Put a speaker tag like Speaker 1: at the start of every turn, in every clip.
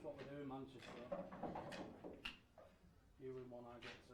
Speaker 1: that's what we do in Manchester. You win one, I get two.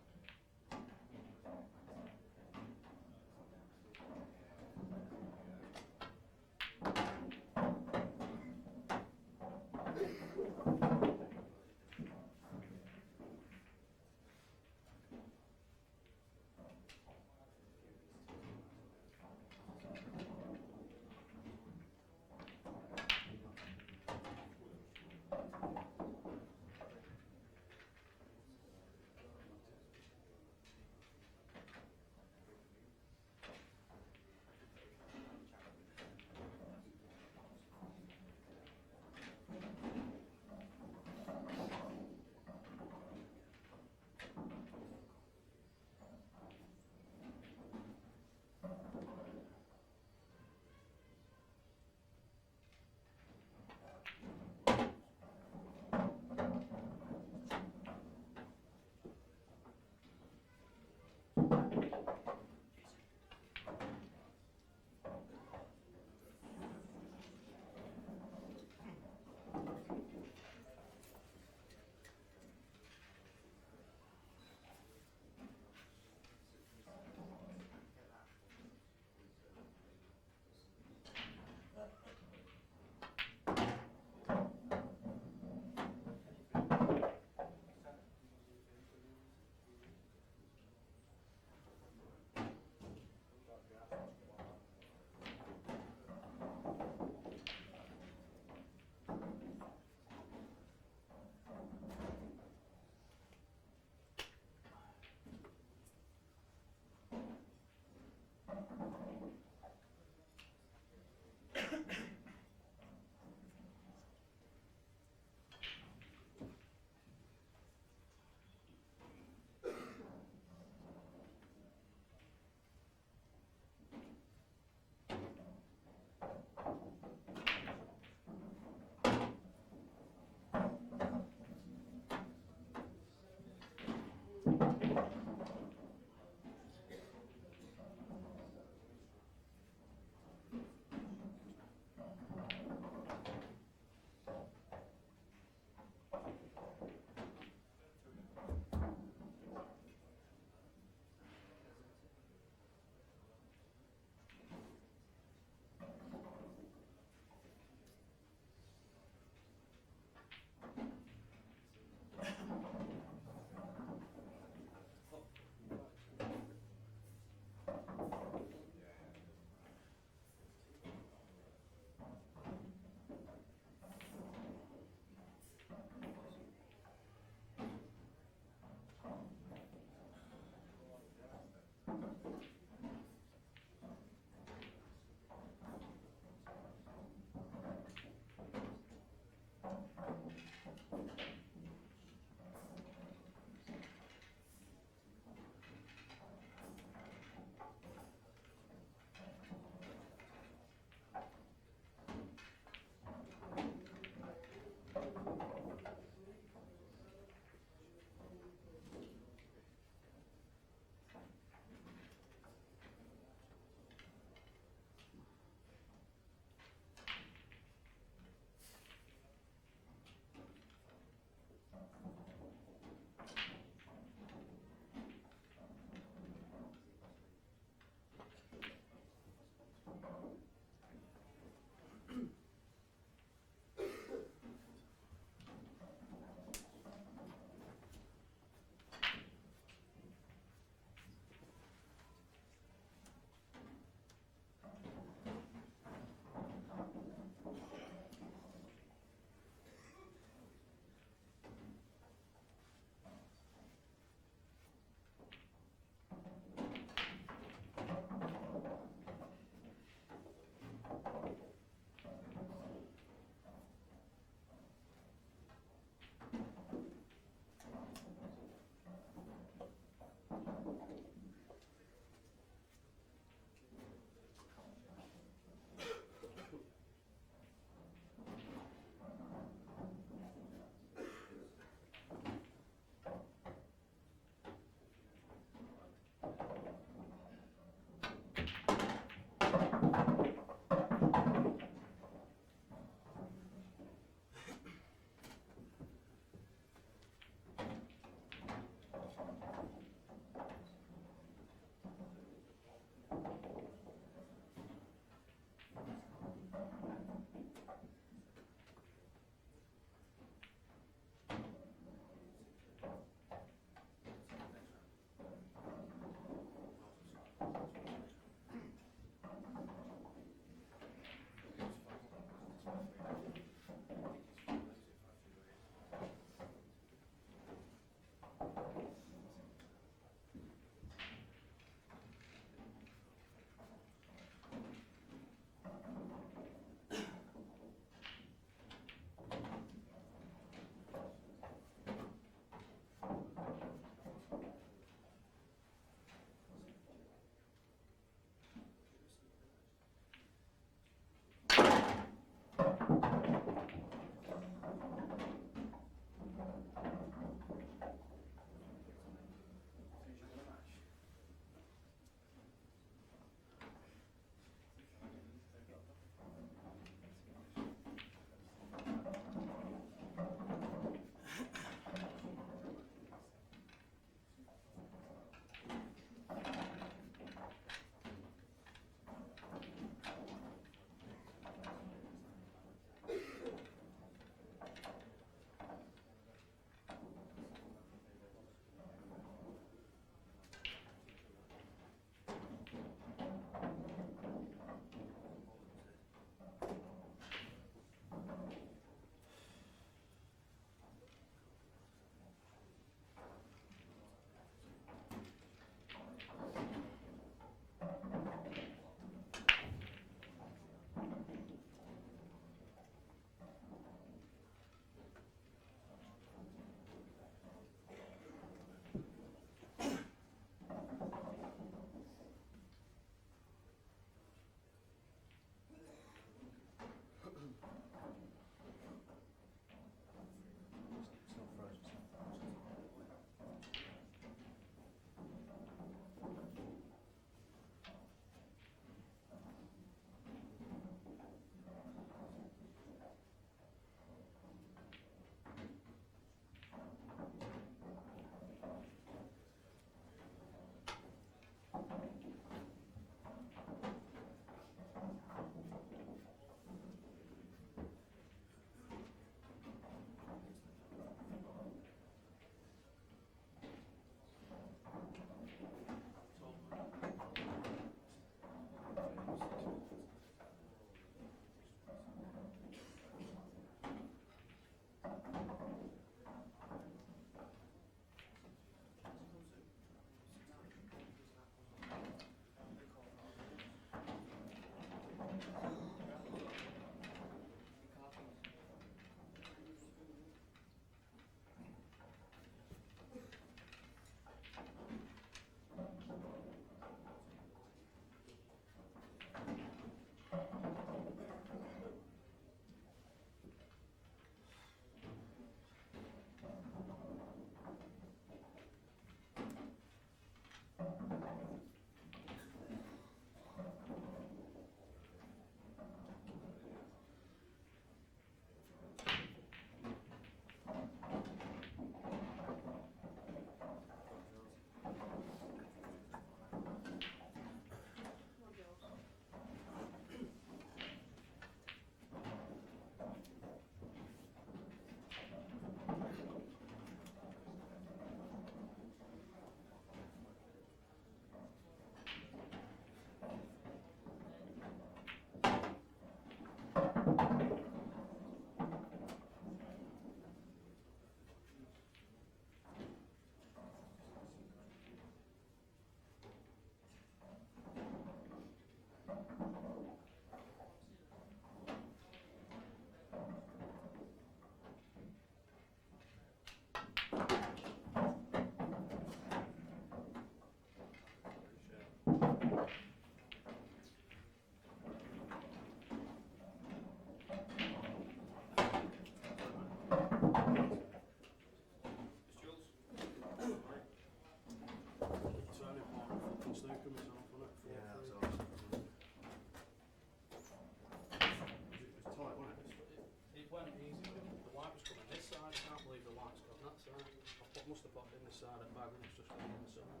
Speaker 1: side at bag and it's just coming this side.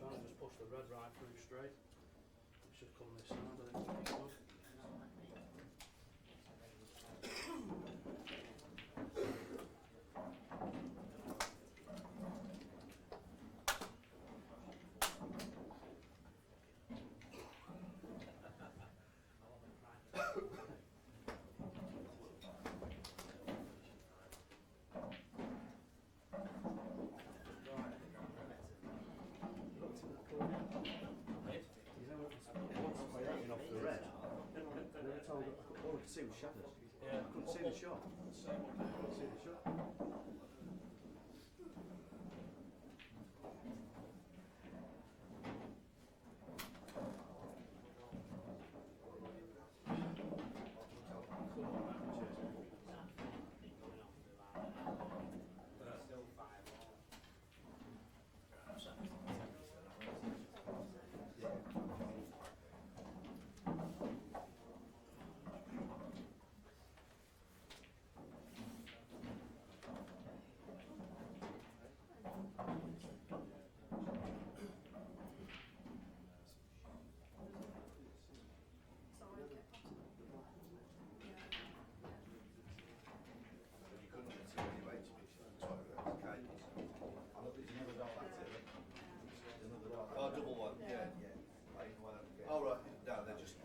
Speaker 1: Trying to just push the red right through straight. It should come this side, I think it's good.
Speaker 2: All I could see was shadows.
Speaker 1: Yeah.
Speaker 2: I couldn't see the shot. I couldn't see the shot.
Speaker 3: Oh, double one, yeah, yeah. Oh, right, no, they're just.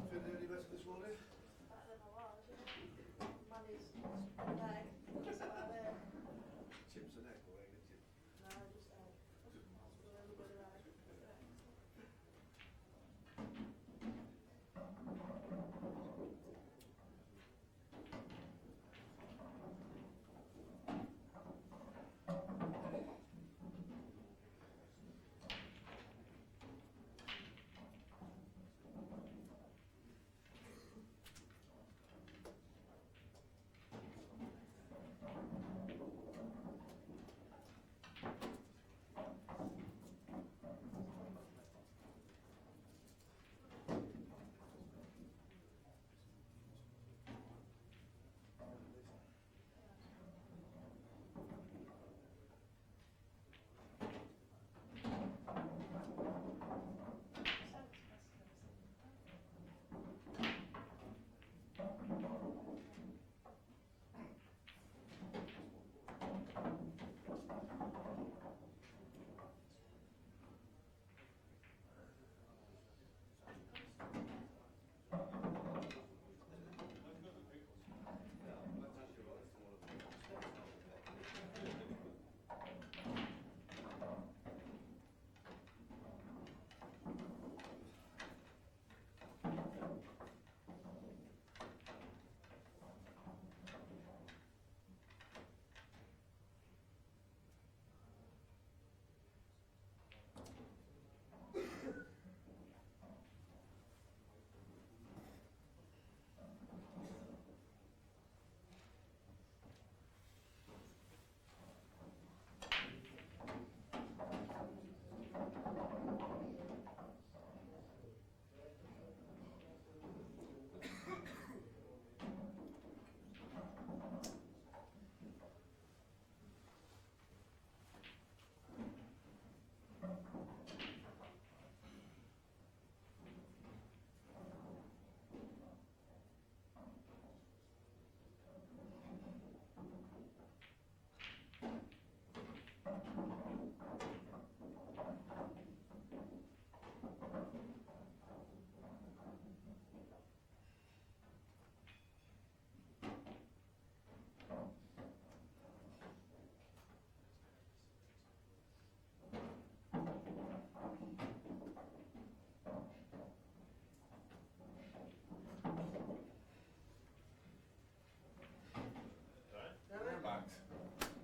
Speaker 3: Feeling any better this morning? Chips and egg or egg and chips?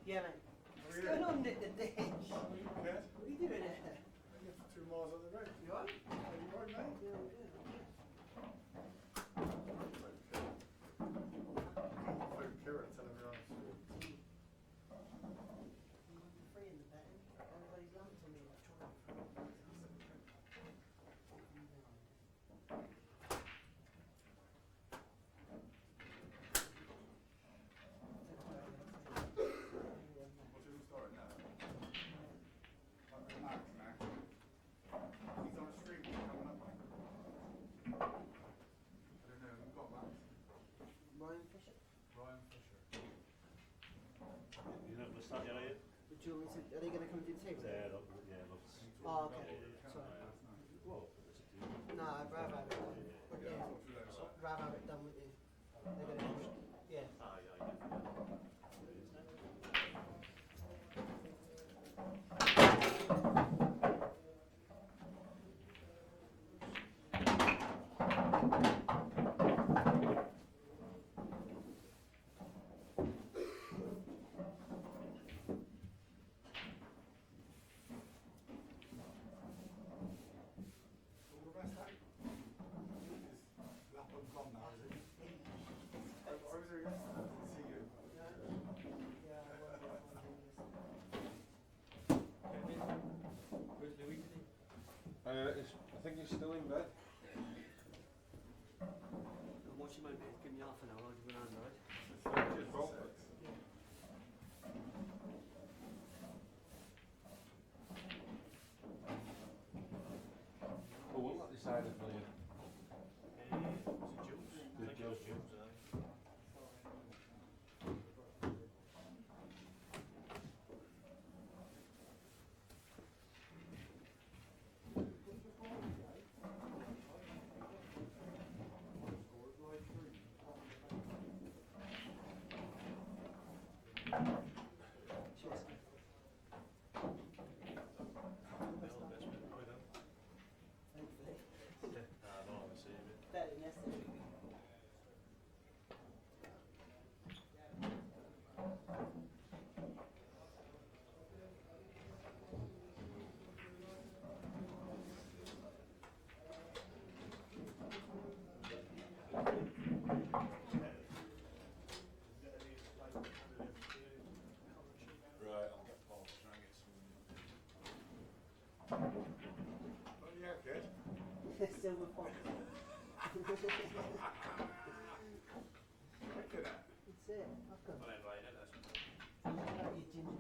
Speaker 4: Yeah, mate. What's going on at the ditch? What
Speaker 5: Okay.
Speaker 4: are you doing there?
Speaker 5: 2 miles up the road.
Speaker 4: You on?
Speaker 5: Are you right, mate?
Speaker 4: Yeah, I'm good.
Speaker 5: Phone Kira telling me I'm
Speaker 4: Free in the betting. Everybody's lumped on me electronic.
Speaker 2: Can't you hear?
Speaker 4: Do you want me to, are they going to come and do the table?
Speaker 2: Yeah, look, yeah, look.
Speaker 4: Oh, okay. Sorry.
Speaker 2: Well,
Speaker 4: No, I'd rather have it done. Yeah. Rather have it done with you. They're going to yeah.
Speaker 2: ah, yeah, yeah.
Speaker 6: I think he's still in bed.
Speaker 1: What you might be, give me half an hour, I'll give you an hand, right?
Speaker 6: Just roll it. Oh, we'll not decide it for you.
Speaker 2: Good job.
Speaker 4: Hopefully.
Speaker 2: Ah, no, I see it.
Speaker 4: Better than yesterday.
Speaker 6: Right, I'll get Paul to try and get some. Oh, yeah, good.
Speaker 4: Silver pot.
Speaker 6: Look at that.
Speaker 4: That's it. I've got
Speaker 2: Well, anyway, that's
Speaker 4: your ginger.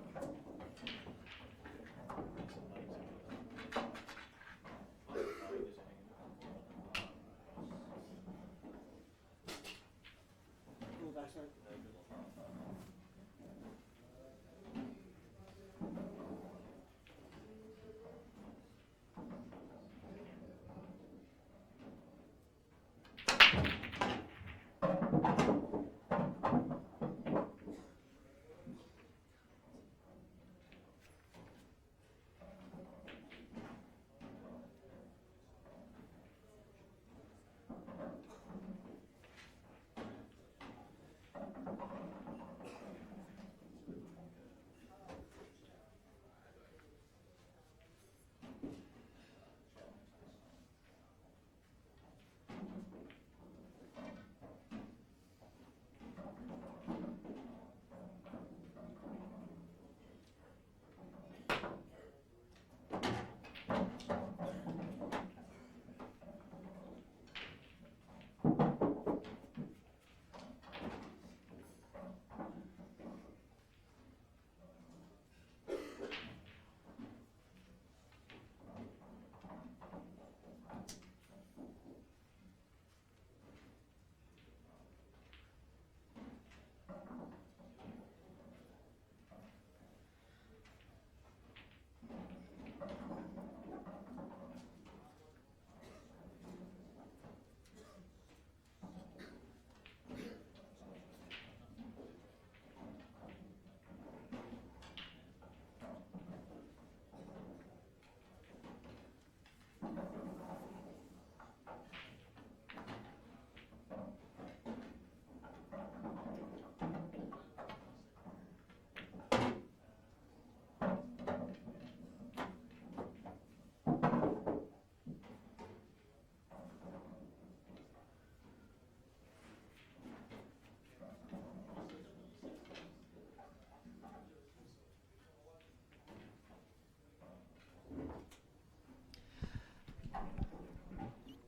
Speaker 4: Oh, that's it.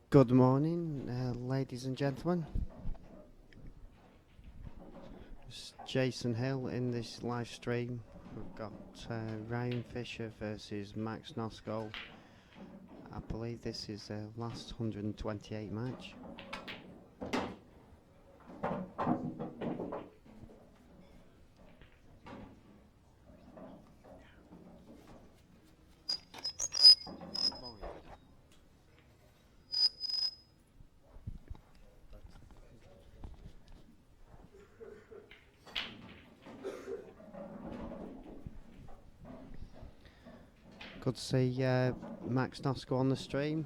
Speaker 7: Good morning, ladies and gentlemen. It's Jason Hill in this live stream. We've got Ryan Fisher versus Max Noskol. I believe this is their last 128 match. Good to see Max Nosko on the stream.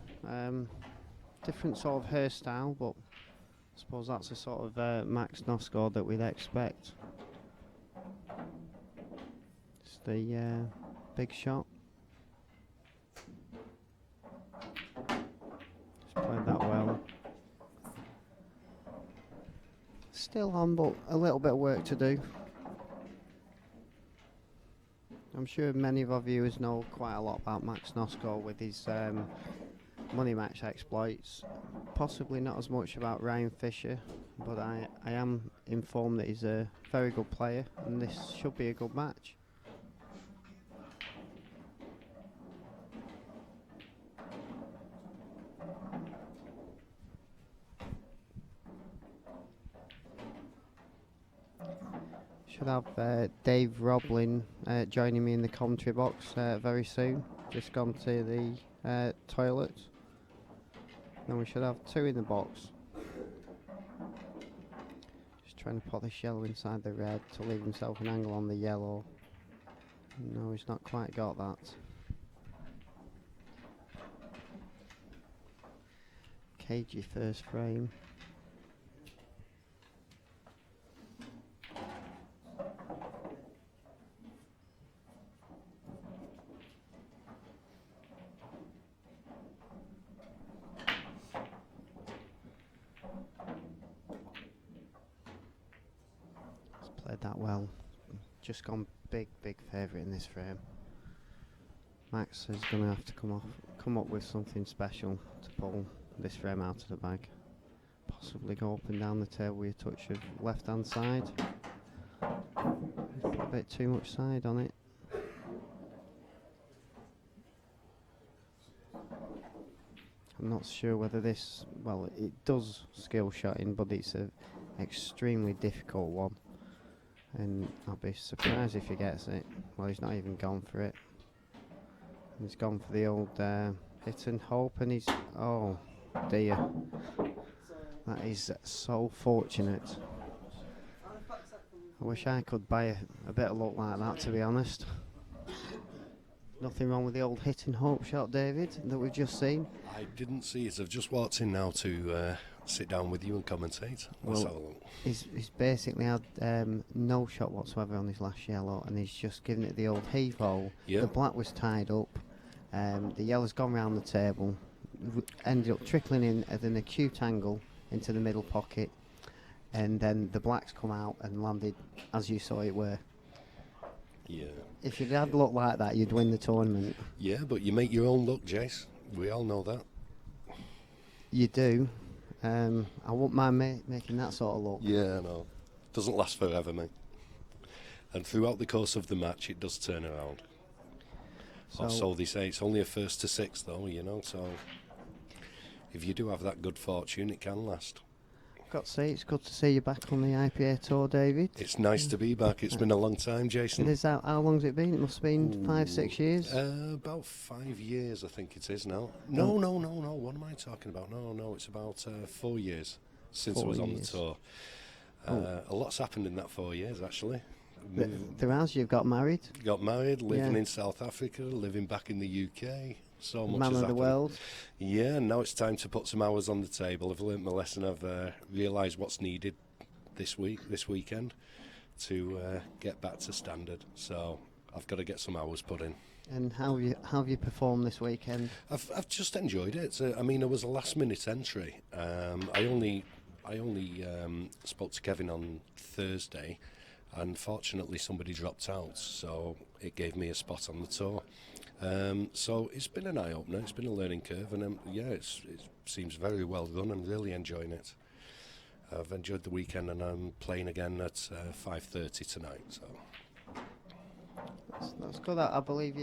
Speaker 7: Different sort of hairstyle, but I suppose that's the sort of Max Nosko that we'd expect. It's the big shot. Just played that well. Still on, but a little bit of work to do. I'm sure many of our viewers know quite a lot about Max Nosko with his money match exploits. Possibly not as much about Ryan Fisher, but I am informed that he's a very good player and this should be a good match. Should have Dave Roblin joining me in the commentary box very soon. Just gone to the toilet. Then we should have two in the box. Just trying to put this yellow inside the red to leave himself an angle on the yellow. No, he's not quite got that. Cagey first frame. That well, just gone big favourite in this frame. Max is going to have to come up with something special to pull this frame out of the bag. Possibly go up and down the table with a touch of left hand side. A bit too much side on it. I'm not sure whether this, well, it does skill shotting, but it's an extremely difficult one. And I'll be surprised if he gets it. Well, he's not even gone for it. He's gone for the old hit and hope, and he's... oh dear. That is so fortunate. I wish I could buy a bit of luck like that, to be honest. Nothing wrong with the old hit and hope shot, David, that we've just seen.
Speaker 8: I didn't see it. I've just walked in now to sit down with you and commentate. Let's have a look.
Speaker 7: He's basically had no shot whatsoever on his last yellow, and he's just given it the old heave-ho.
Speaker 8: Yeah.
Speaker 7: The black was tied up. The yellow's gone round the table, ended up trickling in at an acute angle into the middle pocket, and then the black's come out and landed as you saw it were.
Speaker 8: Yeah.
Speaker 7: If you'd had luck like that, you'd win the tournament.
Speaker 8: Yeah, but you make your own luck, Jace. We all know that.
Speaker 7: You do. I wouldn't mind making that sort of luck.
Speaker 8: Yeah, no. Doesn't last forever, mate. And throughout the course of the match, it does turn around. Or so they say. It's only a first to six, though, you know, so if you do have that good fortune, it can last.
Speaker 7: Got to say, it's good to see you back on the IPA tour, David.
Speaker 8: It's nice to be back. It's been a long time, Jason.
Speaker 7: It is. How long's it been? It must have been 5-6 years.
Speaker 8: About 5 years, I think it is now. No. What am I talking about? No. It's about 4 years since I was on the tour. A lot's happened in that 4 years, actually.
Speaker 7: There has. You've got married.
Speaker 8: Got married, living in South Africa, living back in the UK. So much
Speaker 7: Man
Speaker 8: has
Speaker 7: of the
Speaker 8: happened.
Speaker 7: world.
Speaker 8: Yeah, now it's time to put some hours on the table. I've learnt my lesson. I've realised what's needed this weekend, to get back to standard. So I've got to get some hours put in.
Speaker 7: And how have you performed this weekend?
Speaker 8: I've just enjoyed it. I mean, it was a last minute entry. I only spoke to Kevin on Thursday, and fortunately somebody dropped out, so it gave me a spot on the tour. So it's been an eye-opener, it's been a learning curve, and it seems very well done. I'm really enjoying it. I've enjoyed the weekend, and I'm playing again at 5:30 tonight. So
Speaker 7: that's good. I believe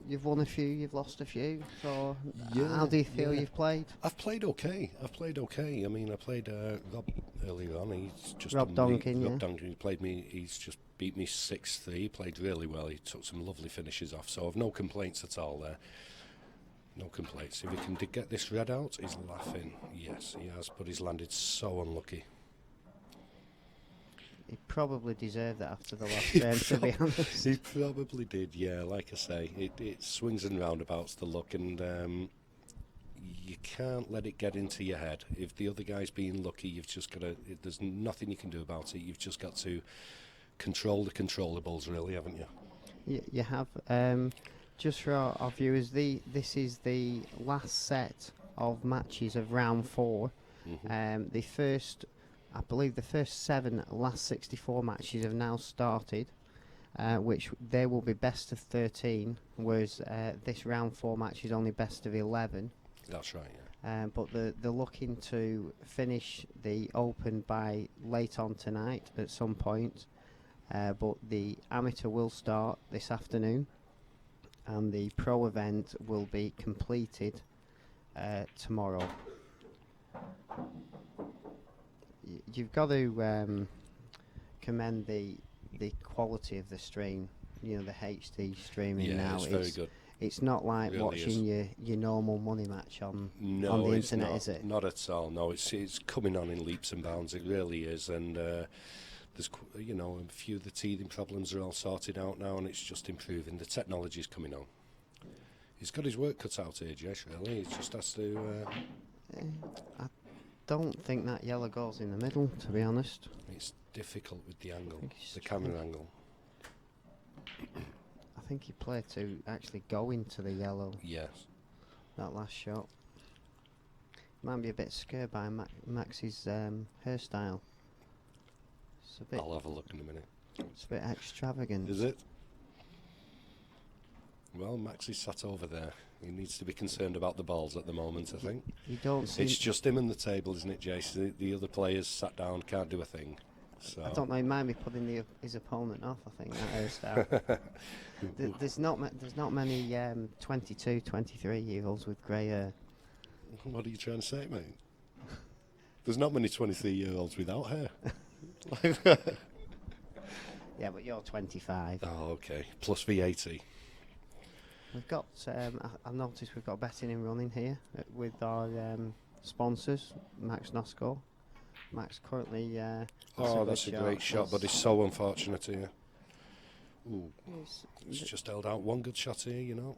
Speaker 7: you've won a few, you've lost a few. So
Speaker 8: yeah,
Speaker 7: how do you feel you've played?
Speaker 8: I've played okay. I mean, I played Rob earlier on. He's just
Speaker 7: Rob Donkin,
Speaker 8: Rob Donkin. He played me. He's just beat me 6-3. He played really well. He took some lovely finishes off. So I've no complaints at all there. No complaints. If he can get this red out, he's laughing. Yes, he has. But he's landed so unlucky.
Speaker 7: he probably deserved that after the last game, to be honest.
Speaker 8: He probably did, yeah. Like I say, it swings and roundabouts the luck, and you can't let it get into your head. If the other guy's being lucky, you've just got to. There's nothing you can do about it. You've just got to control the controllables, really, haven't you?
Speaker 7: You have. Just for our viewers, this is the last set of matches of round 4.
Speaker 8: Mhm.
Speaker 7: I believe the first 7 last 64 matches have now started, which there will be best of 13, whereas this round 4 match is only best of 11.
Speaker 8: That's right, yeah.
Speaker 7: But they're looking to finish the Open by late on tonight at some point. But the amateur will start this afternoon, and the pro event will be completed tomorrow. You've got to commend the quality of the stream. You know, the HD streaming
Speaker 8: Yeah,
Speaker 7: now.
Speaker 8: it's very good.
Speaker 7: It's not like
Speaker 8: Really
Speaker 7: watching your normal money match on
Speaker 8: No,
Speaker 7: the
Speaker 8: it's
Speaker 7: internet,
Speaker 8: not.
Speaker 7: is it?
Speaker 8: Not at all. No, it's coming on in leaps and bounds. It really is, and there's a few of the teething problems are all sorted out now, and it's just improving. The technology's coming on. He's got his work cut out here, Jess. Really, he just has to.
Speaker 7: I don't think that yellow goes in the middle, to be honest.
Speaker 8: It's difficult with the angle,
Speaker 7: think he's
Speaker 8: the camera angle.
Speaker 7: I think he played to actually go into the yellow,
Speaker 8: Yes.
Speaker 7: that last shot. Might be a bit scared by Max's hairstyle. It's
Speaker 8: I'll have a look in a minute.
Speaker 7: a bit extravagant.
Speaker 8: Is it? Well, Max is sat over there. He needs to be concerned about the balls at the moment, I think.
Speaker 7: You don't see.
Speaker 8: It's just him and the table, isn't it, Jason? The other players sat down, can't do a thing. So.
Speaker 7: I don't know. He might be putting his opponent off. I think that hairstyle. There's not many 22, 23-year-olds with grey hair.
Speaker 8: What are you trying to say, mate? There's not many 23-year-olds without hair.
Speaker 7: Yeah, but you're 25.
Speaker 8: Oh, okay. Plus VAT.
Speaker 7: We've got. I've noticed we've got betting and running here with our sponsors, Max Nosco. Max currently.
Speaker 8: That's a great shot, but it's so unfortunate here. Ooh, it's just held out one good shot here, you know.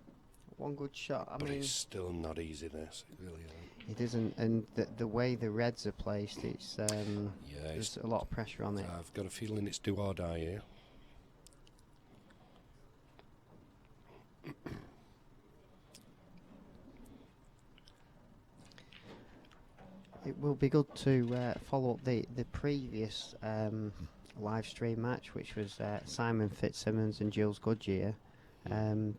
Speaker 7: One good shot. I
Speaker 8: But
Speaker 7: mean,
Speaker 8: it's still not easy, this. It really isn't.
Speaker 7: it isn't, and the way the Reds are placed, it's
Speaker 8: Yeah,
Speaker 7: there's a lot of pressure on it.
Speaker 8: I've got a feeling it's do or die here.
Speaker 7: It will be good to follow up the previous live stream match, which was Simon Fitzsimmons and Jules Goodyear.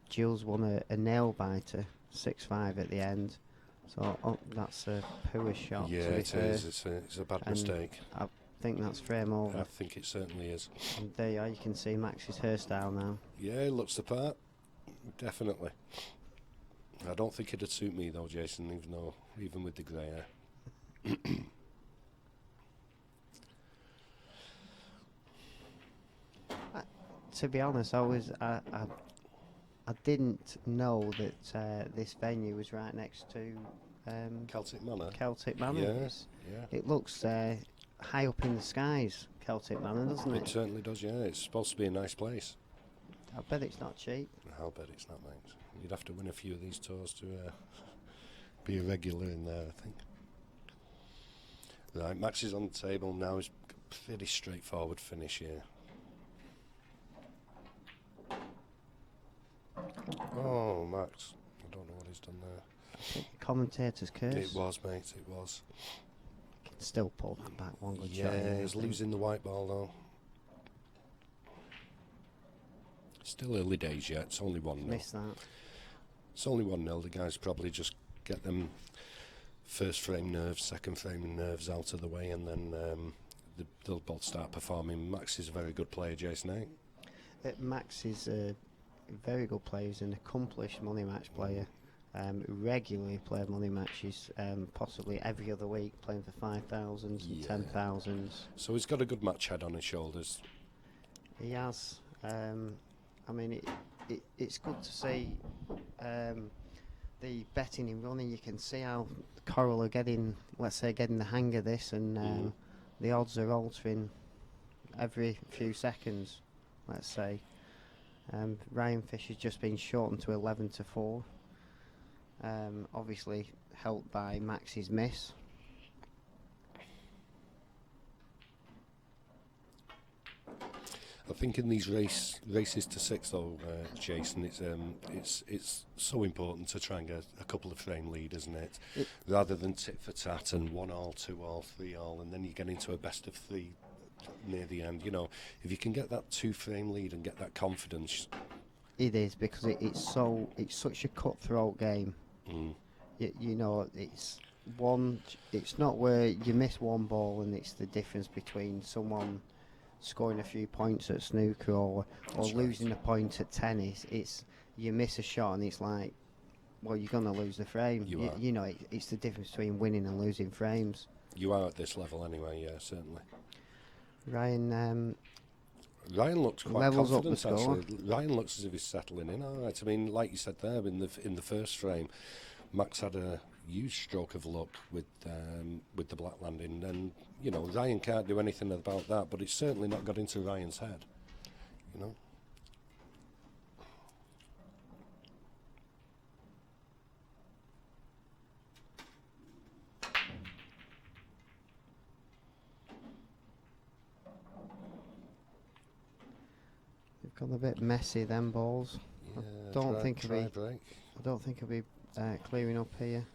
Speaker 7: Jules won a nail biter, 6-5 at the end. So that's a poor shot.
Speaker 8: Yeah,
Speaker 7: to be
Speaker 8: it
Speaker 7: fair.
Speaker 8: is. It's a bad
Speaker 7: And
Speaker 8: mistake.
Speaker 7: I think that's frame over.
Speaker 8: I think it certainly is.
Speaker 7: And there you are. You can see Max's hairstyle now.
Speaker 8: Yeah, it looks the part. Definitely. I don't think it'd suit me though, Jason, even with the grey hair.
Speaker 7: To be honest, I didn't know that this venue was right next to
Speaker 8: Celtic Manor.
Speaker 7: Celtic Manor.
Speaker 8: Yes, yeah.
Speaker 7: It looks high up in the skies, Celtic Manor, doesn't
Speaker 8: It
Speaker 7: it?
Speaker 8: certainly does, yeah. It's supposed to be a nice place.
Speaker 7: I bet it's not cheap.
Speaker 8: I'll bet it's not, mate. You'd have to win a few of these tours to be a regular in there, I think. Right, Max is on the table now. It's a pretty straightforward finish here. Oh, Max. I don't know what he's done there.
Speaker 7: I think the commentator's curse.
Speaker 8: It was, mate. It was.
Speaker 7: Can still pull that back one good
Speaker 8: Yeah,
Speaker 7: shot. in, I
Speaker 8: he's
Speaker 7: think.
Speaker 8: losing the white ball, though. Still early days yet. It's only 1-0.
Speaker 7: Missed that.
Speaker 8: It's only 1-0. The guys probably just get them first frame nerves, second frame nerves out of the way, and then they'll both start performing. Max is a very good player, Jason, eh?
Speaker 7: Max is a very good player. He's an accomplished money match player. Regularly played money matches, possibly every other week, playing for 5,000s and
Speaker 8: Yeah.
Speaker 7: 10,000s.
Speaker 8: So he's got a good match head on his shoulders.
Speaker 7: He has. I mean, it's good to see the betting and running. You can see how Coral are getting the hang of this, and the odds are altering every few seconds, let's say. Ryan Fisher's just been shortened to 11-4. Obviously helped by Max's miss.
Speaker 8: I think in these races to 6 though, Jason, it's so important to try and get a couple of frame lead, isn't it? Rather than tit for tat and 1-all, 2-all, 3-all, and then you get into a best of 3 near the end. You know, if you can get that 2 frame lead and get that confidence.
Speaker 7: It is, because it's such a cutthroat game. You know, it's not where you miss one ball and it's the difference between someone scoring a few points at snooker or losing a point at tennis. It's you miss a shot and it's like, well, you're gonna lose the frame. You know, it's the difference between winning and losing frames.
Speaker 8: You are at this level anyway, yeah, certainly.
Speaker 7: Ryan
Speaker 8: looks quite
Speaker 7: levels up
Speaker 8: confident,
Speaker 7: the score.
Speaker 8: actually. Ryan looks as if he's settling in all right. I mean, like you said there, in the first frame, Max had a huge stroke of luck with the black landing, and you know, Ryan can't do anything about that, but it's certainly not got into Ryan's head, you know.
Speaker 7: They've gone a bit messy, them balls.
Speaker 8: Yeah,
Speaker 7: I don't think he'll be clearing up here.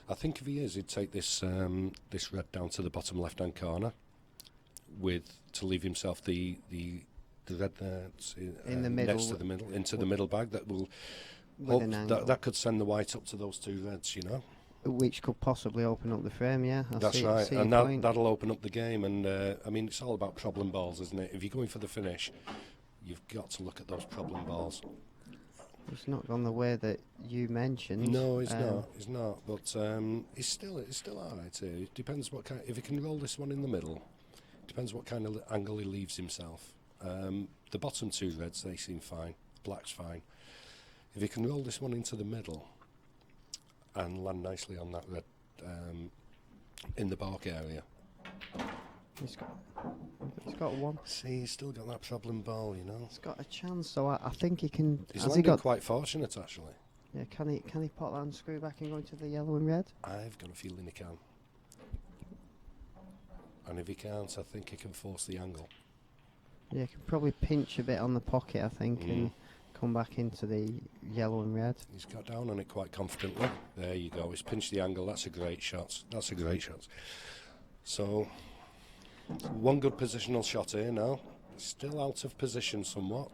Speaker 8: I think if he is, he'd take this this red down to the bottom left-hand corner, to leave himself the red there
Speaker 7: in the middle,
Speaker 8: next to the middle, into the middle bag. That will that could send the white up to those 2 reds, you know.
Speaker 7: Which could possibly open up the frame, yeah.
Speaker 8: That's right, and that'll open up the game. And I mean, it's all about problem balls, isn't it? If you're going for the finish, you've got to look at those problem balls.
Speaker 7: It's not gone the way that you mentioned.
Speaker 8: No, it's not. It's not. But it's still all right here. It depends what kind. If he can roll this one in the middle, depends what kind of angle he leaves himself. The bottom 2 reds, they seem fine. Black's fine. If he can roll this one into the middle and land nicely on that red in the bark area.
Speaker 7: He's got one.
Speaker 8: See, he's still got that problem ball, you know.
Speaker 7: He's got a chance, so I think he can.
Speaker 8: He's landed quite fortunate, actually.
Speaker 7: Yeah, can he pot that and screw back and go into the yellow and red?
Speaker 8: I've got a feeling he can. And if he can't, I think he can force the angle.
Speaker 7: Yeah, he can probably pinch a bit on the pocket, I think, and come back into the yellow and red.
Speaker 8: He's got down on it quite confidently. There you go. He's pinched the angle. That's a great shot. So, one good positional shot here now. Still out of position somewhat.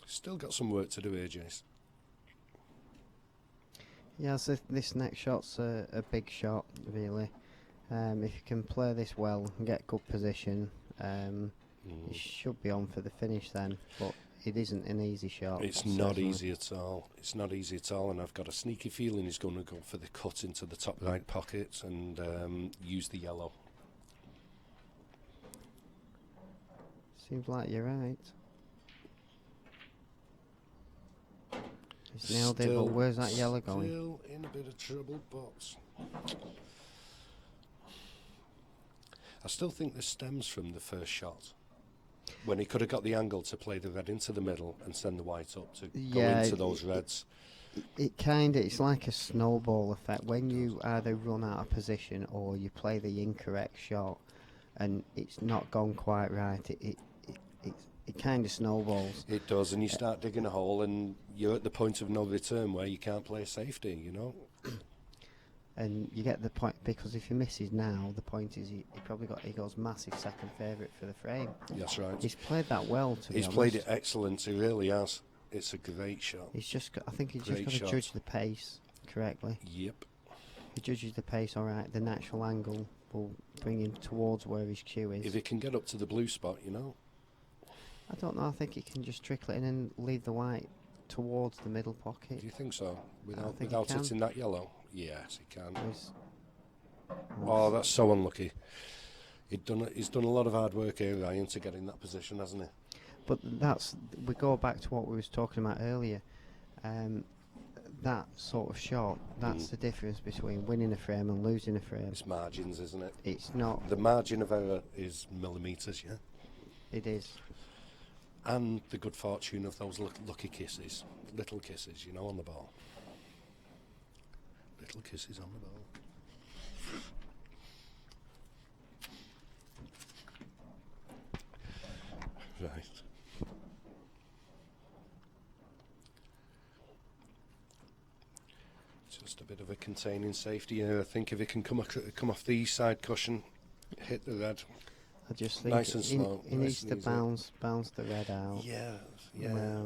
Speaker 8: Still got some work to do here, Jace.
Speaker 7: Yeah, so this next shot's a big shot, really. If you can play this well and get good position, you should be on for the finish then. But it isn't an easy shot.
Speaker 8: It's not easy at all. It's not easy at all, and I've got a sneaky feeling he's going to go for the cut into the top right pocket and use the yellow.
Speaker 7: Seems like you're right. He's nailed it, but where's that yellow going?
Speaker 8: Still in a bit of trouble, but I still think this stems from the first shot, when he could have got the angle to play the red into the middle and send the white up to go into those reds.
Speaker 7: It's like a snowball effect. When you either run out of position or you play the incorrect shot and it's not gone quite right, it kind of snowballs.
Speaker 8: It does, and you start digging a hole and you're at the point of no return where you can't play safety, you know.
Speaker 7: And you get the point, because if he misses now, the point is he goes massive second favourite for the frame.
Speaker 8: That's right.
Speaker 7: He's played that well, to be honest.
Speaker 8: He's played it excellent, he really has. It's a great shot.
Speaker 7: I think he's just got to judge the pace correctly.
Speaker 8: Yep.
Speaker 7: He judges the pace all right, the natural angle will bring him towards where his cue is.
Speaker 8: If he can get up to the blue spot, you know.
Speaker 7: I don't know, I think he can just trickle it in and leave the white towards the middle pocket.
Speaker 8: Do you think so? Without
Speaker 7: he
Speaker 8: hitting that yellow? Yes, he can.
Speaker 7: Oh,
Speaker 8: that's so unlucky. He's done a lot of hard work here, Ryan, to get in that position, hasn't he?
Speaker 7: But we go back to what we was talking about earlier. that sort of shot, that's
Speaker 8: Mm.
Speaker 7: the difference between winning a frame and losing a frame.
Speaker 8: It's margins, isn't it?
Speaker 7: It's not.
Speaker 8: The margin of error is millimetres, yeah?
Speaker 7: It is.
Speaker 8: And the good fortune of those lucky kisses. Little kisses, you know, on the ball. Little kisses on the ball. Right. Just a bit of a containing safety here. I think if it can come off the side cushion, hit the red.
Speaker 7: I just think
Speaker 8: Nice and slow,
Speaker 7: he
Speaker 8: nice
Speaker 7: needs
Speaker 8: and
Speaker 7: to
Speaker 8: easy.
Speaker 7: bounce the red out.
Speaker 8: Yeah.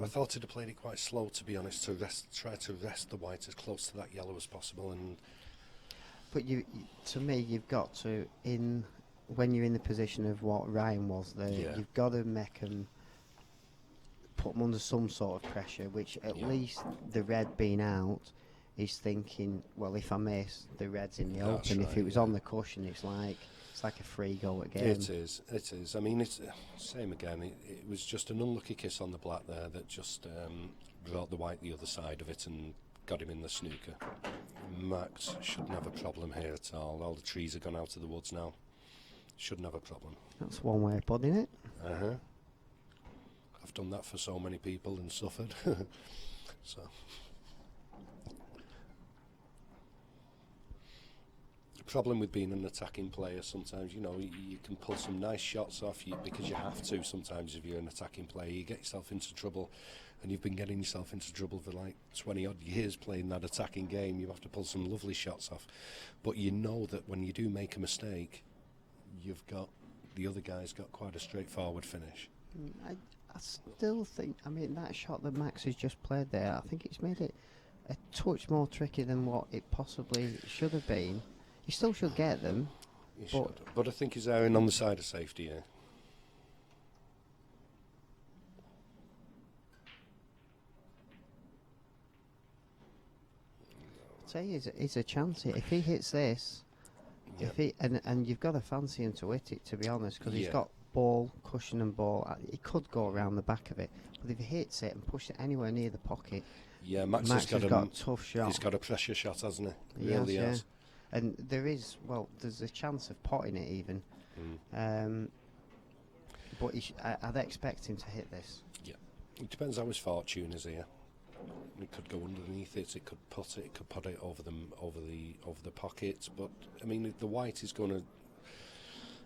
Speaker 8: I thought he'd have played it quite slow, to be honest, to try to rest the white as close to that yellow as possible. And
Speaker 7: But to me, you've got to, when you're in the position of what Ryan was there,
Speaker 8: Yeah.
Speaker 7: you've got to make them, put them under some sort of pressure, which at
Speaker 8: Yeah.
Speaker 7: least the red being out is thinking, well, if I miss, the red's in the
Speaker 8: That's
Speaker 7: open. If
Speaker 8: right,
Speaker 7: it was
Speaker 8: yeah.
Speaker 7: on the cushion, it's like a free go at game.
Speaker 8: it is. I mean, it's same again. It was just an unlucky kiss on the black there that just brought the white the other side of it and got him in the snooker. Max shouldn't have a problem here at all. All the trees have gone out of the woods now. Shouldn't have a problem.
Speaker 7: That's one way of putting it.
Speaker 8: I've done that for so many people and suffered. So. The problem with being an attacking player, sometimes, you know, you can pull some nice shots off you because you have to. Sometimes if you're an attacking player, you get yourself into trouble, and you've been getting yourself into trouble for like 20 odd years playing that attacking game. You have to pull some lovely shots off, but you know that when you do make a mistake, the other guy's got quite a straightforward finish.
Speaker 7: I still think, I mean, that shot that Max has just played there, I think it's made it a touch more tricky than what it possibly should have been. You still should get them.
Speaker 8: You should, but I think he's erring on the side of safety here.
Speaker 7: I'll tell you, it's a chance here. If he hits this,
Speaker 8: Yeah.
Speaker 7: if he and you've got to fancy him to hit it, to be honest, because he's
Speaker 8: Yeah.
Speaker 7: got ball, cushion and ball. He could go around the back of it, but if he hits it and pushes it anywhere near the pocket,
Speaker 8: Yeah,
Speaker 7: Max
Speaker 8: has
Speaker 7: has got a tough shot.
Speaker 8: He's got a pressure shot, hasn't he?
Speaker 7: He has,
Speaker 8: Really
Speaker 7: yeah.
Speaker 8: has.
Speaker 7: And there's a chance of potting it even. But I'd expect him to hit this.
Speaker 8: Yeah. It depends how his fortune is here. It could go underneath it. It could put it. It could put it over the pockets. But I mean, the white is going to.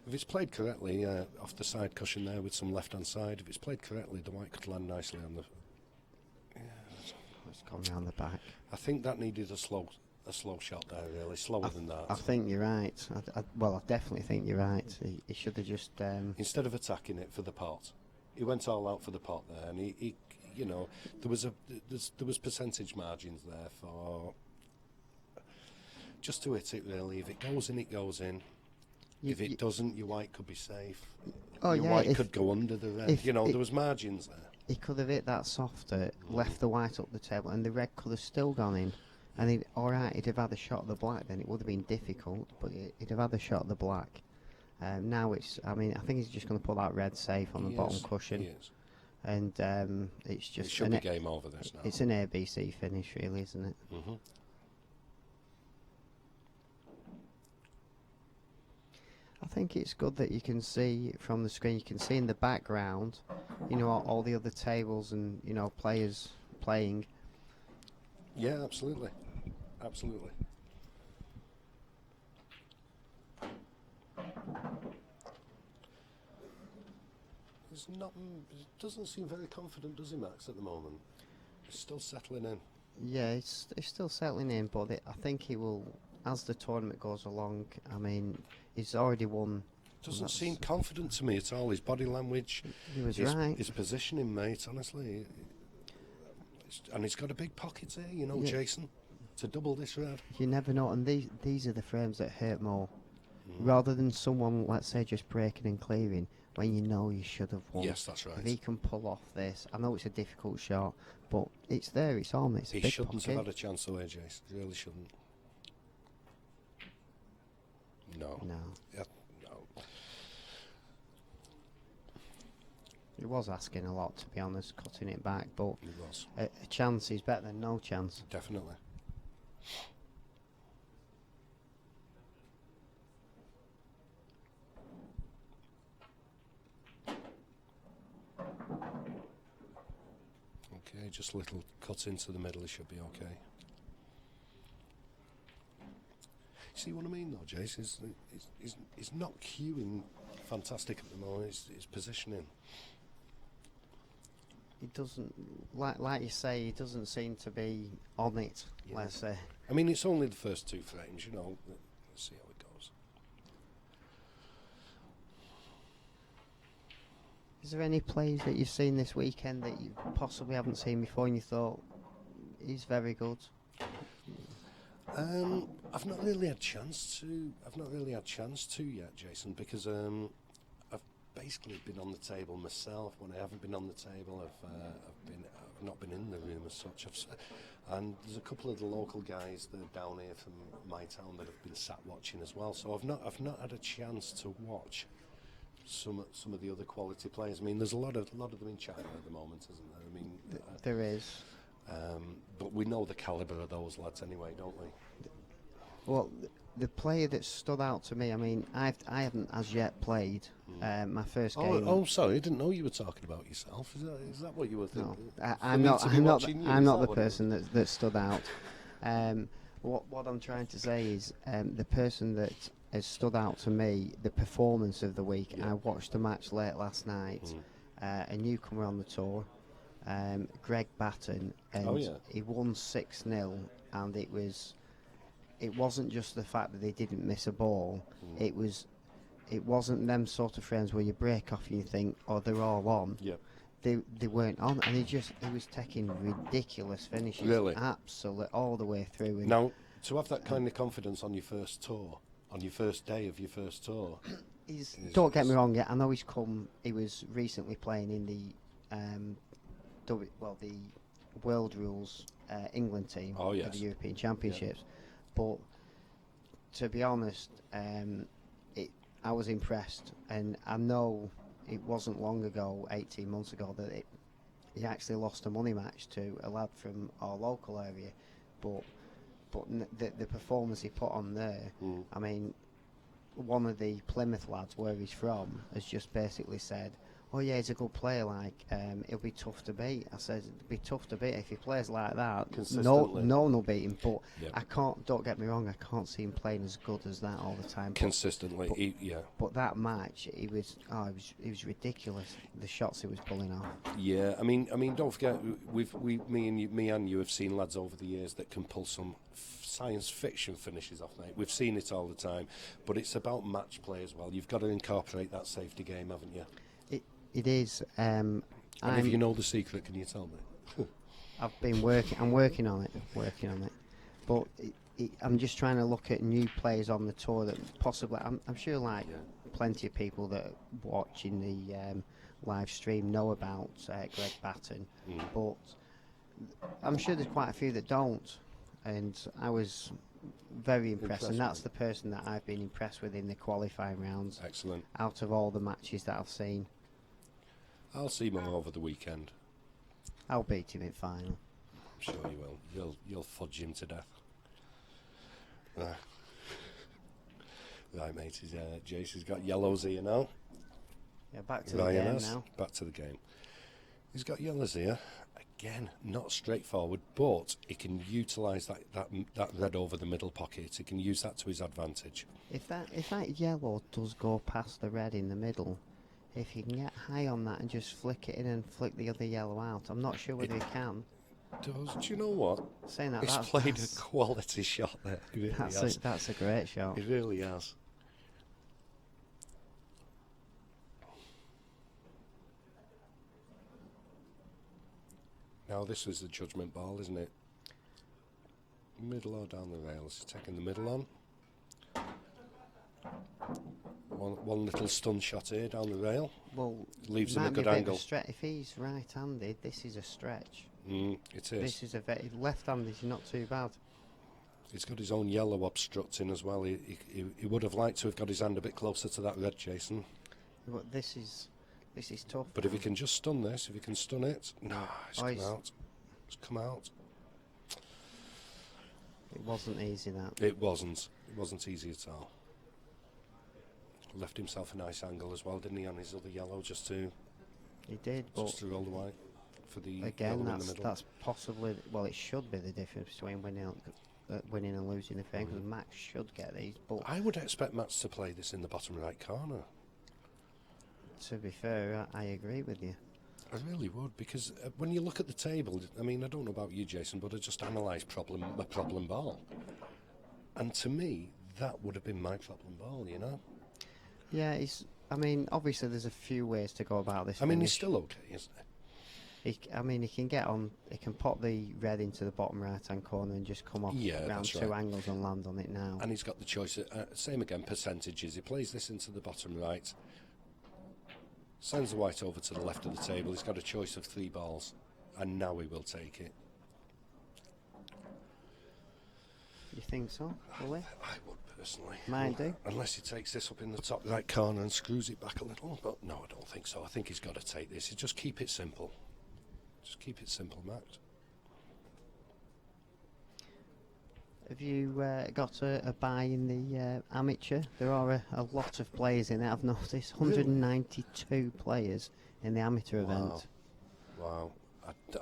Speaker 8: If it's played correctly, off the side cushion there with some left hand side. If it's played correctly, the white could land nicely on the.
Speaker 7: It's gone round the back.
Speaker 8: I think that needed a slow shot there. Really slower than that.
Speaker 7: I think you're right. I definitely think you're right. He should have just.
Speaker 8: Instead of attacking it for the pot, he went all out for the pot there, and he you know, there was percentage margins there for just to hit it really. If it goes in, it goes in. If it doesn't, your white could be safe.
Speaker 7: Oh,
Speaker 8: your
Speaker 7: yeah,
Speaker 8: white
Speaker 7: if-
Speaker 8: could go under the red.
Speaker 7: if
Speaker 8: You know,
Speaker 7: it-
Speaker 8: there was margins there.
Speaker 7: He could have hit that softer, left the white up the table, and the red could have still gone in. And he'd have had a shot at the black. Then it would have been difficult, but he'd have had a shot at the black. Now I think he's just going to put that red safe on the bottom cushion.
Speaker 8: He is.
Speaker 7: And it's
Speaker 8: It
Speaker 7: just
Speaker 8: should be game over this now.
Speaker 7: it's an ABC finish, really, isn't it?
Speaker 8: Mm-hmm.
Speaker 7: I think it's good that you can see from the screen. You can see in the background, you know, all the other tables and players playing.
Speaker 8: Yeah, absolutely, absolutely. It doesn't seem very confident, does he, Max, at the moment? He's still settling in.
Speaker 7: Yeah, it's still settling in, but I think he will, as the tournament goes along. I mean, he's already won.
Speaker 8: Doesn't seem confident to me at all. His body language,
Speaker 7: He was right.
Speaker 8: his positioning, mate, honestly. And he's got a big pocket here, you know,
Speaker 7: Yeah.
Speaker 8: Jason, to double this red.
Speaker 7: You never know, and these are the frames that hurt more. Rather than someone, let's say, just breaking and clearing when you know you should have won.
Speaker 8: Yes, that's right.
Speaker 7: If he can pull off this, I know it's a difficult shot, but it's there, it's on, it's a
Speaker 8: He
Speaker 7: big
Speaker 8: shouldn't
Speaker 7: pocket.
Speaker 8: have had a chance away, Jason. He really shouldn't. No.
Speaker 7: No.
Speaker 8: Yeah, no.
Speaker 7: It was asking a lot, to be honest, cutting it back, but
Speaker 8: It was.
Speaker 7: a chance is better than no chance.
Speaker 8: Definitely. Okay, just a little cut into the middle, it should be okay. See what I mean though, Jace? He's not cueing fantastic at the moment, his positioning.
Speaker 7: He doesn't, like you say, he doesn't seem to be on it,
Speaker 8: Yeah.
Speaker 7: let's say.
Speaker 8: I mean, it's only the first 2 frames, you know. Let's see how it goes.
Speaker 7: Is there any plays that you've seen this weekend that you possibly haven't seen before and you thought, he's very good?
Speaker 8: I've not really had chance to. I've not really had chance to yet, Jason, because I've basically been on the table myself. When I haven't been on the table, I've not been in the room as such. And there's a couple of the local guys that are down here from my town that have been sat watching as well. So I've not had a chance to watch some of the other quality players. I mean, there's a lot of them in China at the moment, isn't there? I mean,
Speaker 7: There is.
Speaker 8: but we know the calibre of those lads anyway, don't we?
Speaker 7: Well, the player that stood out to me, I mean, I haven't as yet played my first game.
Speaker 8: Oh, sorry, I didn't know you were talking about yourself. Is that what you were thinking?
Speaker 7: No,
Speaker 8: For
Speaker 7: I'm
Speaker 8: me
Speaker 7: not.
Speaker 8: to be
Speaker 7: I'm not.
Speaker 8: watching you,
Speaker 7: I'm
Speaker 8: is
Speaker 7: not
Speaker 8: that
Speaker 7: the
Speaker 8: what it was?
Speaker 7: person that stood out. What I'm trying to say is the person that has stood out to me, the performance of the week.
Speaker 8: Yeah.
Speaker 7: I watched the match late last night. A newcomer on the tour, Greg Batten, and
Speaker 8: Oh, yeah.
Speaker 7: he won 6-0, and it wasn't just the fact that they didn't miss a ball. It wasn't them sort of friends where you break off and you think, oh, they're all on.
Speaker 8: Yeah.
Speaker 7: They weren't on, and he was taking ridiculous finishes.
Speaker 8: Really?
Speaker 7: Absolutely, all the way through. And
Speaker 8: Now, to have that kind of confidence on your first tour, on your first day of your first tour,
Speaker 7: don't get me wrong, yeah, I know he was recently playing in the the World Rules England team
Speaker 8: Oh,
Speaker 7: for
Speaker 8: yes.
Speaker 7: the European Championships, but to be honest, I was impressed, and I know it wasn't long ago, 18 months ago, that he actually lost a money match to a lad from our local area, but the performance he put on there, I mean, one of the Plymouth lads, where he's from, has just basically said, oh yeah, he's a good player, like, he'll be tough to beat. I said, it'll be tough to beat if he plays like that.
Speaker 8: Consistently.
Speaker 7: No one will beat him, but
Speaker 8: Yeah.
Speaker 7: don't get me wrong, I can't see him playing as good as that all the time.
Speaker 8: consistently, yeah.
Speaker 7: But that match, he was ridiculous, the shots he was pulling off.
Speaker 8: Yeah, I mean, don't forget, me and you have seen lads over the years that can pull some science fiction finishes off, mate. We've seen it all the time, but it's about match play as well. You've got to incorporate that safety game, haven't you?
Speaker 7: It is.
Speaker 8: And if you know the secret, can you tell me?
Speaker 7: I'm working on it. But I'm just trying to look at new players on the tour that possibly. I'm sure, like plenty of people that are watching the live stream know about Greg Batten, but I'm sure there's quite a few that don't. And I was very impressed, and that's the person that I've been impressed with in the qualifying rounds.
Speaker 8: Excellent.
Speaker 7: Out of all the matches that I've seen,
Speaker 8: I'll see more over the weekend.
Speaker 7: I'll beat him in final.
Speaker 8: I'm sure you will. You'll fudge him to death. Right, mate. Jace has got yellows here now.
Speaker 7: Yeah, back to the
Speaker 8: Ryan
Speaker 7: game
Speaker 8: has.
Speaker 7: now.
Speaker 8: Back to the game. He's got yellows here. Again, not straightforward, but he can utilise that red over the middle pocket. He can use that to his advantage.
Speaker 7: If that yellow does go past the red in the middle, if you can get high on that and just flick it in and flick the other yellow out, I'm not sure whether you can.
Speaker 8: Do you know what?
Speaker 7: Saying that,
Speaker 8: He's played a quality shot there. He really has.
Speaker 7: That's a great shot.
Speaker 8: He really has. Now this was the judgment ball, isn't it? Middle or down the rails? He's taking the middle on. One little stun shot here down the rail.
Speaker 7: Well,
Speaker 8: Leaves him
Speaker 7: might
Speaker 8: a
Speaker 7: be
Speaker 8: good
Speaker 7: bit of
Speaker 8: angle.
Speaker 7: if he's right-handed, this is a stretch.
Speaker 8: It is.
Speaker 7: This is a very left-handed is not too bad.
Speaker 8: He's got his own yellow obstructing as well. He would have liked to have got his hand a bit closer to that red, Jason.
Speaker 7: But this is This is tough.
Speaker 8: But if he can just stun this, if he can stun it, no, it's
Speaker 7: Oh,
Speaker 8: come
Speaker 7: he's-
Speaker 8: out. It's come out.
Speaker 7: It wasn't easy, that.
Speaker 8: It wasn't. It wasn't easy at all. Left himself a nice angle as well, didn't he, on his other yellow, just to
Speaker 7: He did, but
Speaker 8: just to roll the white for the
Speaker 7: again,
Speaker 8: yellow in the middle.
Speaker 7: that's possibly, well, it should be the difference between winning and losing the game, because Max should get these. But
Speaker 8: I would expect Max to play this in the bottom right corner.
Speaker 7: to be fair, I agree with you.
Speaker 8: I really would, because when you look at the table, I mean, I don't know about you, Jason, but I just analysed a problem ball. And to me, that would have been my problem ball, you know?
Speaker 7: Yeah, I mean, obviously there's a few ways to go about this.
Speaker 8: I mean, he's
Speaker 7: finish.
Speaker 8: still okay, isn't he?
Speaker 7: He can get on. He can pop the red into the bottom right-hand corner and just come off
Speaker 8: Yeah,
Speaker 7: round
Speaker 8: that's
Speaker 7: two
Speaker 8: right.
Speaker 7: angles and land on it now.
Speaker 8: And he's got the choice, same again, percentages. He plays this into the bottom right, sends the white over to the left of the table. He's got a choice of 3 balls, and now he will take it.
Speaker 7: You think so? Will he?
Speaker 8: I would personally.
Speaker 7: Mine do.
Speaker 8: Unless he takes this up in the top right corner and screws it back a little. But no, I don't think so. I think he's got to take this. Just keep it simple. Just keep it simple, Max.
Speaker 7: Have you got a buy in the amateur? There are a lot of players in it, I've noticed. 192 players in the amateur event.
Speaker 8: Wow.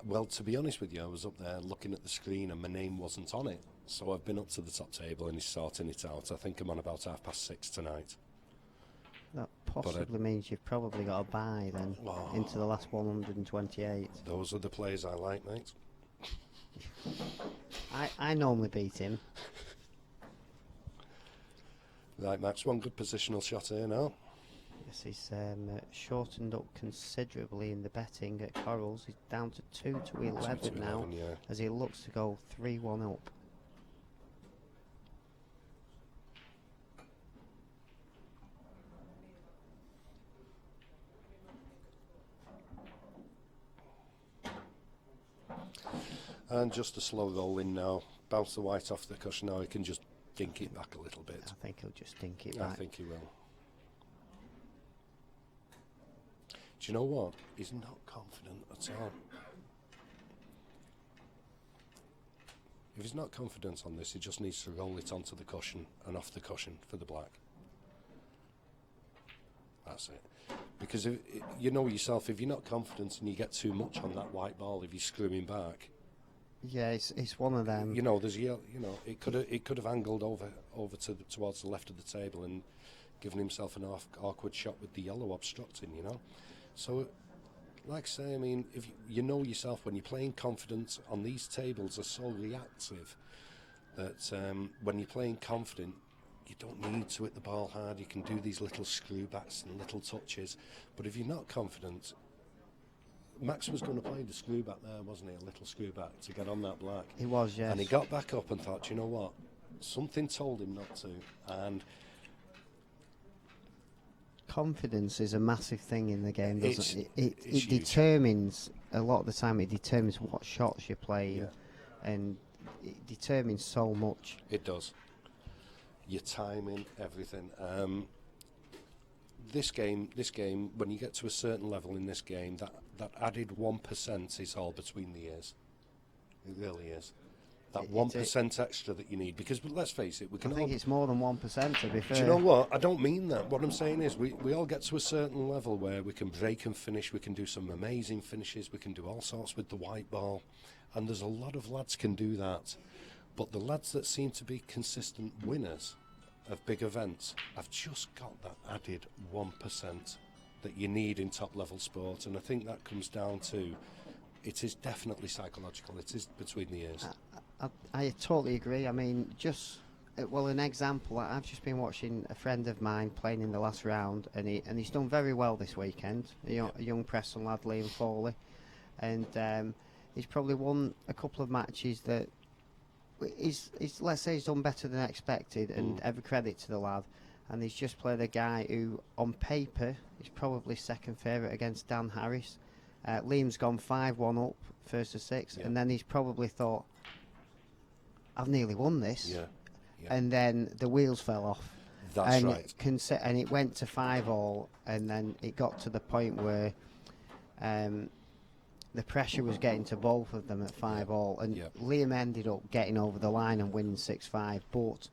Speaker 8: Well, to be honest with you, I was up there looking at the screen and my name wasn't on it. So I've been up to the top table and he's sorting it out. I think I'm on about 6:30 tonight.
Speaker 7: That possibly means you've probably got a buy then
Speaker 8: Wow.
Speaker 7: into the last 128.
Speaker 8: Those are the players I like, mate.
Speaker 7: I normally beat him.
Speaker 8: Right, Max, one good positional shot here now.
Speaker 7: Yes, he's shortened up considerably in the betting at Corals. He's down to 2 to 11
Speaker 8: 2 to
Speaker 7: now
Speaker 8: 11, yeah.
Speaker 7: as he looks to go 3-1 up.
Speaker 8: And just a slow roll in now. Bounce the white off the cushion now. He can just dink it back a little bit.
Speaker 7: I think he'll just dink it
Speaker 8: I
Speaker 7: back.
Speaker 8: think he will. Do you know what? He's not confident at all. If he's not confident on this, he just needs to roll it onto the cushion and off the cushion for the black. That's it. Because you know yourself, if you're not confident and you get too much on that white ball, if you screw him back,
Speaker 7: Yeah, it's one of them.
Speaker 8: you know, it could have angled over towards the left of the table and given himself an awkward shot with the yellow obstructing, you know. So, like I say, I mean, if you know yourself, when you're playing confident on these tables are so reactive that when you're playing confident, you don't need to hit the ball hard. You can do these little screwbacks and little touches. But if you're not confident, Max was going to play the screwback there, wasn't he? A little screwback to get on that black.
Speaker 7: He was, yes.
Speaker 8: And he got back up and thought, you know what? Something told him not to. And
Speaker 7: confidence is a massive thing in the game, doesn't it?
Speaker 8: it's
Speaker 7: It
Speaker 8: huge.
Speaker 7: determines, a lot of the time, it determines what shots you're playing.
Speaker 8: Yeah.
Speaker 7: And it determines so much.
Speaker 8: it does. Your timing, everything. This game, when you get to a certain level in this game, that added 1% is all between the ears. It really is. That
Speaker 7: It-
Speaker 8: 1% extra that you need, because let's face it, we
Speaker 7: I
Speaker 8: can
Speaker 7: think
Speaker 8: all.
Speaker 7: it's more than 1%, to be fair.
Speaker 8: Do you know what? I don't mean that. What I'm saying is we all get to a certain level where we can break and finish, we can do some amazing finishes, we can do all sorts with the white ball, and there's a lot of lads can do that. But the lads that seem to be consistent winners of big events have just got that added 1% that you need in top level sport, and I think that comes down to it is definitely psychological. It is between the ears.
Speaker 7: I totally agree. I mean, an example, I've just been watching a friend of mine playing in the last round, and he's done very well this weekend, a young Preston lad, Liam Foley, and he's probably won a couple of matches that he's let's say he's done better than expected, and every credit to the lad. And he's just played a guy who, on paper, is probably second favourite against Dan Harris. Liam's gone 5-1 up, first to 6, and then he's probably thought, I've nearly won this.
Speaker 8: Yeah.
Speaker 7: And then the wheels fell off.
Speaker 8: That's
Speaker 7: and
Speaker 8: right.
Speaker 7: And it went to 5-all, and then it got to the point where the pressure was getting to both of them at 5-all, and
Speaker 8: Yep.
Speaker 7: Liam ended up getting over the line and winning 6-5. But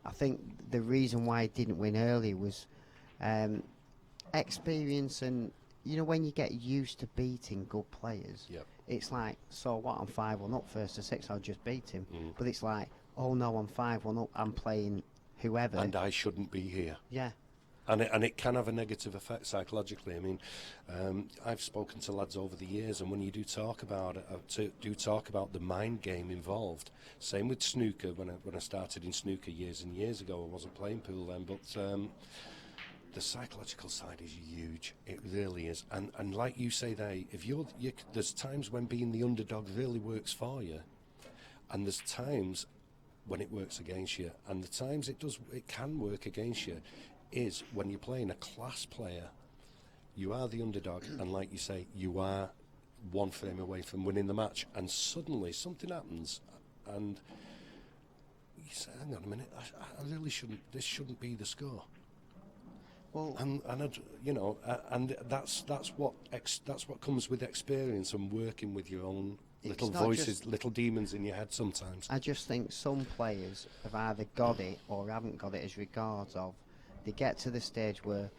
Speaker 7: I think the reason why he didn't win early was experience, and when you get used to beating good players,
Speaker 8: Yep.
Speaker 7: it's like, so what? I'm 5-1 up, first to 6, I'll just beat him.
Speaker 8: Mm.
Speaker 7: But it's like, oh no, I'm 5-1 up, I'm playing whoever.
Speaker 8: And I shouldn't be here.
Speaker 7: Yeah.
Speaker 8: And it can have a negative effect psychologically. I mean, I've spoken to lads over the years, and when you do talk about it, do talk about the mind game involved. Same with snooker. When I started in snooker years and years ago, I wasn't playing pool then, but the psychological side is huge. It really is. And like you say there, if there's times when being the underdog really works for you, and there's times when it works against you, and the times it can work against you is when you're playing a class player. You are the underdog, and like you say, you are one frame away from winning the match, and suddenly something happens, and you say, hang on a minute, I really shouldn't, this shouldn't be the score.
Speaker 7: Well,
Speaker 8: And that's what comes with experience and working with your own little
Speaker 7: not
Speaker 8: voices,
Speaker 7: just-
Speaker 8: little demons in your head sometimes.
Speaker 7: I just think some players have either got it or haven't got it, as regards of they get to the stage where,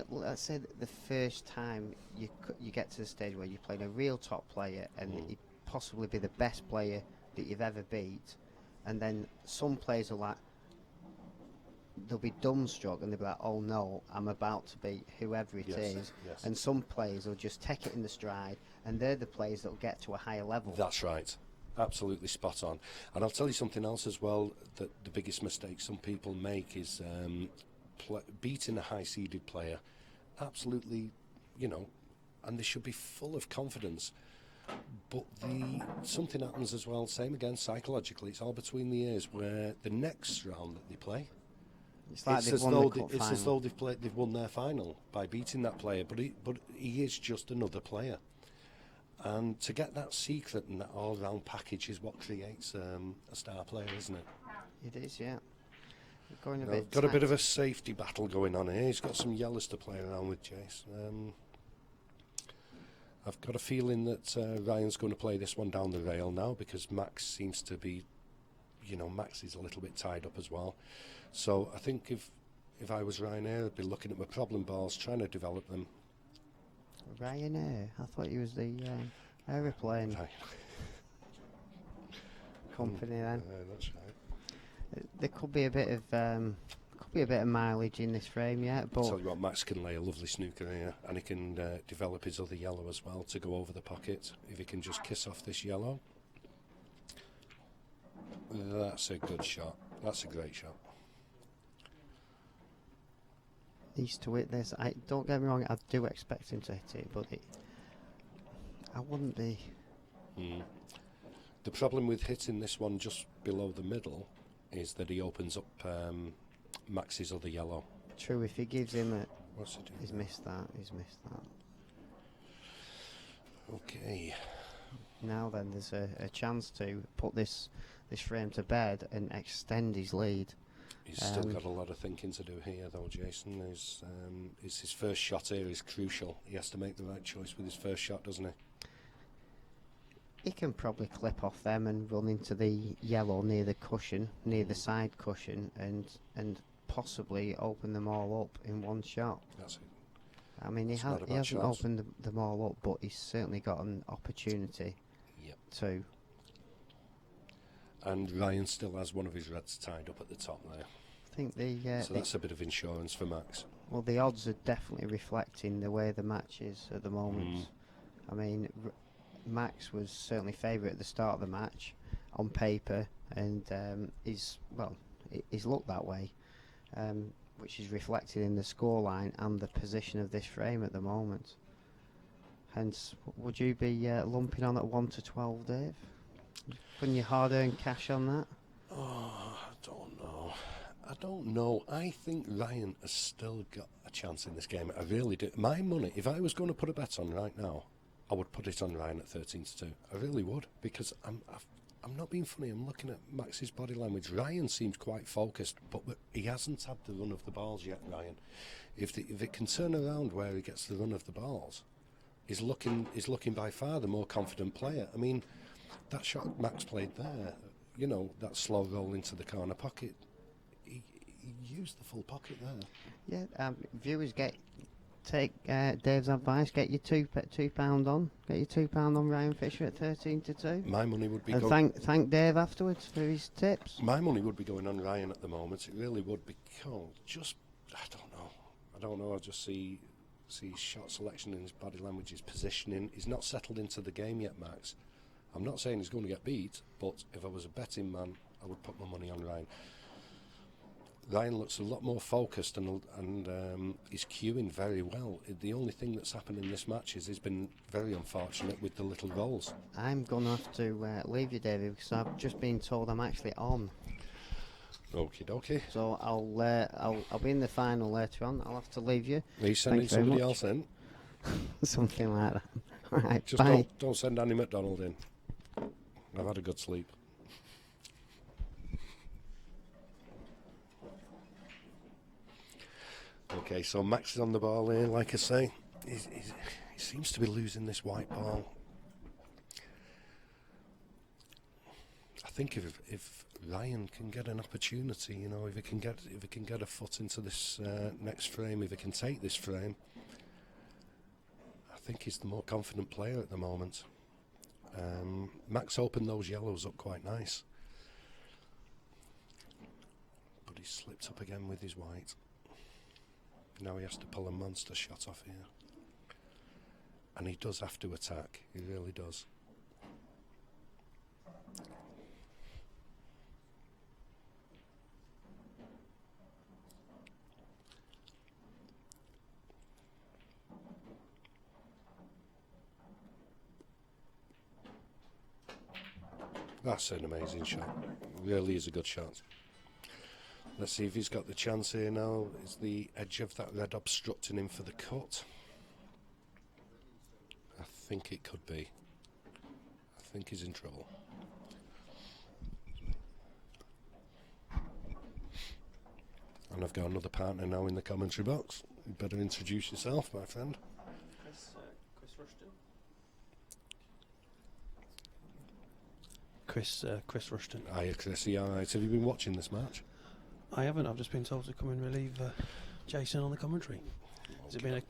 Speaker 7: let's say that the first time you get to the stage where you're playing a real top player and you possibly be the best player that you've ever beat, and then some players are like, they'll be dumbstruck and they'll be like, oh no, I'm about to beat whoever it is.
Speaker 8: Yes.
Speaker 7: And some players will just take it in the stride, and they're the players that will get to a higher level.
Speaker 8: That's right. Absolutely spot on. And I'll tell you something else as well, that the biggest mistake some people make is beating a high-seeded player. Absolutely, and they should be full of confidence. But something happens as well, same again psychologically, it's all between the ears, where the next round that they play,
Speaker 7: It's like
Speaker 8: it's
Speaker 7: they've
Speaker 8: as
Speaker 7: won
Speaker 8: though
Speaker 7: the cup
Speaker 8: it's as
Speaker 7: final.
Speaker 8: though they've won their final by beating that player, but he is just another player. And to get that secret and that all-round package is what creates a star player, isn't it?
Speaker 7: It is, yeah. Going a
Speaker 8: Now,
Speaker 7: bit
Speaker 8: got a bit of
Speaker 7: tight.
Speaker 8: a safety battle going on here. He's got some yellows to play around with, Jace. I've got a feeling that Ryan's going to play this one down the rail now, because Max seems to be, Max is a little bit tied up as well. So I think if I was Ryan here, I'd be looking at my problem balls, trying to develop them.
Speaker 7: Ryanair. I thought he was the aeroplane
Speaker 8: Right.
Speaker 7: company then.
Speaker 8: That's right.
Speaker 7: There could be a bit of mileage in this frame yet,
Speaker 8: I'll tell
Speaker 7: but
Speaker 8: you what, Max can lay a lovely snooker here, and he can develop his other yellow as well to go over the pocket. If he can just kiss off this yellow. That's a good shot. That's a great shot.
Speaker 7: he's to hit this. Don't get me wrong, I do expect him to hit it, but I wouldn't be.
Speaker 8: The problem with hitting this one just below the middle is that he opens up Max's other yellow.
Speaker 7: True, if he gives him a.
Speaker 8: What's he doing?
Speaker 7: He's missed that. He's missed that.
Speaker 8: Okay.
Speaker 7: Now then, there's a chance to put this frame to bed and extend his lead.
Speaker 8: He's still got a lot of thinking to do here, though, Jason. His first shot here is crucial. He has to make the right choice with his first shot, doesn't he?
Speaker 7: He can probably clip off them and run into the yellow near the cushion, near the side cushion, and possibly open them all up in one shot.
Speaker 8: That's it.
Speaker 7: I mean,
Speaker 8: It's not a
Speaker 7: he
Speaker 8: bad
Speaker 7: hasn't
Speaker 8: chance.
Speaker 7: opened them all up, but he's certainly got an opportunity
Speaker 8: Yep.
Speaker 7: to.
Speaker 8: And Ryan still has one of his reds tied up at the top there.
Speaker 7: I think
Speaker 8: So that's a bit of insurance for Max.
Speaker 7: well, the odds are definitely reflecting the way the match is at the moment. I mean, Max was certainly favourite at the start of the match on paper, and he's looked that way, which is reflected in the scoreline and the position of this frame at the moment. Hence, would you be lumping on at 1 to 12, Dave? Putting your hard-earned cash on that?
Speaker 8: Oh, I don't know. I think Ryan has still got a chance in this game. I really do. My money, if I was going to put a bet on right now, I would put it on Ryan at 13 to 2. I really would, because I'm not being funny. I'm looking at Max's body language. Ryan seems quite focused, but he hasn't had the run of the balls yet. Ryan, if it can turn around where he gets the run of the balls, he's looking by far the more confident player. I mean, that shot Max played there, you know, that slow roll into the corner pocket. He used the full pocket there.
Speaker 7: Yeah, viewers take Dave's advice. Get your £2 on. Get your £2 on Ryan Fisher at 13-2.
Speaker 8: My money would be.
Speaker 7: And thank Dave afterwards for his tips.
Speaker 8: My money would be going on Ryan at the moment. It really would, because I don't know. I just see his shot selection and his body language, his positioning. He's not settled into the game yet, Max. I'm not saying he's going to get beat, but if I was a betting man, I would put my money on Ryan. Ryan looks a lot more focused and he's cueing very well. The only thing that's happened in this match is he's been very unfortunate with the little rolls.
Speaker 7: I'm going to have to leave you, David, because I've just been told I'm actually on.
Speaker 8: Okie dokie.
Speaker 7: So I'll be in the final later on. I'll have to leave you.
Speaker 8: Are you sending somebody else in?
Speaker 7: Something like that. All right,
Speaker 8: Just
Speaker 7: bye.
Speaker 8: don't send Annie McDonald in. I've had a good sleep. Okay, so Max is on the ball here, like I say. He seems to be losing this white ball. I think if Ryan can get an opportunity, you know, if he can get a foot into this next frame, if he can take this frame, I think he's the more confident player at the moment. Max opened those yellows up quite nice, but he slipped up again with his white. Now he has to pull a monster shot off here. And he does have to attack. He really does. That's an amazing shot. Really is a good shot. Let's see if he's got the chance here now. Is the edge of that red obstructing him for the cut? I think it could be. I think he's in trouble. And I've got another partner now in the commentary box. You better introduce yourself, my friend.
Speaker 1: Chris Rushton.
Speaker 2: Chris Rushton.
Speaker 8: Hiya, Chris. All right. Have you been watching this match?
Speaker 2: I haven't. I've just been told to come and relieve Jason on the commentary. Has it been a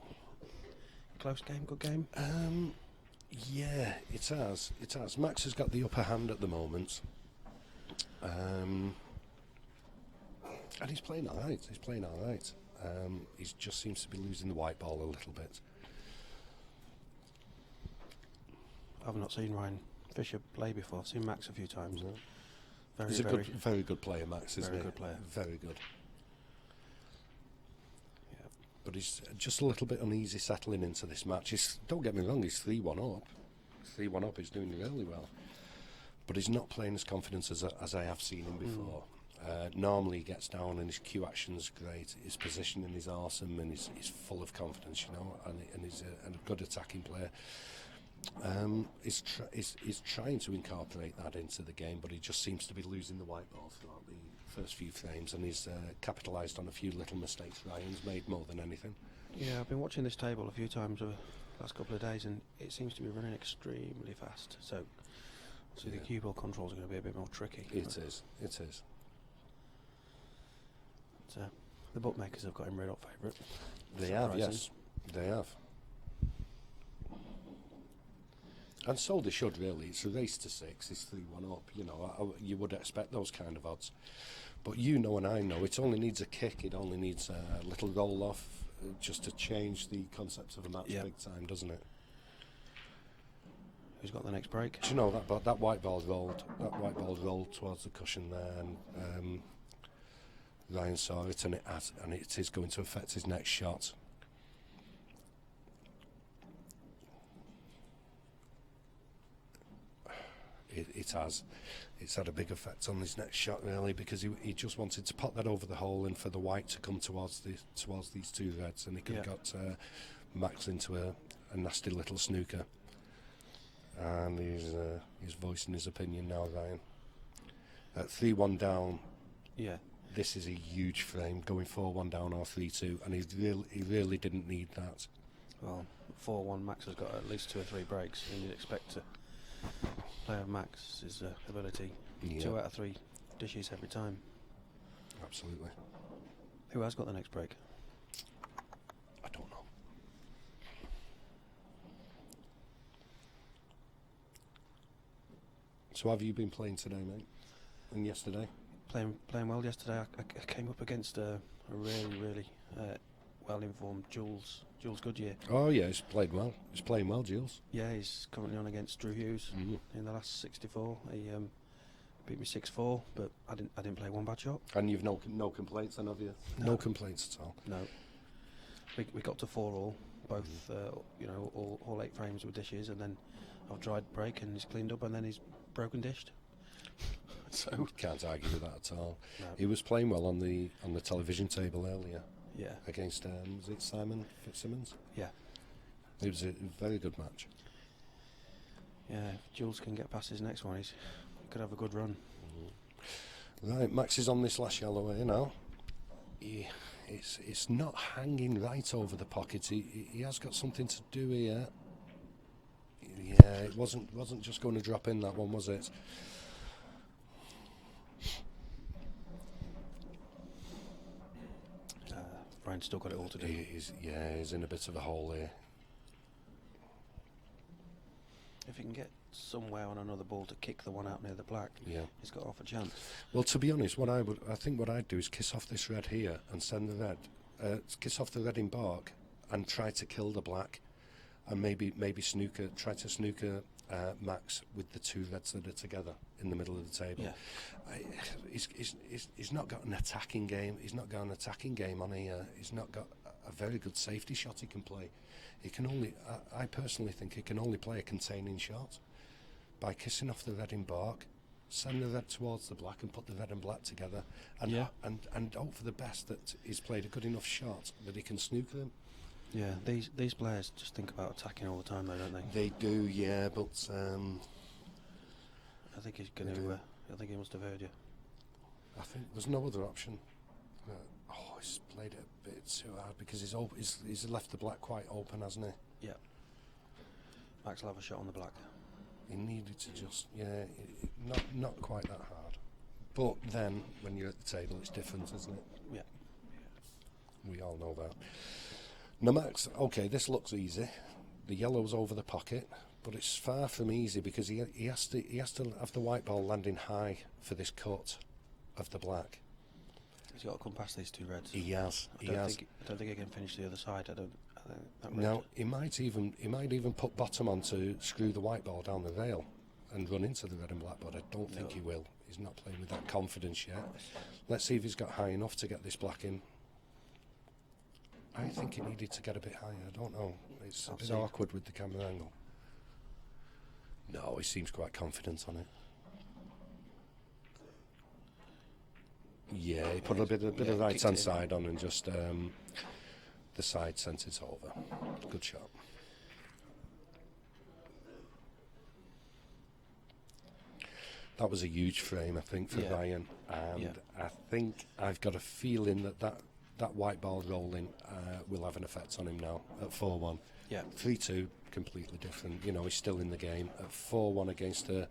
Speaker 2: close game, good game?
Speaker 8: Yeah, it has. It has. Max has got the upper hand at the moment. And he's playing all right. He just seems to be losing the white ball a little bit.
Speaker 2: I've not seen Ryan Fisher play before. I've seen Max a few times.
Speaker 8: No.
Speaker 2: He's
Speaker 8: a very good player, Max, isn't he?
Speaker 2: Very good player.
Speaker 8: Very good.
Speaker 2: Yeah.
Speaker 8: But he's just a little bit uneasy settling into this match. Don't get me wrong, he's 3-1 up. 3-1 up, he's doing really well. But he's not playing as confident as I have seen him before. Normally he gets down and his cue action's great. His positioning is awesome and he's full of confidence, you know, and he's a good attacking player. He's trying to incorporate that into the game, but he just seems to be losing the white ball throughout the first few frames, and he's capitalised on a few little mistakes Ryan's made more than anything.
Speaker 2: Yeah, I've been watching this table a few times over the last couple of days, and it seems to be running extremely fast. So the cue ball controls are going to be a bit more tricky.
Speaker 8: It is.
Speaker 2: But, the bookmakers have got him red hot favourite.
Speaker 8: They have, yes. They have. And so they should, really. It's a race to 6. It's 3-1 up. You know, you would expect those kind of odds. But you know and I know, it only needs a kick. It only needs a little roll-off just to change the concept of a match big time, doesn't it?
Speaker 2: Who's got the next break?
Speaker 8: Do you know that white ball rolled? That white ball rolled towards the cushion there, and Ryan saw it, and it is going to affect his next shot. It has. It's had a big effect on his next shot, really, because he just wanted to pop that over the hole and for the white to come towards these two reds, and he could have got Max into a nasty little snooker. And he's voicing his opinion now, Ryan. At 3-1 down,
Speaker 2: Yeah.
Speaker 8: this is a huge frame, going 4-1 down or 3-2, and he really didn't need that.
Speaker 2: Well, 4-1 Max has got at least 2 or 3 breaks, and you'd expect to play with Max's ability.
Speaker 8: Yeah.
Speaker 2: 2 out of 3 dishes every time.
Speaker 8: Absolutely.
Speaker 2: Who has got the next break?
Speaker 8: I don't know. So have you been playing today, mate? And yesterday?
Speaker 2: Playing well yesterday. I came up against a really well-informed Jules Goodyear.
Speaker 8: Oh yeah, he's played well. He's playing well, Jules.
Speaker 2: Yeah, he's currently on against Drew Hughes in the last 64. He beat me 6-4, but I didn't play one bad shot.
Speaker 8: And you've no complaints, then, have you? No complaints at all.
Speaker 2: No. We got to 4-all, both all 8 frames with dishes, and then I've tried break and he's cleaned up, and then he's broken dished. So
Speaker 8: Can't argue with that at all.
Speaker 2: No.
Speaker 8: He was playing well on the television table earlier
Speaker 2: Yeah.
Speaker 8: against was it Simon Fitzsimmons?
Speaker 2: Yeah.
Speaker 8: It was a very good match.
Speaker 2: Yeah, if Jules can get past his next one, he could have a good run.
Speaker 8: Right, Max is on this last yellow here now. It's not hanging right over the pocket. He has got something to do here. Yeah, it wasn't just going to drop in, that one, was it?
Speaker 2: Brian's still got it all to do.
Speaker 8: He's in a bit of a hole here.
Speaker 2: If he can get somewhere on another ball to kick the one out near the black,
Speaker 8: Yeah.
Speaker 2: he's got half a chance.
Speaker 8: Well, to be honest, what I'd do is kiss off this red here and send the red, kiss off the red in bark and try to kill the black, and maybe try to snooker Max with the 2 reds that are together in the middle of the table.
Speaker 2: Yeah.
Speaker 8: He's not got an attacking game. He's not got an attacking game on here. He's not got a very good safety shot he can play. He can only, I personally think, he can only play a containing shot by kissing off the red in bark, send the red towards the black, and put the red and black together, and and hope for the best that he's played a good enough shot that he can snooker him.
Speaker 2: Yeah, these players just think about attacking all the time, though, don't they?
Speaker 8: They do, yeah, but
Speaker 2: I think he's going to. I think he must have heard you.
Speaker 8: I think there's no other option. He's played it a bit too hard because he's left the black quite open, hasn't he?
Speaker 2: Yeah. Max will have a shot on the black.
Speaker 8: He needed to just, not quite that hard. But then, when you're at the table, it's different, isn't it?
Speaker 2: Yeah.
Speaker 8: We all know that. Now, Max, okay, this looks easy. The yellow's over the pocket, but it's far from easy because he has to have the white ball landing high for this cut of the black.
Speaker 2: He's got to come past these 2 reds.
Speaker 8: He has.
Speaker 2: I don't think he can finish the other side. I think that red.
Speaker 8: Now he might even put bottom on to screw the white ball down the rail and run into the red and black, but I don't think he will. He's not playing with that confidence yet. Let's see if he's got high enough to get this black in. I think he needed to get a bit higher. I don't know. It's a bit awkward with the camera angle. No, he seems quite confident on it. Yeah, he put a bit of right hand side on and just the side sent it over. Good shot. That was a huge frame, I think, for Ryan, and I think I've got a feeling that white ball rolling will have an effect on him now at 4-1.
Speaker 2: Yeah.
Speaker 8: 3-2, completely different. You know, he's still in the game. At 4-1 against a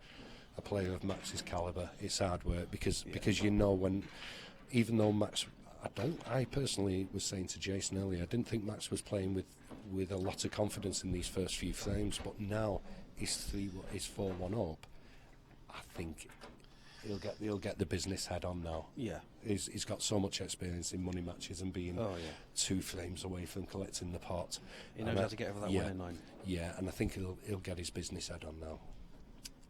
Speaker 8: player of Max's calibre, it's hard work because you know when, even though Max, I personally was saying to Jason earlier, I didn't think Max was playing with a lot of confidence in these first few frames, but now he's 4-1 up. I think he'll get the business head on now.
Speaker 2: Yeah.
Speaker 8: He's got so much experience in money matches and being 2 frames away from collecting the pot.
Speaker 2: He knows how to get over that winning line.
Speaker 8: Yeah, and I think he'll get his business head on now.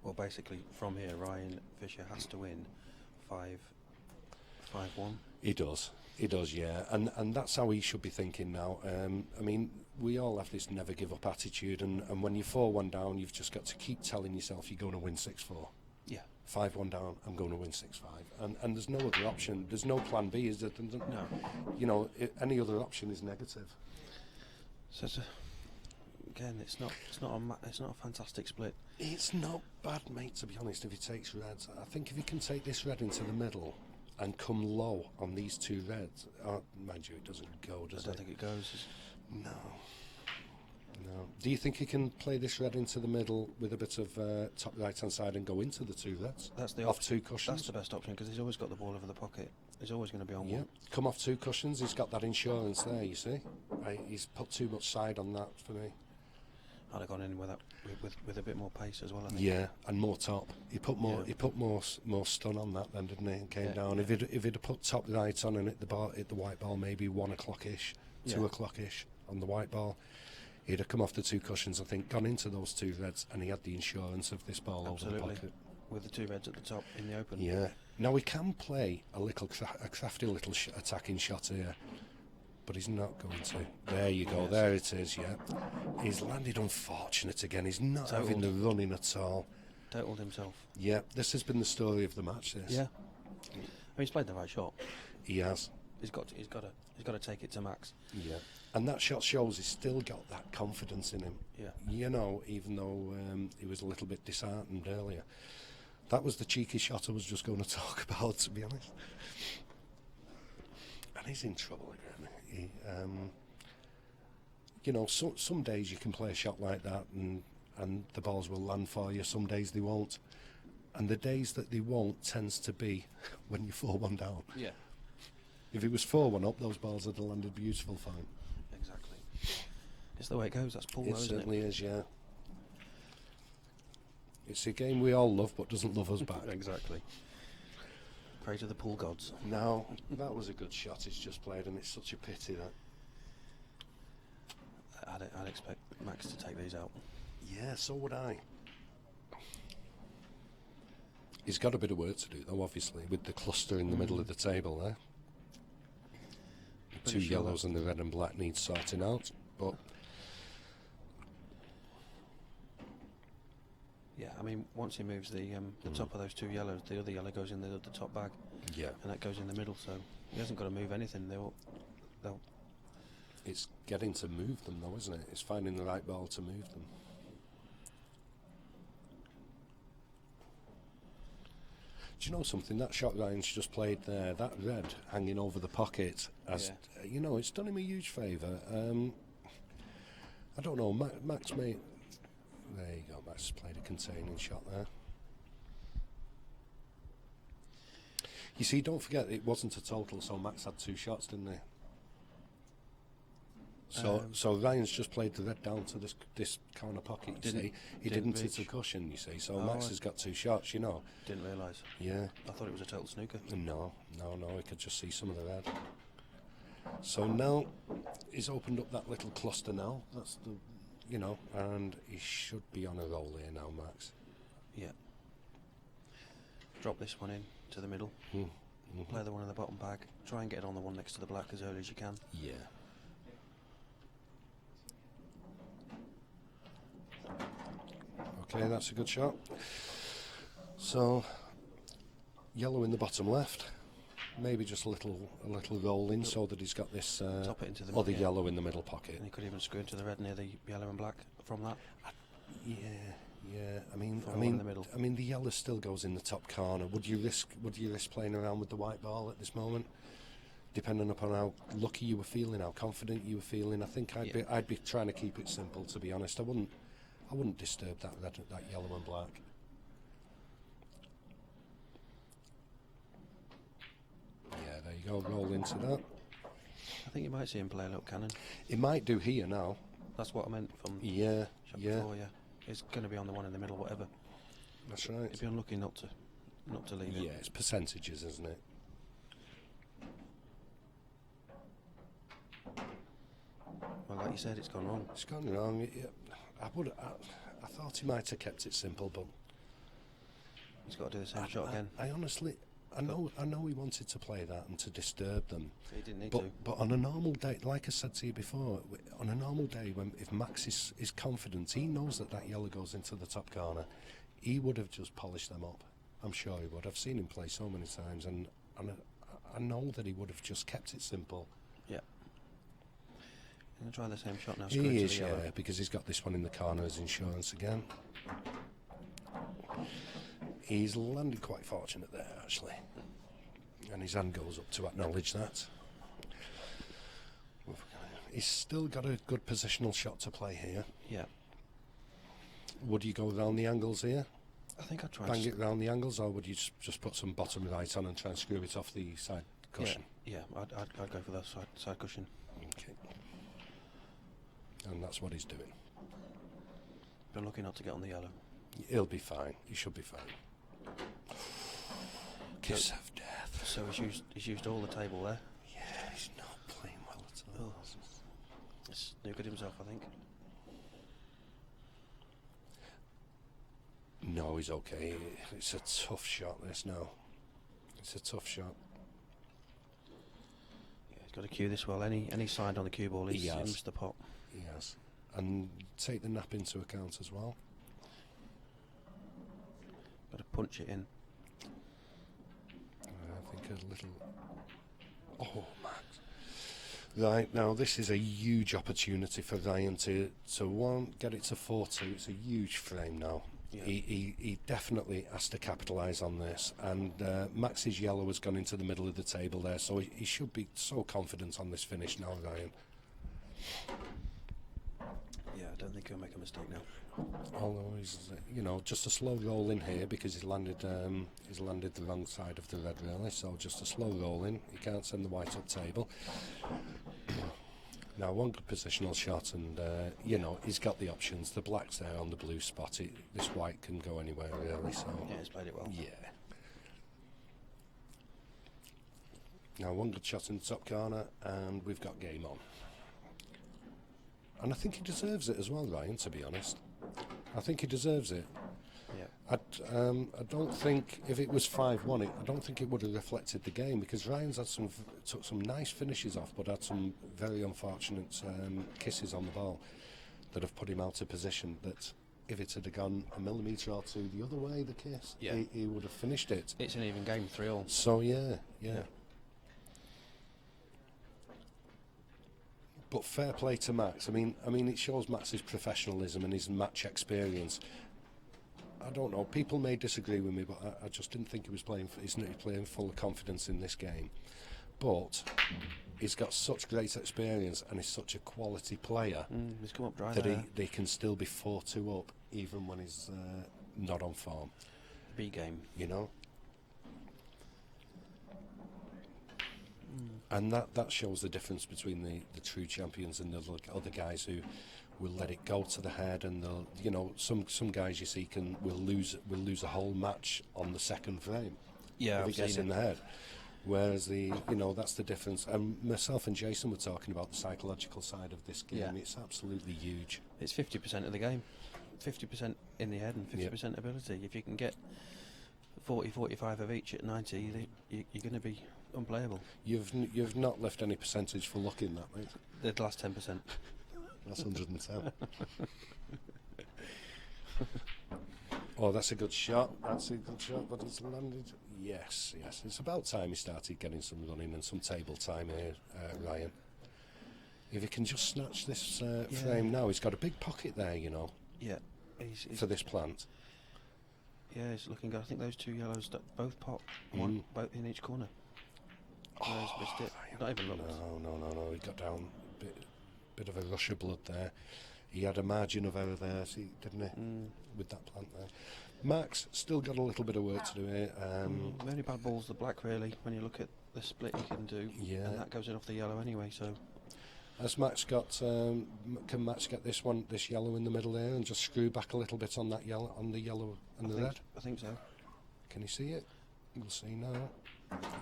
Speaker 2: Well, basically, from here, Ryan Fisher has to win 5-1.
Speaker 8: He does, yeah, and that's how he should be thinking now. I mean, we all have this never give up attitude, and when you're 4-1 down, you've just got to keep telling yourself you're going to win 6-4.
Speaker 2: Yeah.
Speaker 8: 5-1 down, I'm going to win 6-5, and there's no other option. There's no plan B, is there?
Speaker 2: No.
Speaker 8: You know, any other option is negative.
Speaker 2: So again, it's not a fantastic split.
Speaker 8: It's not bad, mate, to be honest, if he takes reds. I think if he can take this red into the middle and come low on these two reds, mind you, it doesn't go, does it?
Speaker 2: I don't think it goes.
Speaker 8: No. Do you think he can play this red into the middle with a bit of top right-hand side and go into the two reds?
Speaker 2: That's the
Speaker 8: off two cushions.
Speaker 2: That's the best option because he's always got the ball over the pocket. He's always going to be on one.
Speaker 8: Come off two cushions. He's got that insurance there. You see, he's put too much side on that for me.
Speaker 2: I'd have gone in with that with a bit more pace as well. I think.
Speaker 8: Yeah, and more top. He put more. He put more stun on that then, didn't he? And came down. Yeah. If he'd have put top right on and hit the white ball maybe 1 o'clock-ish, 2 o'clock-ish on the white ball, he'd have come off the two cushions. I think gone into those two reds, and he had the insurance of this ball over the pocket.
Speaker 2: With the two reds at the top in the open.
Speaker 8: Yeah. Now we can play a crafty little attacking shot here, but he's not going to. There you go. Yes. There it is. Yeah. He's landed unfortunate again. He's not having the running at all.
Speaker 2: Totaled himself.
Speaker 8: Yeah. This has been the story of the match. This.
Speaker 2: Yeah. I mean, he's played the right shot.
Speaker 8: He has.
Speaker 2: He's got to take it to max.
Speaker 8: Yeah. And that shot shows he's still got that confidence in him. Yeah. You know, even though he was a little bit disheartened earlier. That was the cheeky shot I was just going to talk about, to be honest. And he's in trouble again. You know, some days you can play a shot like that and the balls will land for you. Some days they won't. And the days that they won't tends to be when you're 4-1 down. Yeah. If it was 4-1 up, those balls would have landed beautiful for him.
Speaker 2: Exactly. It's the way it goes. That's pool,
Speaker 8: it certainly is, yeah. It's a game we all love, but doesn't love us back.
Speaker 2: Exactly. Pray to the pool gods.
Speaker 8: No, that was a good shot he's just played, and it's such a pity that.
Speaker 2: I'd expect Max to take these out.
Speaker 8: Yeah, so would I. He's got a bit of work to do, though, obviously, with the cluster in the middle of the table there. The two yellows and the red and black need sorting out, but.
Speaker 2: Yeah, I mean, once he moves the top of those two yellows, the other yellow goes in the top bag. Yeah. And that goes in the middle, so he hasn't got to move anything. They'll.
Speaker 8: It's getting to move them, though, isn't it? It's finding the right ball to move them. Do you know something? That shot Ryan's just played there, that red hanging over the pocket, you know, it's done him a huge favour. I don't know, Max may. There you go, Max played a containing shot there. You see, don't forget, it wasn't a total, so Max had 2 shots, didn't he? So Ryan's just played the red down to this corner pocket, you see. He didn't hit the cushion, you see, so Max has got 2 shots, you know.
Speaker 2: Didn't realise.
Speaker 8: Yeah.
Speaker 2: I thought it was a total snooker.
Speaker 8: No, he could just see some of the red. So now, he's opened up that little cluster now, that's the... You know, and he should be on a roll here now, Max.
Speaker 2: Yeah. Drop this one in to the middle. Play the one in the bottom bag. Try and get it on the one next to the black as early as you can.
Speaker 8: Yeah. Okay, that's a good shot. So, yellow in the bottom left. Maybe just a little roll in so that he's got this
Speaker 2: top it into the
Speaker 8: other yellow in the middle pocket.
Speaker 2: And he could even screw into the red near the yellow and black from that.
Speaker 8: Yeah. I mean, the yellow still goes in the top corner. Would you risk playing around with the white ball at this moment? Depending upon how lucky you were feeling, how confident you were feeling, I think I'd be trying to keep it simple. To be honest, I wouldn't disturb that yellow and black. Yeah, there you go. Roll into that.
Speaker 2: I think you might see him play a little cannon.
Speaker 8: He might do here now.
Speaker 2: That's what I meant from
Speaker 8: before,
Speaker 2: It's going to be on the one in the middle, whatever.
Speaker 8: That's right.
Speaker 2: He'd be unlucky not to leave it.
Speaker 8: Yeah, it's percentages, isn't it?
Speaker 2: Well, like you said, it's gone wrong.
Speaker 8: It's gone wrong. I thought he might have kept it simple, but
Speaker 2: he's got to do the same shot again.
Speaker 8: I honestly, I know he wanted to play that and to disturb them.
Speaker 2: He didn't need to.
Speaker 8: But on a normal day, like I said to you before, on a normal day, if Max is confident, he knows that yellow goes into the top corner, he would have just polished them up. I'm sure he would. I've seen him play so many times, and I know that he would have just kept it simple.
Speaker 2: Yeah. Gonna try the same shot now. Screw
Speaker 8: He
Speaker 2: to
Speaker 8: is,
Speaker 2: the yellow.
Speaker 8: yeah, because he's got this one in the corner as insurance again. He's landed quite fortunate there, actually. And his hand goes up to acknowledge that. He's still got a good positional shot to play here.
Speaker 2: Yeah.
Speaker 8: Would you go round the angles here?
Speaker 2: I think I'd try
Speaker 8: Bang
Speaker 2: to
Speaker 8: it round the angles, or would you just put some bottom right on and try and screw it off the side cushion?
Speaker 2: Yeah, I'd go for the side cushion.
Speaker 8: Okay. And that's what he's doing.
Speaker 2: Been lucky not to get on the yellow.
Speaker 8: He'll be fine. He should be fine. Kiss of death.
Speaker 2: So he's used all the table there.
Speaker 8: Yeah, he's not playing well at all.
Speaker 2: It's snookered himself, I think.
Speaker 8: No, he's okay. It's a tough shot, this now. It's a tough shot.
Speaker 2: Yeah, he's got to cue this well. Any side on the cue ball, he missed the pot.
Speaker 8: He has. And take the nap into account as well.
Speaker 2: Got to punch it in.
Speaker 8: I think a little... Oh, Max. Right, now this is a huge opportunity for Ryan to one, get it to 4-2. It's a huge frame now.
Speaker 2: Yeah.
Speaker 8: He definitely has to capitalise on this. And Max's yellow has gone into the middle of the table there, so he should be so confident on this finish now, Ryan.
Speaker 2: Yeah, I don't think he'll make a mistake now.
Speaker 8: Although he's, just a slow roll in here because he's landed the wrong side of the red really. So just a slow roll in. He can't send the white up table. Now one good positional shot, and he's got the options. The black's there on the blue spot. This white can go anywhere really. So
Speaker 2: Yeah, he's played it well.
Speaker 8: yeah. Now one good shot in the top corner, and we've got game on. And I think he deserves it as well, Ryan, to be honest. I think he deserves it.
Speaker 2: Yeah.
Speaker 8: I don't think, if it was 5-1, I don't think it would have reflected the game, because Ryan's had took some nice finishes off, but had some very unfortunate kisses on the ball that have put him out of position, that if it had gone a millimetre or two the other way, the kiss,
Speaker 2: Yeah.
Speaker 8: he would have finished it.
Speaker 2: It's an even game, 3-all.
Speaker 8: So, yeah. But fair play to Max. I mean, it shows Max's professionalism and his match experience. I don't know. People may disagree with me, but I just didn't think he was playing. He's not playing full of confidence in this game. But he's got such great experience and he's such a quality player
Speaker 2: He's come up dry
Speaker 8: that
Speaker 2: there.
Speaker 8: he can still be 4-2 up even when he's not on form.
Speaker 2: B game.
Speaker 8: You know. And that shows the difference between the true champions and the other guys who will let it go to the head, and they'll, some guys you see will lose a whole match on the second frame.
Speaker 2: Yeah,
Speaker 8: if
Speaker 2: I've
Speaker 8: it gets
Speaker 2: seen
Speaker 8: in
Speaker 2: it.
Speaker 8: the head. Whereas that's the difference. And myself and Jason were talking about the psychological side of this game.
Speaker 2: Yeah.
Speaker 8: It's absolutely huge.
Speaker 2: It's 50% of the game. 50% in the head and 50% ability. If you can get 40-45 of each at 90, you're going to be unplayable.
Speaker 8: You've not left any percentage for luck in that, mate.
Speaker 2: The last 10%.
Speaker 8: That's 110. Oh, that's a good shot. That's a good shot, but it's landed. Yes. It's about time he started getting some running and some table time here, Ryan. If he can just snatch this frame now, he's got a big pocket there,
Speaker 2: Yeah.
Speaker 8: for this plant.
Speaker 2: Yeah, he's looking good. I think those two yellows, both pop, one both in each corner. He's missed it. Not even looked.
Speaker 8: No. He got down a bit of a rush of blood there. He had a margin of error there, didn't he? With that plant there. Max still got a little bit of work to do here.
Speaker 2: The only bad ball's the black, really. When you look at the split he can do, and that goes in off the yellow anyway. So,
Speaker 8: has Max got? Can Max get this yellow in the middle there, and just screw back a little bit on that yellow, on the yellow and the red?
Speaker 2: I think so.
Speaker 8: Can you see it? We'll see now.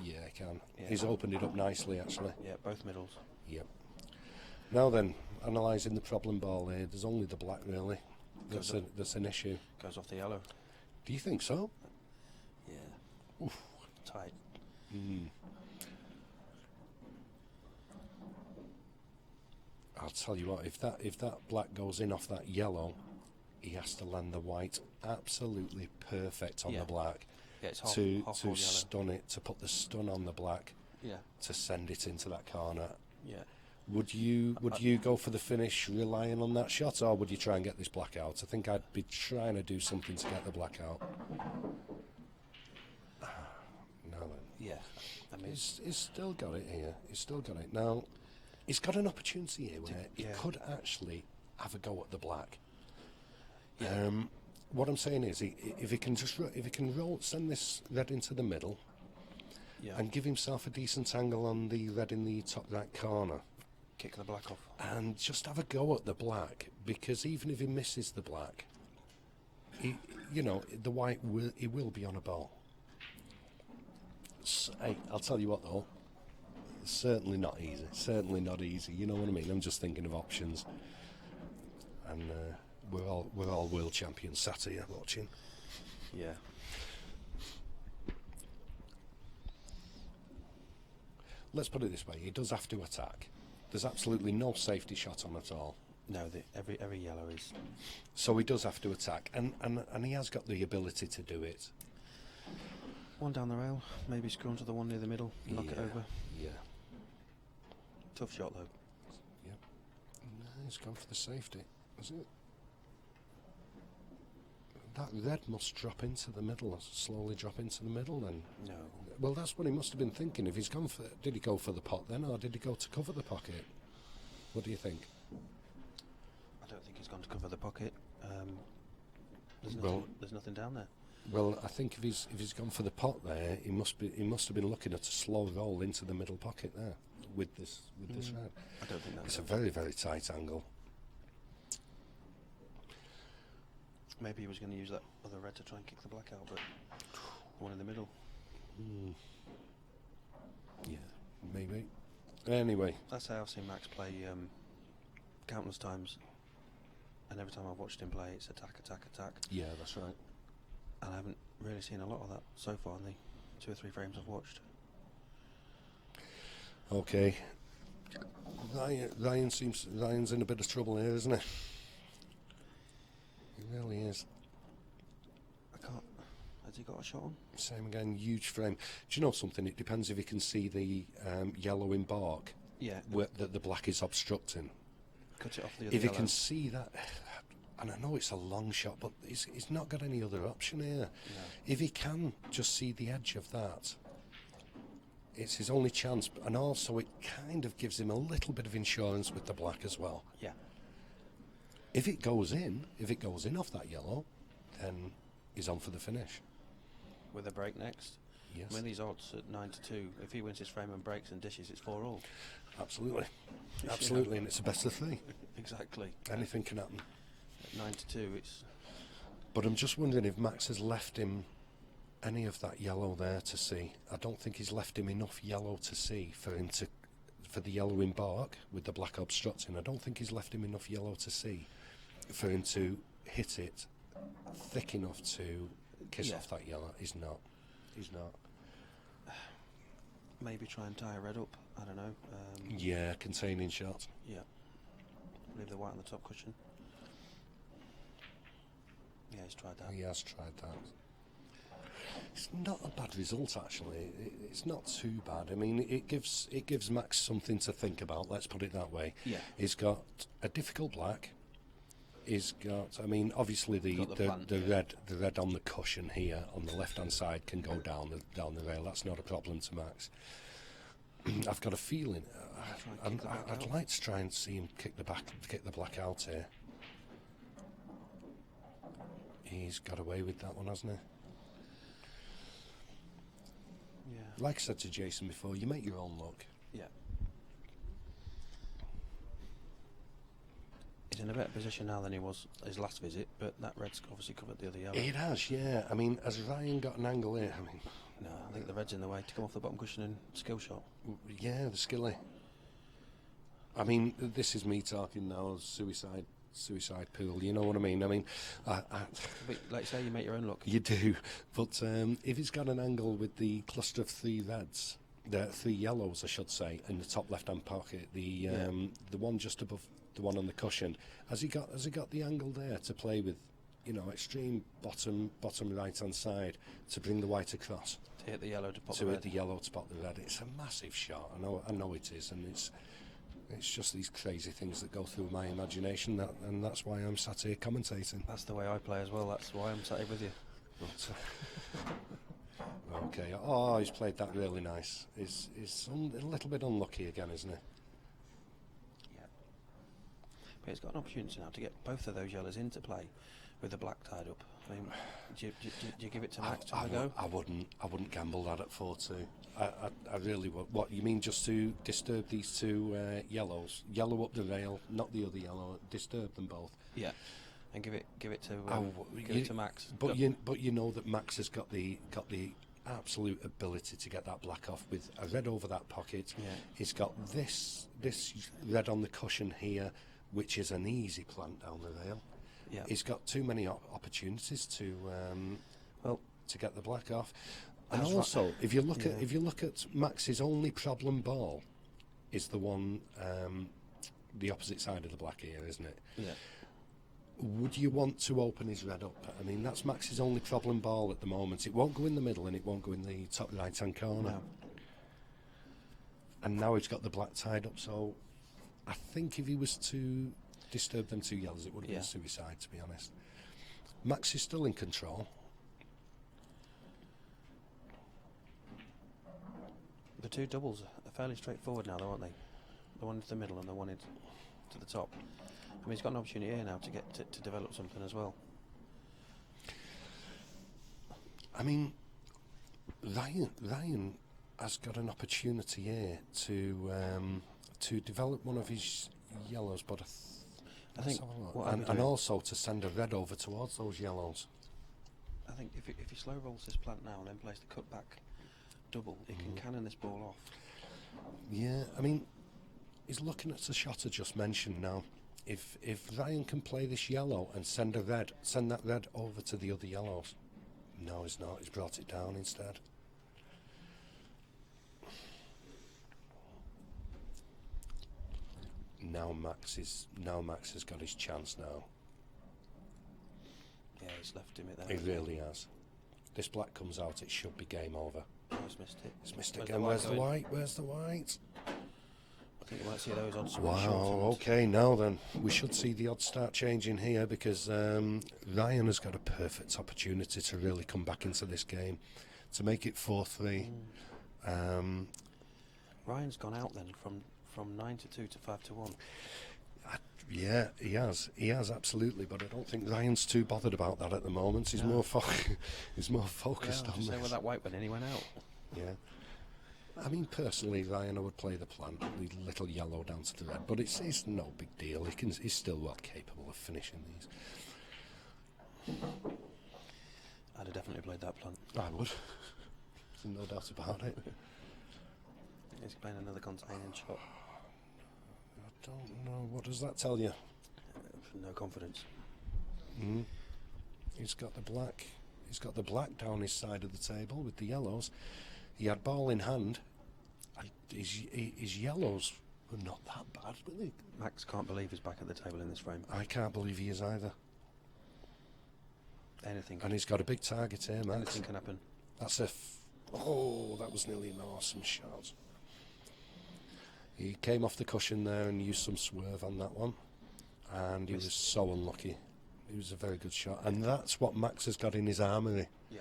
Speaker 8: Yeah, I can.
Speaker 2: Yeah.
Speaker 8: He's opened it up nicely, actually.
Speaker 2: Yeah, both middles.
Speaker 8: Yep. Now then, analysing the problem ball here, there's only the black really. That's an issue.
Speaker 2: Goes off the yellow.
Speaker 8: Do you think so?
Speaker 2: Yeah. Oof. Tight.
Speaker 8: I'll tell you what, if that black goes in off that yellow, he has to land the white absolutely perfect on the black.
Speaker 2: Yeah, it's
Speaker 8: to
Speaker 2: half
Speaker 8: stun it, to put the stun on the black,
Speaker 2: Yeah.
Speaker 8: to send it into that corner.
Speaker 2: Yeah.
Speaker 8: Would you go for the finish relying on that shot, or would you try and get this black out? I think I'd be trying to do something to get the black out. Now then.
Speaker 2: Yeah. I mean,
Speaker 8: He's still got it here. He's still got it. Now, he's got an opportunity here where he could actually have a go at the black.
Speaker 2: Yeah.
Speaker 8: What I'm saying is, if he can send this red into the middle, and give himself a decent angle on the red in the top right corner,
Speaker 2: kick the black off.
Speaker 8: and just have a go at the black, because even if he misses the black, the white will be on a ball. Hey, I'll tell you what though, it's certainly not easy. Certainly not easy. You know what I mean? I'm just thinking of options, and we're all world champions sat here watching.
Speaker 2: Yeah.
Speaker 8: Let's put it this way: he does have to attack. There's absolutely no safety shot on at all.
Speaker 2: No, every yellow is.
Speaker 8: So he does have to attack, and he has got the ability to do it.
Speaker 2: One down the rail, maybe screw onto the one near the middle, knock it over.
Speaker 8: Yeah.
Speaker 2: Tough shot though.
Speaker 8: Yep. No, he's gone for the safety, is it? That red must drop into the middle, slowly drop into the middle then.
Speaker 2: No.
Speaker 8: Well, that's what he must have been thinking. If he's gone for, did he go for the pot then, or did he go to cover the pocket? What do you think?
Speaker 2: I don't think he's gone to cover the pocket. There's nothing down there.
Speaker 8: Well, I think if he's gone for the pot there, he must have been looking at a slow roll into the middle pocket there with this red.
Speaker 2: I don't think that's.
Speaker 8: It's a very, very tight angle.
Speaker 2: Maybe he was going to use that other red to try and kick the black out, but the one in the middle.
Speaker 8: Yeah, maybe. Anyway,
Speaker 2: That's how I've seen Max play countless times, and every time I've watched him play, it's attack, attack, attack.
Speaker 8: yeah, that's right.
Speaker 2: And I haven't really seen a lot of that so far in the 2 or 3 frames I've watched.
Speaker 8: Okay. Ryan's in a bit of trouble here, isn't he? He really is.
Speaker 2: Has he got a shot on?
Speaker 8: Same again, huge frame. Do you know something? It depends if he can see the yellow in bark
Speaker 2: Yeah.
Speaker 8: that the black is obstructing.
Speaker 2: Cut it off the other
Speaker 8: If he
Speaker 2: yellow.
Speaker 8: can see that, and I know it's a long shot, but he's not got any other option here.
Speaker 2: No.
Speaker 8: If he can just see the edge of that, it's his only chance, and also it kind of gives him a little bit of insurance with the black as well.
Speaker 2: Yeah.
Speaker 8: If it goes in off that yellow, then he's on for the finish.
Speaker 2: With a break next.
Speaker 8: Yes.
Speaker 2: I mean, these odds at 9-2. If he wins his frame and breaks and dishes, it's 4-all.
Speaker 8: Absolutely. Absolutely, and it's a best of 3.
Speaker 2: Exactly.
Speaker 8: Anything can happen.
Speaker 2: At 9-2, it's.
Speaker 8: But I'm just wondering if Max has left him any of that yellow there to see. I don't think he's left him enough yellow to see for the yellow in bark with the black obstructing. I don't think he's left him enough yellow to see for him to hit it thick enough to kiss off that yellow. He's not.
Speaker 2: Maybe try and tie a red up. I don't know.
Speaker 8: Yeah, containing shot.
Speaker 2: Yeah. Leave the white on the top cushion. Yeah, he's tried that.
Speaker 8: He has tried that. It's not a bad result actually. It's not too bad. I mean, it gives Max something to think about. Let's put it that way.
Speaker 2: Yeah.
Speaker 8: He's got a difficult black. He's got. I mean, obviously the red on the cushion here on the left hand side can go down the rail. That's not a problem to Max. I've got a feeling. I'd like to try and see him kick the black out here. He's got away with that one, hasn't he?
Speaker 2: Yeah.
Speaker 8: Like I said to Jason before, you make your own luck.
Speaker 2: Yeah. He's in a better position now than he was his last visit, but that red's obviously covered the other yellow.
Speaker 8: It has, yeah. I mean, has Ryan got an angle here? I mean,
Speaker 2: No, I think the red's in the way to come off the bottom cushion and skill shot.
Speaker 8: yeah, the skilly. I mean, this is me talking now, suicide pool, you know what I mean? I mean,
Speaker 2: But like you say, you make your own luck.
Speaker 8: you do, but if he's got an angle with the cluster of 3 reds, the 3 yellows, I should say, in the top left-hand pocket, the one just above the one on the cushion, has he got the angle there to play with, extreme bottom right-hand side to bring the white across?
Speaker 2: To hit the yellow to pop
Speaker 8: To
Speaker 2: the
Speaker 8: hit
Speaker 2: red.
Speaker 8: the yellow to pop the red. It's a massive shot. I know it is, and It's just these crazy things that go through my imagination, and that's why I'm sat here commentating.
Speaker 2: That's the way I play as well. That's why I'm sat here with you.
Speaker 8: Okay. Oh, he's played that really nice. He's a little bit unlucky again, isn't he?
Speaker 2: Yeah. But he's got an opportunity now to get both of those yellows into play with the black tied up. I mean, do you give it to Max to have a go?
Speaker 8: I wouldn't gamble that at 4-2. I really would. What you mean, just to disturb these two yellows, yellow up the rail, not the other yellow, disturb them both.
Speaker 2: Yeah, and give it to
Speaker 8: give
Speaker 2: it to Max.
Speaker 8: But you know that Max has got the absolute ability to get that black off with a red over that pocket.
Speaker 2: Yeah.
Speaker 8: He's got this red on the cushion here, which is an easy plant down the rail.
Speaker 2: Yeah.
Speaker 8: He's got too many opportunities to get the black off. And
Speaker 2: That's
Speaker 8: also,
Speaker 2: right.
Speaker 8: if you look at Max's only problem ball, is the one the opposite side of the black here, isn't it?
Speaker 2: Yeah.
Speaker 8: Would you want to open his red up? I mean, that's Max's only problem ball at the moment. It won't go in the middle and it won't go in the top right-hand corner.
Speaker 2: No.
Speaker 8: And now he's got the black tied up, so I think if he was to disturb them two yellows, it would have been suicide, to be honest. Max is still in control.
Speaker 2: The two doubles are fairly straightforward now, though, aren't they? The one into the middle and the one into the top. I mean, he's got an opportunity here now to get to develop something as well.
Speaker 8: I mean, Ryan has got an opportunity here to develop one of his yellows, but
Speaker 2: I think
Speaker 8: and also to send a red over towards those yellows.
Speaker 2: I think if he slow rolls this plant now and then plays the cutback double, he can cannon this ball off.
Speaker 8: Yeah, I mean, he's looking at the shot I just mentioned now. If Ryan can play this yellow and send that red over to the other yellows. No, he's not. He's brought it down instead. Now Max has got his chance now.
Speaker 2: Yeah, he's left him it there.
Speaker 8: He really has. This black comes out, it should be game over.
Speaker 2: Oh, he's missed it.
Speaker 8: He's missed it
Speaker 2: Where's
Speaker 8: again.
Speaker 2: the
Speaker 8: Where's the
Speaker 2: going?
Speaker 8: white? Where's the white?
Speaker 2: I think you might see those odds.
Speaker 8: Wow, okay, now then, we should see the odds start changing here because Ryan has got a perfect opportunity to really come back into this game, to make it 4-3.
Speaker 2: Ryan's gone out then from 9-2 to 5-1.
Speaker 8: Yeah, he has absolutely, but I don't think Ryan's too bothered about that at the moment. He's more focused on
Speaker 2: Say
Speaker 8: this.
Speaker 2: where that white went in, he went out.
Speaker 8: Yeah. I mean, personally, Ryan, I would play the plant, the little yellow down to the red, but it's no big deal. He's still well capable of finishing these.
Speaker 2: I'd have definitely played that plant.
Speaker 8: I would. There's no doubt about it.
Speaker 2: He's playing another containing shot.
Speaker 8: I don't know. What does that tell you?
Speaker 2: No confidence.
Speaker 8: He's got the black. He's got the black down his side of the table with the yellows. He had ball in hand. His yellows were not that bad, were they?
Speaker 2: Max can't believe he's back at the table in this frame.
Speaker 8: I can't believe he is either.
Speaker 2: Anything.
Speaker 8: And he's got a big target here, Max.
Speaker 2: Anything can happen.
Speaker 8: That's that was nearly an awesome shot. He came off the cushion there and used some swerve on that one, and he was so unlucky. It was a very good shot, and that's what Max has got in his armoury.
Speaker 2: Yeah.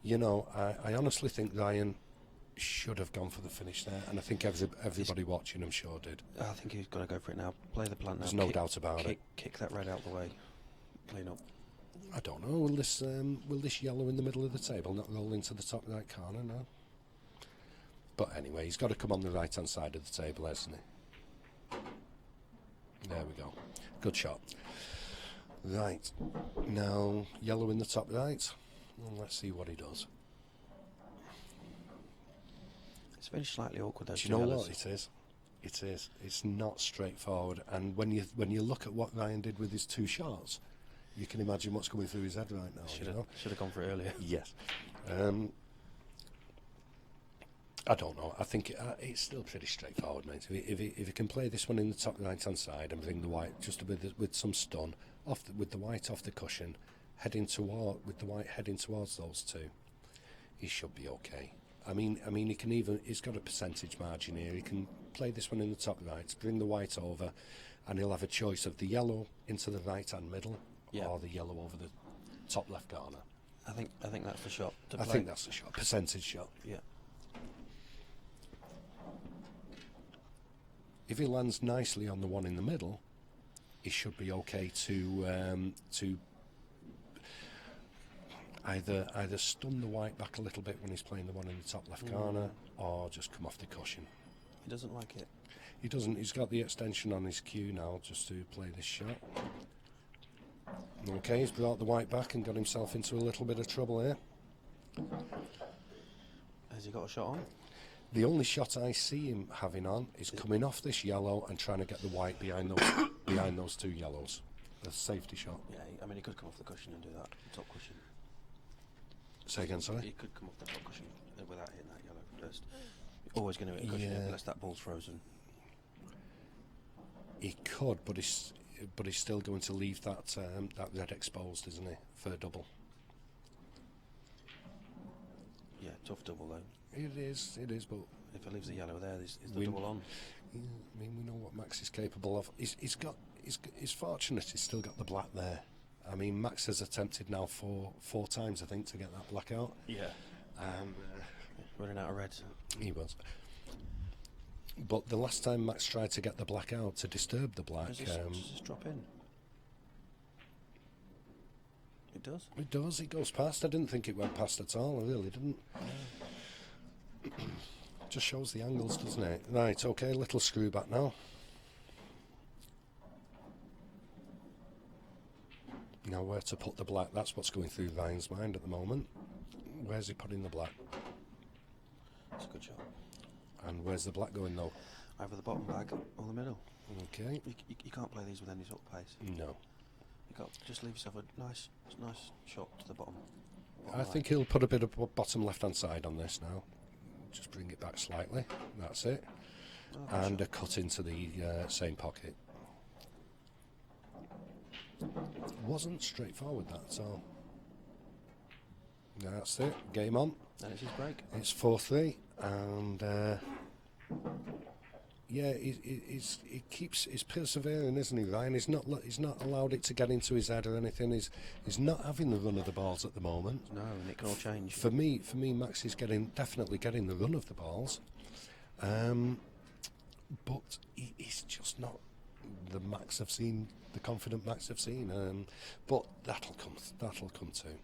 Speaker 8: You know, I honestly think Ryan should have gone for the finish there, and I think everybody watching him sure did.
Speaker 2: I think he's got to go for it now. Play the plant now.
Speaker 8: There's no doubt about it.
Speaker 2: Kick that red out the way. Clean up.
Speaker 8: I don't know. Will this yellow in the middle of the table not roll into the top right corner? No. But anyway, he's got to come on the right-hand side of the table, hasn't he? There we go. Good shot. Right. Now, yellow in the top right. Well, let's see what he does.
Speaker 2: It's very slightly awkward.
Speaker 8: Do you know what it is? It is. It's not straightforward. And when you look at what Ryan did with his two shots, you can imagine what's going through his head right now.
Speaker 2: Should have gone for it earlier.
Speaker 8: Yes. I don't know. I think it's still pretty straightforward, mate. If he can play this one in the top right-hand side and bring the white just with some stun with the white off the cushion, with the white heading towards those two, he should be okay. I mean, he's got a percentage margin here. He can play this one in the top right, bring the white over, and he'll have a choice of the yellow into the right-hand middle,
Speaker 2: Yeah.
Speaker 8: or the yellow over the top left corner.
Speaker 2: I think that's the shot to
Speaker 8: I
Speaker 2: play.
Speaker 8: think that's the shot, percentage shot.
Speaker 2: Yeah.
Speaker 8: If he lands nicely on the one in the middle, he should be okay to either stun the white back a little bit when he's playing the one in the top left corner, or just come off the cushion.
Speaker 2: He doesn't like it.
Speaker 8: He doesn't. He's got the extension on his cue now just to play this shot. Okay, he's brought the white back and got himself into a little bit of trouble here.
Speaker 2: Has he got a shot on?
Speaker 8: The only shot I see him having on is coming off this yellow and trying to get the white behind those two yellows. A safety shot.
Speaker 2: Yeah, I mean, he could come off the cushion and do that, the top cushion.
Speaker 8: Say again, sorry?
Speaker 2: He could come off the top cushion without hitting that yellow first. Always going to hit a cushion unless that ball's frozen.
Speaker 8: He could, but he's still going to leave that red exposed, isn't he, for a double?
Speaker 2: Yeah, tough double though.
Speaker 8: It is, but
Speaker 2: If he leaves the yellow there, is the
Speaker 8: We-
Speaker 2: double on?
Speaker 8: yeah, I mean, we know what Max is capable of. He's fortunate he's still got the black there. I mean, Max has attempted now four times, I think, to get that black out.
Speaker 2: Yeah. Running out of reds.
Speaker 8: He was. But the last time Max tried to get the black out to disturb the black,
Speaker 2: Does this drop in? It does.
Speaker 8: it does. It goes past. I didn't think it went past at all. I really didn't. Just shows the angles, doesn't it? Right. Okay. Little screw back now. Now where to put the black? That's what's going through Ryan's mind at the moment. Where's he putting the black?
Speaker 2: It's a good shot.
Speaker 8: And where's the black going though?
Speaker 2: Either the bottom bag or the middle.
Speaker 8: Okay.
Speaker 2: You can't play these with any sort of pace.
Speaker 8: No.
Speaker 2: You got just leave yourself a nice shot to the bottom.
Speaker 8: I think he'll put a bit of bottom left-hand side on this now. Just bring it back slightly. That's it. And a cut into the same pocket. Wasn't straightforward that at all. That's it. Game on.
Speaker 2: And it's his break.
Speaker 8: It's 4-3, and yeah, he's persevering, isn't he, Ryan? He's not allowed it to get into his head or anything. He's not having the run of the balls at the moment.
Speaker 2: No, and it can all change.
Speaker 8: For me, Max is definitely getting the run of the balls, but he's just not the Max I've seen, the confident Max I've seen. But that'll come too.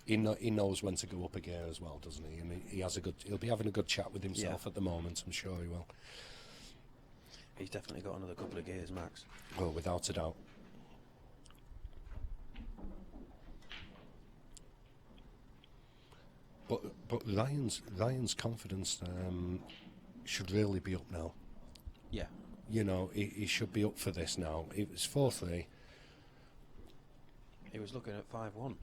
Speaker 8: He knows when to go up a gear as well, doesn't he? And he'll be having a good chat with himself at the moment. I'm sure he will.
Speaker 2: He's definitely got another couple of gears, Max.
Speaker 8: Well, without a doubt. But Ryan's confidence should really be up now.
Speaker 2: Yeah.
Speaker 8: You know, he should be up for this now. It was 4-3.
Speaker 2: He was looking at 5-1.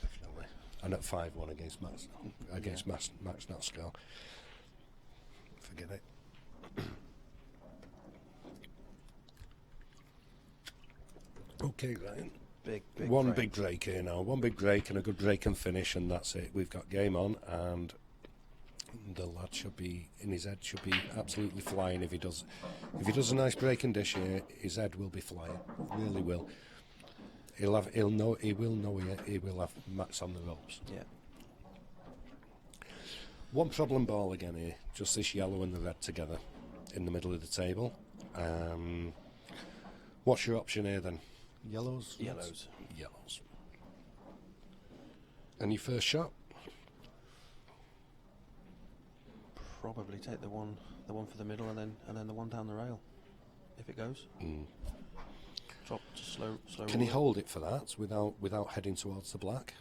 Speaker 8: Definitely. And at 5-1 against Max Nosko. Forget it. Okay, Ryan.
Speaker 2: Big
Speaker 8: One
Speaker 2: break.
Speaker 8: big break here now. One big break and a good break and finish, and that's it. We've got game on, and the lad should be in his head. Should be absolutely flying if he does. If he does a nice break and dish here, his head will be flying. Really will. He will know he will have Max on the ropes.
Speaker 2: Yeah.
Speaker 8: One problem ball again here. Just this yellow and the red together in the middle of the table. What's your option here then? Yellows?
Speaker 2: Yellows.
Speaker 8: Yellows. And your first shot?
Speaker 2: Probably take the one for the middle, and then the one down the rail, if it goes. Drop just slow.
Speaker 8: Can he hold it for that without heading towards the black?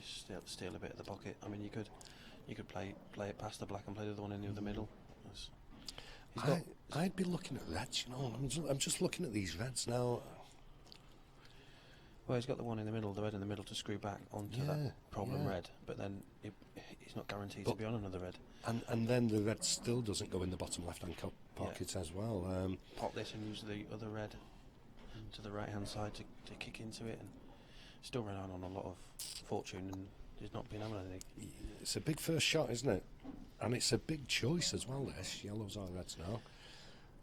Speaker 2: Steal a bit of the pocket. I mean, you could play it past the black and play the other one in the middle.
Speaker 8: I'd be looking at reds. You know, I'm just looking at these reds now.
Speaker 2: Well, he's got the one in the middle, the red in the middle, to screw back onto that problem red. But then he's not guaranteed to be on another red.
Speaker 8: And then the red still doesn't go in the bottom left-hand pocket as well.
Speaker 2: Pop this and use the other red to the right-hand side to kick into it, and still relying on a lot of fortune, and he's not been able to.
Speaker 8: It's a big first shot, isn't it? And it's a big choice as well. This yellows or reds now.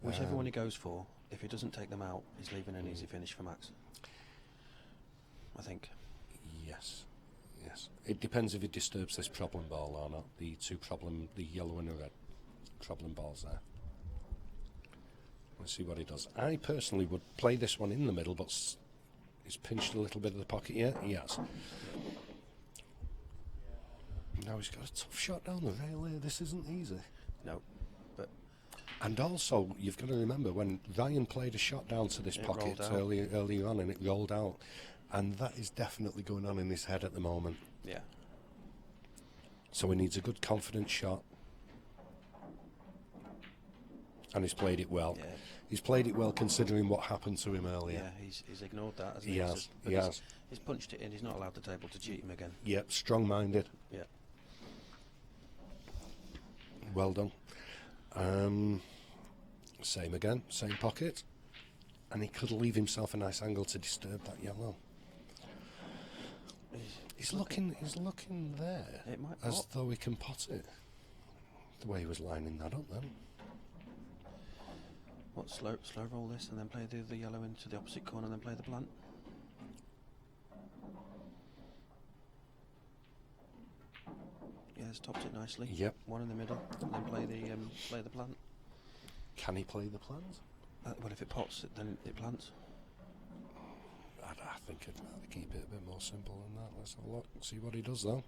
Speaker 2: Whichever one he goes for, if he doesn't take them out, he's leaving an easy finish for Max. I think.
Speaker 8: Yes. It depends if he disturbs this problem ball or not. The yellow and the red problem balls there. Let's see what he does. I personally would play this one in the middle, but he's pinched a little bit of the pocket here. He has. Now he's got a tough shot down the rail here. This isn't easy.
Speaker 2: No, but
Speaker 8: and also you've got to remember when Ryan played a shot down to this pocket earlier on, and it rolled out, and that is definitely going on in his head at the moment.
Speaker 2: Yeah.
Speaker 8: So he needs a good, confident shot, and he's played it well.
Speaker 2: Yeah.
Speaker 8: He's played it well considering what happened to him earlier.
Speaker 2: Yeah, he's ignored that, hasn't he?
Speaker 8: He has. He has.
Speaker 2: He's punched it in. He's not allowed the table to cheat him again.
Speaker 8: Yep, strong-minded.
Speaker 2: Yeah.
Speaker 8: Well done. Same again, same pocket, and he could leave himself a nice angle to disturb that yellow. He's looking there,
Speaker 2: It might
Speaker 8: as
Speaker 2: pot.
Speaker 8: though he can pot it. The way he was lining that up then.
Speaker 2: What, slow roll this and then play the yellow into the opposite corner and then play the plant? Yeah, it's topped it nicely.
Speaker 8: Yep.
Speaker 2: One in the middle and then play the plant.
Speaker 8: Can he play the plant?
Speaker 2: Well, if it pots, then it plants.
Speaker 8: I think I'd rather keep it a bit more simple than that. Let's have a look. See what he does though.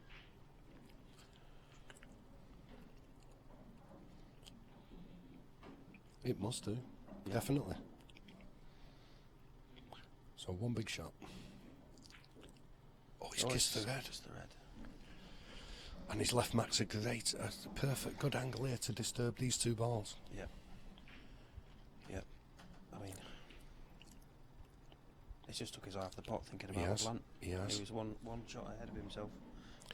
Speaker 8: It must do.
Speaker 2: Yeah.
Speaker 8: Definitely. So one big shot. Oh, he's kissed the red.
Speaker 2: Just the red.
Speaker 8: And he's left Max a perfect, good angle here to disturb these two balls.
Speaker 2: Yep. Yep. I mean, he's just took his eye off the pot thinking about the plant.
Speaker 8: He has.
Speaker 2: He was one shot ahead of himself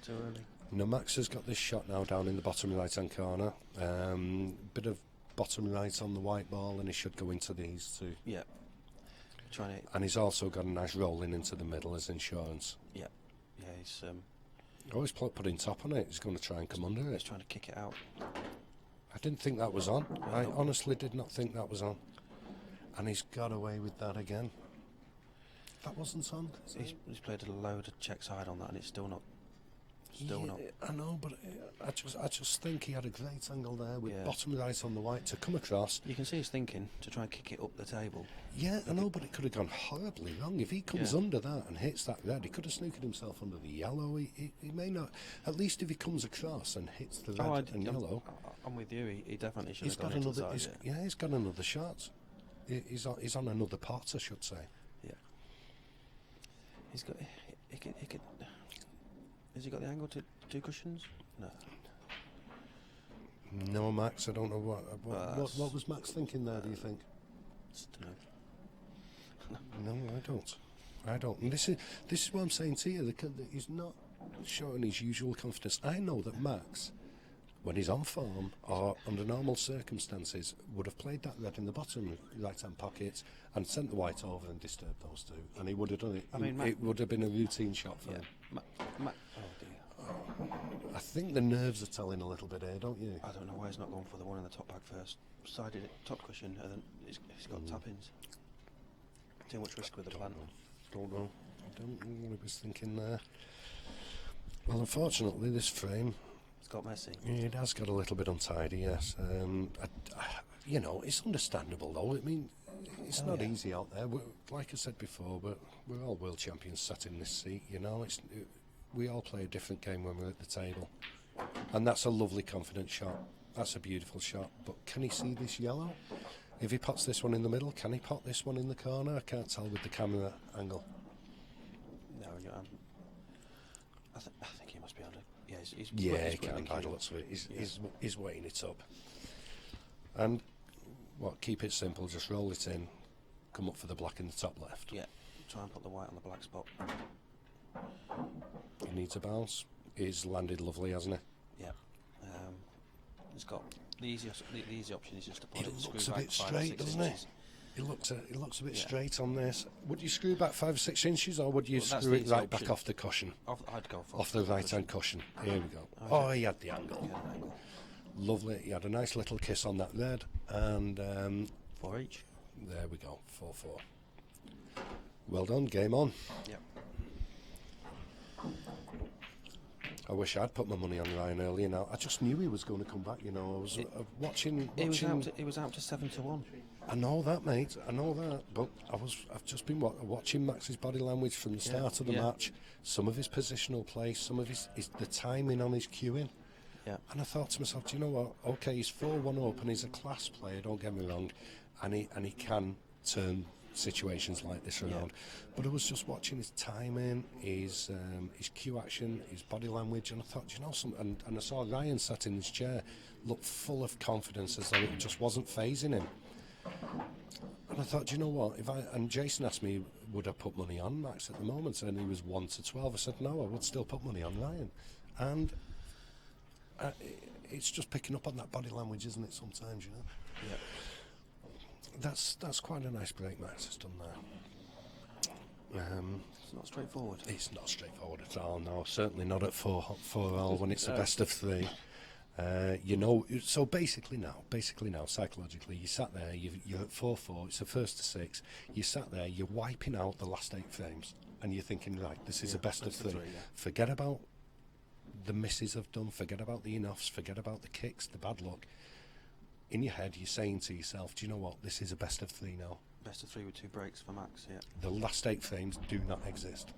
Speaker 2: too early.
Speaker 8: Now Max has got this shot now down in the bottom right-hand corner. Bit of bottom right on the white ball, and he should go into these two.
Speaker 2: Yeah. Trying to.
Speaker 8: And he's also got a nice rolling into the middle as insurance.
Speaker 2: Yeah. Yeah. He's
Speaker 8: Always putting top on it. He's going to try and come under
Speaker 2: he's
Speaker 8: it.
Speaker 2: trying to kick it out.
Speaker 8: I didn't think that was on. I
Speaker 2: No.
Speaker 8: honestly did not think that was on. And he's got away with that again. That wasn't on.
Speaker 2: He's played a load of check side on that, and it's still not. Not.
Speaker 8: I know, but I just think he had a great angle there with
Speaker 2: Yeah.
Speaker 8: bottom right on the white to come across.
Speaker 2: You can see he's thinking to try and kick it up the table.
Speaker 8: Yeah, I know, but it could have gone horribly wrong. If he comes under that and hits that red, he could have snooked himself under the yellow. He may not. At least if he comes across and hits the red and yellow.
Speaker 2: I'm with you. He definitely should
Speaker 8: He's
Speaker 2: have gone
Speaker 8: got
Speaker 2: into
Speaker 8: another.
Speaker 2: the side,
Speaker 8: He's got another shot. He's on another pot, I should say.
Speaker 2: Yeah. He's got. He could. Has he got the angle to two cushions? No.
Speaker 8: No, Max. I don't know what was Max thinking there. Do you think? No, I don't. And this is what I'm saying to you. He's not showing his usual confidence. I know that Max, when he's on form or under normal circumstances, would have played that red in the bottom right-hand pocket and sent the white over and disturbed those two, and he would have done it.
Speaker 2: I mean,
Speaker 8: it would have been a routine shot for him.
Speaker 2: Oh dear.
Speaker 8: I think the nerves are telling a little bit here, don't you?
Speaker 2: I don't know why he's not going for the one in the top bag first. Sided it, top cushion, and then he's got tap-ins. Too much risk with the plant.
Speaker 8: Don't know. I don't know what he was thinking there. Well, unfortunately, this frame,
Speaker 2: It's got messy.
Speaker 8: it has got a little bit untidy, yes. It's understandable, though. I mean, it's not easy out there. Like I said before, we're all world champions sat in this seat, we all play a different game when we're at the table. And that's a lovely, confident shot. That's a beautiful shot. But can he see this yellow? If he pots this one in the middle, can he pot this one in the corner? I can't tell with the camera angle.
Speaker 2: No, I think he must be under. Yeah, he's
Speaker 8: Yeah,
Speaker 2: he's
Speaker 8: he
Speaker 2: putting
Speaker 8: can
Speaker 2: the
Speaker 8: by
Speaker 2: key
Speaker 8: the
Speaker 2: up.
Speaker 8: looks of it. He's weighing it up. And keep it simple, just roll it in, come up for the black in the top left.
Speaker 2: Yeah, try and put the white on the black spot.
Speaker 8: He needs a bounce. He's landed lovely, hasn't he?
Speaker 2: Yeah. He's got the easy option is just to put
Speaker 8: It
Speaker 2: it
Speaker 8: looks
Speaker 2: screw
Speaker 8: a
Speaker 2: back
Speaker 8: bit
Speaker 2: 5 or
Speaker 8: straight,
Speaker 2: 6
Speaker 8: doesn't
Speaker 2: inches.
Speaker 8: it? It looks a bit
Speaker 2: Yeah.
Speaker 8: straight on this. Would you screw back 5 or 6 inches, or would you
Speaker 2: Well, that's
Speaker 8: screw
Speaker 2: the
Speaker 8: it
Speaker 2: easy
Speaker 8: right back
Speaker 2: option.
Speaker 8: off the cushion?
Speaker 2: I'd go for
Speaker 8: Off the
Speaker 2: the
Speaker 8: right-hand cushion. Here we go.
Speaker 2: Oh,
Speaker 8: Oh, he had the angle.
Speaker 2: Yeah, angle.
Speaker 8: Lovely. He had a nice little kiss on that red, and
Speaker 2: 4 each.
Speaker 8: There we go, 4-4. Well done, game on.
Speaker 2: Yep.
Speaker 8: I wish I'd put my money on Ryan earlier now. I just knew he was going to come back, you know. I was watching.
Speaker 2: He was out to 7-1.
Speaker 8: I know that, mate. I know that. But I've just been watching Max's body language from the start of the match. Some of his positional play, some of his the timing on his cueing.
Speaker 2: Yeah.
Speaker 8: And I thought to myself, do you know what? Okay, he's 4-1 up and he's a class player, don't get me wrong. And he can turn situations like this around. But I was just watching his timing, his cue action, his body language, and I thought, you know, and I saw Ryan sat in his chair, looked full of confidence, as though it just wasn't phasing him. And I thought, you know what? And Jason asked me, would I put money on Max at the moment? And he was 1-12. I said, no, I would still put money on Ryan. And it's just picking up on that body language, isn't it? Sometimes, you know.
Speaker 2: Yeah.
Speaker 8: That's quite a nice break Max has done there.
Speaker 2: It's not straightforward.
Speaker 8: It's not straightforward at all. No, certainly not at 4-4 when it's the best of 3. You know, so basically now, psychologically, you sat there, you're at 4-4, it's the first to 6, you sat there, you're wiping out the last 8 frames, and you're thinking, right, this is the best of 3. Forget about the misses I've done, forget about the enoffs, forget about the kicks, the bad luck. In your head, you're saying to yourself, do you know what, this is a best of 3 now.
Speaker 2: Best of 3 with 2 breaks for Max, yeah.
Speaker 8: The last 8 frames do not exist.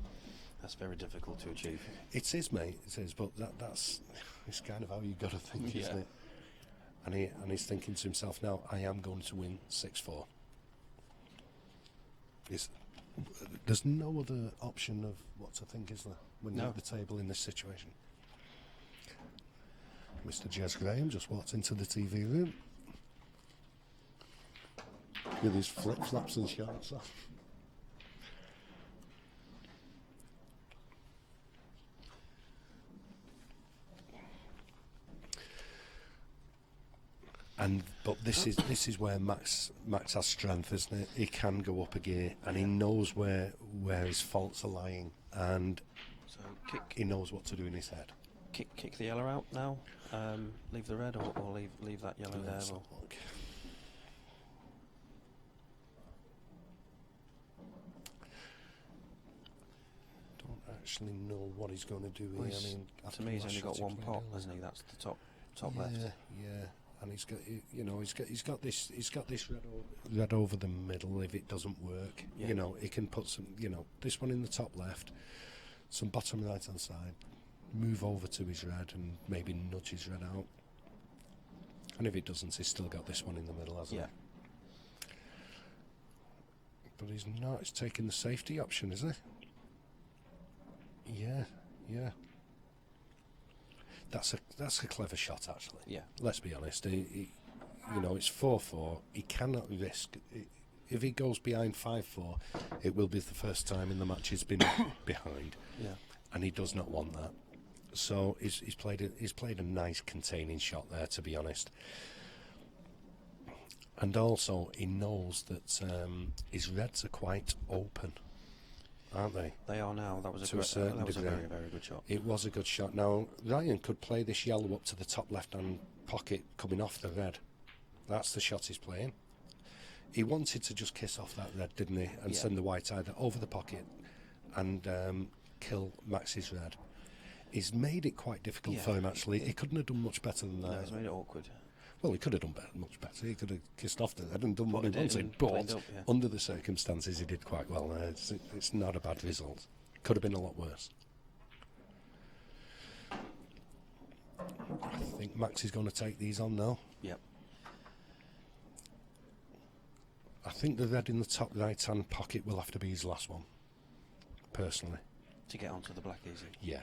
Speaker 2: That's very difficult to achieve.
Speaker 8: It is, mate, it is, but that's it's kind of how you've got to think, isn't it? And he's thinking to himself, now, I am going to win 6-4. There's no other option of what to think, is there, when you're at the table in this situation? Mr. Jez Graham just walked into the TV room with his flip-flops and shorts on. But this is where Max has strength, isn't it? He can go up a gear, and he knows where his faults are lying, and
Speaker 2: so
Speaker 8: he knows what to do in his head.
Speaker 2: Kick the yellow out now. Leave the red, or leave that yellow there. Or
Speaker 8: don't actually know what he's going to do here. I mean,
Speaker 2: to me, he's only got one pot, hasn't he? That's the top left.
Speaker 8: Yeah. And he's got this red over the middle. If it doesn't work, you know, he can put some, you know, this one in the top left, some bottom right hand side, move over to his red and maybe nudge his red out. And if it doesn't, he's still got this one in the middle, hasn't he? But he's not. He's taking the safety option, is he? Yeah. That's a clever shot, actually.
Speaker 2: Yeah.
Speaker 8: Let's be honest. You know, it's 4-4. He cannot risk. If he goes behind 5-4, it will be the first time in the match he's been behind.
Speaker 2: Yeah.
Speaker 8: And he does not want that. So he's played a nice containing shot there, to be honest. And also, he knows that his reds are quite open, aren't they?
Speaker 2: They are now. That was a very, very good shot.
Speaker 8: It was a good shot. Now, Ryan could play this yellow up to the top left-hand pocket coming off the red. That's the shot he's playing. He wanted to just kiss off that red, didn't he? And send the white either over the pocket and kill Max's red. He's made it quite difficult for him, actually. He couldn't have done much better than that.
Speaker 2: No, he's made it awkward.
Speaker 8: Well, he could have done much better. He could have kissed off the red and done what he wanted. But under the circumstances, he did quite well there. It's not a bad result. Could have been a lot worse. I think Max is going to take these on now.
Speaker 2: Yep.
Speaker 8: I think the red in the top right-hand pocket will have to be his last one, personally.
Speaker 2: To get onto the black easy.
Speaker 8: Yeah.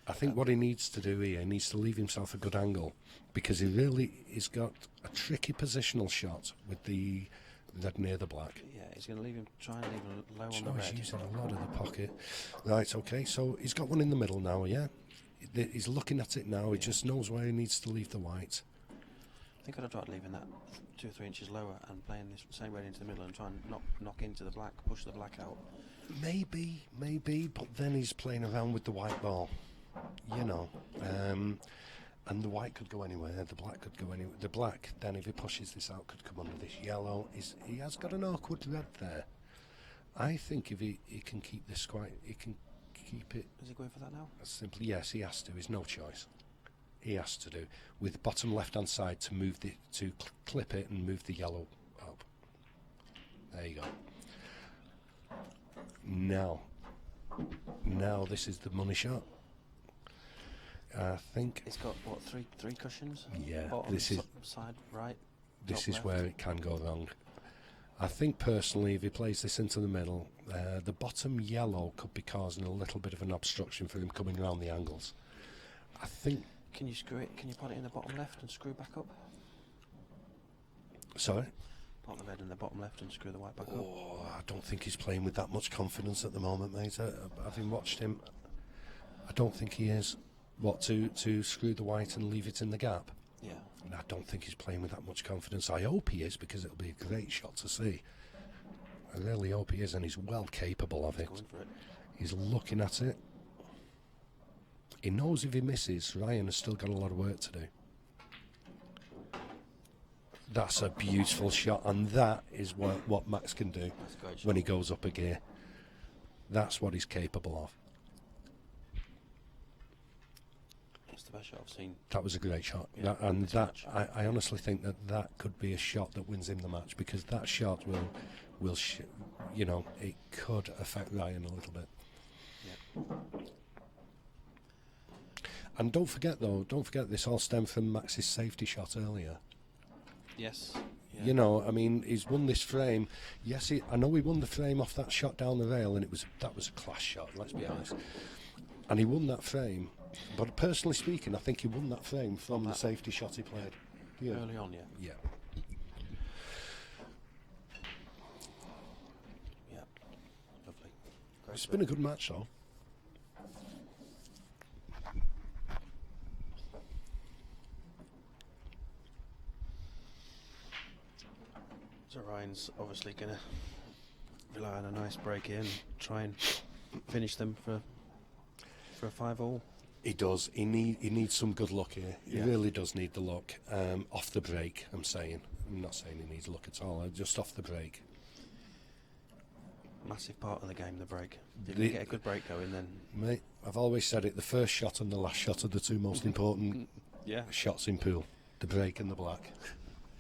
Speaker 8: I think what he needs to do here, he needs to leave himself a good angle, because he's got a tricky positional shot with the red near the black.
Speaker 2: Yeah, he's going to try and leave him low on the red.
Speaker 8: He's using a lot of the pocket. Right, okay, so he's got one in the middle now, yeah? He's looking at it now, he just knows where he needs to leave the white.
Speaker 2: I think I'd have tried leaving that 2 or 3 inches lower and playing this same red into the middle and try and knock into the black, push the black out.
Speaker 8: Maybe, but then he's playing around with the white ball, you know. And the white could go anywhere, the black could go anywhere. The black, then if he pushes this out, could come under this yellow. He has got an awkward red there. I think if he can keep this quite, he can keep it.
Speaker 2: Is he going for that now?
Speaker 8: Simply, yes, he has to. He's no choice. He has to do with bottom left-hand side to move clip it and move the yellow up. There you go. Now this is the money shot. I think
Speaker 2: It's got what, three cushions?
Speaker 8: Yeah,
Speaker 2: Bottom,
Speaker 8: this is
Speaker 2: side right.
Speaker 8: this
Speaker 2: top
Speaker 8: is
Speaker 2: left.
Speaker 8: where it can go wrong. I think personally, if he plays this into the middle, the bottom yellow could be causing a little bit of an obstruction for him coming around the angles. I think.
Speaker 2: Can you screw it? Can you put it in the bottom left and screw back up?
Speaker 8: Sorry.
Speaker 2: Put the red in the bottom left and screw the white back up.
Speaker 8: Oh, I don't think he's playing with that much confidence at the moment, mate. Having watched him, I don't think he is. What, to screw the white and leave it in the gap?
Speaker 2: Yeah.
Speaker 8: And I don't think he's playing with that much confidence. I hope he is, because it'll be a great shot to see. I really hope he is, and he's well capable of it.
Speaker 2: Going for it.
Speaker 8: He's looking at it. He knows if he misses, Ryan has still got a lot of work to do. That's a beautiful shot, and that is what Max can do
Speaker 2: That's a great shot.
Speaker 8: when he goes up a gear. That's what he's capable of.
Speaker 2: It's the best shot I've seen.
Speaker 8: That was a great shot.
Speaker 2: Yeah,
Speaker 8: And
Speaker 2: this
Speaker 8: that,
Speaker 2: match.
Speaker 8: I honestly think that could be a shot that wins him the match, because that shot will it could affect Ryan a little bit.
Speaker 2: Yeah.
Speaker 8: And don't forget this all stemmed from Max's safety shot earlier.
Speaker 2: Yes. Yeah.
Speaker 8: You know, I mean, he's won this frame. Yes, I know he won the frame off that shot down the rail, and that was a class shot, let's be honest. And he won that frame. But personally speaking, I think he won that frame from the safety shot he played. Yeah.
Speaker 2: Early on, yeah.
Speaker 8: Yeah.
Speaker 2: Yeah. Lovely. Great
Speaker 8: It's
Speaker 2: stuff.
Speaker 8: been a good match, though.
Speaker 2: So Ryan's obviously going to rely on a nice break here and try and finish them for a 5-all.
Speaker 8: He does. He needs some good luck here. He
Speaker 2: Yeah.
Speaker 8: really does need the luck. Off the break, I'm saying. I'm not saying he needs luck at all. Just off the break.
Speaker 2: Massive part of the game, the break. If
Speaker 8: The-
Speaker 2: you get a good break going, then
Speaker 8: Mate, I've always said it, the first shot and the last shot are the two most important
Speaker 2: yeah,
Speaker 8: shots in pool. The break and the black.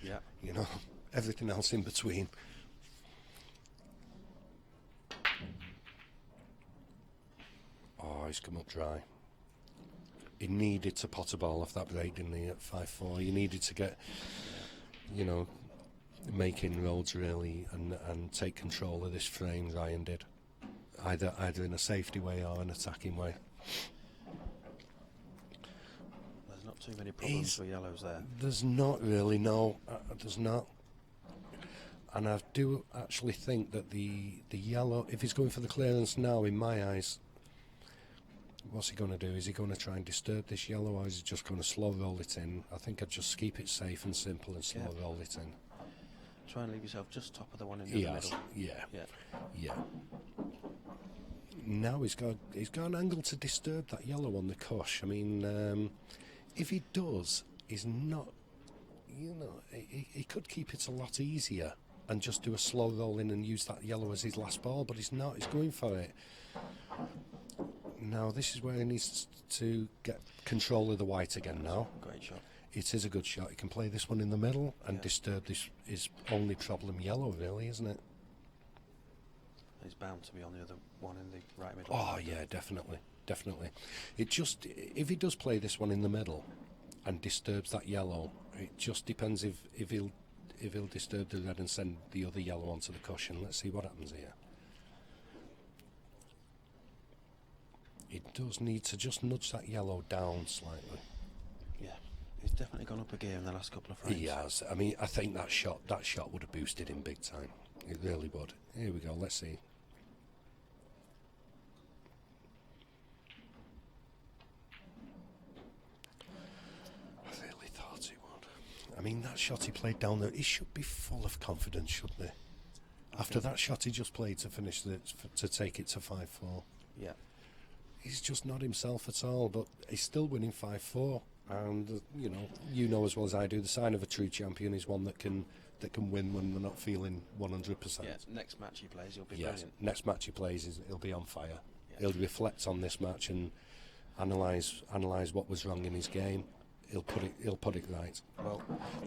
Speaker 2: yeah.
Speaker 8: You know, everything else in between. Oh, he's come up dry. He needed to pot a ball off that break, didn't he, at 5-4. He needed to get, make inroads really and take control of this frame. Ryan did. Either in a safety way or an attacking way.
Speaker 2: There's not too many problems for yellows there.
Speaker 8: There's not really, no. There's not. And I do actually think that the yellow, if he's going for the clearance now, in my eyes, what's he going to do? Is he going to try and disturb this yellow, or is he just going to slow roll it in? I think I'd just keep it safe and simple and slow roll it in.
Speaker 2: Try and leave yourself just top of the one in
Speaker 8: He
Speaker 2: the
Speaker 8: has,
Speaker 2: middle.
Speaker 8: yeah.
Speaker 2: Yeah.
Speaker 8: Now he's got an angle to disturb that yellow on the cush. I mean, if he does, he's not. He could keep it a lot easier and just do a slow roll in and use that yellow as his last ball, but he's not. He's going for it. Now this is where he needs to get control of the white again. Now
Speaker 2: Great shot.
Speaker 8: it is a good shot. He can play this one in the middle and
Speaker 2: Yeah.
Speaker 8: disturb this his only problem yellow, really, isn't it?
Speaker 2: He's bound to be on the other one in the right middle.
Speaker 8: Oh yeah, definitely. It just, if he does play this one in the middle and disturbs that yellow, it just depends if he'll disturb the red and send the other yellow onto the cushion. Let's see what happens here. He does need to just nudge that yellow down slightly.
Speaker 2: Yeah. He's definitely gone up a gear in the last couple of frames.
Speaker 8: He has. I mean, I think that shot would have boosted him big time. It really would. Here we go. Let's see. I really thought he would. I mean, that shot he played down there, he should be full of confidence, shouldn't he? After that shot he just played to finish to take it to 5-4.
Speaker 2: Yeah.
Speaker 8: He's just not himself at all, but he's still winning 5-4. And you know as well as I do, the sign of a true champion is one that can win when they're not feeling 100%.
Speaker 2: Yeah, next match he plays, he'll be
Speaker 8: Yes,
Speaker 2: brilliant.
Speaker 8: next match he plays, he'll be on fire.
Speaker 2: Yeah.
Speaker 8: He'll reflect on this match and analyse what was wrong in his game. He'll put it right.
Speaker 2: Well,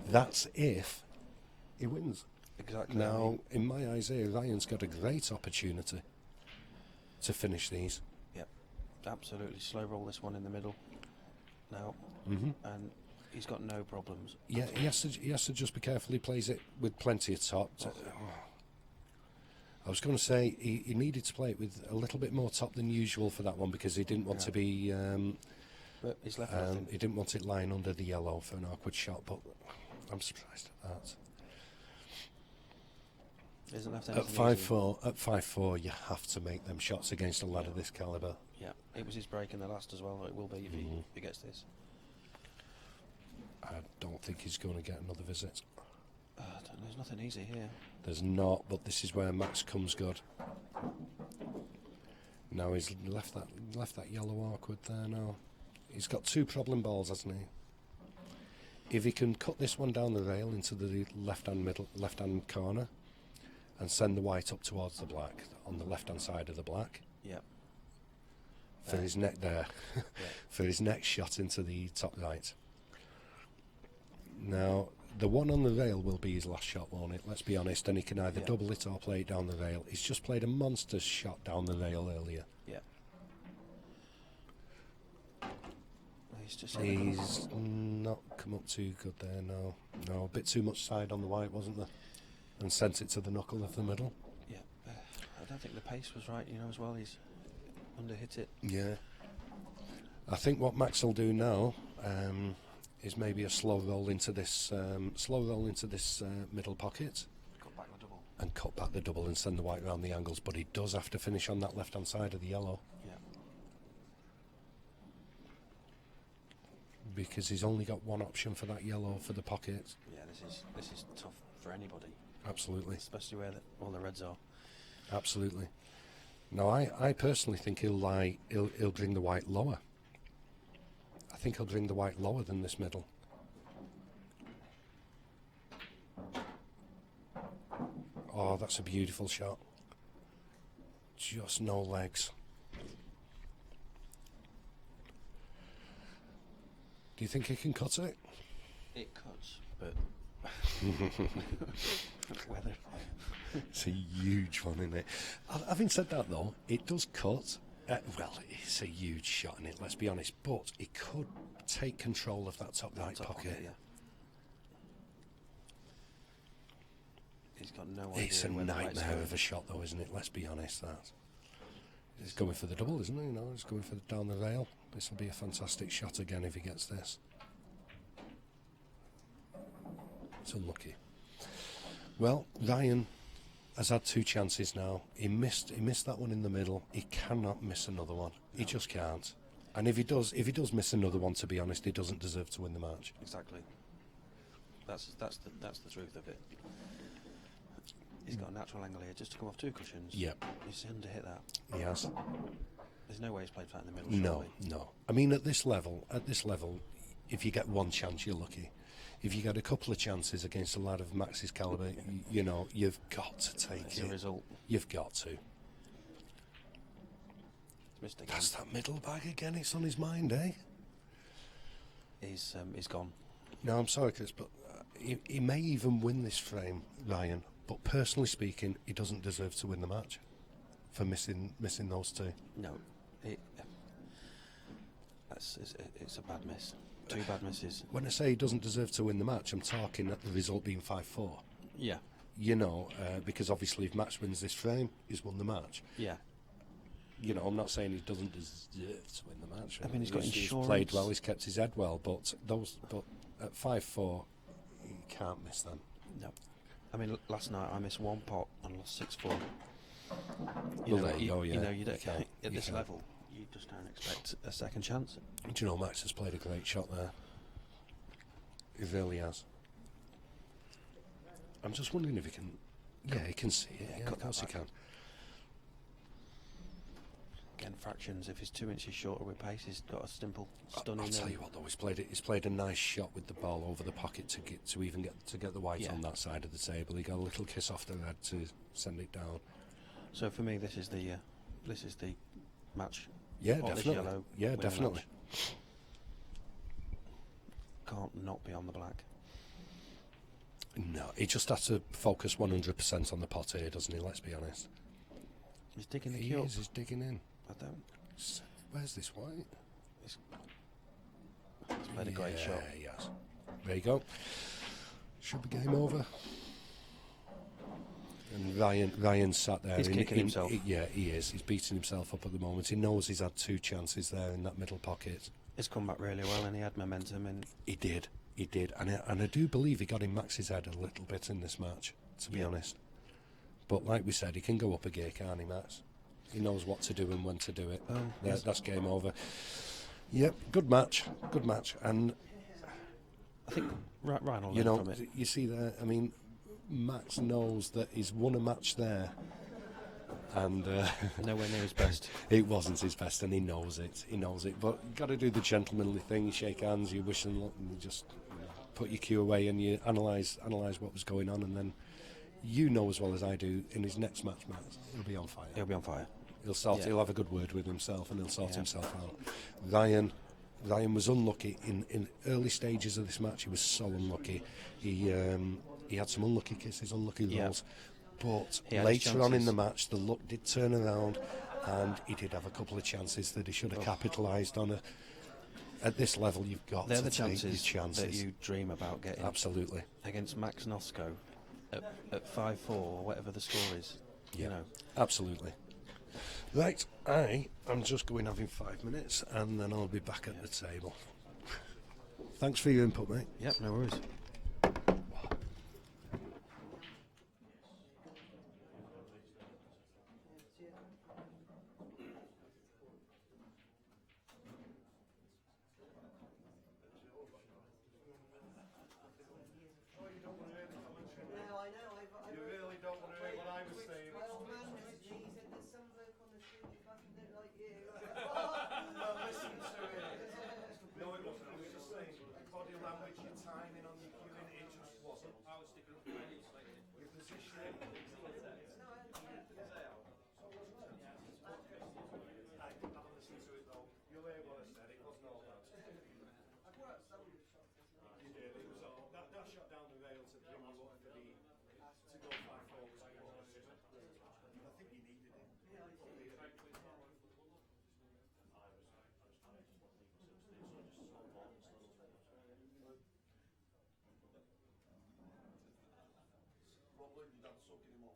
Speaker 8: That's if he wins.
Speaker 2: exactly.
Speaker 8: Now, in my eyes here, Ryan's got a great opportunity to finish these.
Speaker 2: Yep, absolutely. Slow roll this one in the middle now, and he's got no problems.
Speaker 8: Yeah, he has to just be careful. He plays it with plenty of top. I was going to say he needed to play it with a little bit more top than usual for that one because he didn't want to be.
Speaker 2: But he's left
Speaker 8: He didn't want it lying under the yellow for an awkward shot. But I'm surprised at that.
Speaker 2: Isn't left
Speaker 8: At
Speaker 2: anything
Speaker 8: 5-4, you have to make them shots against a lad of this calibre.
Speaker 2: Yeah, it was his break in the last as well. It will be if he gets this.
Speaker 8: I don't think he's going to get another visit.
Speaker 2: There's nothing easy here.
Speaker 8: There's not, but this is where Max comes good. Now he's left that yellow awkward there now. He's got 2 problem balls, hasn't he? If he can cut this one down the rail into the left-hand corner and send the white up towards the black on the left-hand side of the black.
Speaker 2: Yep.
Speaker 8: For his neck there.
Speaker 2: Yeah.
Speaker 8: For his next shot into the top right. Now, the one on the rail will be his last shot, won't it? Let's be honest, and he can either double it or play it down the rail. He's just played a monster shot down the rail earlier.
Speaker 2: Yeah.
Speaker 8: He's not come up too good there, no. No, a bit too much side on the white, wasn't there? And sent it to the knuckle of the middle.
Speaker 2: Yeah. I don't think the pace was right, as well. He's underhit it.
Speaker 8: Yeah. I think what Max will do now is maybe a slow roll into this middle pocket.
Speaker 2: Cut back the double.
Speaker 8: And cut back the double and send the white round the angles, but he does have to finish on that left-hand side of the yellow.
Speaker 2: Yeah.
Speaker 8: Because he's only got one option for that yellow for the pocket.
Speaker 2: Yeah, this is tough for anybody.
Speaker 8: Absolutely.
Speaker 2: Especially where all the reds are.
Speaker 8: Absolutely. No, I personally think he'll bring the white lower. I think he'll bring the white lower than this middle. Oh, that's a beautiful shot. Just no legs. Do you think he can cut it?
Speaker 2: It cuts, but whether
Speaker 8: it's a huge one, isn't it? Having said that, though, it does cut. Well, it's a huge shot in it, let's be honest, but it could take control of that top right pocket.
Speaker 2: Yeah. He's got no idea.
Speaker 8: It's a
Speaker 2: where the right's
Speaker 8: nightmare
Speaker 2: going.
Speaker 8: of a shot, though, isn't it? Let's be honest, that. He's going for the double, isn't he? He's going for down the rail. This will be a fantastic shot again if he gets this. It's unlucky. Well, Ryan has had 2 chances now. He missed that one in the middle. He cannot miss another one. No. He just can't. And if he does miss another one, to be honest, he doesn't deserve to win the match.
Speaker 2: Exactly. That's the truth of it. He's got a natural angle here just to come off 2 cushions.
Speaker 8: Yep.
Speaker 2: He's underhit that.
Speaker 8: He has.
Speaker 2: There's no way he's played flat in the middle.
Speaker 8: No,
Speaker 2: surely.
Speaker 8: no. I mean, at this level, if you get one chance, you're lucky. If you get a couple of chances against a lad of Max's calibre, you've got to take
Speaker 2: it's
Speaker 8: it.
Speaker 2: a result.
Speaker 8: You've got to.
Speaker 2: Missed again.
Speaker 8: That's that middle bag again. It's on his mind, eh?
Speaker 2: He's gone.
Speaker 8: No, I'm sorry, Chris, but he may even win this frame, Ryan. But personally speaking, he doesn't deserve to win the match for missing those 2.
Speaker 2: No, it's a bad miss. 2 bad misses.
Speaker 8: When I say he doesn't deserve to win the match, I'm talking at the result being 5-4.
Speaker 2: Yeah.
Speaker 8: Because obviously if Max wins this frame, he's won the match.
Speaker 2: Yeah.
Speaker 8: I'm not saying he doesn't deserve to win the match.
Speaker 2: I mean, he's got insurance.
Speaker 8: He's played well, he's kept his head well, but at 5-4, you can't miss them.
Speaker 2: No. I mean, last night I missed 1 pot and lost 6-4.
Speaker 8: There you go, yeah.
Speaker 2: You don't
Speaker 8: can't,
Speaker 2: at this
Speaker 8: can't.
Speaker 2: level. You just don't expect a second chance.
Speaker 8: Do you know Max has played a great shot there? He really has. I'm just wondering if he can. Yeah, he can see it. Yeah, of course he can.
Speaker 2: Again, fractions. If he's 2 inches shorter with pace, he's got a simple, stunning.
Speaker 8: I'll tell you what, though, he's played a nice shot with the ball over the pocket to get the white on that side of the table. He got a little kiss off the head to send it down.
Speaker 2: So for me, this is the match.
Speaker 8: Yeah,
Speaker 2: Or this
Speaker 8: definitely.
Speaker 2: yellow
Speaker 8: Yeah,
Speaker 2: winning
Speaker 8: definitely.
Speaker 2: match. Can't not be on the black.
Speaker 8: No, he just has to focus 100% on the pot here, doesn't he? Let's be honest.
Speaker 2: He's digging the
Speaker 8: He
Speaker 2: key up.
Speaker 8: is, he's digging in.
Speaker 2: I don't.
Speaker 8: Where's this white?
Speaker 2: He's played a great shot.
Speaker 8: Yes. There you go. Should be game over. And Ryan sat there.
Speaker 2: He's kicking himself.
Speaker 8: Yeah, he is. He's beating himself up at the moment. He knows he's had 2 chances there in that middle pocket.
Speaker 2: He's come back really well, and he had momentum. And
Speaker 8: He did. And I do believe he got in Max's head a little bit in this match, to be honest. But like we said, he can go up a gear, can't he, Max? He knows what to do and when to do it. That's game over. Yep, good match. And
Speaker 2: I think Ryan will
Speaker 8: you
Speaker 2: learn
Speaker 8: know,
Speaker 2: from it.
Speaker 8: you see there, I mean, Max knows that he's won a match there, and
Speaker 2: Nowhere near his best.
Speaker 8: it wasn't his best, and he knows it. But you got to do the gentlemanly thing. You shake hands, you wish them luck, and you just put your cue away, and you analyse what was going on, and then you know as well as I do. In his next match, Max, he'll be on fire.
Speaker 2: He'll be on fire.
Speaker 8: He'll have a good word with himself, and he'll sort himself out. Ryan was unlucky in early stages of this match. He was so unlucky. He had some unlucky kisses, unlucky rolls. But later on in the match, the luck did turn around, and he did have a couple of chances that he should have capitalised on. At this level, you've got
Speaker 2: They're
Speaker 8: to
Speaker 2: the
Speaker 8: take your chances.
Speaker 2: that you dream about getting.
Speaker 8: Absolutely.
Speaker 2: Against Max Nosko at 5-4 or whatever the score is.
Speaker 8: Yeah,
Speaker 2: You know.
Speaker 8: absolutely. Right, I'm just going having 5 minutes, and then I'll be back at the table. Thanks for your input, mate.
Speaker 2: Yep, no worries.
Speaker 4: No, I know.
Speaker 5: You really don't want to hear what I was saying.
Speaker 4: My old man was he said there's some bloke on the street who fucking did like you.
Speaker 5: Well, listen to it. No, it wasn't. I was just saying, body language, your timing on your cueing, it just wasn't. I was sticking up for your positioning. I haven't listened to it though. You'll hear what I said. It wasn't all that. You did. It was all that shot down the rail to bring you up for the to go 5-4 was good. I think you needed it. Probably your dad sucking him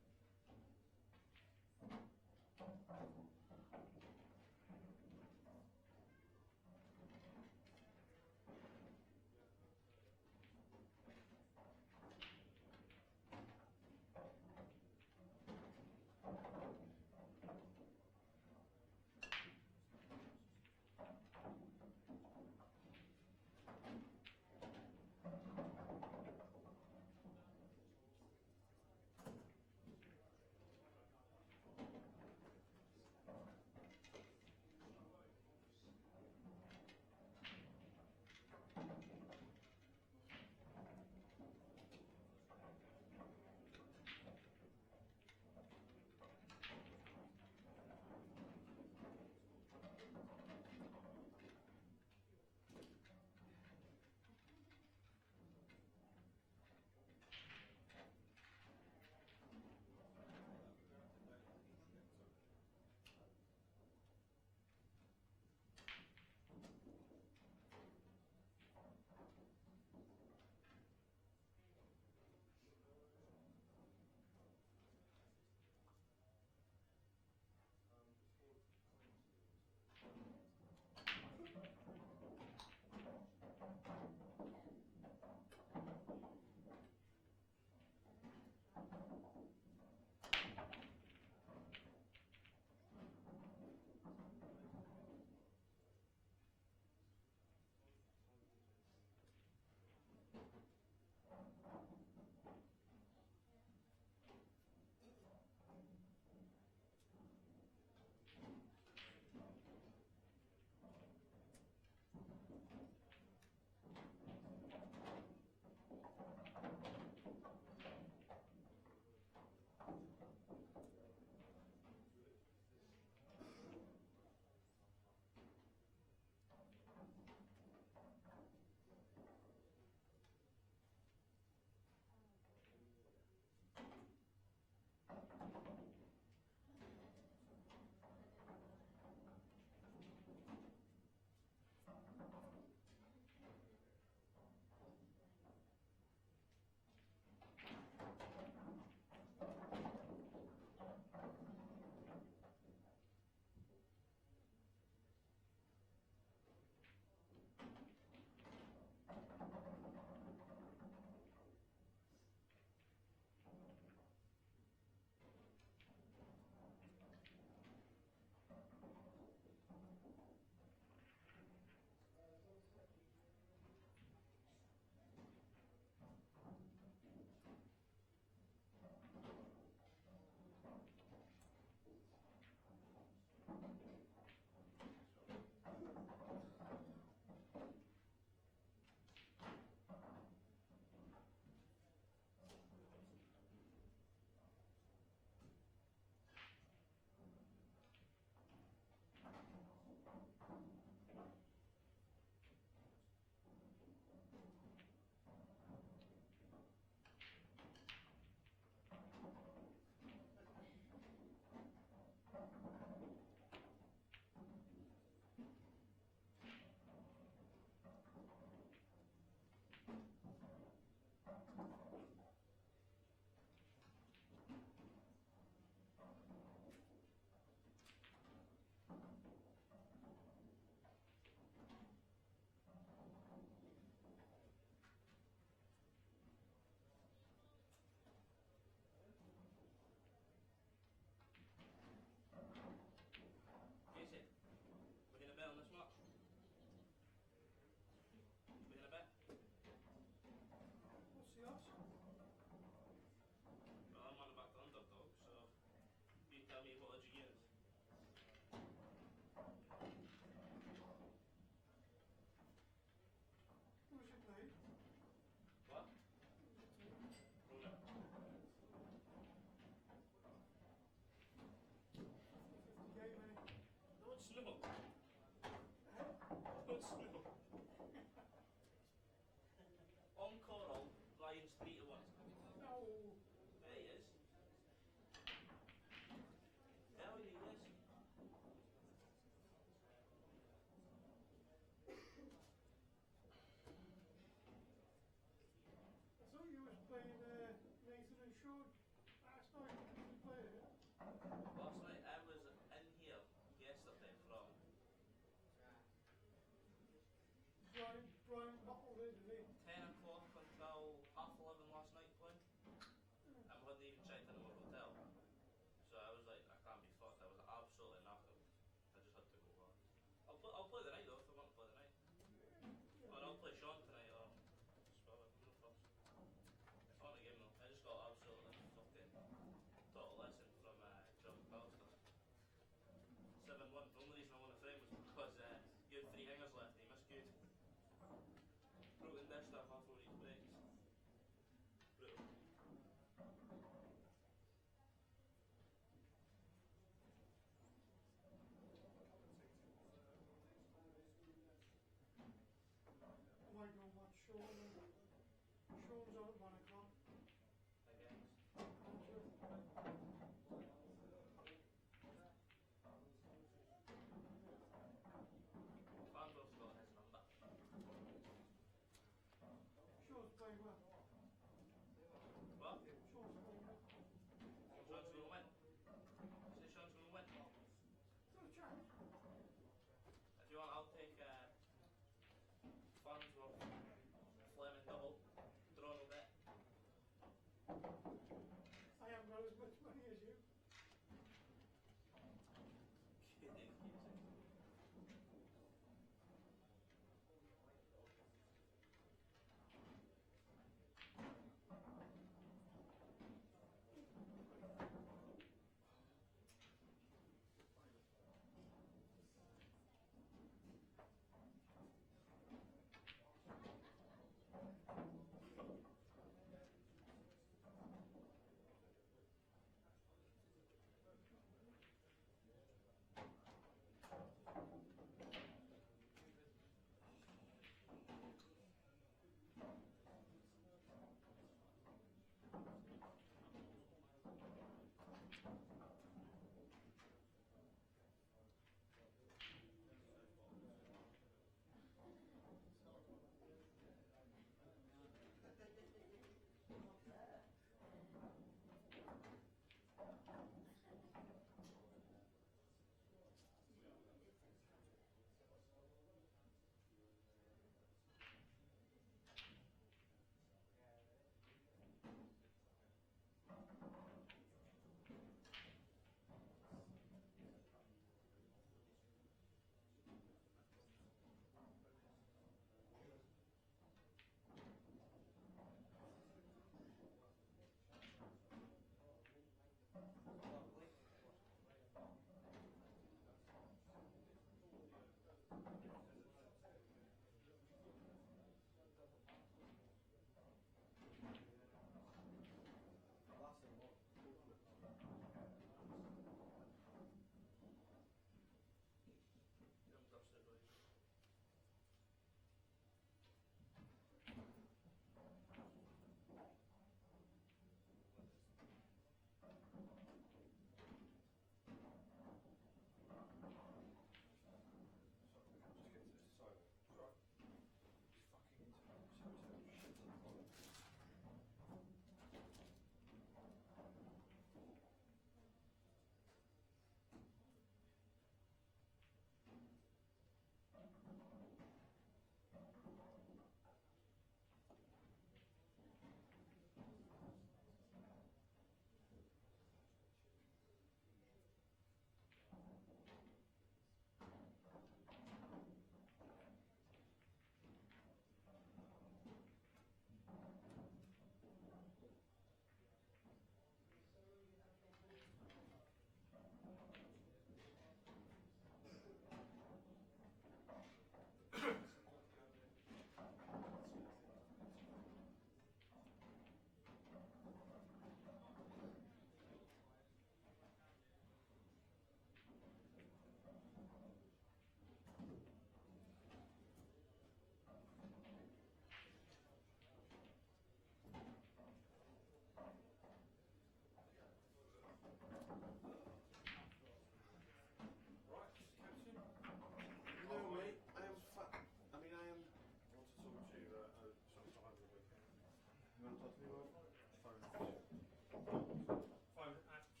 Speaker 5: Phone apps.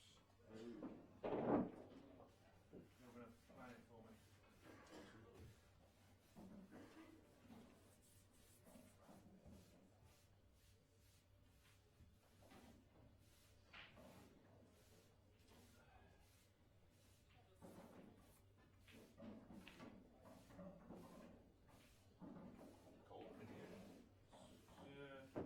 Speaker 5: You're going to plan it for me.
Speaker 6: Cold in here.
Speaker 5: Yeah.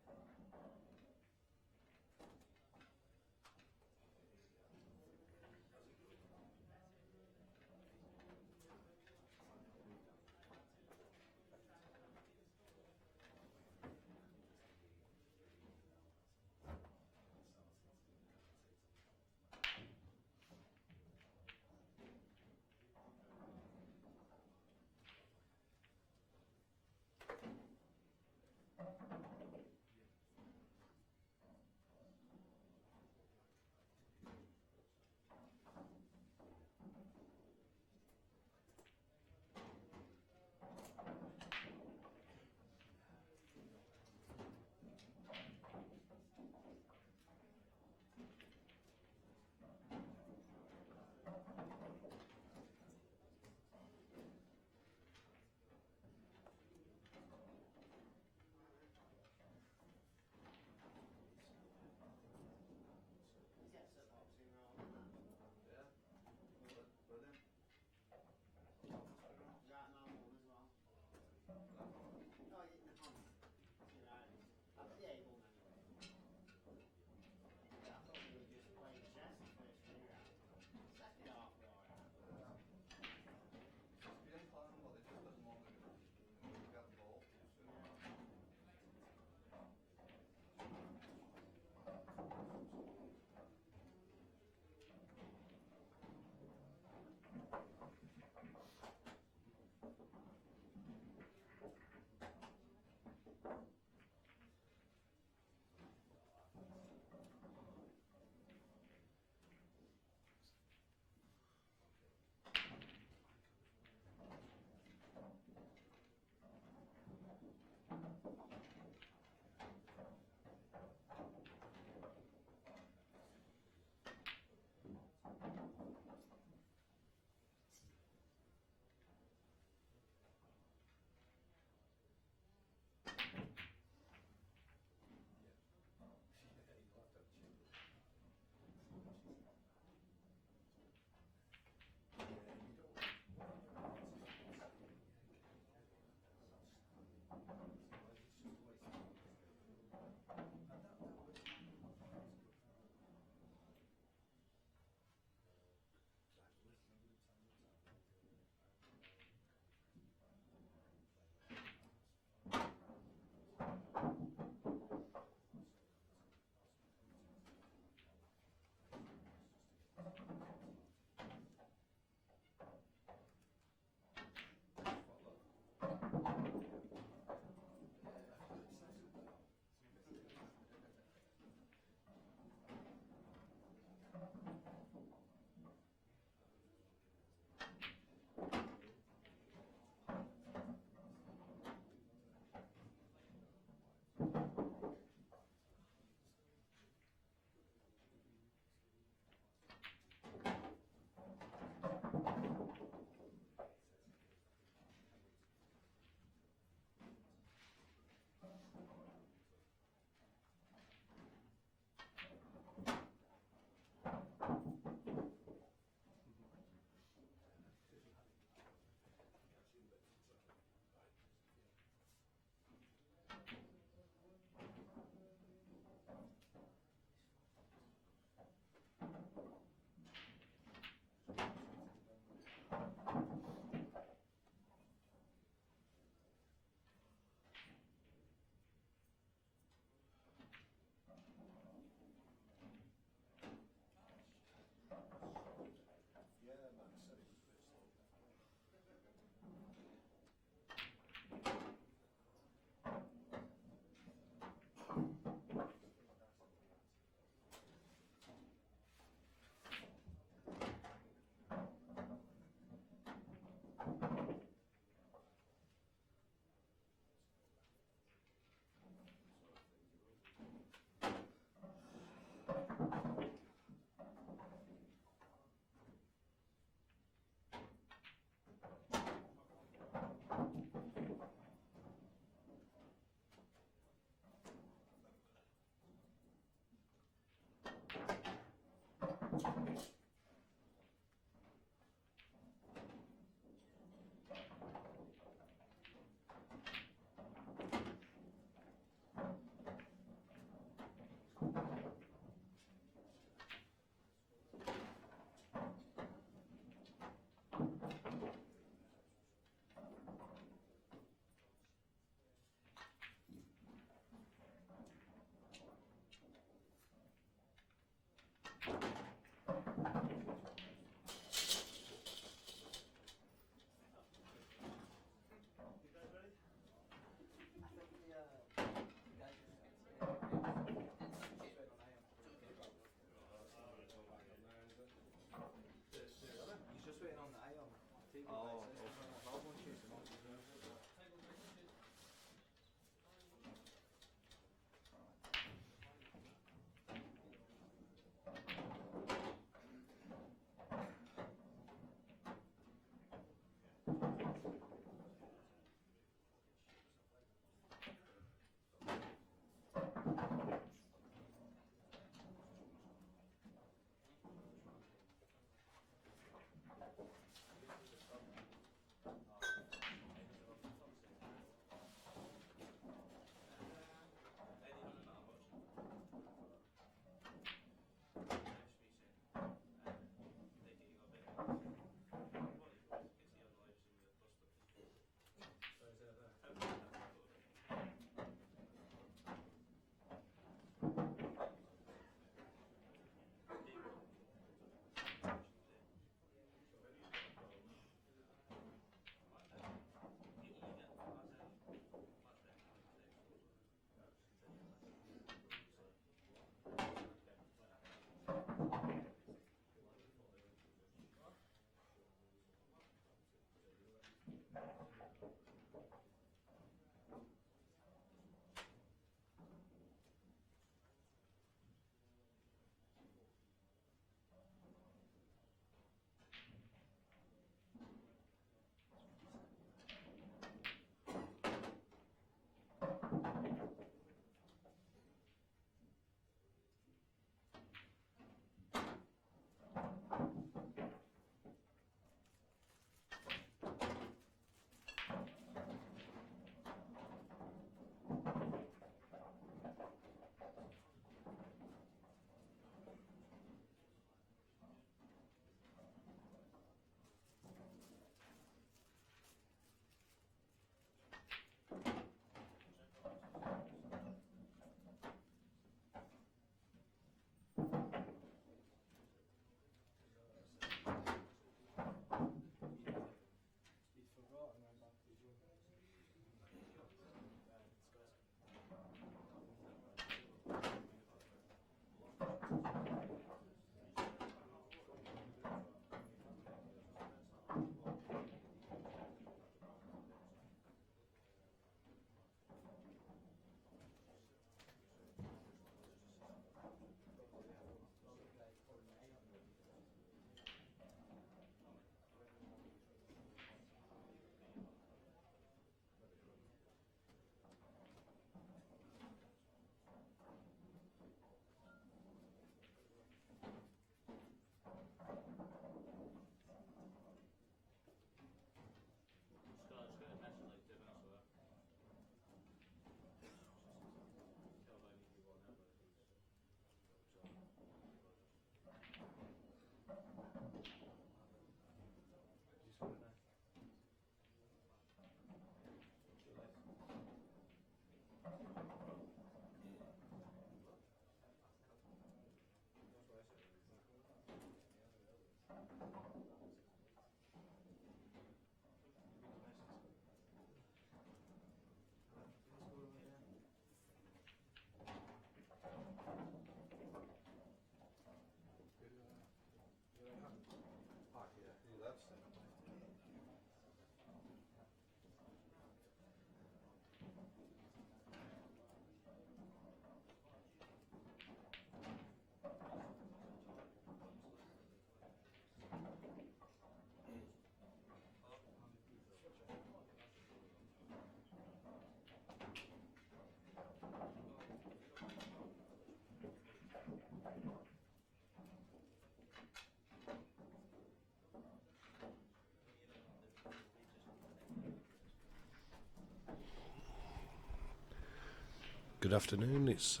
Speaker 8: Good afternoon, it's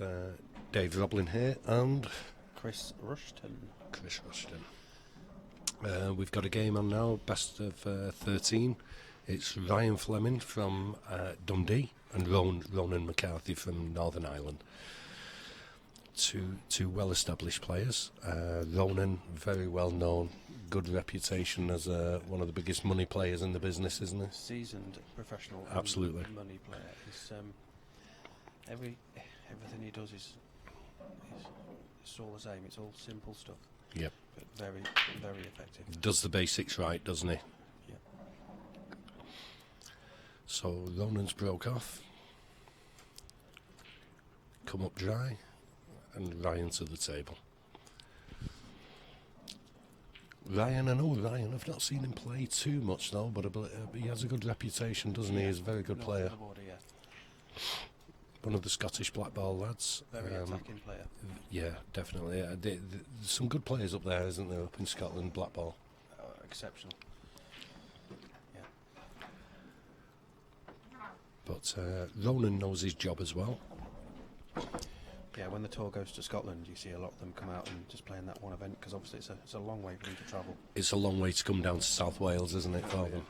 Speaker 8: Dave Roblin here and
Speaker 2: Chris Rushton.
Speaker 8: We've got a game on now, best of 13. It's Ryan Fleming from Dundee and Ronan McCarthy from Northern Ireland. Two well-established players. Ronan, very well known, good reputation as one of the biggest money players in the business, isn't he?
Speaker 2: Seasoned professional.
Speaker 8: Absolutely.
Speaker 2: Money player. He's, everything he does is it's all the same. It's all simple stuff.
Speaker 8: Yep.
Speaker 2: But very, very effective.
Speaker 8: Does the basics right, doesn't he?
Speaker 2: Yeah.
Speaker 8: So Ronan's broke off. Come up dry. And Ryan to the table. Ryan, I know Ryan. I've not seen him play too much though, but he has a good reputation, doesn't he? He's a very good
Speaker 2: North
Speaker 8: player.
Speaker 2: of the border, yeah.
Speaker 8: One of the Scottish Blackball lads.
Speaker 2: Very attacking player.
Speaker 8: Yeah, definitely. There's some good players up there, isn't there, up in Scotland, Blackball?
Speaker 2: Exceptional. Yeah.
Speaker 8: But Ronan knows his job as well.
Speaker 2: Yeah, when the tour goes to Scotland, you see a lot of them come out and just play in that one event, because obviously it's a long way for them to travel.
Speaker 8: It's a long way to come down to South Wales, isn't it, for them?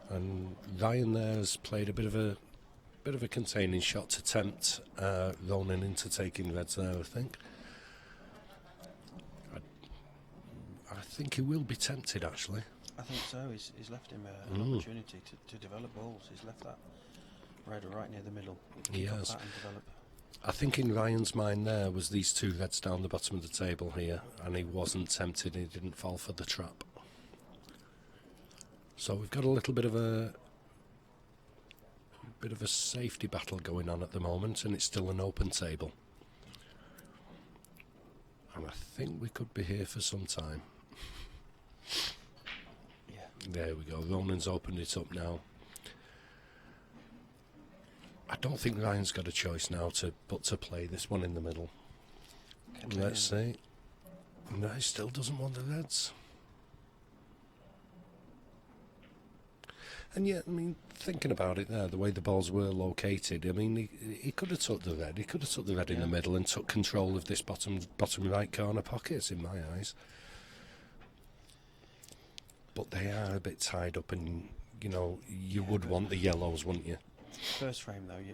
Speaker 8: And Ryan there has played a bit of a containing shot to tempt Ronan into taking reds there, I think. I think he will be tempted, actually.
Speaker 2: I think so. He's left him an opportunity to develop balls. He's left that red right near the middle.
Speaker 8: He
Speaker 2: Pick up
Speaker 8: has.
Speaker 2: that and develop.
Speaker 8: I think in Ryan's mind there was these two reds down the bottom of the table here, and he wasn't tempted. He didn't fall for the trap. So we've got a little bit of a safety battle going on at the moment, and it's still an open table. And I think we could be here for some time.
Speaker 2: Yeah.
Speaker 8: There we go. Ronan's opened it up now. I don't think Ryan's got a choice now but to play this one in the middle. Let's see. No, he still doesn't want the reds. And yet, I mean, thinking about it there, the way the balls were located, I mean, he could have took the red. He could have took the red in the middle and took control of this bottom right corner pockets, in my eyes. But they are a bit tied up, and, you know, you would want the yellows, wouldn't you?
Speaker 2: First frame, though, you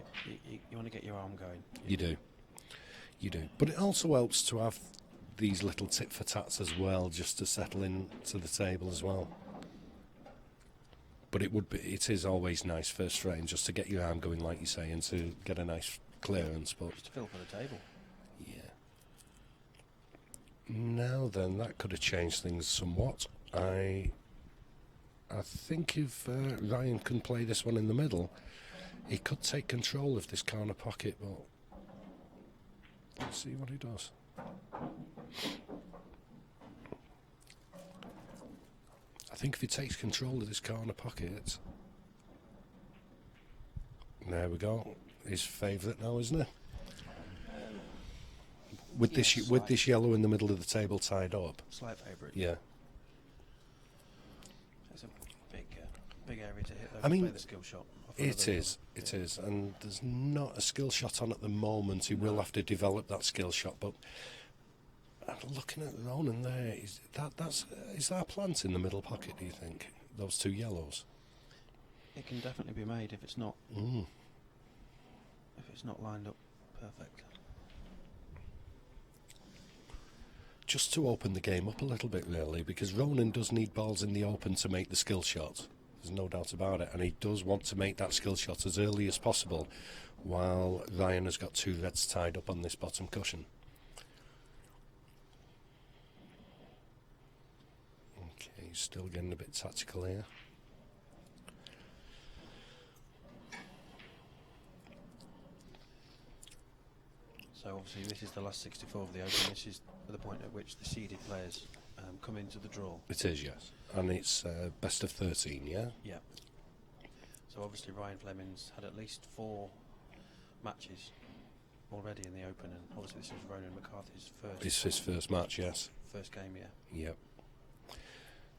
Speaker 2: want to get your arm going.
Speaker 8: You do. You do. But it also helps to have these little tit-for-tats as well, just to settle in to the table as well. But it is always nice first frame just to get your arm going, like you say, and to get a nice clearance. But
Speaker 2: Just to feel for the table.
Speaker 8: yeah. Now then, that could have changed things somewhat. I think if Ryan can play this one in the middle, he could take control of this corner pocket. But let's see what he does. I think if he takes control of this corner pocket, there we go. His favourite now, isn't it? With this yellow in the middle of the table tied up.
Speaker 2: Slight favourite.
Speaker 8: Yeah.
Speaker 2: It's a big area to hit, though.
Speaker 8: I mean,
Speaker 2: play the skill shot.
Speaker 8: It is, and there's not a skill shot on at the moment. He will have to develop that skill shot, but looking at Ronan there, is that a plant in the middle pocket, do you think? Those two yellows?
Speaker 2: It can definitely be made if it's not lined up perfect.
Speaker 8: Just to open the game up a little bit, really, because Ronan does need balls in the open to make the skill shot. There's no doubt about it, and he does want to make that skill shot as early as possible, while Ryan has got two reds tied up on this bottom cushion. Okay, he's still getting a bit tactical here.
Speaker 2: So obviously this is the last 64 of the Open. This is the point at which the seeded players come into the draw.
Speaker 8: It is, yes. And it's best of 13, yeah?
Speaker 2: Yeah. So obviously Ryan Fleming's had at least 4 matches already in the Open, and obviously this is Ronan McCarthy's first.
Speaker 8: It's his first match, yes.
Speaker 2: First game, yeah.
Speaker 8: Yep.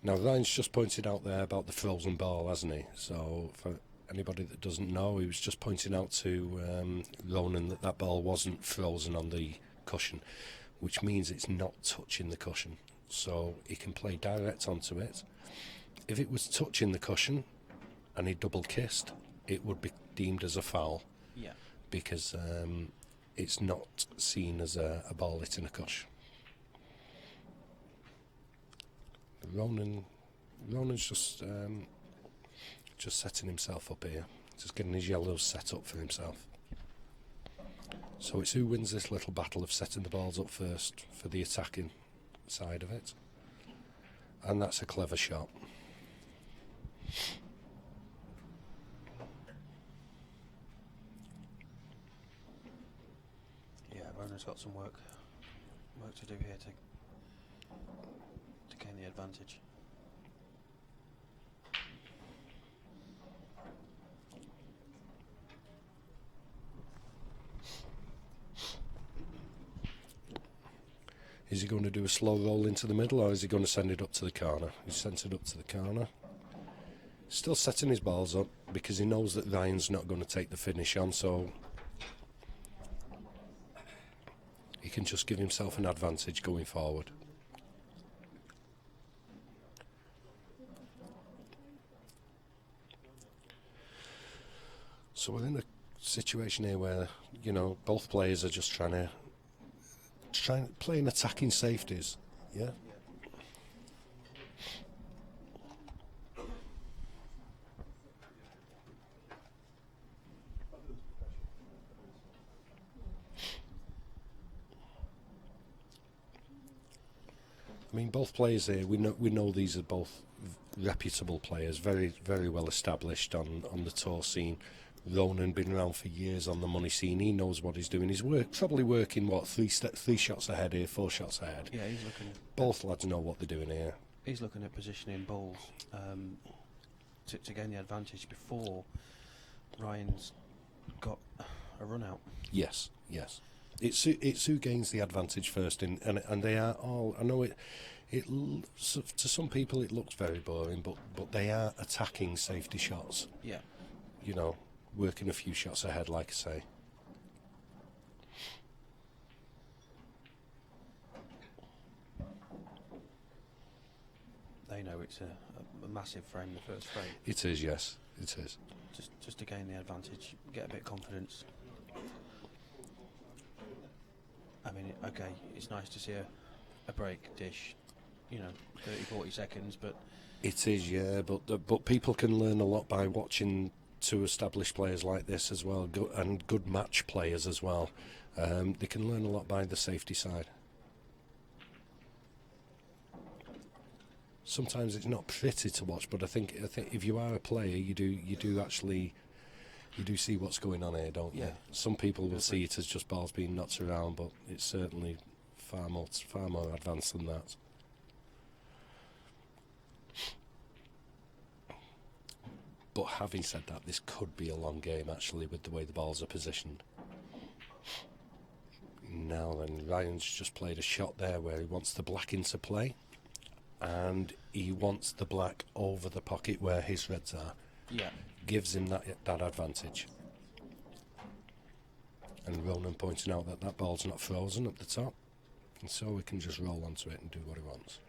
Speaker 8: Now, Ryan's just pointed out there about the frozen ball, hasn't he? So, for anybody that doesn't know, he was just pointing out to Ronan that ball wasn't frozen on the cushion, which means it's not touching the cushion. So, he can play direct onto it. If it was touching the cushion and he double kissed, it would be deemed as a foul.
Speaker 2: Yeah.
Speaker 8: Because it's not seen as a ball hitting a cushion. Ronan's just setting himself up here, just getting his yellows set up for himself. So it's who wins this little battle of setting the balls up first for the attacking. side of it. And that's a clever shot.
Speaker 2: Yeah, Ronan's got some work to do here to gain the advantage.
Speaker 8: Is he going to do a slow roll into the middle, or is he going to send it up to the corner? He sends it up to the corner. Still setting his balls up because he knows that Ryan's not going to take the finish on, so he can just give himself an advantage going forward. So we're in a situation here where, you know, both players are just trying playing attacking safeties, yeah. I mean, both players here, we know these are both reputable players, very, very well established on the tour scene. Ronan been around for years on the money scene. He knows what he's doing. He's probably working, what, three shots ahead here, 4 shots ahead.
Speaker 2: Yeah, he's looking.
Speaker 8: Both lads know what they're doing here.
Speaker 2: He's looking at positioning balls to gain the advantage before Ryan's got a run out.
Speaker 8: Yes, yes. It's who gains the advantage first, and they are all. I know it. To some people it looks very boring, but they are attacking safety shots.
Speaker 2: Yeah.
Speaker 8: You know, working a few shots ahead, like I say.
Speaker 2: They know it's a massive frame, the first frame.
Speaker 8: It is, yes, it is.
Speaker 2: Just to gain the advantage, get a bit of confidence. I mean, okay, it's nice to see a break dish, you know, 30, 40 seconds, but...
Speaker 8: It is, yeah, but people can learn a lot by watching two established players like this as well, and good match players as well. They can learn a lot by the safety side. Sometimes it's not pretty to watch, but I think if you are a player, you do actually see what's going on here, don't you?
Speaker 2: Yeah.
Speaker 8: Some people will see it as just balls being knocked around, but it's certainly far more advanced than that. But having said that, this could be a long game actually with the way the balls are positioned. Now then, Ryan's just played a shot there where he wants the black into play, and he wants the black over the pocket where his reds are.
Speaker 2: Yeah.
Speaker 8: Gives him that advantage. And Ronan pointing out that ball's not frozen at the top, and so we can just roll onto it and do what he wants.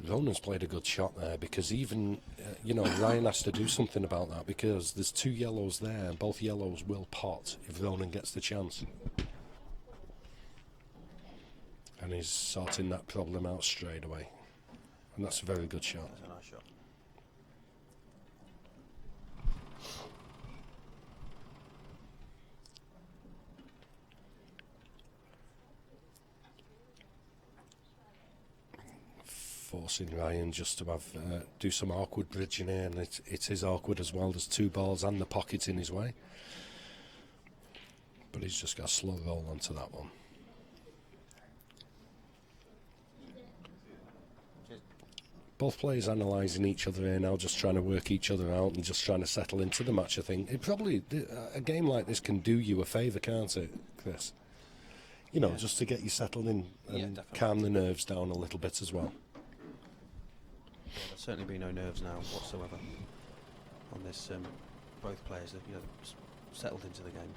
Speaker 8: Ronan's played a good shot there, because even, Ryan has to do something about that, because there's 2 yellows there, and both yellows will pot if Ronan gets the chance. And he's sorting that problem out straight away. And that's a very good shot.
Speaker 2: That's a nice shot.
Speaker 8: Forcing Ryan just to have do some awkward bridging here, and it is awkward as well. There's 2 balls and the pocket in his way, but he's just got a slow roll onto that one. Both players analysing each other here now, just trying to work each other out and just trying to settle into the match. I think it probably a game like this can do you a favour, can't it, Chris? Just to get you settled in and calm the nerves down a little bit as well.
Speaker 2: Yeah, there'll certainly be no nerves now whatsoever on this. Both players are settled into the game.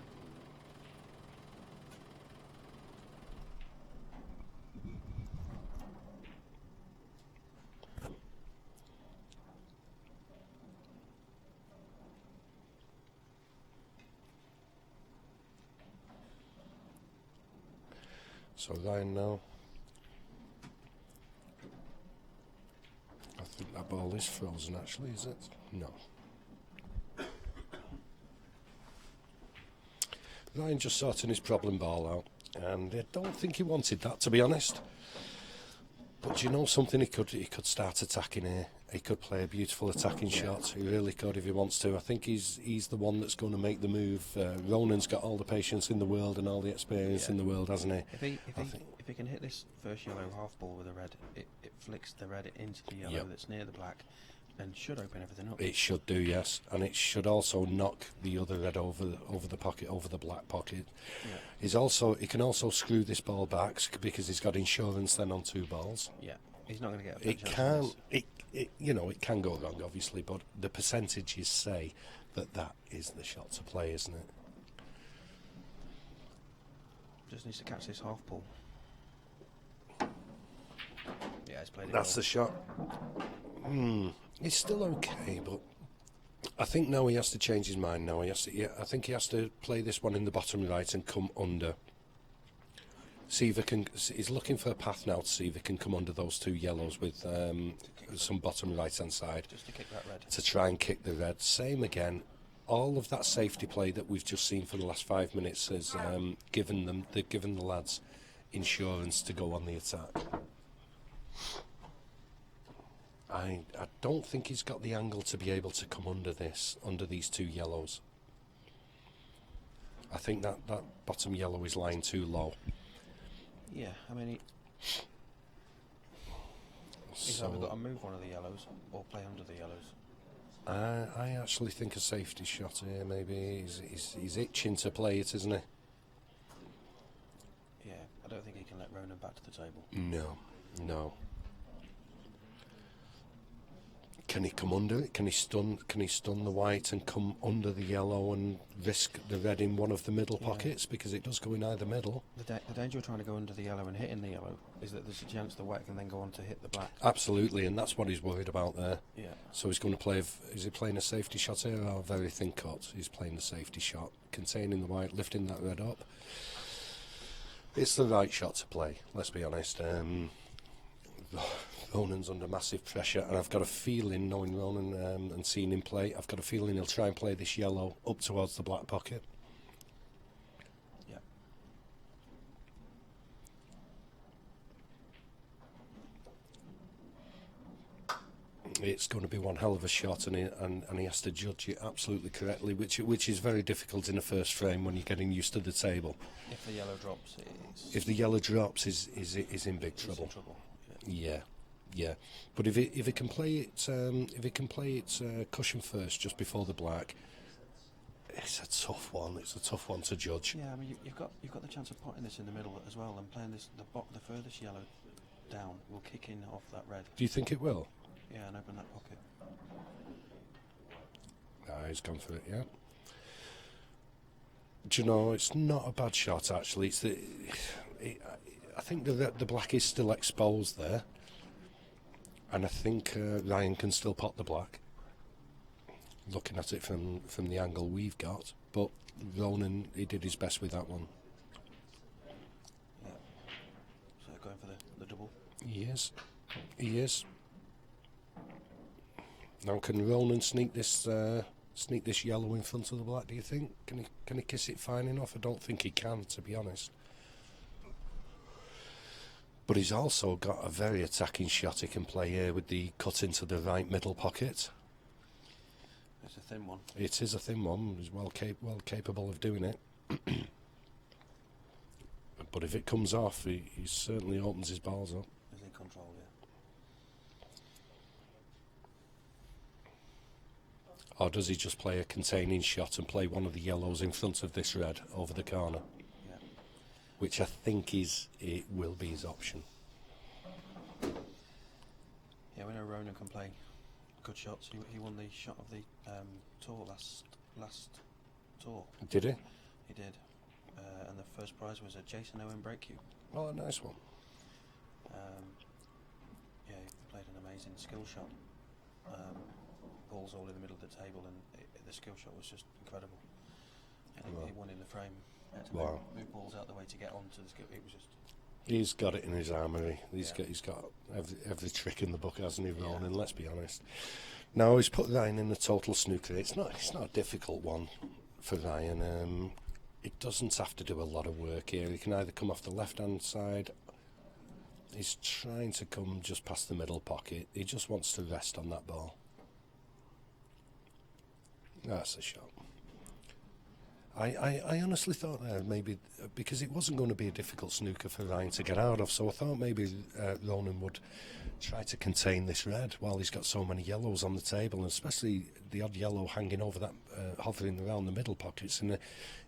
Speaker 8: So Ryan now. I think that ball is frozen actually, is it? No. Ryan just sorting his problem ball out. And I don't think he wanted that, to be honest. But you know something, he could start attacking here. He could play a beautiful attacking shot. He really could if he wants to. I think he's the one that's going to make the move. Ronan's got all the patience in the world and all the experience in the world, hasn't he?
Speaker 2: If he can hit this first yellow half ball with a red, it flicks the red into the yellow that's near the black, and should open everything up.
Speaker 8: It should do, yes, and it should also knock the other red over the pocket, over the black pocket. Yeah. He can also screw this ball back because he's got insurance then on 2 balls.
Speaker 2: Yeah, he's not going to get a
Speaker 8: It can, it can go wrong, obviously, but the percentages say that is the shot to play, isn't it?
Speaker 2: Just needs to catch this half ball. Yeah, he's played it.
Speaker 8: That's the shot. It's still okay, but I think now he has to change his mind. Now I think he has to play this one in the bottom right and come under. See if he can. He's looking for a path now to see if he can come under those 2 yellows with some bottom right hand side.
Speaker 2: Just to kick that red.
Speaker 8: To try and kick the red. Same again. All of that safety play that we've just seen for the last 5 minutes has given the lads insurance to go on the attack. I don't think he's got the angle to be able to come under these 2 yellows. I think that bottom yellow is lying too low.
Speaker 2: Yeah, I mean, he's either got to move one of the yellows or play under the yellows.
Speaker 8: I actually think a safety shot here, maybe. He's itching to play it, isn't he?
Speaker 2: Yeah, I don't think he can let Ronan back to the table.
Speaker 8: No. Can he come under it? Can he stun the white and come under the yellow and risk the red in one of the middle pockets? Because it does go in either middle.
Speaker 2: The danger of trying to go under the yellow and hitting the yellow is that there's a chance the white can then go on to hit the black.
Speaker 8: Absolutely, and that's what he's worried about there.
Speaker 2: Yeah.
Speaker 8: So he's going to play. Is he playing a safety shot here or a very thin cut? He's playing the safety shot, containing the white, lifting that red up. It's the right shot to play. Let's be honest. Ronan's under massive pressure, and I've got a feeling, knowing Ronan and seeing him play, I've got a feeling he'll try and play this yellow up towards the black pocket.
Speaker 2: Yeah.
Speaker 8: It's going to be one hell of a shot, and he has to judge it absolutely correctly, which is very difficult in the first frame when you're getting used to the table.
Speaker 2: If the yellow drops,
Speaker 8: if the yellow drops, is in big trouble.
Speaker 2: In trouble.
Speaker 8: Yeah. But if it can play it, cushion first, just before the black, it's a tough one. It's a tough one to judge.
Speaker 2: Yeah, I mean you've got the chance of putting this in the middle as well, and playing this the furthest yellow down will kick in off that red.
Speaker 8: Do you think it will?
Speaker 2: Yeah, and open that pocket.
Speaker 8: He's gone for it. Yeah. Do you know, it's not a bad shot actually. I think the black is still exposed there, and I think Ryan can still pot the black. Looking at it from the angle we've got, but Ronan, he did his best with that one.
Speaker 2: Yeah. So going for the double.
Speaker 8: He is. Now can Ronan sneak this yellow in front of the black? Do you think? Can he kiss it fine enough? I don't think he can, to be honest. But he's also got a very attacking shot he can play here with the cut into the right middle pocket.
Speaker 2: It's a thin one.
Speaker 8: It is a thin one. He's well capable of doing it. But if it comes off, he certainly opens his balls up.
Speaker 2: He's in control, yeah.
Speaker 8: Or does he just play a containing shot and play one of the yellows in front of this red over the corner?
Speaker 2: Yeah.
Speaker 8: Which I think it will be his option.
Speaker 2: Yeah, we know Ronan can play good shots. He won the shot of the tour last tour.
Speaker 8: Did he?
Speaker 2: He did. And the first prize was a Jason Owen break cue.
Speaker 8: Oh, a nice one.
Speaker 2: Yeah, he played an amazing skill shot. Balls all in the middle of the table, and the skill shot was just incredible. And he won in the frame. He had to move balls out the way to get onto the skill. It was just.
Speaker 8: He's got it in his armoury. He's got every trick in the book, hasn't he, Ronan? Let's be honest. Now he's put Ryan in the total snooker. It's not a difficult one for Ryan. He doesn't have to do a lot of work here. He can either come off the left-hand side. He's trying to come just past the middle pocket. He just wants to rest on that ball. That's a shot. I honestly thought there maybe, because it wasn't going to be a difficult snooker for Ryan to get out of, so I thought maybe Ronan would try to contain this red while he's got so many yellows on the table, and especially the odd yellow hanging over that, hovering around the middle pockets, and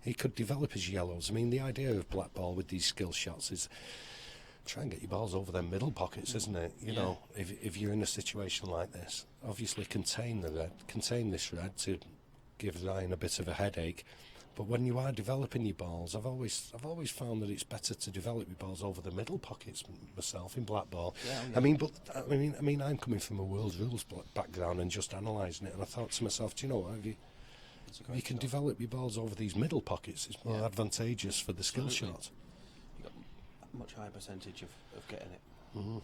Speaker 8: he could develop his yellows. I mean, the idea of Blackball with these skill shots is try and get your balls over them middle pockets, isn't it? You know, if you're in a situation like this, obviously contain this red to give Ryan a bit of a headache. But when you are developing your balls, I've always found that it's better to develop your balls over the middle pockets myself in Blackball. I mean, I'm coming from a world rules background and just analysing it, and I thought to myself, do you know what? If you can develop your balls over these middle pockets, it's more advantageous for the skill shot.
Speaker 2: You've got a much higher percentage of getting it.
Speaker 8: Mm-hmm.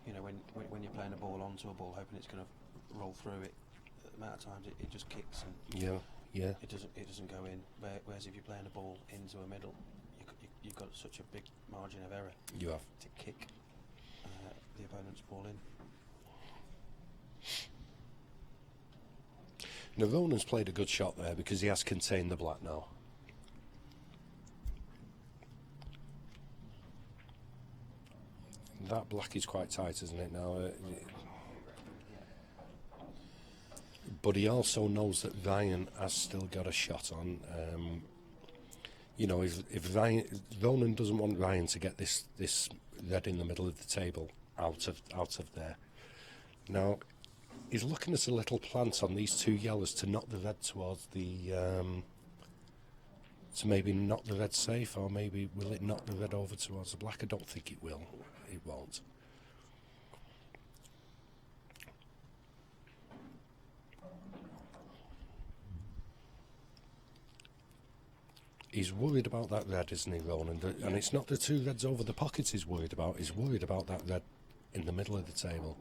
Speaker 2: You know, when you're playing a ball onto a ball, hoping it's going to roll through it, the amount of times it just kicks and it doesn't go in. Whereas if you're playing a ball into a middle, you've got such a big margin of error.
Speaker 8: You have
Speaker 2: to kick the opponent's ball in.
Speaker 8: Now Ronan's played a good shot there because he has contained the black now. That black is quite tight, isn't it now? But he also knows that Ryan has still got a shot on. You know, if Ronan doesn't want Ryan to get this red in the middle of the table out of there. Now, he's looking at a little plant on these two yellows to knock the red towards the to maybe knock the red safe, or maybe will it knock the red over towards the black? I don't think it will. It won't. He's worried about that red, isn't he, Ronan? And it's not the two reds over the pockets he's worried about. He's worried about that red in the middle of the table.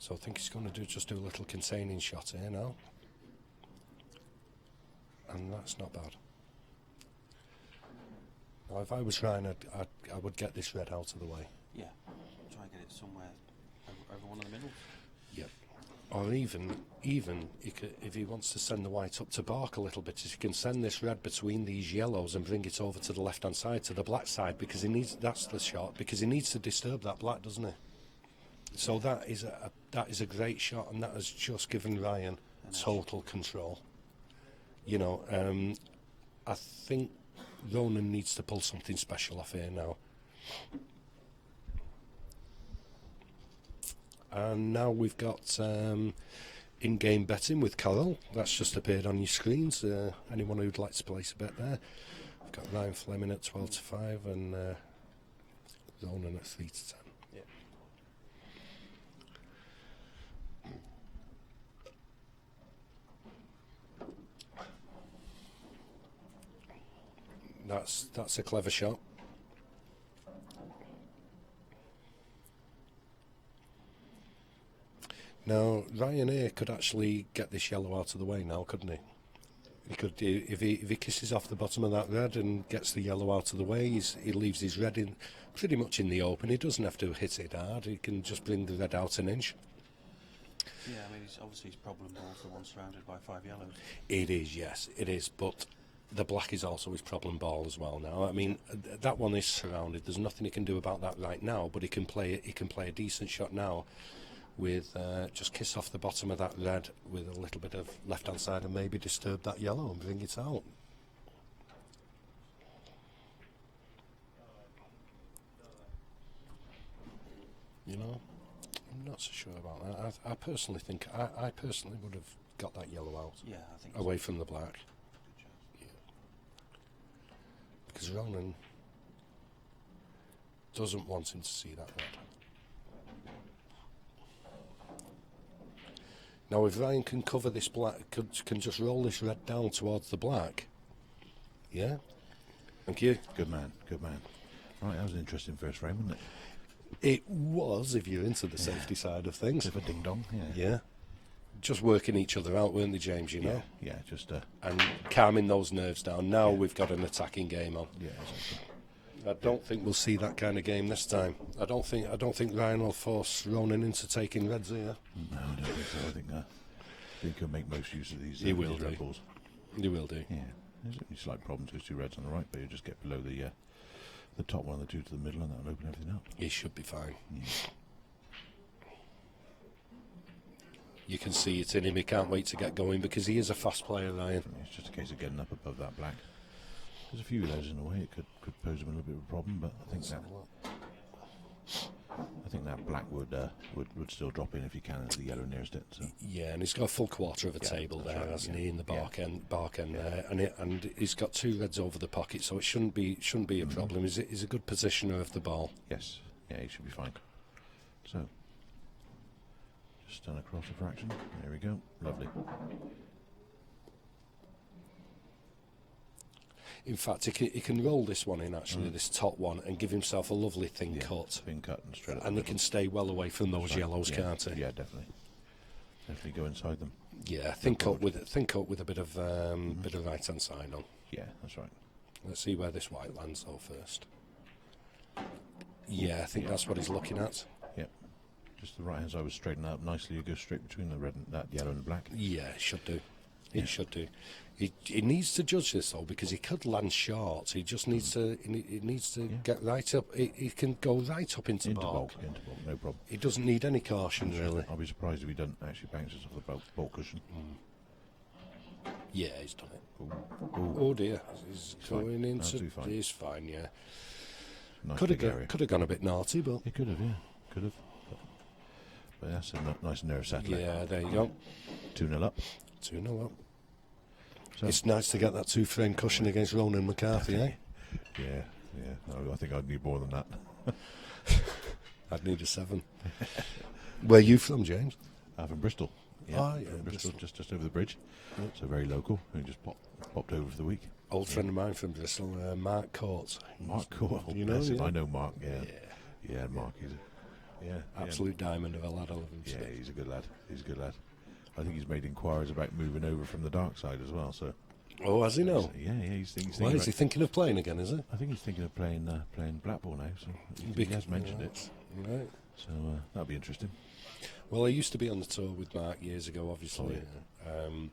Speaker 8: So I think he's going to just do a little containing shot here now. And that's not bad. Now, if I was Ryan, I would get this red out of the way.
Speaker 2: Yeah, try and get it somewhere over one of the middles.
Speaker 8: Yep. Or even if he wants to send the white up to bark a little bit, if he can send this red between these yellows and bring it over to the left-hand side, to the black side, because he needs, that's the shot, because he needs to disturb that black, doesn't he? So that is a great shot, and that has just given Ryan total control. You know, I think Ronan needs to pull something special off here now. And now we've got in-game betting with Carol. That's just appeared on your screens. Anyone who'd like to place a bet there. We've got Ryan Fleming at 12-5 and Ronan at 3-10.
Speaker 2: Yeah.
Speaker 8: That's a clever shot. Now Ryan here could actually get this yellow out of the way now, couldn't he? He could, if he kisses off the bottom of that red and gets the yellow out of the way, he leaves his red in pretty much in the open. He doesn't have to hit it hard. He can just bring the red out an inch.
Speaker 2: Yeah, I mean, obviously his problem ball's the one surrounded by 5 yellows.
Speaker 8: It is, yes, it is. But the black is also his problem ball as well now. I mean, that one is surrounded. There's nothing he can do about that right now. But he can play a decent shot now with just kiss off the bottom of that red with a little bit of left-hand side and maybe disturb that yellow and bring it out. You know, I'm not so sure about that. I personally think I personally would have got that yellow out.
Speaker 2: Yeah, I think
Speaker 8: away from the black. Yeah. Because Ronan doesn't want him to see that red. Now, if Ryan can cover this black, can just roll this red down towards the black. Yeah? Thank you.
Speaker 3: Good man, good man. Right, that was an interesting first frame, wasn't it?
Speaker 8: It was, if you're into the safety side of things.
Speaker 3: Bit of a ding-dong, yeah.
Speaker 8: Yeah. just working each other out, weren't they, James? You know,
Speaker 9: Yeah, just
Speaker 8: and calming those nerves down. Now we've got an attacking game on.
Speaker 9: yeah, exactly.
Speaker 8: I don't think we'll see that kind of game this time. I don't think Ryan will force Ronan into taking reds here.
Speaker 9: No, I don't think so. I think he'll make most use of these.
Speaker 8: He will
Speaker 9: these
Speaker 8: do.
Speaker 9: red balls.
Speaker 8: He will do.
Speaker 9: Yeah, there's only a slight problem to his 2 reds on the right, but he'll just get below the top one and the 2 to the middle, and that'll open everything up.
Speaker 8: He should be fine.
Speaker 9: Yeah.
Speaker 8: You can see it in him. He can't wait to get going because he is a fast player, Ryan.
Speaker 9: It's just a case of getting up above that black. There's a few of those in the way. It could pose him a little bit of a problem, but I think that black would still drop in if you can as the yellow nearest it. So.
Speaker 8: Yeah, and he's got a full quarter of a table there,
Speaker 9: right,
Speaker 8: hasn't he, in the bark end there, and he's got 2 reds over the pocket, so it shouldn't be a problem. He's a good positioner of the ball.
Speaker 9: Yes, yeah, he should be fine. So, just stand across a fraction. There we go. Lovely.
Speaker 8: In fact, he can roll this one in, actually, this top one, and give himself a lovely thin cut.
Speaker 9: Thin cut and straight up.
Speaker 8: And he can stay well away from those yellows, can't he?
Speaker 9: Yeah, definitely. Definitely go inside them.
Speaker 8: Yeah, thin cut with a bit of right hand side on.
Speaker 9: Yeah, that's right.
Speaker 8: Let's see where this white lands though first. Yeah, I think that's what he's looking at.
Speaker 9: Yeah. Just the right hand side was straightened up nicely. You go straight between the red and that yellow and the black.
Speaker 8: Yeah, it should do. It should do. He needs to judge this though, because he could land short. He just needs to. He needs to get right up. He can go right up into bulk.
Speaker 9: Into bulk, no problem.
Speaker 8: He doesn't need any caution really.
Speaker 9: I'll be surprised if he doesn't actually bounce us off the bulk cushion.
Speaker 8: Yeah, he's done it.
Speaker 9: Ooh.
Speaker 8: Oh dear, he's going into.
Speaker 9: Absolutely fine.
Speaker 8: He's fine. Yeah.
Speaker 9: Nice
Speaker 8: Could have gone a bit naughty, but
Speaker 9: He could have, yeah. Could have. But that's a nice nerve settler.
Speaker 8: yeah, there you go.
Speaker 9: 2-0 up.
Speaker 8: 2-0 up.
Speaker 9: So,
Speaker 8: It's nice to get that 2-frame cushion against Ronan McCarthy, eh?
Speaker 9: yeah. I think I'd need more than that.
Speaker 8: I'd need a 7. Where are you from, James?
Speaker 9: From Bristol.
Speaker 8: Ah, yeah,
Speaker 9: from
Speaker 8: Bristol.
Speaker 9: just over the bridge. So very local. We just popped over for the week.
Speaker 8: Old friend of mine from Bristol, Mark Court.
Speaker 9: Mark Court.
Speaker 8: You know him?
Speaker 9: I know Mark, yeah. Yeah, Mark,
Speaker 8: Absolute diamond of a lad, I love him.
Speaker 9: Yeah, he's a good lad. I think he's made inquiries about moving over from the dark side as well. So.
Speaker 8: Oh, has he now?
Speaker 9: Yeah, he's thinking.
Speaker 8: Why is he thinking of playing again? Is he?
Speaker 9: I think he's thinking of playing Blackball now. So he has mentioned it.
Speaker 8: Right.
Speaker 9: So that'll be interesting.
Speaker 8: Well, I used to be on the tour with Mark years ago, obviously, we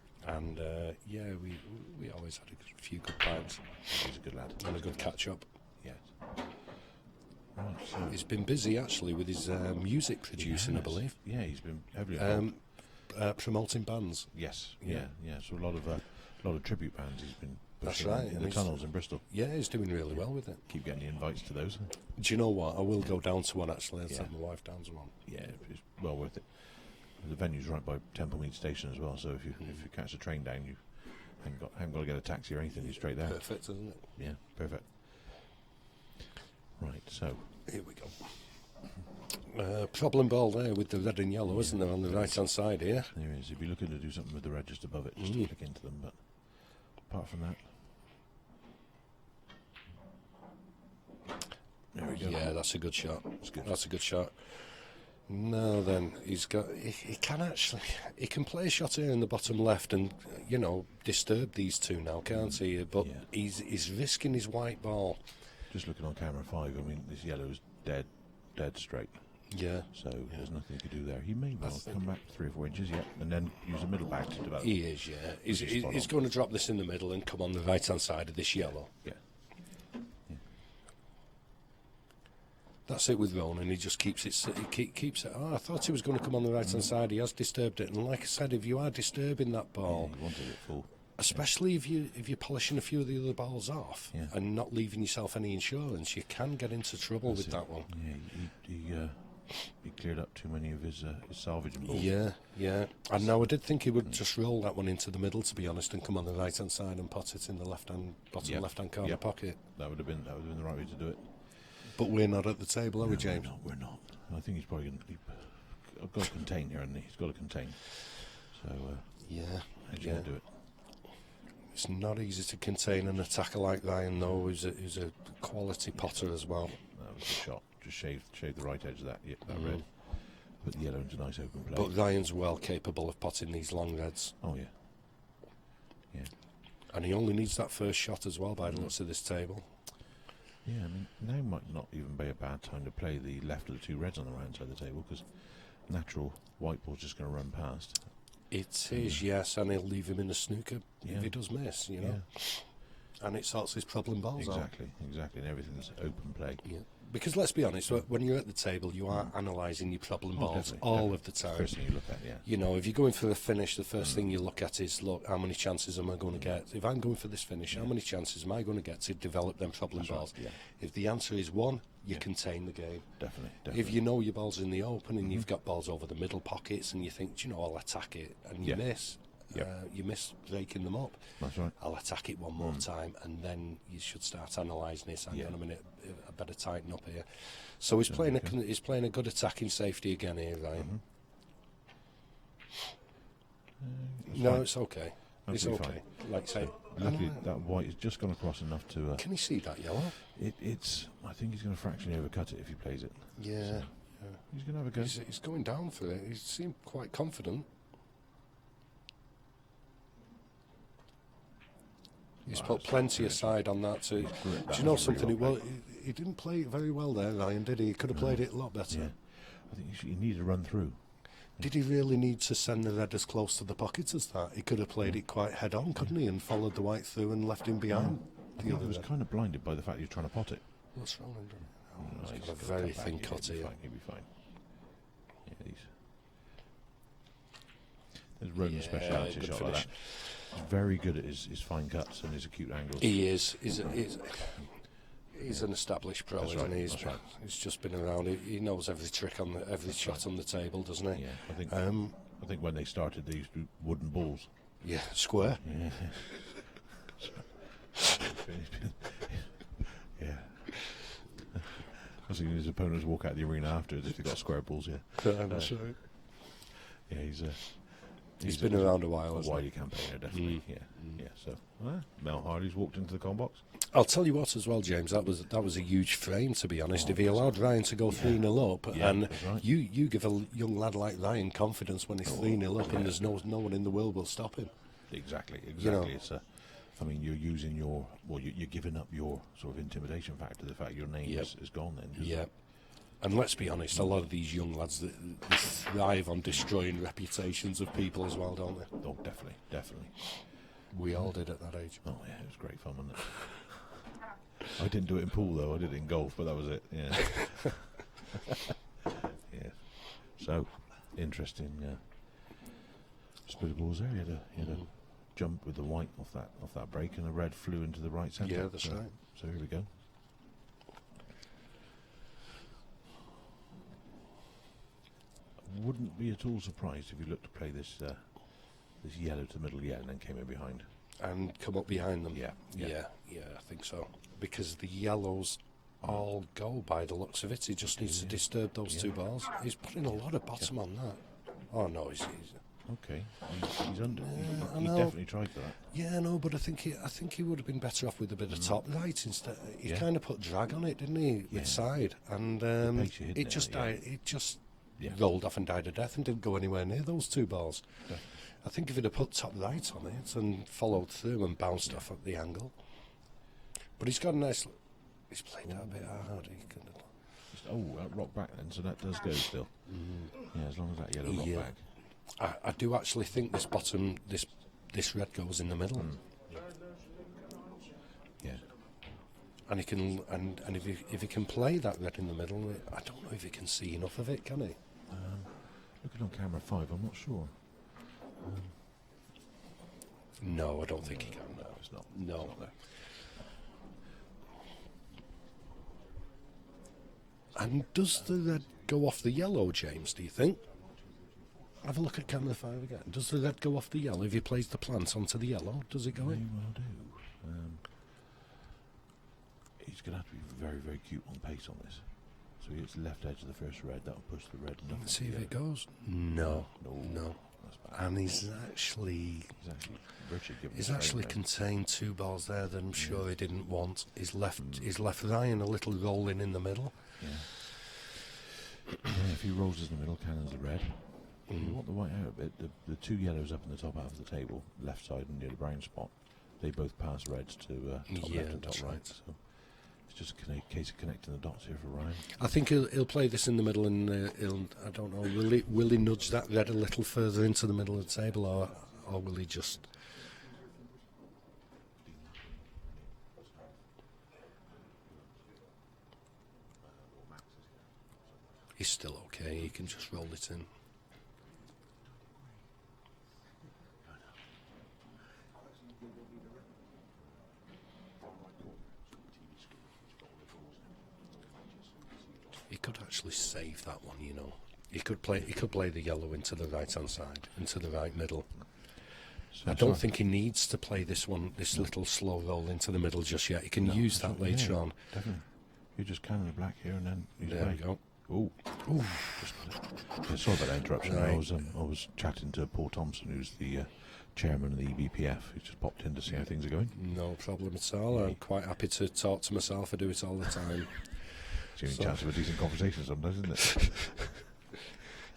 Speaker 8: always had a few good pints.
Speaker 9: He's a good lad
Speaker 8: and a good catch up.
Speaker 9: Yes. Right, so
Speaker 8: He's been busy actually with his music producing, I believe.
Speaker 9: Yeah, he's been heavily involved.
Speaker 8: Promoting bands.
Speaker 9: Yes. Yeah. So a lot of tribute bands he's been
Speaker 8: That's
Speaker 9: pushing
Speaker 8: right.
Speaker 9: in the tunnels in Bristol.
Speaker 8: Yeah, he's doing really well with it.
Speaker 9: Keep getting the invites to those.
Speaker 8: Do you know what? I will go down to one actually. I'll take my wife down to one.
Speaker 9: Yeah, it's well worth it. The venue's right by Templemead Station as well, so if you catch the train down, you haven't got to get a taxi or anything. You're straight there.
Speaker 8: Perfect, isn't it?
Speaker 9: Yeah, perfect. Right, so
Speaker 8: here we go. Problem ball there with the red and yellow, isn't there, on the right hand side here?
Speaker 9: There is. If you're looking to do something with the red just above it, just to flick into them, but apart from that. There we go.
Speaker 8: Yeah, that's a good shot. That's a good shot. Now then, he can play a shot here in the bottom left and, disturb these two now, can't he? But he's risking his white ball.
Speaker 9: Just looking on camera 5, I mean, this yellow is dead straight.
Speaker 8: Yeah.
Speaker 9: So there's nothing he could do there. He may well come back 3 or 4 inches, and then use a middle bag to develop.
Speaker 8: He is, yeah. He's going to drop this in the middle and come on the right-hand side of this yellow.
Speaker 9: Yeah.
Speaker 8: That's it with Ronan. He just keeps it. Keeps it. Oh, I thought he was going to come on the right-hand side. He has disturbed it, and like I said, if you are disturbing that ball,
Speaker 9: you wanted it full.
Speaker 8: Especially if you're polishing a few of the other balls off and not leaving yourself any insurance, you can get into trouble with that one.
Speaker 9: Yeah, he cleared up too many of his salvage balls.
Speaker 8: Yeah. And now I did think he would just roll that one into the middle, to be honest, and come on the right-hand side and pot it in the bottom left-hand corner pocket.
Speaker 9: That would have been the right way to do it.
Speaker 8: But we're not at the table, are we, James?
Speaker 9: We're not. I think he's probably going to. I've got to contain here, hasn't he? He's got to contain. So how's he going to do it?
Speaker 8: It's not easy to contain an attacker like Ryan, though. Who's a quality potter as well.
Speaker 9: That was a shot. Just shaved the right edge of that red. put the yellow into nice open play.
Speaker 8: But Ryan's well capable of potting these long reds.
Speaker 9: Oh yeah. Yeah.
Speaker 8: And he only needs that first shot as well by the looks of this table.
Speaker 9: Yeah, I mean, now might not even be a bad time to play the left of the two reds on the right hand side of the table, because natural white ball's just going to run past.
Speaker 8: It is, yes, and he'll leave him in the snooker
Speaker 9: Yeah.
Speaker 8: if he does miss, you know. And it sorts his problem balls out.
Speaker 9: Exactly, and everything's open play.
Speaker 8: Yeah. Because let's be honest, when you're at the table, you are analysing your problem balls
Speaker 9: definitely,
Speaker 8: all
Speaker 9: definitely.
Speaker 8: of the time.
Speaker 9: First thing you look at, yeah.
Speaker 8: You know, if you're going for the finish, the first thing you look at is, look, how many chances am I going to get? If I'm going for this finish, how many chances am I going to get to develop them problem
Speaker 9: That's right,
Speaker 8: balls?
Speaker 9: yeah.
Speaker 8: If the answer is 1, you
Speaker 9: Yeah.
Speaker 8: contain the game.
Speaker 9: Definitely.
Speaker 8: If you know your ball's in the open and you've got balls over the middle pockets and you think, do you know, I'll attack it, and you miss. You miss breaking them up.
Speaker 9: That's right.
Speaker 8: I'll attack it one more time, and then you should start analysing this. Hang on a minute, I better tighten up here. So he's playing a good attacking safety again here, Ryan. No,
Speaker 9: fine.
Speaker 8: it's okay. It's
Speaker 9: Absolutely
Speaker 8: okay. Like I say,
Speaker 9: Luckily, that white has just gone across enough to.
Speaker 8: can you see that yellow?
Speaker 9: It's. I think he's going to fractionally overcut it if he plays it.
Speaker 8: Yeah.
Speaker 9: He's going to have a go.
Speaker 8: He's going down for it. He seemed quite confident. He's put plenty aside on that too. Do you know something? Well, he didn't play it very well there, Ryan, did he? He could have played it a lot better.
Speaker 9: Yeah. I think he needed to run through.
Speaker 8: Did he really need to send the red as close to the pocket as that? He could have played it quite head on, couldn't he? And followed the white through and left him behind.
Speaker 9: He was kind of blinded by the fact he was trying to pot it.
Speaker 8: What's wrong with him?
Speaker 9: No,
Speaker 8: He's
Speaker 9: he's
Speaker 8: got a
Speaker 9: gonna
Speaker 8: very
Speaker 9: come
Speaker 8: thin
Speaker 9: back.
Speaker 8: cut here.
Speaker 9: He'll be fine. Yeah, there's Rogan's speciality
Speaker 8: good
Speaker 9: shot like that. He's very good at his fine cuts and his acute angles.
Speaker 8: He is. He's an established pro,
Speaker 9: That's
Speaker 8: isn't
Speaker 9: right,
Speaker 8: he?
Speaker 9: that's right.
Speaker 8: He's just been around. He knows every trick on every shot on the table, doesn't he?
Speaker 9: Yeah, I think when they started, they used to do wooden balls.
Speaker 8: Yeah, square.
Speaker 9: Yeah. Yeah. I was thinking his opponents walk out the arena afterwards if they got square balls. Yeah.
Speaker 8: That's right.
Speaker 9: Yeah,
Speaker 8: He's been around a while,
Speaker 9: A
Speaker 8: hasn't he?
Speaker 9: wily campaigner, definitely. Yeah. So Mel Hardy's walked into the com box.
Speaker 8: I'll tell you what as well, James, that was a huge frame, to be honest. If he allowed Ryan to go 3-0 up, and
Speaker 9: that's right.
Speaker 8: you give a young lad like Ryan confidence when he's 3-0 up and there's no one in the world will stop him.
Speaker 9: Exactly.
Speaker 8: You know.
Speaker 9: It's you're using you're giving up your sort of intimidation factor, the fact your name is gone then.
Speaker 8: Yeah. And let's be honest, a lot of these young lads they thrive on destroying reputations of people as well, don't they?
Speaker 9: Oh, definitely.
Speaker 8: We all did at that age.
Speaker 9: Oh yeah, it was great fun, wasn't it? I didn't do it in pool though. I did it in golf, but that was it. Yeah. Yeah. So interesting. Split of balls there. He had a jump with the white off that break, and the red flew into the right centre.
Speaker 8: Yeah, that's right.
Speaker 9: So here we go. Wouldn't be at all surprised if you looked to play this yellow to the middle, and then came in behind.
Speaker 8: And come up behind them.
Speaker 9: Yeah,
Speaker 8: I think so. Because the yellows all go by the looks of it. He just needs to disturb those two balls. He's putting a lot of bottom on that. Oh no, he's
Speaker 9: okay. He's under.
Speaker 8: I
Speaker 9: He
Speaker 8: know.
Speaker 9: definitely tried for that.
Speaker 8: Yeah, no, but I think he would have been better off with a bit of top right instead. He kind of put drag on it, didn't he, with side, and
Speaker 9: pace you hit
Speaker 8: it
Speaker 9: there,
Speaker 8: just
Speaker 9: yeah.
Speaker 8: died. It just rolled off and died a death and didn't go anywhere near those two balls.
Speaker 9: Yeah.
Speaker 8: I think if he'd have put top right on it and followed through and bounced off at the angle, but he's got a nice. He's played that a bit hard. He could have.
Speaker 9: Rock back then, so that does go still. Yeah, as long as that yellow rock back.
Speaker 8: I do actually think this bottom, this red goes in the middle.
Speaker 9: Yeah.
Speaker 8: And he can, and if he can play that red in the middle, I don't know if he can see enough of it, can he?
Speaker 9: Looking on camera 5, I'm not sure.
Speaker 8: No, I don't think he can.
Speaker 9: No, it's not.
Speaker 8: No.
Speaker 9: It's not there.
Speaker 8: And does the red go off the yellow, James, do you think? Have a look at camera 5 again. Does the red go off the yellow if he plays the plant onto the yellow? Does it go
Speaker 9: May
Speaker 8: in?
Speaker 9: well do. He's going to have to be very, very cute on pace on this. So he hits the left edge of the first red. That'll push the red.
Speaker 8: Let's see if it goes. No.
Speaker 9: That's bad.
Speaker 8: And he's actually contained two balls there that I'm sure he didn't want. He's left Ryan a little rolling in the middle.
Speaker 9: Yeah. if he rolls us in the middle, cannons the red. If you want the white out a bit, the two yellows up in the top half of the table, left side and near the brown spot, they both pass reds to top left and top
Speaker 8: that's
Speaker 9: right.
Speaker 8: right.
Speaker 9: So it's just a case of connecting the dots here for Ryan.
Speaker 8: I think he'll play this in the middle, and I don't know, will he nudge that red a little further into the middle of the table, or will he just? He's still okay. He can just roll it in. He could actually save that one, you know. He could play the yellow into the right hand side, into the right middle.
Speaker 9: So
Speaker 8: I don't think he needs to play this little slow roll into the middle just yet. He can use that later on.
Speaker 9: Definitely. You just cannon the black here and then he's
Speaker 8: There we go.
Speaker 9: Oh, yeah, sorry about that interruption.
Speaker 8: Right.
Speaker 9: I was chatting to Paul Thompson, who's the chairman of the EBPF, who just popped in to see how things are going.
Speaker 8: No problem at all. I'm quite happy to talk to myself. I do it all the time.
Speaker 9: It's the only chance of a decent conversation sometimes, isn't it?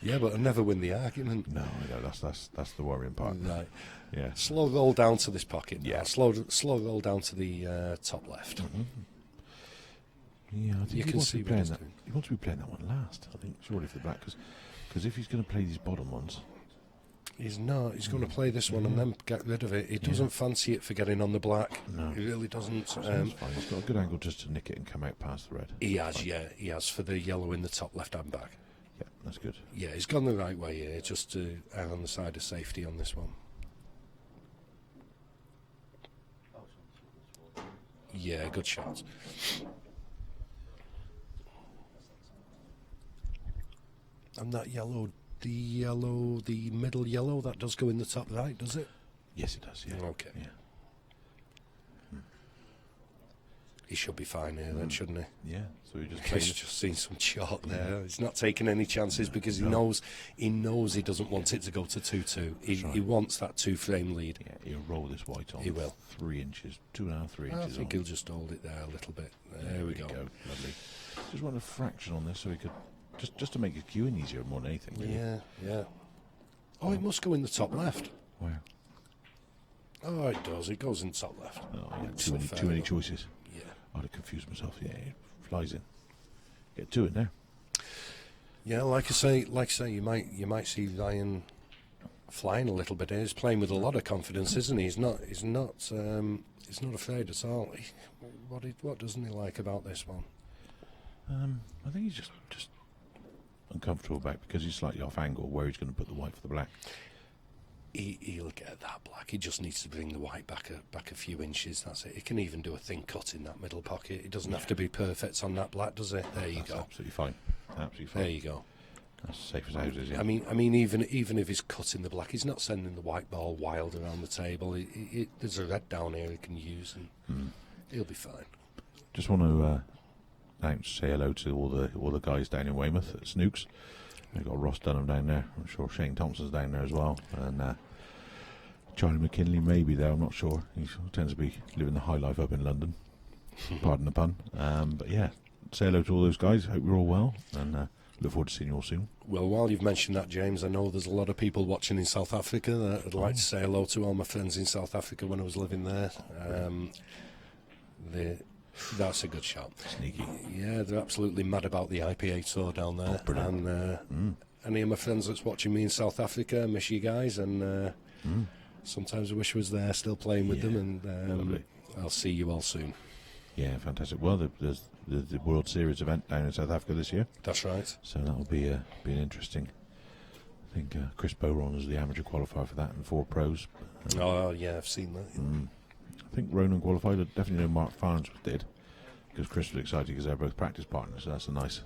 Speaker 8: Yeah, but I never win the argument.
Speaker 9: No, I know, that's the worrying part.
Speaker 8: Right.
Speaker 9: Yeah.
Speaker 8: Slow roll down to this pocket.
Speaker 9: Yeah.
Speaker 8: Slow roll down to the top left.
Speaker 9: Yeah, I think
Speaker 8: You
Speaker 9: he
Speaker 8: can
Speaker 9: wants
Speaker 8: see
Speaker 9: to be
Speaker 8: what
Speaker 9: playing
Speaker 8: he's
Speaker 9: that.
Speaker 8: doing.
Speaker 9: He wants to be playing that one last. I think surely for the black, because if he's going to play these bottom ones,
Speaker 8: He's not. He's going to play this one and then get rid of it. He doesn't fancy it for getting on the black.
Speaker 9: No.
Speaker 8: He really doesn't.
Speaker 9: that's fine. He's got a good angle just to nick it and come out past the red.
Speaker 8: He has, yeah. He has for the yellow in the top left-hand back.
Speaker 9: Yeah, that's good.
Speaker 8: Yeah, he's gone the right way here, just to err on the side of safety on this one. Yeah, good shot. And that yellow, the middle yellow, that does go in the top right, does it?
Speaker 9: Yes, it does. Yeah.
Speaker 8: Okay.
Speaker 9: Yeah.
Speaker 8: He should be fine here then, shouldn't he?
Speaker 9: Yeah. So he just
Speaker 8: He's
Speaker 9: plays.
Speaker 8: just seen some chalk there. He's not taking any chances because he knows he doesn't want it to go to 2-2. He wants that 2-frame lead.
Speaker 9: Yeah, he'll roll this white on.
Speaker 8: He will.
Speaker 9: 3 inches, 2.5, 3 inches.
Speaker 8: I think
Speaker 9: on.
Speaker 8: he'll just hold it there a little bit. There we go.
Speaker 9: Lovely. Just want a fraction on this so he could just to make his queuing easier more than anything. Really.
Speaker 8: Yeah. Oh, it must go in the top left.
Speaker 9: Where?
Speaker 8: Oh, it does. It goes in top left.
Speaker 9: Oh, yeah.
Speaker 8: So
Speaker 9: Too
Speaker 8: fair
Speaker 9: many
Speaker 8: enough.
Speaker 9: choices.
Speaker 8: Yeah.
Speaker 9: I'd have confused myself. Yeah, it flies in. Get 2 in there.
Speaker 8: Yeah, like I say, you might see Ryan flying a little bit. He's playing with a lot of confidence, isn't he? He's not afraid at all. What doesn't he like about this one?
Speaker 9: I think he's just uncomfortable about because he's slightly off angle where he's going to put the white for the black.
Speaker 8: He'll get that black. He just needs to bring the white back a few inches. That's it. He can even do a thin cut in that middle pocket. It doesn't have to be perfect on that black, does it? There you
Speaker 9: That's
Speaker 8: go.
Speaker 9: absolutely fine. Absolutely fine.
Speaker 8: There you go.
Speaker 9: That's safe as houses. Yeah.
Speaker 8: I mean, even if he's cutting the black, he's not sending the white ball wild around the table. There's a red down here he can use, and he'll be fine.
Speaker 9: Just want to say hello to all the guys down in Weymouth at Snooks. We've got Ross Dunham down there. I'm sure Shane Thompson's down there as well, and Charlie McKinley may be there. I'm not sure. He tends to be living the high life up in London. Pardon the pun. But yeah, say hello to all those guys. Hope you're all well, and look forward to seeing you all soon.
Speaker 8: Well, while you've mentioned that, James, I know there's a lot of people watching in South Africa that I'd like to say hello to all my friends in South Africa when I was living there. That's a good shot.
Speaker 9: Sneaky.
Speaker 8: Yeah, they're absolutely mad about the IPA tour down there. And any of my friends that's watching me in South Africa, I miss you guys, and sometimes I wish I was there still playing with them, and I'll see you all soon.
Speaker 9: Yeah, fantastic. Well, there's the World Series event down in South Africa this year.
Speaker 8: That's right.
Speaker 9: So that'll be an interesting. I think Chris Boron is the amateur qualifier for that, and 4 pros.
Speaker 8: Oh yeah, I've seen that.
Speaker 9: I think Ronan qualified. I definitely know Mark Farnsworth did, because Chris was excited because they're both practice partners. So that's a nice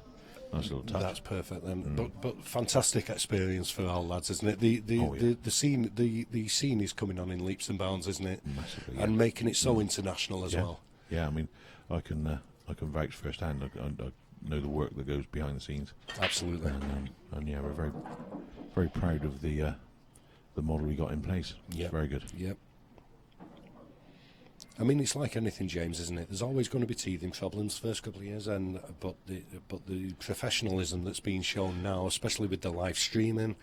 Speaker 9: little touch.
Speaker 8: That's perfect then. But fantastic experience for our lads, isn't it? The scene is coming on in leaps and bounds, isn't it?
Speaker 9: Massively,
Speaker 8: and making it so international as well.
Speaker 9: Yeah, I mean, I can vouch firsthand. I know the work that goes behind the scenes.
Speaker 8: Absolutely.
Speaker 9: And yeah, we're very, very proud of the model we got in place.
Speaker 8: Yeah,
Speaker 9: very good.
Speaker 8: Yep. I mean, it's like anything, James, isn't it? There's always going to be teething problems first couple of years, but the professionalism that's being shown now, especially with the live streaming,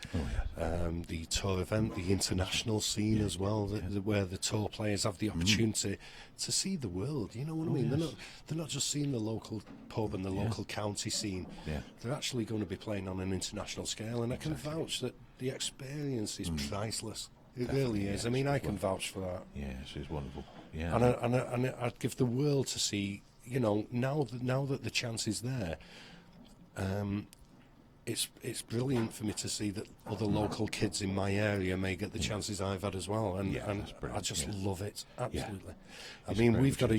Speaker 8: the tour event, the international scene as well, where the tour players have the opportunity to see the world. You know what I mean? They're not just seeing the local pub and the local county scene. Yeah. They're actually going to be playing on an international scale, and I can vouch that the experience is priceless. It really is. I mean, I can vouch for that.
Speaker 9: Yes, it's wonderful. Yeah,
Speaker 8: and I'd give the world to see. You know, now that the chance is there, it's brilliant for me to see that other local kids in my area may get the chances I've had as well, and I just love it absolutely. I mean, we've got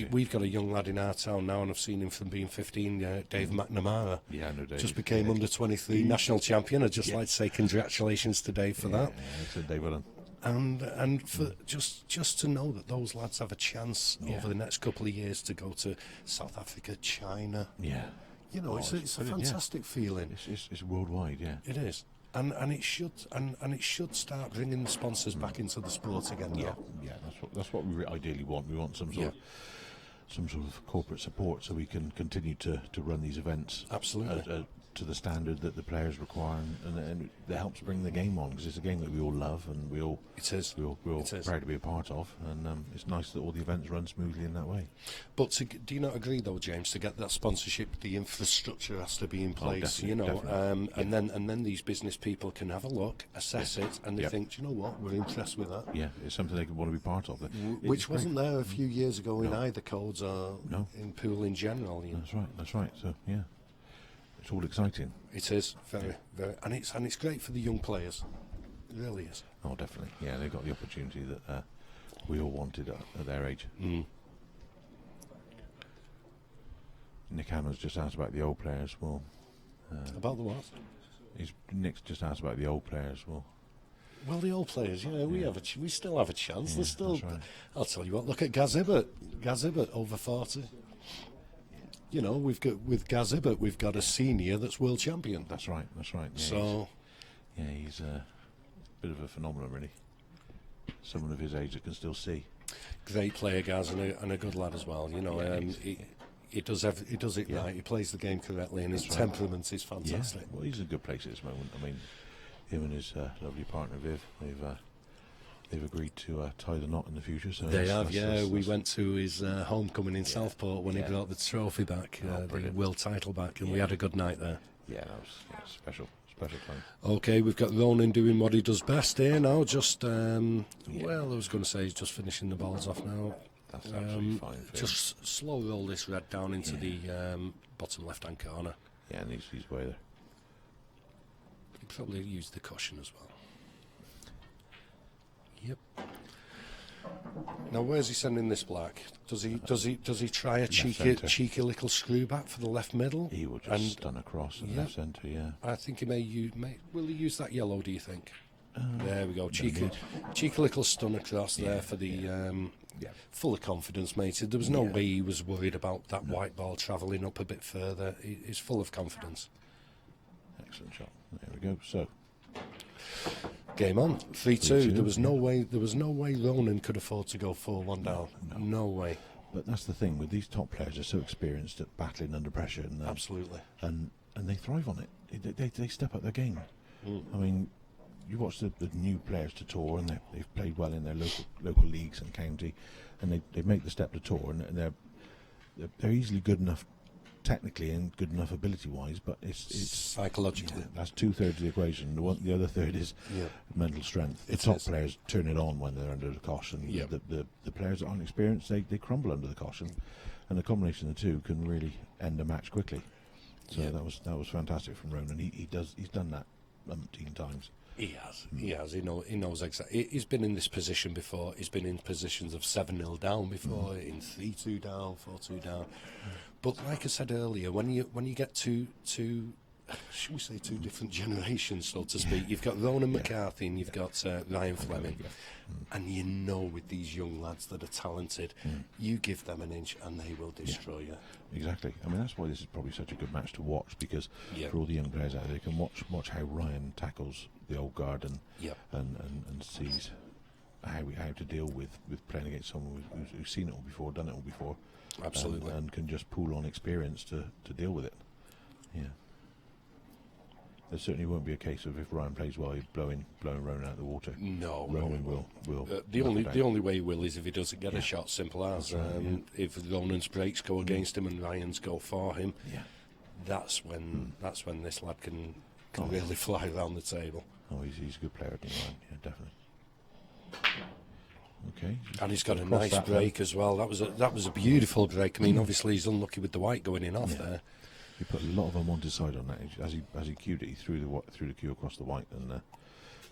Speaker 8: a young lad in our town now, and I've seen him from being 15. Dave McNamara,
Speaker 9: I know Dave.
Speaker 8: Just became under 23 national champion. I'd just like to say congratulations to Dave for that.
Speaker 9: Yeah, Dave, well done.
Speaker 8: And for just to know that those lads have a chance over the next couple of years to go to South Africa, China. Yeah, you know, it's a fantastic feeling.
Speaker 9: It's worldwide. Yeah,
Speaker 8: it is, and it should start bringing the sponsors back into the sport again.
Speaker 9: Yeah, that's what we ideally want. We want some sort of corporate support so we can continue to run these events.
Speaker 8: Absolutely.
Speaker 9: To the standard that the players require, and it helps bring the game on, because it's a game that we all love and we're all proud to be a part of, and it's nice that all the events run smoothly in that way.
Speaker 8: But do you not agree, though, James, to get that sponsorship, the infrastructure has to be in place, you know, and then these business people can have a look, assess it, and they think, do you know what, we're impressed with that.
Speaker 9: Yeah, it's something they want to be part of.
Speaker 8: Which wasn't there a few years ago in either codes or in pool in general. You know?
Speaker 9: That's right. So yeah. It's all exciting.
Speaker 8: It is very, and it's great for the young players. It really is.
Speaker 9: Oh, definitely. Yeah, they got the opportunity that we all wanted at their age. Nick Hammer's just asked about the old players. Well,
Speaker 8: about the what?
Speaker 9: Nick's just asked about the old players.
Speaker 8: Well, the old players, we still have a chance. There's still. Right. I'll tell you what. Look at Gaz Ibbott. Gaz Ibbott over 40. You know, with Gaz Ibbott, we've got a senior that's world champion.
Speaker 9: That's right. Yeah,
Speaker 8: so,
Speaker 9: he's a bit of a phenomenon, really. Someone of his age that can still see.
Speaker 8: Great player, Gaz, and a good lad as well. You know, he does it right. He plays the game correctly, and his temperament is fantastic.
Speaker 9: Yeah. Well, he's in a good place at this moment. I mean, him and his lovely partner Viv, they've agreed to tie the knot in the future. So
Speaker 8: they have, we went to his homecoming in Southport when he brought the trophy back, the world title back, and we had a good night there.
Speaker 9: Yeah, that was special time.
Speaker 8: Okay, we've got Ronan doing what he does best here now. Just, well, I was going to say he's just finishing the balls off now.
Speaker 9: That's absolutely fine.
Speaker 8: Just slow roll this red down into the bottom left-hand corner.
Speaker 9: Yeah, and he's way there.
Speaker 8: He'd probably use the caution as well. Yep. Now, where's he sending this black? Does he try a cheeky little screw back for the left middle?
Speaker 9: He will just stun across and left centre. Yeah.
Speaker 8: I think he may. Will he use that yellow? Do you think? There we go. Cheeky little stun across there for the. Full of confidence, mate. There was no way he was worried about that white ball travelling up a bit further. He's full of confidence.
Speaker 9: Excellent shot. There we go. So.
Speaker 8: Game on, 3-2. There was no way Ronan could afford to go 4-1 down. No way.
Speaker 9: But that's the thing with these top players; they're so experienced at battling under pressure, and
Speaker 8: absolutely,
Speaker 9: and they thrive on it. They step up their game. I mean, you watch the new players to tour, and they've played well in their local leagues and county, and they make the step to tour, and they're easily good enough. Technically and good enough ability-wise, but it's
Speaker 8: psychologically.
Speaker 9: That's 2/3 of the equation. The other third is mental strength. The top players turn it on when they're under the caution. The players that aren't experienced, they crumble under the caution, and the combination of the two can really end a match quickly. So that was fantastic from Ronan. He's done that umpteen times.
Speaker 8: He has. He knows exactly. He's been in this position before. He's been in positions of 7-0 down before, in 3-2 down, 4-2 down. But like I said earlier, when you get to should we say two different generations, so to speak, you've got Ronan McCarthy and you've got Ryan Fleming, and you know with these young lads that are talented, you give them an inch and they will destroy you.
Speaker 9: Exactly. I mean, that's why this is probably such a good match to watch, because for all the young players out there, they can watch how Ryan tackles the old guard and sees how to deal with playing against someone who's seen it all before, done it all before.
Speaker 8: Absolutely.
Speaker 9: And can just pull on experience to deal with it. Yeah. There certainly won't be a case of if Ryan plays well, he's blowing Ronan out of the water.
Speaker 8: No,
Speaker 9: Ronan will.
Speaker 8: The only way he will is if he doesn't get a shot. Simple as. If Ronan's breaks go against him and Ryan's go for him, that's when this lad can really fly around the table.
Speaker 9: Oh, he's a good player, I think, Ryan. Yeah, definitely. Okay.
Speaker 8: And he's got a nice break as well. That was a beautiful break. I mean, obviously he's unlucky with the white going in off there.
Speaker 9: He put a lot of unwanted side on that. As he cued it, he threw the cue across the white and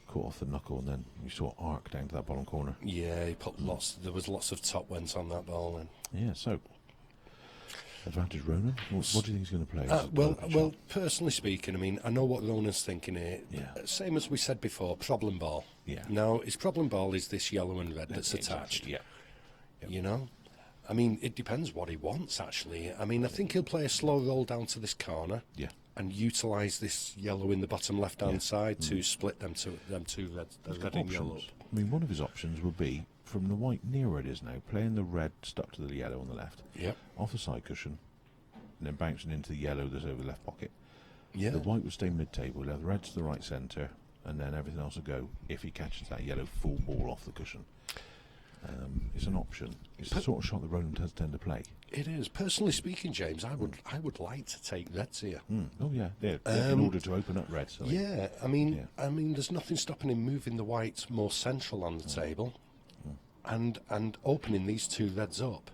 Speaker 9: caught off the knuckle, and then you saw it arc down to that bottom corner.
Speaker 8: Yeah, he put there was lots of top went on that ball then.
Speaker 9: Yeah, so advantage Ronan. What do you think he's going to play?
Speaker 8: Well, personally speaking, I mean, I know what Ronan's thinking here.
Speaker 9: Yeah.
Speaker 8: Same as we said before, problem ball.
Speaker 9: Yeah.
Speaker 8: Now, his problem ball is this yellow and red that's attached.
Speaker 9: Yeah.
Speaker 8: You know? I mean, it depends what he wants, actually. I mean, I think he'll play a slow roll down to this corner.
Speaker 9: Yeah.
Speaker 8: And utilise this yellow in the bottom left-hand side to split them two reds.
Speaker 9: He's got options. I mean, one of his options would be, from the white near where it is now, playing the red stuck to the yellow on the left, off the side cushion, and then bouncing into the yellow that's over the left pocket.
Speaker 8: Yeah.
Speaker 9: The white would stay mid-table, the red to the right centre, and then everything else will go if he catches that yellow full ball off the cushion. It's an option. It's the sort of shot that Ronan does tend to play.
Speaker 8: It is. Personally speaking, James, I would like to take reds here.
Speaker 9: Oh yeah, in order to open up reds.
Speaker 8: Yeah, I mean, there's nothing stopping him moving the white more central on the table, and opening these two reds up,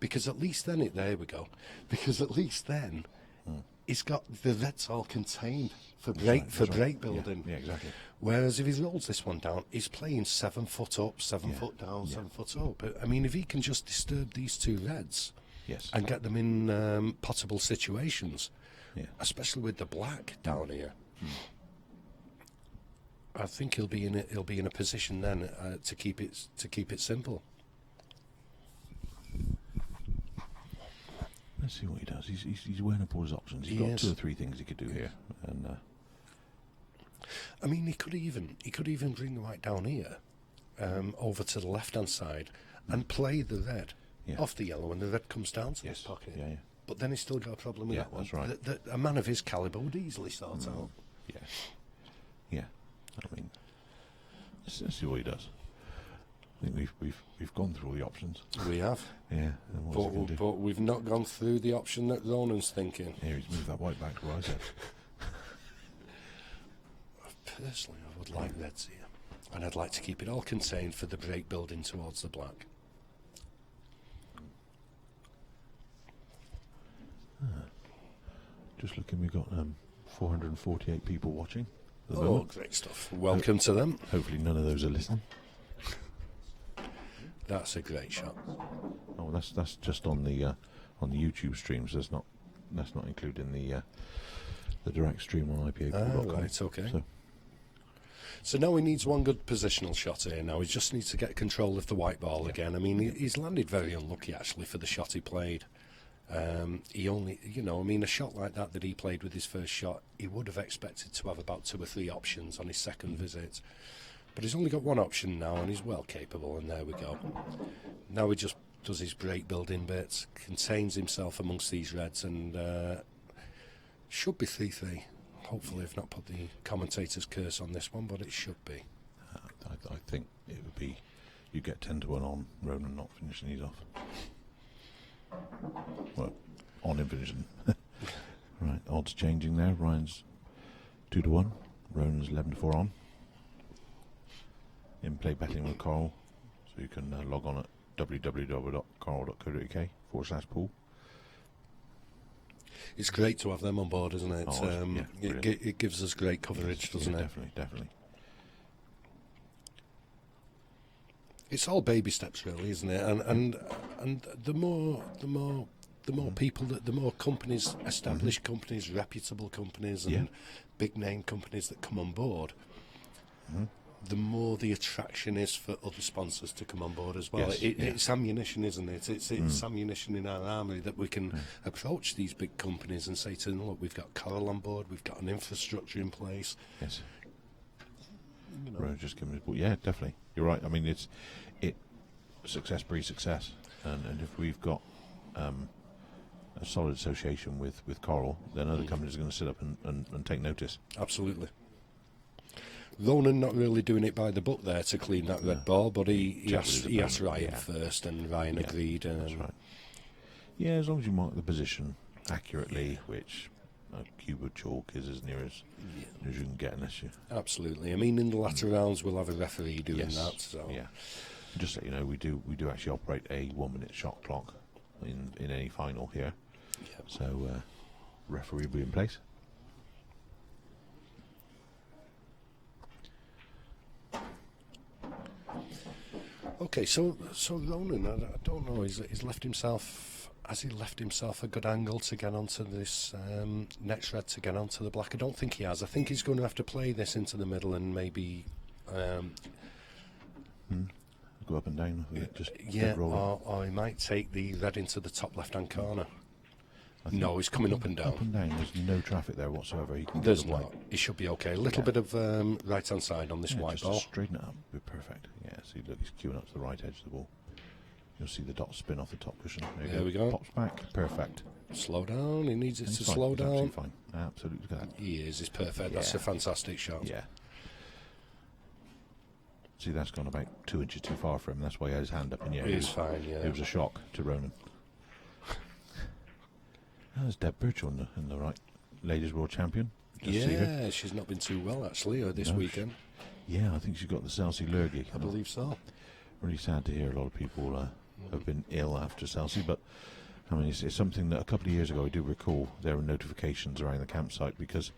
Speaker 8: because at least then there we go. Because at least then, he's got the reds all contained for break building.
Speaker 9: Yeah, exactly.
Speaker 8: Whereas if he rolls this one down, he's playing 7 foot up, 7 foot down, 7 foot up. But, I mean, if he can just disturb these two reds and get them in potable situations, especially with the black down here, I think he'll be in a position then to keep it simple.
Speaker 9: Let's see what he does. He's weighing up all his options. He's got 2 or 3 things he could do here, and
Speaker 8: I mean, he could even bring the white down here, over to the left-hand side, and play the red off the yellow, and the red comes down to his pocket.
Speaker 9: Yeah.
Speaker 8: But then he's still got a problem with that one.
Speaker 9: That's right.
Speaker 8: A man of his calibre would easily sort out.
Speaker 9: Yeah. I mean, let's see what he does. I think we've gone through all the options.
Speaker 8: We have.
Speaker 9: Yeah.
Speaker 8: But we've not gone through the option that Ronan's thinking.
Speaker 9: Here, he's moved that white back to where I said.
Speaker 8: Personally, I would like reds here, and I'd like to keep it all contained for the break building towards the black.
Speaker 9: Just looking, we've got 448 people watching.
Speaker 8: Great stuff. Welcome to them.
Speaker 9: Hopefully none of those are listening.
Speaker 8: That's a great shot.
Speaker 9: Oh, that's just on the YouTube streams. That's not including the direct stream on IPA.
Speaker 8: Right, okay. So now he needs one good positional shot here. Now he just needs to get control of the white ball again. I mean, he's landed very unlucky actually for the shot he played. He only, a shot like that he played with his first shot, he would have expected to have about 2 or 3 options on his second visit. But he's only got one option now, and he's well capable, and there we go. Now he just does his break building bits, contains himself amongst these reds, and should be 3-3. Hopefully I've not put the commentator's curse on this one, but it should be.
Speaker 9: I think it would be, you get 10-1 on Ronan not finishing these off. Well, on him finishing. Right, odds changing there. Ryan's 2-1. Ronan's 11-4 on. In-play betting with Carl, so you can log on at www.carl.co.uk/pool.
Speaker 8: It's great to have them on board, isn't it? It gives us great coverage, doesn't it?
Speaker 9: Definitely.
Speaker 8: It's all baby steps, really, isn't it? And the more people, the more companies, established companies, reputable companies, and big name companies that come on board, the more the attraction is for other sponsors to come on board as well. It's ammunition, isn't it? It's ammunition in our armory that we can approach these big companies and say to them, look, we've got Coral on board, we've got an infrastructure in place.
Speaker 9: Yes. Just giving it, yeah, definitely. you're right. I mean, success breeds success, and if we've got a solid association with Coral, then other companies are going to sit up and take notice.
Speaker 8: Absolutely. Ronan not really doing it by the book there to clean that red ball, but he asked Ryan first, and Ryan agreed.
Speaker 9: That's right. Yeah, as long as you mark the position accurately, which a cube of chalk is as near as you can get, unless you...
Speaker 8: Absolutely. I mean, in the latter rounds, we'll have a referee doing that. So.
Speaker 9: Yeah. Just so you know, we do actually operate a 1-minute shot clock in any final here.
Speaker 8: Yep.
Speaker 9: So, referee will be in place.
Speaker 8: Okay, so Ronan, I don't know. He's left himself. Has he left himself a good angle to get onto this next red, to get onto the black? I don't think he has. I think he's going to have to play this into the middle and maybe.
Speaker 9: Go up and down. Just
Speaker 8: or he might take the red into the top left-hand corner. No, he's coming up and down.
Speaker 9: Up and down. There's no traffic there whatsoever. He can
Speaker 8: There's not. He should be okay. A little bit of right-hand side on this white
Speaker 9: just
Speaker 8: ball.
Speaker 9: Straighten it up. Be perfect. Yeah. See, look, he's queuing up to the right edge of the ball. You'll see the dot spin off the top cushion.
Speaker 8: There we go.
Speaker 9: Pops back. Perfect.
Speaker 8: Slow down. He needs it to
Speaker 9: Fine.
Speaker 8: slow
Speaker 9: He's
Speaker 8: down.
Speaker 9: absolutely fine. Absolutely. Look at that.
Speaker 8: He is. He's perfect. That's a fantastic shot.
Speaker 9: Yeah. See, that's gone about 2 inches too far for him. That's why he had his hand up in the air.
Speaker 8: He's fine, yeah.
Speaker 9: It was a shock to Ronan. There's Deb Birchall in the right. Ladies World Champion. Just see her.
Speaker 8: Yeah, she's not been too well, actually, this weekend.
Speaker 9: Yeah, I think she's got the Chelsea lurgy.
Speaker 8: I believe so.
Speaker 9: Really sad to hear a lot of people have been ill after Chelsea, but I mean, it's something that a couple of years ago I do recall there were notifications around the campsite, because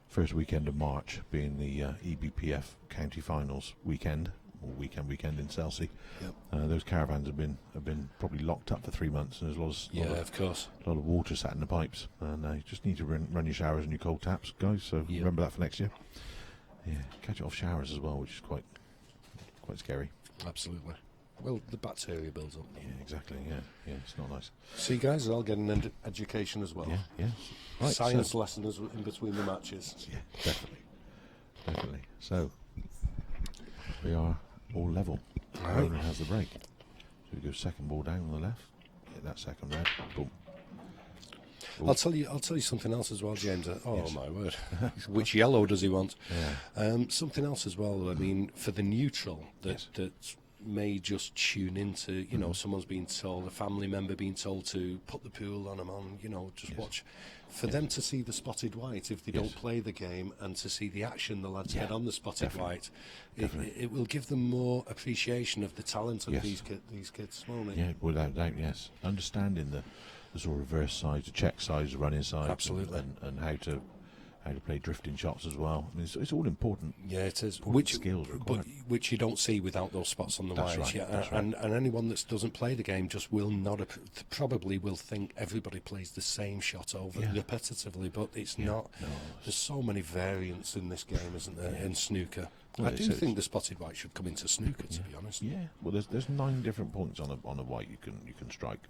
Speaker 9: first weekend of March being the EBPF county finals weekend, or weekend in Chelsea.
Speaker 8: Yep.
Speaker 9: Those caravans have been probably locked up for 3 months, and there's a lot of water sat in the pipes, and you just need to run your showers and your cold taps, guys. So remember that for next year. Yeah, catch it off showers as well, which is quite scary.
Speaker 8: Absolutely. Well, the bacteria builds up.
Speaker 9: Yeah, exactly. Yeah, it's not nice.
Speaker 8: See, guys, they're all getting an education as well.
Speaker 9: Yeah. Right,
Speaker 8: Science lessons in between the matches.
Speaker 9: Yeah, definitely. So we are all level. Ronan has the break. So we go second ball down on the left. Get that second red. Boom.
Speaker 8: I'll tell you something else as well, James. My word. Which yellow does he want?
Speaker 9: Yeah.
Speaker 8: Something else as well. I mean, for the neutral that may just tune into, someone's being told, a family member being told to put the pool on them on, just watch. For them to see the spotted white, if they don't play the game, and to see the action the lads get on the spotted white, it will give them more appreciation of the talent of these kids, won't it?
Speaker 9: Yeah, without doubt, yes. Understanding the sort of reverse sides, the check sides, the running sides,
Speaker 8: absolutely,
Speaker 9: and how to play drifting shots as well. I mean, it's all important.
Speaker 8: Yeah, it is.
Speaker 9: Which skills required.
Speaker 8: Which you don't see without those spots on the white.
Speaker 9: Right,
Speaker 8: yeah,
Speaker 9: right.
Speaker 8: And anyone that doesn't play the game just will not probably will think everybody plays the same shot over repetitively, but it's not. No. There's so many variants in this game, isn't there? In snooker. Well, I do think the spotted white should come into snooker, to be honest.
Speaker 9: Yeah. Well, there's 9 different points on a white you can strike.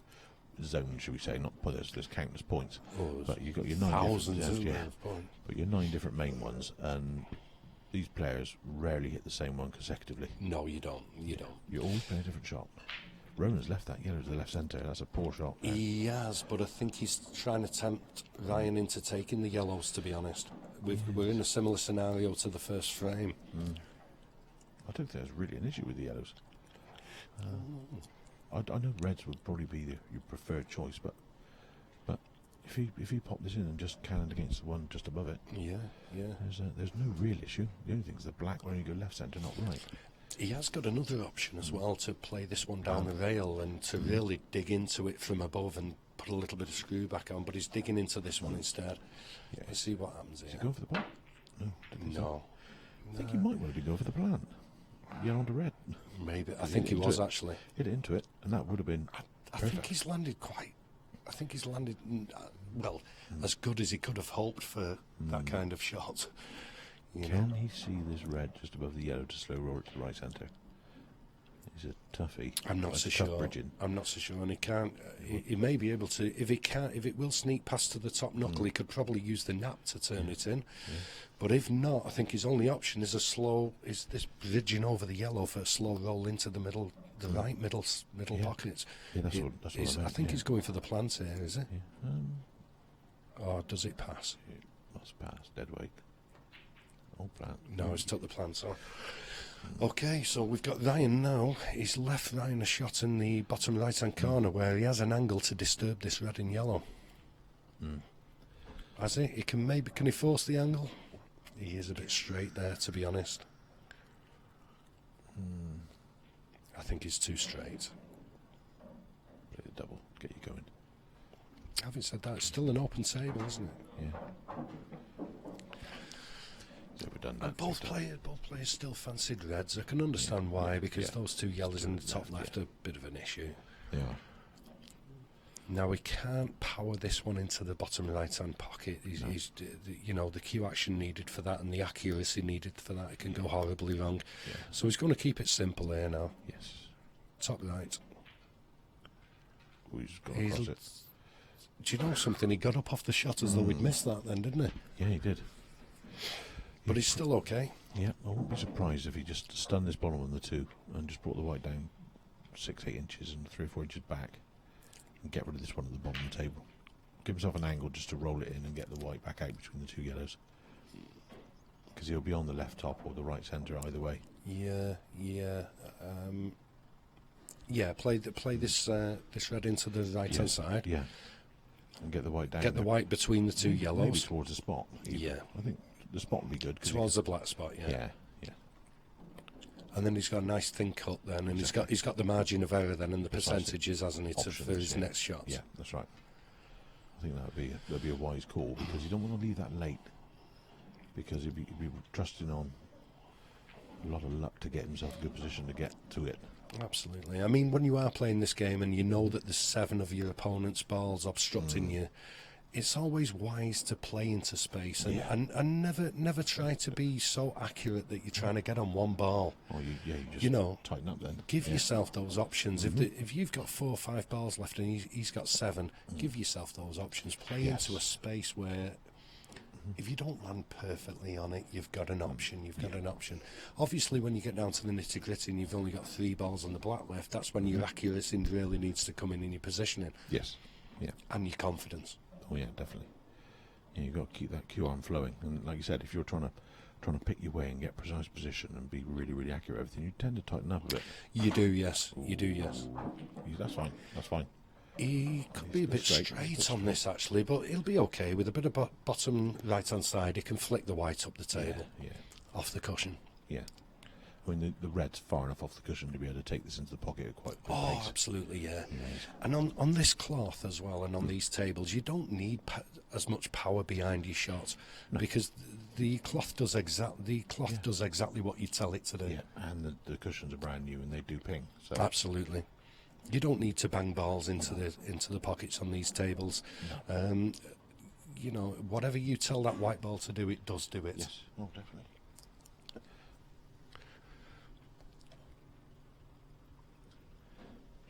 Speaker 9: Zone, should we say? Not there's countless points, but you've got your 9
Speaker 8: thousands of points.
Speaker 9: But your 9 different main ones, and these players rarely hit the same one consecutively.
Speaker 8: No, you don't.
Speaker 9: You always play a different shot. Ronan's left that yellow to the left centre. That's a poor shot.
Speaker 8: He has, but I think he's trying to tempt Ryan into taking the yellows, to be honest. We're in a similar scenario to the first frame.
Speaker 9: I don't think there's really an issue with the yellows. I know reds would probably be your preferred choice, but if you pop this in and just cannon against the one just above it, there's no real issue. The only thing is the black when you go left centre, not right.
Speaker 8: He has got another option as well, to play this one down the rail and to really dig into it from above and put a little bit of screw back on, but he's digging into this one instead. Yeah. Let's see what happens here.
Speaker 9: Does he go for the plant?
Speaker 8: No.
Speaker 9: I think he might want to go for the plant. Yellow onto red.
Speaker 8: Maybe. I think he was actually.
Speaker 9: Hit it into it, and that would have been
Speaker 8: I think he's landed as good as he could have hoped for that kind of shot.
Speaker 9: Can he see this red just above the yellow to slow roll it to the right centre? toughie.
Speaker 8: I'm not
Speaker 9: It's
Speaker 8: so
Speaker 9: tough
Speaker 8: sure.
Speaker 9: bridging.
Speaker 8: I'm not so sure, and he can't. He may be able to. If it will sneak past to the top knuckle, he could probably use the nap to turn it in.
Speaker 9: Yeah.
Speaker 8: But if not, I think his only option is this bridging over the yellow for a slow roll into the middle, the right middle
Speaker 9: Yeah.
Speaker 8: pockets.
Speaker 9: Yeah, that's what I meant.
Speaker 8: I think
Speaker 9: yeah.
Speaker 8: he's going for the plant here, is it?
Speaker 9: Yeah.
Speaker 8: Or does it pass?
Speaker 9: It must pass. Dead weight. Oh, plant.
Speaker 8: No, it's took the plants off. Okay, so we've got Ryan now. He's left Ryan a shot in the bottom right-hand corner where he has an angle to disturb this red and yellow. Has he? Can he force the angle? He is a bit straight there, to be honest. I think he's too straight.
Speaker 9: Play the double. Get you going.
Speaker 8: Having said that, it's still an open table, isn't it?
Speaker 9: Yeah. So we've done that.
Speaker 8: And both players still fancied reds. I can understand why, because those two yellows in the top left are a bit of an issue.
Speaker 9: They are.
Speaker 8: Now we can't power this one into the bottom right-hand pocket. He's the cue action needed for that and the accuracy needed for that. It can go horribly wrong.
Speaker 9: Yeah.
Speaker 8: So he's going to keep it simple here now.
Speaker 9: Yes.
Speaker 8: Top right.
Speaker 9: We've just gone across it.
Speaker 8: Do you know something? He got up off the shot as though we'd missed that then, didn't he?
Speaker 9: Yeah, he did.
Speaker 8: But he's still okay.
Speaker 9: Yeah, I wouldn't be surprised if he just stunned this bottom on the two and just brought the white down 6-8 inches and 3 or 4 inches back and get rid of this one at the bottom of the table. Give himself an angle just to roll it in and get the white back out between the two yellows. Because he'll be on the left top or the right centre either way.
Speaker 8: Play this red into the right-hand side.
Speaker 9: Yeah. And get the white down.
Speaker 8: Get the white between the two yellows.
Speaker 9: Maybe towards the spot.
Speaker 8: Yeah.
Speaker 9: I think the spot would be good.
Speaker 8: Towards the black spot,
Speaker 9: Yeah.
Speaker 8: And then he's got a nice thin cut then, and he's got the margin of error then and the percentages, hasn't he, for his next shots.
Speaker 9: Yeah, that's right. I think that'd be a wise call because you don't want to leave that late because he'd be trusting on a lot of luck to get himself in a good position to get to it.
Speaker 8: Absolutely. I mean, when you are playing this game and you know that there's 7 of your opponent's balls obstructing you, it's always wise to play into space and never try to be so accurate that you're trying to get on one ball.
Speaker 9: Or you just tighten up then.
Speaker 8: Give yourself those options. If you've got 4 or 5 balls left and he's got 7, give yourself those options. Play into a space where if you don't land perfectly on it, you've got an option. Obviously, when you get down to the nitty-gritty and you've only got 3 balls on the black left, that's when your accuracy really needs to come in your positioning.
Speaker 9: Yes. Yeah.
Speaker 8: And your confidence.
Speaker 9: Oh yeah, definitely. Yeah, you've got to keep that cue arm flowing. And like you said, if you're trying to pick your way and get precise position and be really, really accurate at everything, you tend to tighten up a bit.
Speaker 8: You do, yes. You do, yes.
Speaker 9: That's fine. That's fine.
Speaker 8: He could be a bit straight on this, actually, but he'll be okay. With a bit of bottom right-hand side, he can flick the white up the table, off the cushion.
Speaker 9: Yeah. I mean, the red's far enough off the cushion to be able to take this into the pocket at quite a good pace.
Speaker 8: Absolutely, yeah. And on this cloth as well, and on these tables, you don't need as much power behind your shot because the cloth does exactly what you tell it to do.
Speaker 9: Yeah, and the cushions are brand new and they do ping. So.
Speaker 8: Absolutely. You don't need to bang balls into the pockets on these tables.
Speaker 9: No.
Speaker 8: Whatever you tell that white ball to do, it does do it.
Speaker 9: Yes, oh, definitely.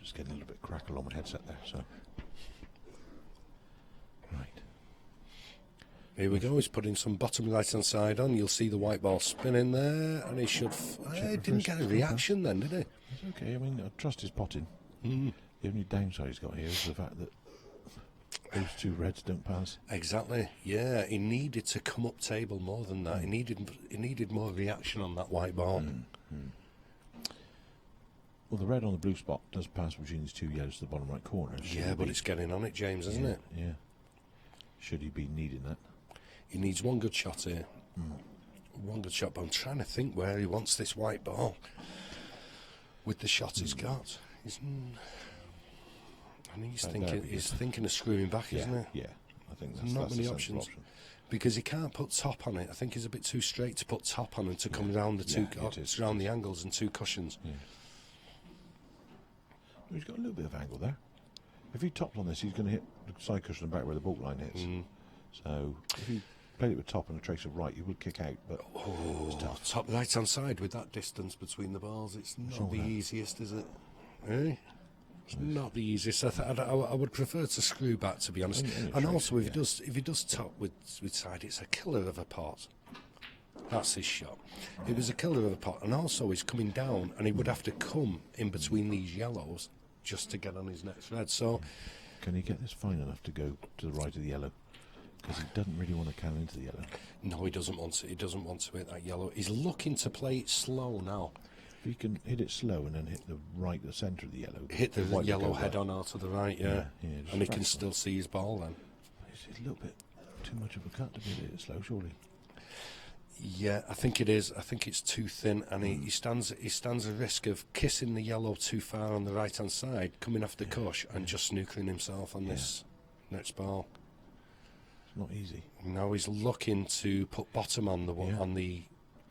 Speaker 9: Just getting a little bit crackle on my headset there, so. Right.
Speaker 8: Here we go, he's putting some bottom right-hand side on. You'll see the white ball spinning there, and he should... he didn't get a reaction then, did he?
Speaker 9: It's okay, I mean, I trust his potting. The only downside he's got here is the fact that those 2 reds don't pass.
Speaker 8: Exactly, yeah. He needed to come up table more than that. He needed more reaction on that white ball.
Speaker 9: Well, the red on the blue spot does pass between these 2 yellows to the bottom right corner.
Speaker 8: Yeah, but it's getting on it, James, isn't it?
Speaker 9: Yeah. Should he be needing that?
Speaker 8: He needs one good shot here. One good shot, but I'm trying to think where he wants this white ball with the shot he's got. And he's thinking of screwing back, isn't he?
Speaker 9: Yeah, I think
Speaker 8: that's not many options. Because he can't put top on it. I think he's a bit too straight to put top on and to come round the around the angles and 2 cushions.
Speaker 9: Yeah. He's got a little bit of angle there. If he topped on this, he's going to hit the side cushion back where the baulk line hits. So if he played it with top and a trace of right, he would kick out. But
Speaker 8: top right-hand side with that distance between the balls, it's not the easiest, is it? It's not the easiest. I would prefer to screw back, to be honest. And also, if he does top with side, it's a killer of a pot. That's his shot. It was a killer of a pot, and also he's coming down, and he would have to come in between these yellows just to get on his next red. So,
Speaker 9: can he get this fine enough to go to the right of the yellow? Because he doesn't really want to come into the yellow.
Speaker 8: No, he doesn't want to. He doesn't want to hit that yellow. He's looking to play it slow now.
Speaker 9: If he can hit it slow and then hit the centre of the yellow.
Speaker 8: Hit the yellow head on out to the right, yeah. And he can still see his ball then.
Speaker 9: It's a little bit too much of a cut to be hit it slow, surely.
Speaker 8: Yeah, I think it is. I think it's too thin, and he stands a risk of kissing the yellow too far on the right hand side, coming off the cush, and just snookering himself on this next ball.
Speaker 9: It's not easy.
Speaker 8: Now he's looking to put bottom on the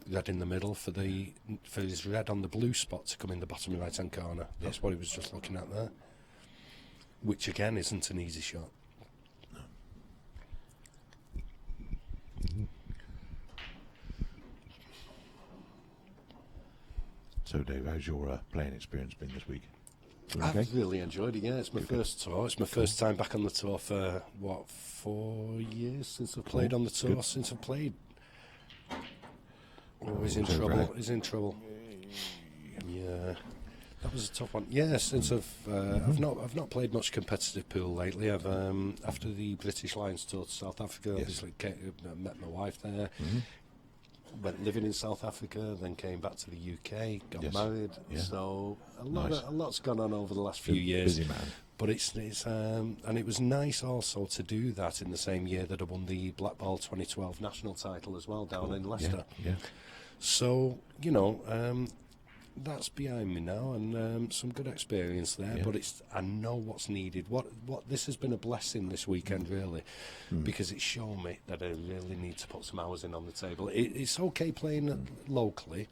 Speaker 8: red in the middle for his red on the blue spot to come in the bottom right hand corner. That's what he was just looking at there, which again isn't an easy shot.
Speaker 9: No. So, Dave, how's your playing experience been this week? Okay?
Speaker 8: I've really enjoyed it. Yeah, it's my first tour. It's my first time back on the tour for 4 years since I've played on the tour.
Speaker 9: Good.
Speaker 8: Since I've played. Oh, he's in trouble. He's in trouble. Yeah, that was a tough one. Yeah, since I've not played much competitive pool lately. I've after the British Lions tour to South Africa, obviously met my wife there. Went living in South Africa, then came back to the UK, got married. So a lot's gone on over the last few years.
Speaker 9: Busy man.
Speaker 8: But it's and it was nice also to do that in the same year that I won the Blackball 2012 national title as well down in Leicester.
Speaker 9: Yeah.
Speaker 8: So that's behind me now, and some good experience there. But I know what's needed. What this has been a blessing this weekend, really, because it's shown me that I really need to put some hours in on the table. It's okay playing locally,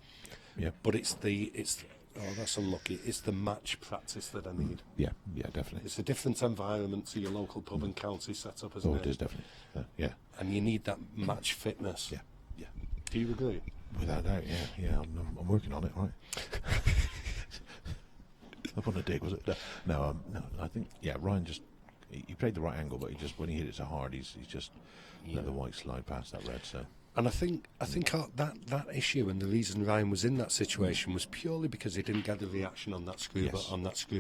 Speaker 8: but that's unlucky. It's the match practice that I need.
Speaker 9: Yeah, definitely.
Speaker 8: It's a different environment to your local pub and county setup, isn't it?
Speaker 9: It is definitely. And
Speaker 8: you need that match fitness.
Speaker 9: Yeah.
Speaker 8: Do you agree?
Speaker 9: Without a doubt, yeah. I'm working on it, right? Up on a dig, was it? No, I think, Ryan he played the right angle, but when he hit it so hard, he's just let the white slide past that red, so...
Speaker 8: And I think that issue and the reason Ryan was in that situation was purely because he didn't get the reaction on that screw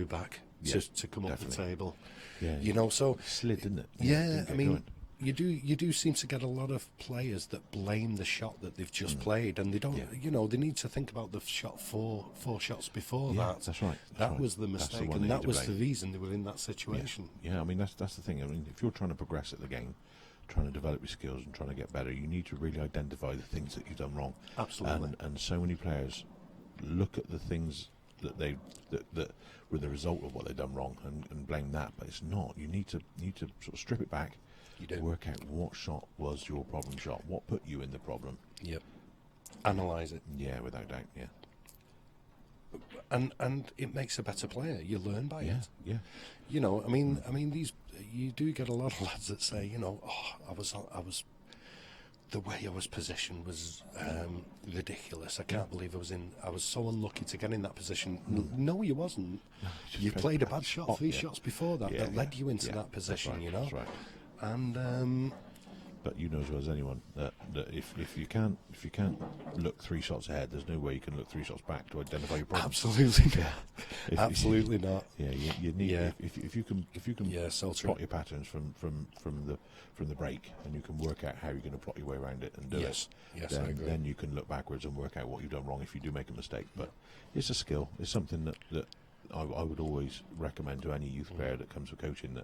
Speaker 8: back to come up the table.
Speaker 9: Yeah,
Speaker 8: So
Speaker 9: it slid, didn't it?
Speaker 8: Yeah, I mean, you do seem to get a lot of players that blame the shot that they've just played, and they don't. They need to think about the shot four shots before that.
Speaker 9: That's right.
Speaker 8: That was the mistake, and that was the reason they were in that situation.
Speaker 9: Yeah, I mean that's the thing. I mean, if you're trying to progress at the game, trying to develop your skills and trying to get better, you need to really identify the things that you've done wrong.
Speaker 8: Absolutely.
Speaker 9: And so many players look at the things that were the result of what they've done wrong and blame that, but it's not. You need to sort of strip it back. You do. Work out what shot was your problem shot. What put you in the problem?
Speaker 8: Yep. Analyse it.
Speaker 9: Yeah, without doubt. Yeah.
Speaker 8: And it makes a better player. You learn by it.
Speaker 9: Yeah.
Speaker 8: I mean, you do get a lot of lads that say, I was. The way I was positioned was ridiculous. I can't believe I was so unlucky to get in that position. No, you wasn't. You played a bad shot 3 shots before that led you into that position.
Speaker 9: That's right.
Speaker 8: And
Speaker 9: but you know as well as anyone that if you can't look 3 shots ahead, there's no way you can look 3 shots back to identify your problem.
Speaker 8: Absolutely not. Absolutely not.
Speaker 9: Yeah, you need if you can
Speaker 8: so
Speaker 9: plot your patterns from the break, and you can work out how you're going to plot your way around it and do it.
Speaker 8: Yes, I agree.
Speaker 9: Then you can look backwards and work out what you've done wrong if you do make a mistake. But it's a skill. It's something that I would always recommend to any youth player that comes for coaching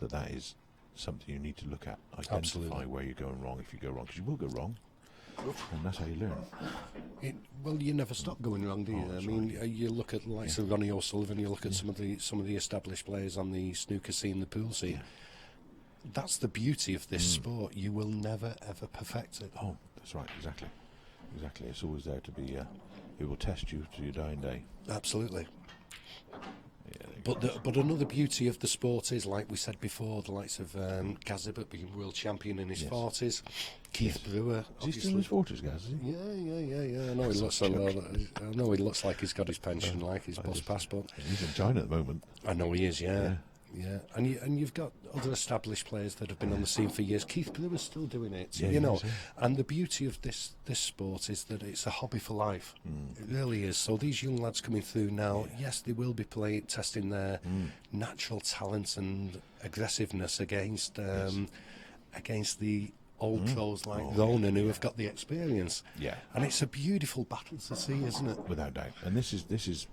Speaker 9: that is something you need to look at. Identify where you're going wrong if you go wrong, because you will go wrong, and that's how you learn.
Speaker 8: Well, you never stop going wrong, do you? You look at the likes of Ronnie O'Sullivan, you look at some of the established players on the snooker scene, the pool scene. Yeah. That's the beauty of this sport. You will never ever perfect it.
Speaker 9: Oh, that's right. Exactly. It's always there to be. It will test you to your dying day.
Speaker 8: Absolutely. But another beauty of the sport is, like we said before, the likes of Gazibert being world champion in his 40s. Keith Brewer,
Speaker 9: Is he still in his 40s, Gaz? Is he?
Speaker 8: Yeah. I know he looks like he's got his pension, like his bus passport.
Speaker 9: He's in China at the moment.
Speaker 8: I know he is, yeah. And you've got other established players that have been on the scene for years. Keith Brewer's still doing it, you know. And the beauty of this sport is that it's a hobby for life. It really is. So these young lads coming through now, yes, they will be testing their natural talents and aggressiveness against the old pros like Ronan, who have got the experience.
Speaker 9: Yeah.
Speaker 8: And it's a beautiful battle to see, isn't it?
Speaker 9: Without doubt. And this is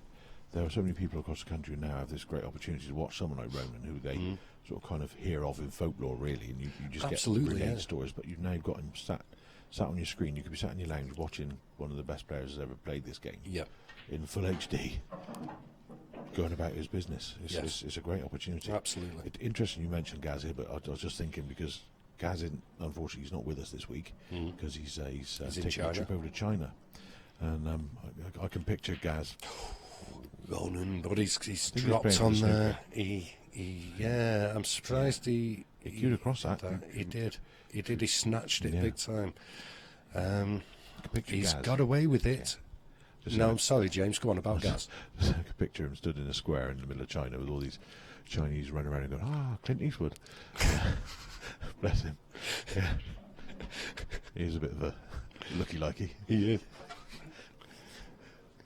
Speaker 9: there are so many people across the country who now have this great opportunity to watch someone like Ronan, who they sort of kind of hear of in folklore, really, and you just
Speaker 8: Absolutely,
Speaker 9: get brilliant stories. But you've now got him sat on your screen. You could be sat in your lounge watching one of the best players who's ever played this game in full HD, going about his business. It's a great opportunity.
Speaker 8: Absolutely.
Speaker 9: It's interesting you mentioned Gaz here, but I was just thinking, because Gaz, unfortunately, he's not with us this week because he's taking a trip over to China, and I can picture Gaz.
Speaker 8: Ronan, but he's dropped on there. I'm surprised he
Speaker 9: queued across that.
Speaker 8: He did. He snatched it big time. He's
Speaker 9: Gaz.
Speaker 8: got away with it. No, I'm sorry, James. Go on about Gaz.
Speaker 9: I can picture him stood in a square in the middle of China with all these Chinese running around and going, Clint Eastwood. Bless him. Yeah. He's a bit of a looky-likey.
Speaker 8: He is.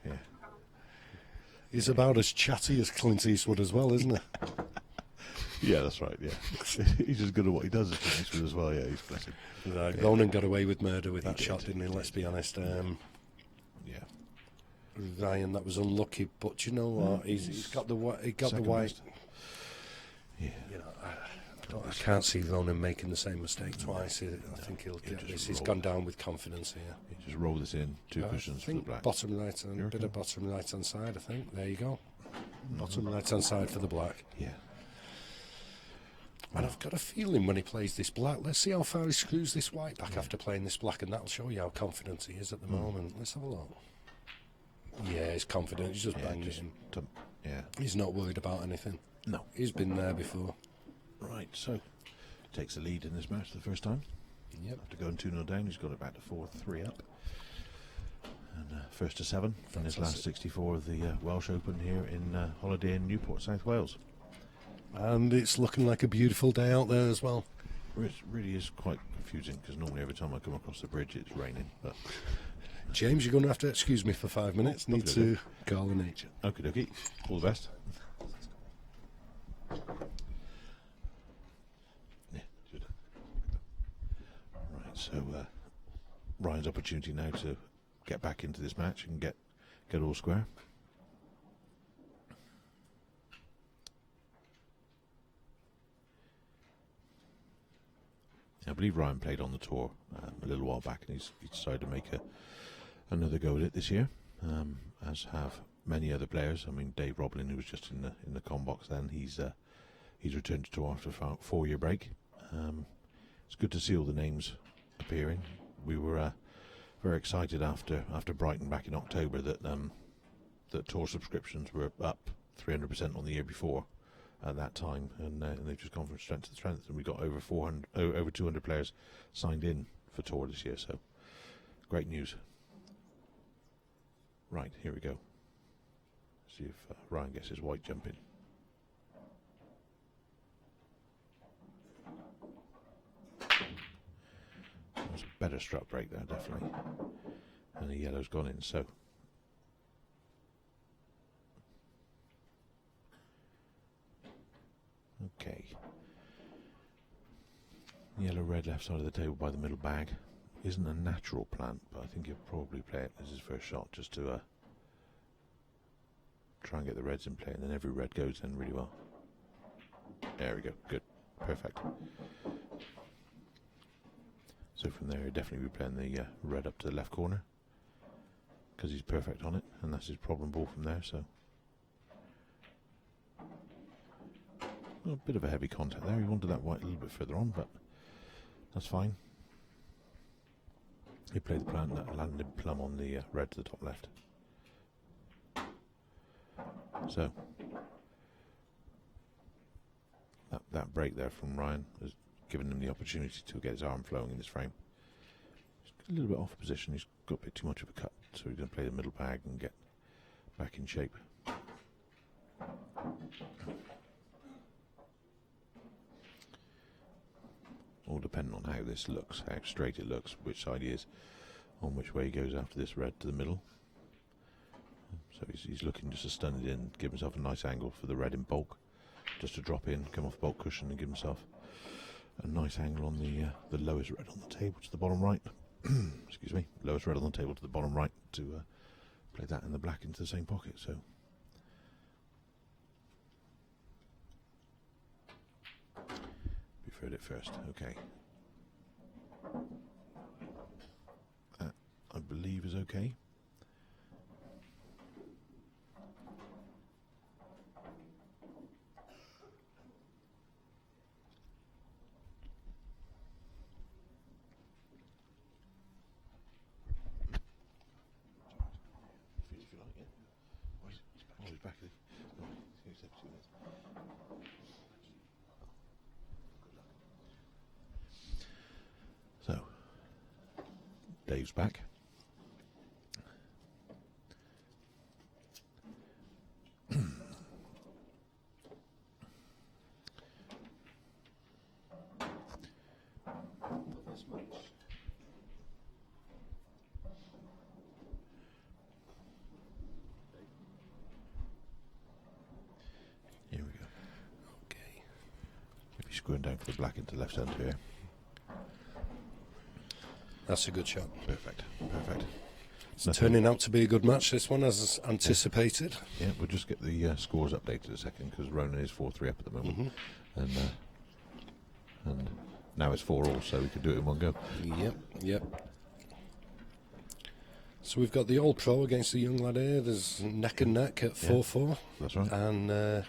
Speaker 9: Yeah.
Speaker 8: He's about as chatty as Clint Eastwood as well, isn't he?
Speaker 9: Yeah, that's right, yeah. He's as good at what he does as Clint Eastwood as well, yeah, he's bless him.
Speaker 8: Right, Ronan got away with murder with that shot, didn't he? Let's be honest. Ryan, that was unlucky, but you know what? He's got the white.
Speaker 9: Yeah.
Speaker 8: You know, I can't see Ronan making the same mistake twice. I think he'll get this. He's gone down with confidence here.
Speaker 9: Just roll this in, two cushions for the black.
Speaker 8: Bottom right hand, bit of bottom right hand side, I think. There you go. Bottom right hand side for the black.
Speaker 9: Yeah.
Speaker 8: And I've got a feeling when he plays this black, let's see how far he screws this white back after playing this black, and that'll show you how confident he is at the moment. Let's have a look. Yeah, he's confident. He's just banging it in. He's not worried about anything.
Speaker 9: No.
Speaker 8: He's been there before.
Speaker 9: Right, so takes the lead in this match for the first time.
Speaker 8: Yep.
Speaker 9: After going 2-0 down, he's got it back to 4-3 up. And first to 7 from his last 64 of the Welsh Open here in Holiday in Newport, South Wales.
Speaker 8: And it's looking like a beautiful day out there as well.
Speaker 9: It really is quite confusing, because normally every time I come across the bridge it's raining. But
Speaker 8: James, you're going to have to excuse me for 5 minutes. Need to call the nature.
Speaker 9: Okie dokie. All the best. Yeah, good. Right, so Ryan's opportunity now to get back into this match and get all square. I believe Ryan played on the tour a little while back, and he decided to make another go at it this year, as have many other players. I mean, Dave Roblin, who was just in the com box then, he's returned to tour after a 4-year break. It's good to see all the names appearing. We were very excited after Brighton back in October that tour subscriptions were up 300% on the year before at that time, and they've just gone from strength to strength, and we got over 200 players signed in for tour this year, so great news. Right, here we go. See if Ryan gets his white jump in. That's a better strut break there, definitely. And the yellow's gone in, so okay. Yellow red left side of the table by the middle bag. Isn't a natural plant, but I think he'll probably play it as his first shot, just to try and get the reds in play, and then every red goes in really well. There we go, good, perfect. So from there he'll definitely be playing the red up to the left corner, because he's perfect on it, and that's his problem ball from there. So a bit of a heavy contact there. He wanted that white a little bit further on, but that's fine. He played the plant that landed plumb on the red to the top left. So that break there from Ryan has given him the opportunity to get his arm flowing in this frame. He's got a little bit off position. He's got a bit too much of a cut, so he's going to play the middle bag and get back in shape. All depending on how this looks, how straight it looks, which side he is, on which way he goes after this red to the middle. So he's looking just to stun it in, give himself a nice angle for the red in bulk, just to drop in, come off the bulk cushion and give himself a nice angle on the lowest red on the table to the bottom right. Excuse me, lowest red on the table to the bottom right to play that and the black into the same pocket. So preferred it first. Okay. That, I believe, is okay. So, Dave's back. Here we go. Okay. If you're screwing down for the black into left hand here.
Speaker 3: That's a good shot.
Speaker 9: Perfect. Perfect.
Speaker 3: It's turning out to be a good match, this one, as anticipated.
Speaker 9: Yeah, we'll just get the scores updated a second, because Ronan is 4-3 up at the moment. And now it's 4-all, so we can do it in one go.
Speaker 3: Yep. So we've got the old pro against the young lad here. There's neck and neck at 4-4.
Speaker 9: That's right.
Speaker 3: And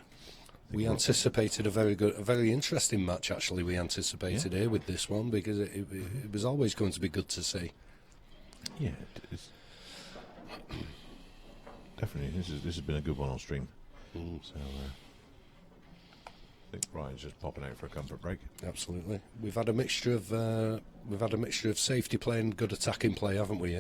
Speaker 3: we anticipated a very interesting match, actually, we anticipated here with this one, because it was always going to be good to see.
Speaker 9: Yeah, it's definitely. This has been a good one on stream. So I think Ryan's just popping out for a comfort break.
Speaker 3: Absolutely. We've had a mixture of safety play and good attacking play, haven't we?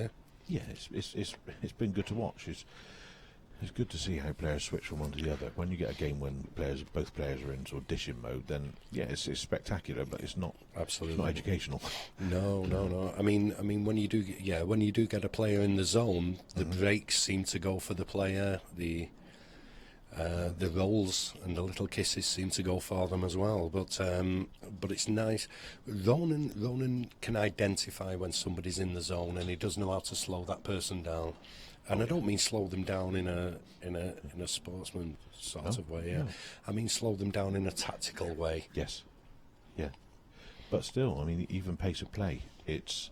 Speaker 9: Yeah, it's been good to watch. It's good to see how players switch from one to the other. When you get a game when both players are in sort of dishing mode, then yeah, it's spectacular, but it's not
Speaker 3: absolutely
Speaker 9: it's not educational.
Speaker 3: No. I mean, when you do get a player in the zone, the breaks seem to go for the player. The rolls and the little kisses seem to go for them as well. But it's nice. Ronan can identify when somebody's in the zone, and he does know how to slow that person down. And I don't mean slow them down in a sportsman sort of way. Yeah, no. I mean slow them down in a tactical way.
Speaker 9: Yes, yeah. But still, I mean, even pace of play, it's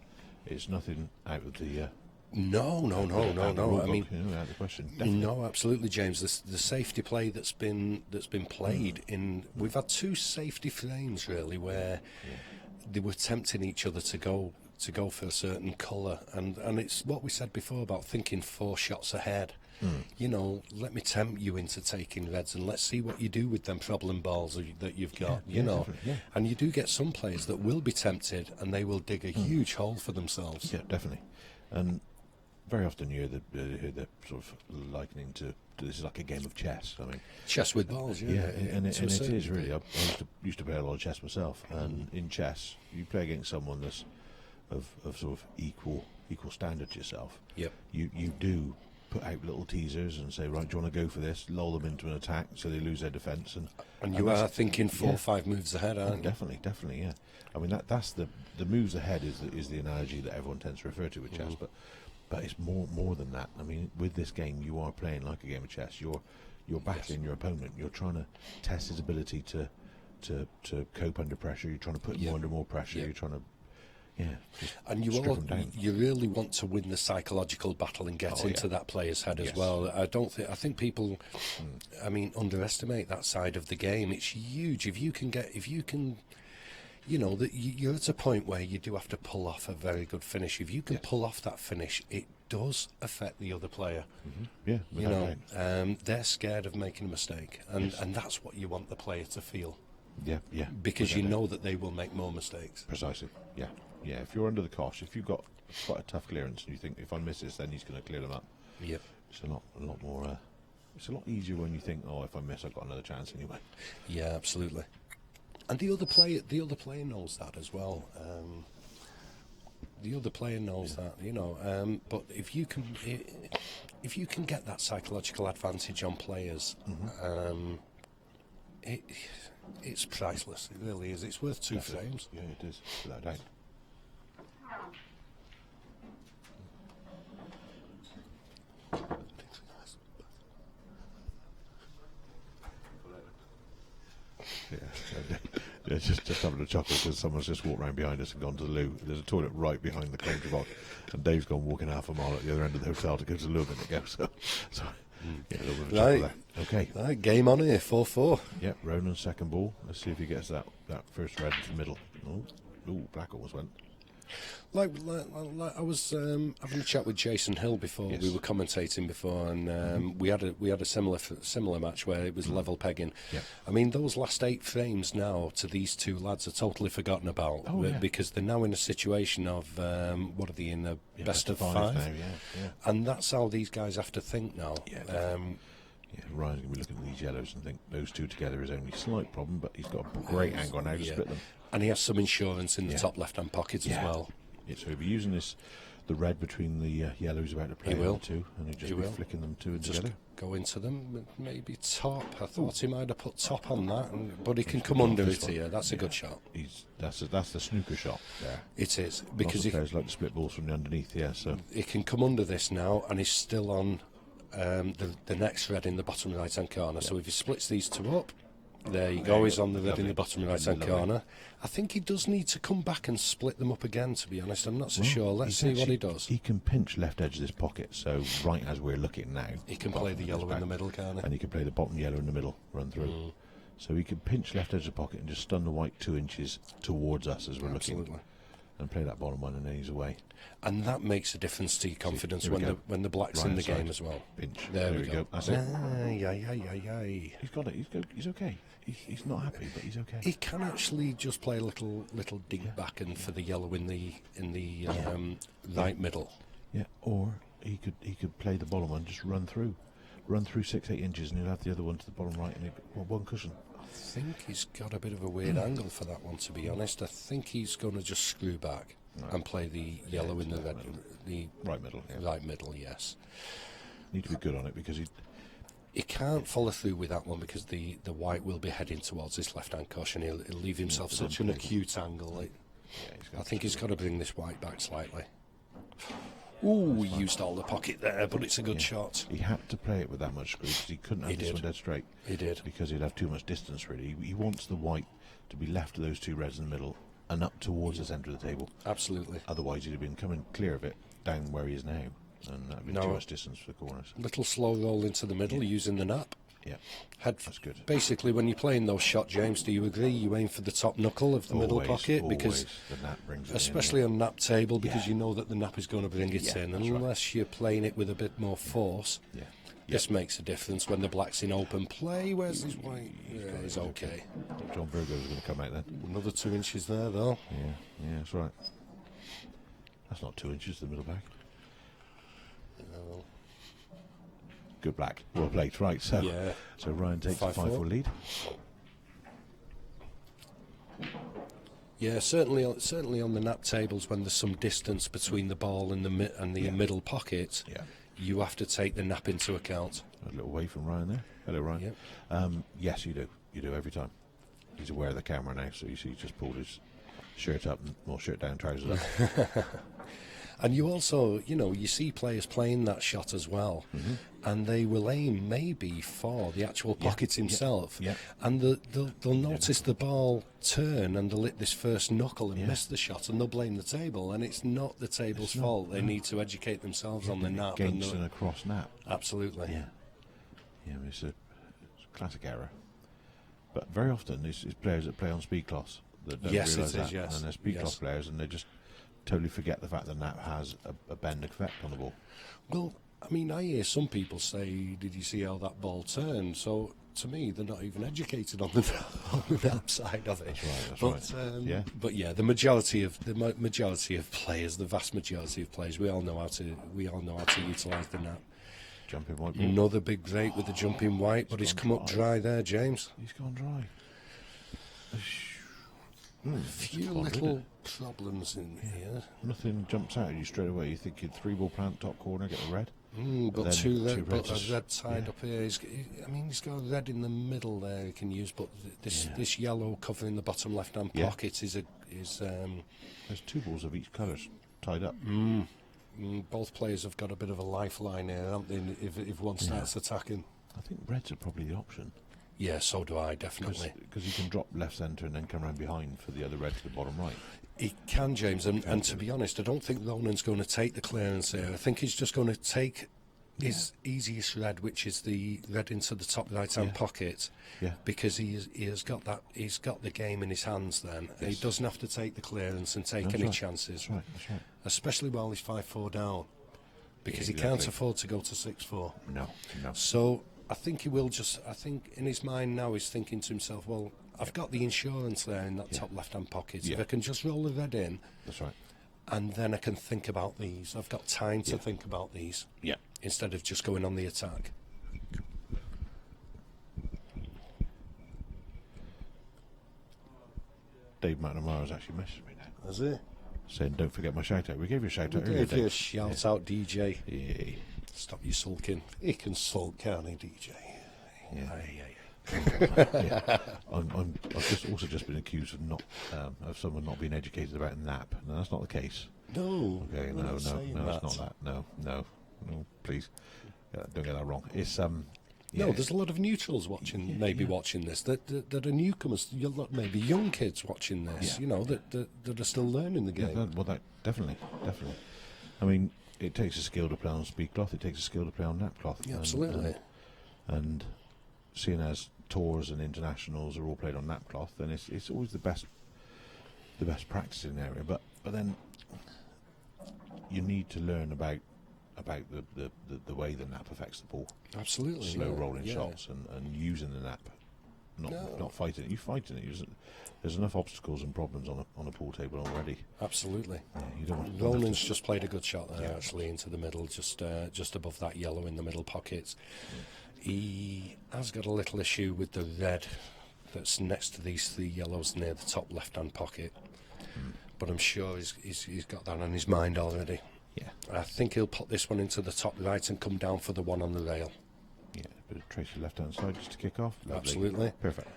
Speaker 9: nothing out of the.
Speaker 3: No. I mean,
Speaker 9: out of the question. Definitely.
Speaker 3: No, absolutely, James. The safety play that's been played in. We've had two safety frames really where they were tempting each other to go for a certain colour, and it's what we said before about thinking 4 shots ahead. You know, let me tempt you into taking reds, and let's see what you do with them problem balls that you've got. You know, and you do get some players that will be tempted, and they will dig a huge hole for themselves.
Speaker 9: Yeah, definitely. And very often you hear the sort of likening to this is like a game of chess. I mean,
Speaker 3: chess with balls.
Speaker 9: Yeah, and it is really. I used to play a lot of chess myself, and in chess you play against someone that's of sort of equal standard to yourself.
Speaker 3: Yep.
Speaker 9: You do put out little teasers and say, right, do you want to go for this? Lull them into an attack so they lose their defence,
Speaker 3: and you are thinking 4 or 5 moves ahead, aren't you?
Speaker 9: Definitely, yeah. I mean that's the moves ahead is the analogy that everyone tends to refer to with chess, but it's more than that. I mean, with this game, you are playing like a game of chess. You're battling your opponent. You're trying to test his ability to cope under pressure. You're trying to put him under more pressure. You're trying to
Speaker 3: and you really want to win the psychological battle and get into that player's head as well. I think people, I mean, underestimate that side of the game. It's huge if you can. You know that you're at a point where you do have to pull off a very good finish. If you can pull off that finish, it does affect the other player.
Speaker 9: Yeah,
Speaker 3: you know, they're scared of making a mistake, and that's what you want the player to feel.
Speaker 9: Yeah.
Speaker 3: Because you
Speaker 9: Without
Speaker 3: know that they will make more mistakes.
Speaker 9: Precisely. Yeah. If you're under the cosh, if you've got quite a tough clearance, and you think if I miss this, then he's going to clear them up.
Speaker 3: Yep.
Speaker 9: It's a lot more. It's a lot easier when you think, oh, if I miss, I've got another chance anyway.
Speaker 3: Yeah, absolutely. And the other player knows that as well. The other player knows that, but if you can get that psychological advantage on players, it's priceless. It really is. It's worth two frames.
Speaker 9: Yeah, it is, without doubt. Yeah, just having a chuckle because someone's just walked round behind us and gone to the loo. There's a toilet right behind the commentary box, and Dave's gone walking half a mile at the other end of the hotel to go to the loo a minute ago. So yeah, a little bit of a chuckle there. Okay.
Speaker 3: Right, game on here, 4-4.
Speaker 9: Yeah, Ronan's second ball. Let's see if he gets that first red into the middle. Oh, black almost went.
Speaker 3: Like I was having a chat with Jason Hill before we were commentating before, and we had a similar match where it was level pegging.
Speaker 9: Yeah.
Speaker 3: I mean, those last 8 frames now to these two lads are totally forgotten about because they're now in a situation of what are they in the best of 5
Speaker 9: now, yeah.
Speaker 3: And that's how these guys have to think now.
Speaker 9: Ryan's going to be looking at these yellows and think those two together is only a slight problem, but he's got a great angle on how to split them.
Speaker 3: And he has some insurance in the top left-hand pocket as well.
Speaker 9: Yeah, so he'll be using the red between the yellows about to play
Speaker 3: He will.
Speaker 9: two, and he'll just be flicking them two together.
Speaker 3: Go into them, maybe top. I thought he might have put top on that, but he can come under it here. That's a good shot.
Speaker 9: That's the snooker shot there.
Speaker 3: It is, because
Speaker 9: he players like to split balls from the underneath, so
Speaker 3: he can come under this now, and he's still on the next red in the bottom right hand corner. So if he splits these two up, there you go, he's on the red in the bottom right hand corner. I think he does need to come back and split them up again, to be honest. I'm not so sure. Let's see what he does.
Speaker 9: He can pinch left edge of this pocket, so right as we're looking now.
Speaker 3: He can play the yellow in the middle, can't he?
Speaker 9: And he can play the bottom yellow in the middle, run through. So he can pinch left edge of the pocket and just stun the white 2 inches towards us as we're looking. And play that bottom one, and then he's away.
Speaker 3: And that makes a difference to your confidence when the black's in the game as well.
Speaker 9: Pinch.
Speaker 3: There we go.
Speaker 9: That's it.
Speaker 3: He's
Speaker 9: got it. He's okay. He's not happy, but he's okay.
Speaker 3: He can actually just play a little dig back and for the yellow in the right middle.
Speaker 9: Yeah, or he could play the bottom one, just run through 6-8 inches, and he'll have the other one to the bottom right, and one cushion.
Speaker 3: I think he's got a bit of a weird angle for that one, to be honest. I think he's going to just screw back and play the yellow in the red, the
Speaker 9: right middle.
Speaker 3: Right middle, yes.
Speaker 9: Need to be good on it because
Speaker 3: he can't follow through with that one because the white will be heading towards his left-hand cushion. He'll leave himself such an acute angle. I think he's got to bring this white back slightly. Ooh, he used all the pocket there, but it's a good shot.
Speaker 9: He had to play it with that much screw because he couldn't have this one dead straight.
Speaker 3: He did.
Speaker 9: Because he'd have too much distance, really. He wants the white to be left of those two reds in the middle and up towards the centre of the table.
Speaker 3: Absolutely.
Speaker 9: Otherwise, he'd have been coming clear of it down where he is now. And that would be too much distance for the corners.
Speaker 3: Little slow roll into the middle using the nap.
Speaker 9: Yeah, that's good.
Speaker 3: Basically, when you're playing those shots, James, do you agree? You aim for the top knuckle of the middle pocket because,
Speaker 9: the nap brings it
Speaker 3: especially on nap table, because you know that the nap is going to bring it in, and unless you're playing it with a bit more force, this makes a difference when the black's in open play. Where's his white? He's okay.
Speaker 9: John Virgo's going to come out then.
Speaker 3: Another 2 inches there, though.
Speaker 9: Yeah, that's right. That's not 2 inches to the middle back.
Speaker 3: No.
Speaker 9: Good black. Well played, right. So Ryan takes a 5-4 lead.
Speaker 3: Yeah, certainly on the nap tables when there's some distance between the ball and the middle pocket, you have to take the nap into account.
Speaker 9: A little wave from Ryan there. Hello, Ryan. Yep. Yes, you do. You do every time. He's aware of the camera now, so you see he just pulled his shirt up, shirt down, trousers up.
Speaker 3: And you also, you see players playing that shot as well, and they will aim maybe for the actual pocket himself, and they'll notice the ball turn and they'll hit this first knuckle and miss the shot, and they'll blame the table, and it's not the table's fault. They need to educate themselves on the nap.
Speaker 9: Against and across nap.
Speaker 3: Absolutely.
Speaker 9: Yeah, it's a classic error. But very often it's players that play on speed cloths that don't realise that, and they're speed cloth players, and they just totally forget the fact that nap has a bend effect on the ball.
Speaker 3: Well, I mean, I hear some people say, "Did you see how that ball turned?" So to me, they're not even educated on the on the nap side of it.
Speaker 9: That's right. Yeah.
Speaker 3: But yeah, the majority of players, the vast majority of players, we all know how to utilise the nap.
Speaker 9: Jumping white ball.
Speaker 3: Another big break with the jumping white, but he's come up dry there, James.
Speaker 9: He's gone dry.
Speaker 3: A few little problems in here.
Speaker 9: Nothing jumps out at you straight away. You're thinking 3-ball plant, top corner, get a red.
Speaker 3: But
Speaker 9: then
Speaker 3: two
Speaker 9: two
Speaker 3: red, but
Speaker 9: reds.
Speaker 3: a red side up here. He's got a red in the middle there he can use, but this yellow covering the bottom left-hand pocket is
Speaker 9: There's 2 balls of each colour tied up.
Speaker 3: both players have got a bit of a lifeline here, haven't they? If one starts attacking.
Speaker 9: I think reds are probably the option.
Speaker 3: Yeah, so do I, definitely.
Speaker 9: Because you can drop left centre and then come around behind for the other red to the bottom right.
Speaker 3: He can, James, and to be honest, I don't think Ronan's going to take the clearance here. I think he's just going to take his easiest red, which is the red into the top right-hand pocket, because he has got that. He's got the game in his hands. Then he doesn't have to take the clearance and take any chances.
Speaker 9: That's right.
Speaker 3: Especially while he's 5-4 down, because he can't afford to go to 6-4.
Speaker 9: No.
Speaker 3: So I think he will just. I think in his mind now he's thinking to himself, well, I've got the insurance there in that top left-hand pocket. If I can just roll the red in,
Speaker 9: That's right.
Speaker 3: and then I can think about these. I've got time to think about these.
Speaker 9: Yeah.
Speaker 3: Instead of just going on the attack.
Speaker 9: Dave McNamara's actually messaged me now,
Speaker 3: Has he?
Speaker 9: saying don't forget my shout out. We gave you a shout out
Speaker 3: We
Speaker 9: earlier,
Speaker 3: gave you a
Speaker 9: Dave.
Speaker 3: shout out, DJ.
Speaker 9: Yeah.
Speaker 3: Stop you sulking. He can sulk, can't he, DJ?
Speaker 9: Yeah.
Speaker 3: Yeah.
Speaker 9: I've just been accused of not of someone not being educated about nap. No, that's not the case.
Speaker 3: No.
Speaker 9: Okay,
Speaker 3: we're
Speaker 9: no,
Speaker 3: not saying
Speaker 9: it's not that. No, please, don't get that wrong. It's
Speaker 3: No, there's a lot of neutrals watching, watching this. That are newcomers, maybe young kids watching this.
Speaker 9: Yeah.
Speaker 3: That are still learning the game.
Speaker 9: that definitely. I mean, it takes a skill to play on speed cloth. It takes a skill to play on nap cloth.
Speaker 3: Yeah, absolutely.
Speaker 9: And seeing as tours and internationals are all played on nap cloth, then it's always the best practicing area. But then you need to learn about the way the nap affects the ball.
Speaker 3: Absolutely.
Speaker 9: Slow rolling shots and using the nap, not fighting it. You fighting it. There's enough obstacles and problems on a pool table already.
Speaker 3: Absolutely.
Speaker 9: Yeah, you don't want
Speaker 3: Ronan's just played a good shot there, actually, into the middle, just above that yellow in the middle pocket. He has got a little issue with the red that's next to these 3 yellows near the top left-hand pocket. But I'm sure he's got that on his mind already.
Speaker 9: Yeah.
Speaker 3: I think he'll put this one into the top right and come down for the one on the rail.
Speaker 9: Yeah, a bit of tracy left-hand side just to kick off. Lovely.
Speaker 3: Absolutely.
Speaker 9: Perfect.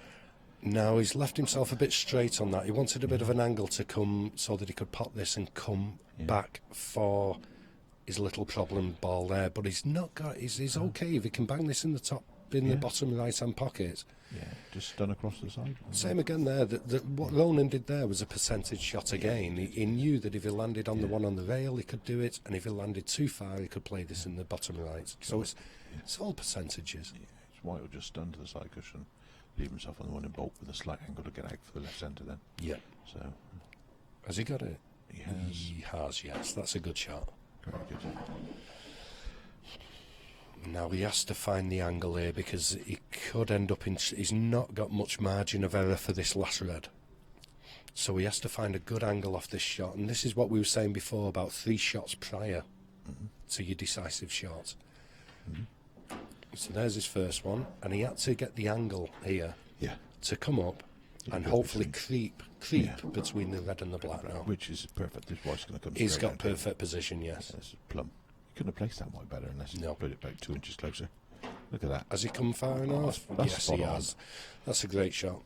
Speaker 3: Now he's left himself a bit straight on that. He wanted a bit of an angle to come so that he could pop this and come back for his little problem ball there. But he's not got. He's okay if he can bang this in the top, in the bottom right-hand pocket.
Speaker 9: Yeah, just stun across the side.
Speaker 3: Same again there. What Ronan did there was a percentage shot again. He knew that if he landed on the one on the rail, he could do it, and if he landed too far, he could play this in the bottom right. So it's all percentages.
Speaker 9: Yeah, White will just stun to the side cushion, leave himself on the one in bolt with a slight angle to get out for the left centre then.
Speaker 3: Yeah.
Speaker 9: So
Speaker 3: Has he got it?
Speaker 9: he has.
Speaker 3: He has, yes. That's a good shot.
Speaker 9: Very good.
Speaker 3: Now he has to find the angle here because he could end up in. He's not got much margin of error for this last red, so he has to find a good angle off this shot. And this is what we were saying before about 3 shots prior to your decisive shot. So there's his first one, and he had to get the angle here to come up and hopefully creep between the red and the black now.
Speaker 9: Which is perfect. This white's going to come.
Speaker 3: He's
Speaker 9: straight
Speaker 3: got
Speaker 9: out.
Speaker 3: perfect position, yes.
Speaker 9: That's plumb. You couldn't have placed that white better unless you put it about 2 inches closer. Look at that.
Speaker 3: Has he come far enough?
Speaker 9: That's
Speaker 3: Yes,
Speaker 9: spot
Speaker 3: he
Speaker 9: on.
Speaker 3: has. That's a great shot.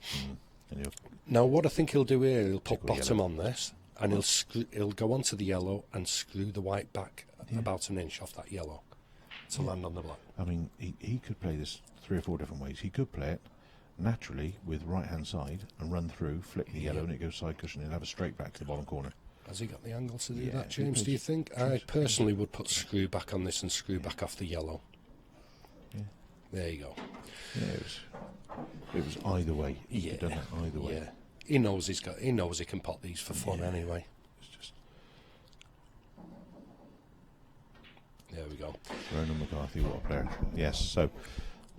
Speaker 9: And
Speaker 3: Now, what I think he'll do here, he'll put
Speaker 9: Tickle
Speaker 3: bottom
Speaker 9: yellow.
Speaker 3: on this, and he'll go onto the yellow and screw the white back about an inch off that yellow to land on the black.
Speaker 9: I mean, he could play this 3 or 4 different ways. He could play it naturally with right-hand side and run through, flip the yellow, and it goes side cushion and have a straight back to the bottom corner.
Speaker 3: Has he got the angle to do
Speaker 9: Yeah,
Speaker 3: that, James, do you think? I personally would put screw back on this and screw back off the yellow.
Speaker 9: Yeah.
Speaker 3: There you go.
Speaker 9: Yeah, it was either way. He could have done that either way.
Speaker 3: Yeah. He knows he can pot these for fun anyway.
Speaker 9: It's just
Speaker 3: There we go.
Speaker 9: Ronan McCarthy, what a player. Yes, so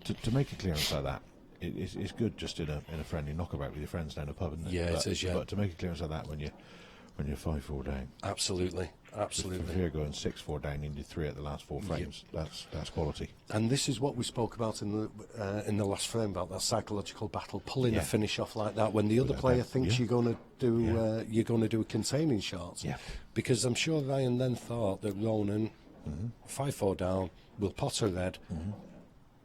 Speaker 9: to make a clearance like that, it's good just in a friendly knockabout with your friends down a pub, isn't it?
Speaker 2: Yeah,
Speaker 9: but,
Speaker 2: it is, yeah.
Speaker 9: But to make a clearance like that when you're 5-4 down,
Speaker 2: Absolutely, absolutely.
Speaker 9: if you're going 6-4 down into 3 at the last 4 frames, that's quality.
Speaker 2: And this is what we spoke about in the last frame, about that psychological battle, pulling a finish off like that when the other player thinks you're going to do a containing shot.
Speaker 9: Yeah.
Speaker 2: Because I'm sure Ryan then thought that Ronan, 5-4 down, will pot a red,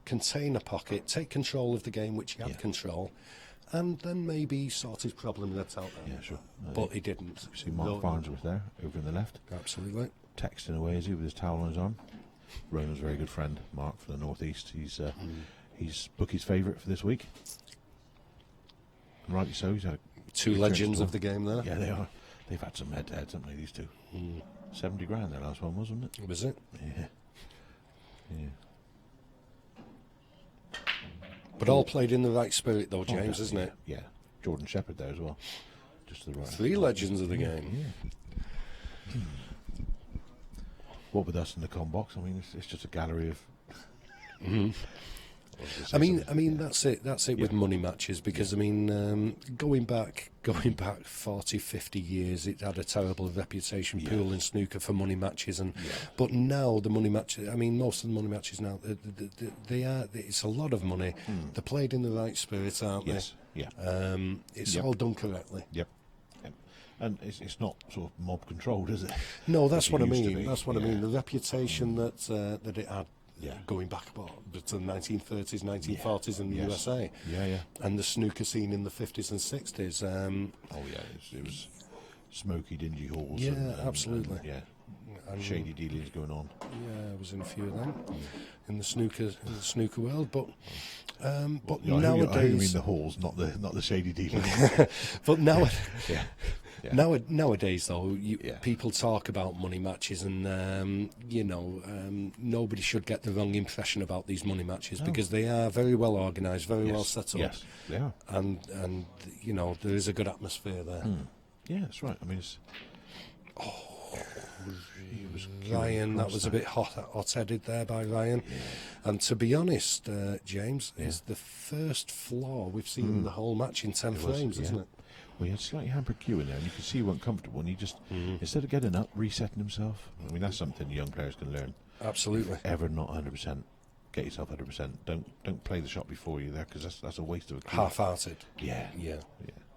Speaker 2: contain a pocket, take control of the game, which he had control, and then maybe sort his problem that's out there.
Speaker 9: Yeah, sure.
Speaker 2: But he didn't.
Speaker 9: You see Mark Farnsworth there, over in the left.
Speaker 2: Absolutely.
Speaker 9: Texting away, is he, with his towel on his arm. Ronan's a very good friend, Mark, from the northeast. He's Bookie's favourite for this week. And rightly so. He's had
Speaker 2: Two legends of the game there.
Speaker 9: Yeah, they are. They've had some head-to-heads, haven't they, these two? 70 grand their last one, wasn't it?
Speaker 2: Was it?
Speaker 9: Yeah. Yeah.
Speaker 2: But all played in the right spirit, though, James, isn't it?
Speaker 9: Yeah. Jordan Shepherd there as well. Just to the right.
Speaker 2: 3 legends of the game.
Speaker 9: Yeah. What with us in the com box? I mean, it's just a gallery of.
Speaker 2: I mean, that's it with money matches, because I mean, going back 40, 50 years, it had a terrible reputation, pool and snooker, for money matches, and but now the money matches, I mean, most of the money matches now, it's a lot of money. They're played in the right spirit, aren't they?
Speaker 9: Yeah.
Speaker 2: It's all done correctly.
Speaker 9: Yep. And it's not sort of mob controlled, is it?
Speaker 2: No, that's what I
Speaker 9: used to
Speaker 2: mean.
Speaker 9: be.
Speaker 2: That's what I mean. The reputation that it had.
Speaker 9: Yeah.
Speaker 2: Going back to the 1930s, 1940s in the USA.
Speaker 9: Yeah.
Speaker 2: And the snooker scene in the 50s and 60s.
Speaker 9: It was smoky, dingy halls.
Speaker 2: Yeah,
Speaker 9: and
Speaker 2: absolutely.
Speaker 9: And shady dealings going on.
Speaker 2: Yeah, I was in a few of them in the snooker world. But
Speaker 9: nowadays,
Speaker 2: nowadays,
Speaker 9: you mean the halls, not the shady dealings.
Speaker 2: but now.
Speaker 9: Yeah.
Speaker 2: Nowadays, though, people talk about money matches, and nobody should get the wrong impression about these money matches, because they are very well organised, very well set up.
Speaker 9: Yes, they are.
Speaker 2: And there is a good atmosphere there.
Speaker 9: Yeah, that's right. I mean,
Speaker 2: Ryan, that was a bit hot-headed there by Ryan.
Speaker 9: Yeah.
Speaker 2: And to be honest, James, is the first flaw we've seen in the whole match in 10 frames, isn't it?
Speaker 9: Well, he had slightly hampered Q in there, and you could see he wasn't comfortable, and he just, instead of getting up, resetting himself. I mean, that's something young players can learn.
Speaker 2: Absolutely.
Speaker 9: Ever not 100%. Get yourself 100%. Don't play the shot before you there, because that's a waste of a Q.
Speaker 2: Half-hearted.
Speaker 9: Yeah.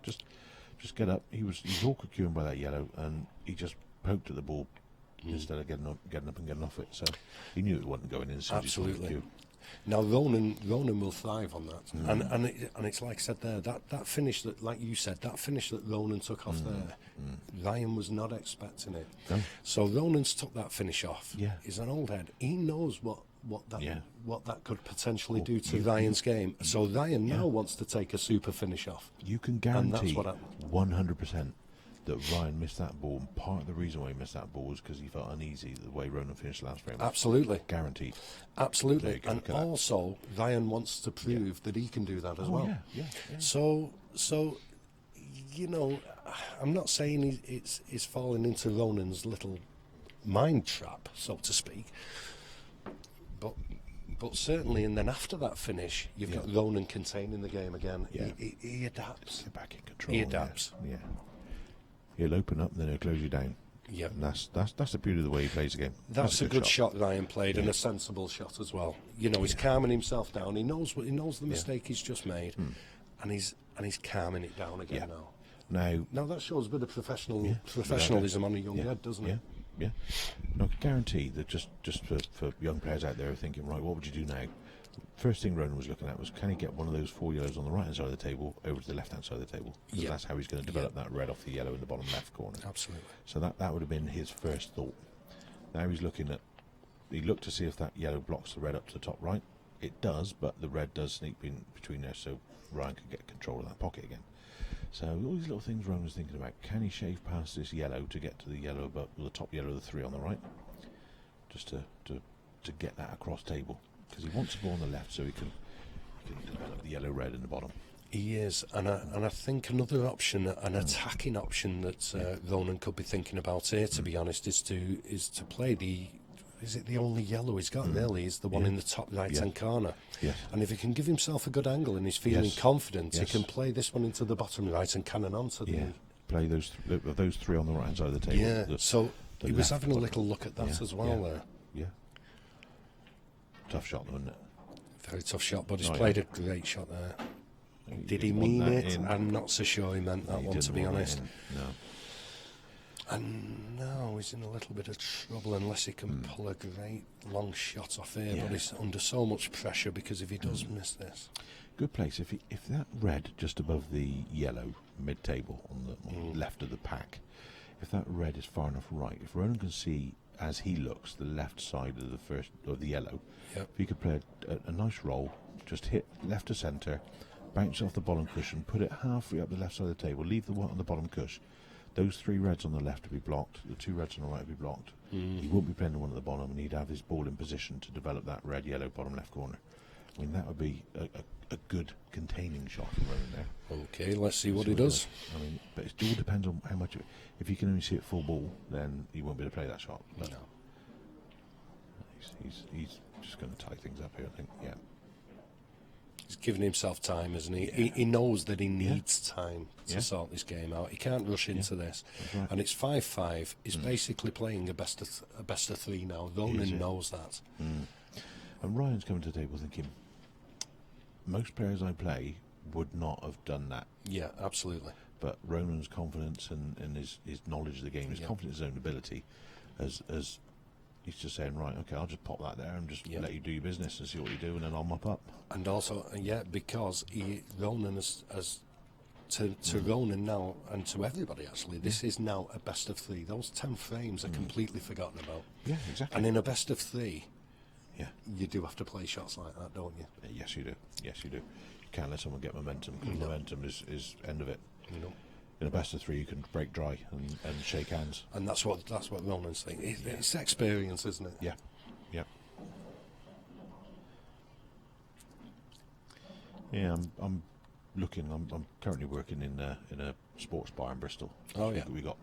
Speaker 9: Just get up. He was awkward queuing by that yellow, and he just poked at the ball instead of getting up and getting off it. So he knew it wasn't going in.
Speaker 2: Absolutely. Now Ronan will thrive on that, and it's like I said there, that finish that, like you said, that finish that Ronan took off there, Ryan was not expecting it.
Speaker 9: No.
Speaker 2: So Ronan's took that finish off.
Speaker 9: Yeah.
Speaker 2: He's an old head. He knows what that could potentially do to Ryan's game. So Ryan now wants to take a super finish off.
Speaker 9: You can
Speaker 2: And that's
Speaker 9: guarantee
Speaker 2: what happened.
Speaker 9: 100% that Ryan missed that ball, and part of the reason why he missed that ball was because he felt uneasy the way Ronan finished the last frame.
Speaker 2: Absolutely.
Speaker 9: Guaranteed.
Speaker 2: Absolutely.
Speaker 9: There you
Speaker 2: And
Speaker 9: go.
Speaker 2: also, Ryan wants to prove that he can do that as well.
Speaker 9: Yeah.
Speaker 2: So I'm not saying it's falling into Ronan's little mind trap, so to speak. But certainly, and then after that finish, you've got Ronan containing the game again.
Speaker 9: Yeah.
Speaker 2: He adapts.
Speaker 9: Get back in control.
Speaker 2: He adapts.
Speaker 9: Yeah. He'll open up and then he'll close you down.
Speaker 2: Yep.
Speaker 9: And that's the beauty of the way he plays the game.
Speaker 2: That's a good shot Ryan played, and a sensible shot as well. He's calming himself down. He knows the mistake he's just made, and he's calming it down again now. Now that shows a bit of professionalism on a young head, doesn't it?
Speaker 9: Yeah. No, I can guarantee that just for young players out there thinking, right, what would you do now? First thing Ronan was looking at was, can he get one of those 4 yellows on the right hand side of the table over to the left hand side of the table? Because that's how he's going to develop that red off the yellow in the bottom left corner.
Speaker 2: Absolutely.
Speaker 9: So that would have been his first thought. Now he looked to see if that yellow blocks the red up to the top right. It does, but the red does sneak in between there, so Ryan can get control of that pocket again. So all these little things Ronan was thinking about. Can he shave past this yellow to get to the yellow above, the top yellow of the 3 on the right, just to get that across table? Because he wants the ball on the left so he can develop the yellow red in the bottom.
Speaker 2: He is, and I think another option, an attacking option that Ronan could be thinking about here, to be honest, is to play the
Speaker 3: is it the only yellow he's got really, is the one in the top right-hand corner.
Speaker 9: Yes.
Speaker 3: And if he can give himself a good angle and he's feeling confident, he
Speaker 9: Yes.
Speaker 3: can play this one into the bottom right and cannon onto the...
Speaker 9: Play those three on the right-hand side of the table.
Speaker 3: Yeah, so
Speaker 9: the
Speaker 3: he was
Speaker 9: left
Speaker 3: having a
Speaker 9: one.
Speaker 3: little look at that as well there.
Speaker 9: Yeah. Tough shot, though, isn't it?
Speaker 3: Very tough shot, but he's
Speaker 9: Oh, yeah.
Speaker 3: played a great shot there. Did he
Speaker 9: didn't want
Speaker 3: mean
Speaker 9: that
Speaker 3: it?
Speaker 9: in.
Speaker 3: I'm not so sure he meant that
Speaker 9: He
Speaker 3: one, to
Speaker 9: didn't
Speaker 3: be
Speaker 9: want that
Speaker 3: honest.
Speaker 9: in. No.
Speaker 3: And now he's in a little bit of trouble unless he can pull a great long shot off here, but he's under so much pressure because if he does miss this...
Speaker 9: Good place. If that red just above the yellow mid-table on the left of the pack, if that red is far enough right, if Ronan can see as he looks the left side of the first of the yellow, if he could play a nice roll, just hit left to centre, bounce off the bottom cushion, put it halfway up the left side of the table, leave the white on the bottom cushion. Those three reds on the left will be blocked, the two reds on the right will be blocked. He won't be playing the one at the bottom, and he'd have his ball in position to develop that red-yellow bottom left corner. I mean, that would be a good containing shot from Ronan there.
Speaker 3: Okay, let's see what he does.
Speaker 9: I mean, but it all depends on how much. If you can only see it full ball, then he won't be able to play that shot. But
Speaker 3: No.
Speaker 9: He's just going to tie things up here, I think. Yeah.
Speaker 3: He's giving himself time, isn't he? He knows that he needs time to sort this game out. He can't rush into this.
Speaker 9: right.
Speaker 3: And it's 5-5. He's basically playing a best of three now. Ronan knows that.
Speaker 9: And Ryan's coming to the table thinking, most players I play would not have done that.
Speaker 3: Yeah, absolutely.
Speaker 9: But Ronan's confidence and his knowledge of the game, his confidence in his own ability, as he's just saying, right, okay, I'll just pop that there and just let you do your business and see what you do, and then I'll mop up.
Speaker 3: And also, because Ronan has to Ronan now, and to everybody actually, this is now a best of three. Those 10 frames are completely forgotten about.
Speaker 9: Yeah, exactly.
Speaker 3: And in a best of three,
Speaker 9: Yeah.
Speaker 3: you do have to play shots like that, don't you?
Speaker 9: Yes, you do. Yes, you do. You can't let someone get momentum, because momentum is end of it.
Speaker 3: You know.
Speaker 9: In a best of three, you can break dry and shake hands.
Speaker 3: And that's what Ronan's saying. It's experience, isn't it?
Speaker 9: Yeah, yeah. Yeah, I'm looking. I'm currently working in a sports bar in Bristol.
Speaker 3: Oh yeah.
Speaker 9: We got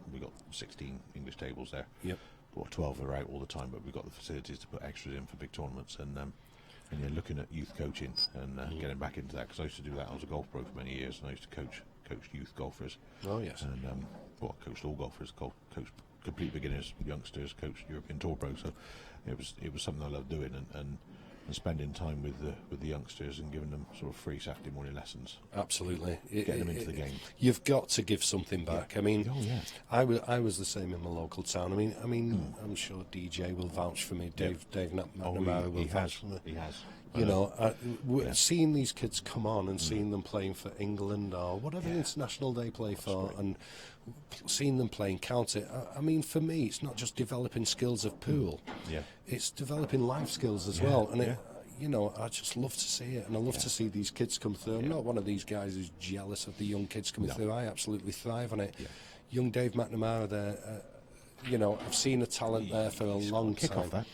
Speaker 9: 16 English tables there.
Speaker 3: Yep.
Speaker 9: Well, 12 are out all the time, but we've got the facilities to put extras in for big tournaments. And you're looking at youth coaching and getting back into that, because I used to do that. I was a golf pro for many years, and I used to coach youth golfers.
Speaker 3: Oh yes.
Speaker 9: And coached all golfers, coached complete beginners, youngsters, coached European Tour Pro. So it was something I loved doing, and spending time with the youngsters and giving them sort of free Saturday morning lessons.
Speaker 3: Absolutely.
Speaker 9: Getting them into the game.
Speaker 3: You've got to give something back. I mean,
Speaker 9: I
Speaker 3: was the same in my local town. I mean, I'm sure DJ will vouch for me. Dave McNamara will vouch for me.
Speaker 9: He has.
Speaker 3: You know, seeing these kids come on and seeing them playing for England or whatever international they play for, and seeing them playing county. I mean, for me, it's not just developing skills of pool.
Speaker 9: Yeah.
Speaker 3: It's developing life skills as well. And I just love to see it, and I love to see these kids come through. I'm not one of these guys who's jealous of the young kids coming through. I absolutely thrive on it. Yeah. Young Dave McNamara there, I've seen a talent there for a long
Speaker 9: Kick
Speaker 3: time.
Speaker 9: off that.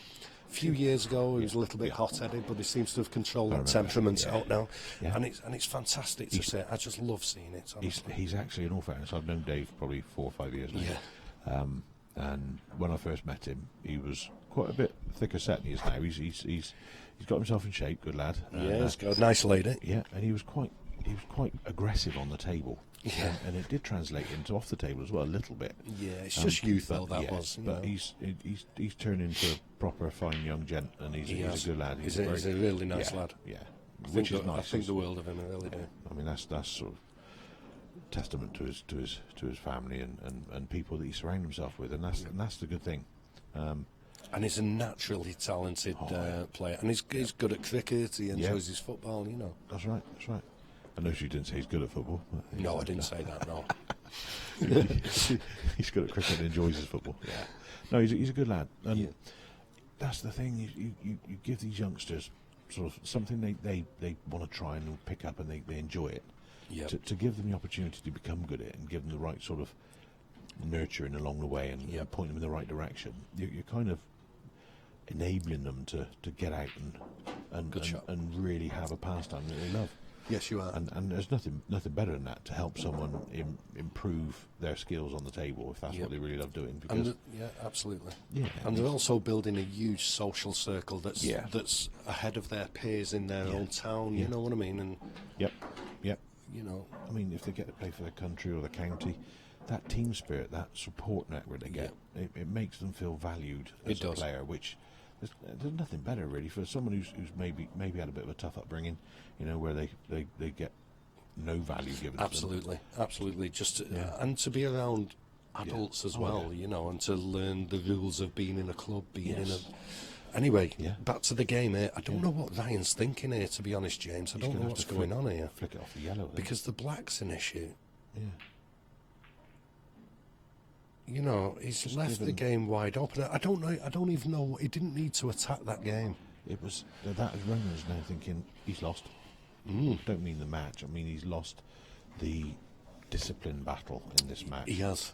Speaker 3: A few years ago, he was a little bit hot-headed, but he seems to have controlled that temperament out now, and it's fantastic to see. I just love seeing it.
Speaker 9: He's actually, in all fairness, I've known Dave probably 4 or 5 years now.
Speaker 3: Yeah.
Speaker 9: And when I first met him, he was quite a bit thicker set than he is now. He's got himself in shape, good lad.
Speaker 3: Yeah, he's got a nice lady.
Speaker 9: Yeah, and he was quite aggressive on the table.
Speaker 3: Yeah.
Speaker 9: And it did translate into off the table as well a little bit.
Speaker 3: Yeah, it's just youth though, that was.
Speaker 9: But he's turned into a proper fine young gent, and he's a good lad.
Speaker 3: He's a really nice lad.
Speaker 9: Yeah,
Speaker 3: Which is nice. I think the world of him, I really do.
Speaker 9: I mean, that's sort of testament to his family and people that he surrounds himself with, and that's the good thing.
Speaker 3: And he's a naturally talented player, and he's good at cricket. He enjoys his football,
Speaker 9: That's right. I know you didn't say he's good at football.
Speaker 3: No, I didn't say that. No.
Speaker 9: He's good at cricket and enjoys his football. Yeah. No, he's a good lad, and that's the thing. You give these youngsters sort of something they want to try and pick up, and they enjoy it.
Speaker 3: Yeah.
Speaker 9: To give them the opportunity to become good at it, and give them the right sort of nurturing along the way, and point them in the right direction. You're kind of enabling them to get out and really have a pastime that they love.
Speaker 3: Yes, you are.
Speaker 9: And there's nothing better than that to help someone improve their skills on the table if that's what they really love doing. Because
Speaker 3: yeah, absolutely.
Speaker 9: yeah,
Speaker 3: And they're also building a huge social circle that's ahead of their peers in their own town. You know what I mean? And
Speaker 9: yep.
Speaker 3: you know,
Speaker 9: I mean, if they get to play for the country or the county, that team spirit, that support network they get, it makes them feel valued as a player. Which there's nothing better really for someone who's maybe had a bit of a tough upbringing, you know, where they get no value given.
Speaker 3: Absolutely. Just and to be around adults as well, you know, and to learn the rules of being in a club, being in a. Anyway, back to the game here. I don't know what Ryan's thinking here, to be honest, James. I don't know what's going on here.
Speaker 9: Flick it off the yellow.
Speaker 3: Because the black's an issue.
Speaker 9: Yeah.
Speaker 3: You know, he's left the game wide open. I don't know. I don't even know. He didn't need to attack that game.
Speaker 9: It was that Ronan's now thinking he's lost. Don't mean the match. I mean he's lost the discipline battle in this match.
Speaker 3: He has.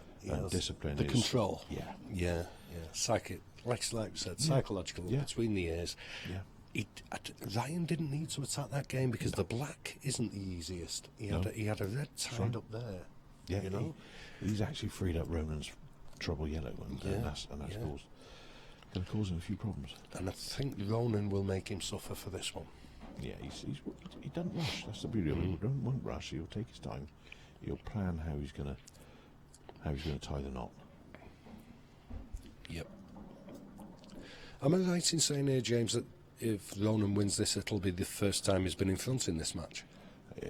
Speaker 9: Discipline.
Speaker 3: The control.
Speaker 9: Yeah.
Speaker 3: Psychic. Like you said, psychological between the ears.
Speaker 9: Yeah.
Speaker 3: Ryan didn't need to attack that game because the black isn't the easiest. He had a red tied up there.
Speaker 9: Yeah,
Speaker 3: you know,
Speaker 9: he's actually freed up Ronan's trouble yellow, and that's going to cause him a few problems.
Speaker 3: And I think Ronan will make him suffer for this one.
Speaker 9: Yeah, he doesn't rush. That's the beauty of it. He won't rush. He'll take his time. He'll plan how he's going to tie the knot.
Speaker 3: Yep. Am I right in saying here, James, that if Ronan wins this, it'll be the first time he's been in front in this match?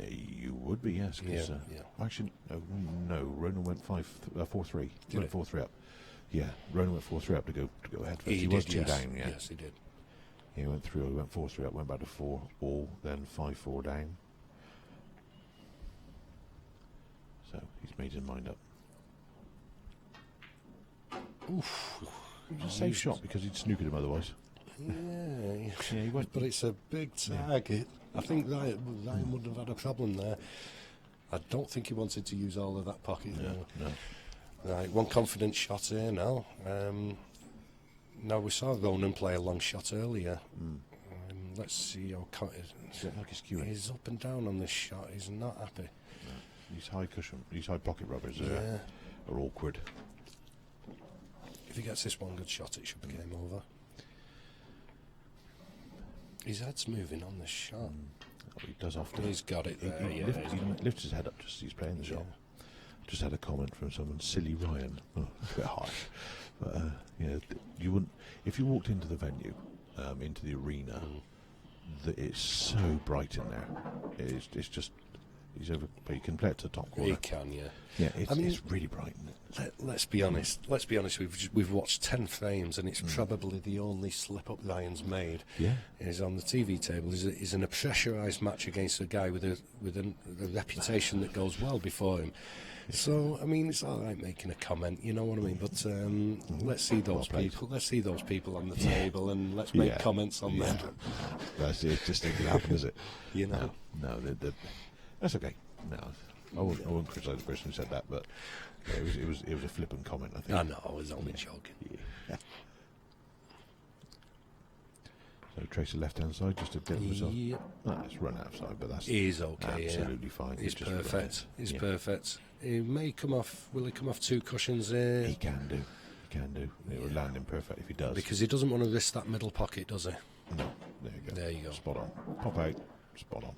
Speaker 9: You would be, yes. Actually, no. Ronan went 4-3. He went 4-3 up. Yeah, Ronan went 4-3 up to go ahead first. He was 2 down. Yeah.
Speaker 3: Yes, he did.
Speaker 9: He went through. He went 4-3 up. Went back to 4 all, then 5-4 down. So he's made his mind up.
Speaker 3: Oof.
Speaker 9: It was a safe shot because he'd snookered him otherwise.
Speaker 3: Yeah,
Speaker 9: he went.
Speaker 3: But it's a big target. I think Ryan wouldn't have had a problem there. I don't think he wanted to use all of that pocket.
Speaker 9: No.
Speaker 3: Right, one confident shot here now. Now we saw Ronan play a long shot earlier. Let's see how he's up and down on this shot. He's not happy.
Speaker 9: No. These high pocket rubbers are awkward.
Speaker 3: If he gets this one good shot, it should be game over. His head's moving on this shot.
Speaker 9: Oh, he does often.
Speaker 3: He's got it there.
Speaker 9: He lifts his head up just as he's playing the shot. Just had a comment from someone, silly Ryan. Oh, a bit harsh. But, you wouldn't... If you walked into the venue, into the arena, it's so bright in there. It's just... He's over... But you can play it to the top corner.
Speaker 3: He can, yeah.
Speaker 9: Yeah, it's really bright, isn't it?
Speaker 3: Let's be honest. We've watched 10 frames, and it's probably the only slip up Ryan's made.
Speaker 9: Yeah,
Speaker 3: is on the TV table. Is in a pressurised match against a guy with a reputation that goes well before him. So I mean, it's all right making a comment, you know what I mean. But let's see those people. Let's see those people on the table, and let's make comments on them.
Speaker 9: That's it. Just ain't gonna happen, is it?
Speaker 3: You know.
Speaker 9: No, that's okay. No, I won't criticise the person who said that, but it was a flippant comment, I think.
Speaker 3: I know, I was only joking.
Speaker 9: Yeah. So trace the left-hand side just to get himself.
Speaker 3: Yep.
Speaker 9: It's run outside, but that's
Speaker 3: he's okay.
Speaker 9: Absolutely fine.
Speaker 3: He's perfect. He's perfect. He may come off. Will he come off 2 cushions here?
Speaker 9: He can do. It would land him perfect if he does.
Speaker 3: Because he doesn't want to risk that middle pocket, does he?
Speaker 9: No. There you go.
Speaker 3: There you go.
Speaker 9: Spot on. Pop out. Spot on.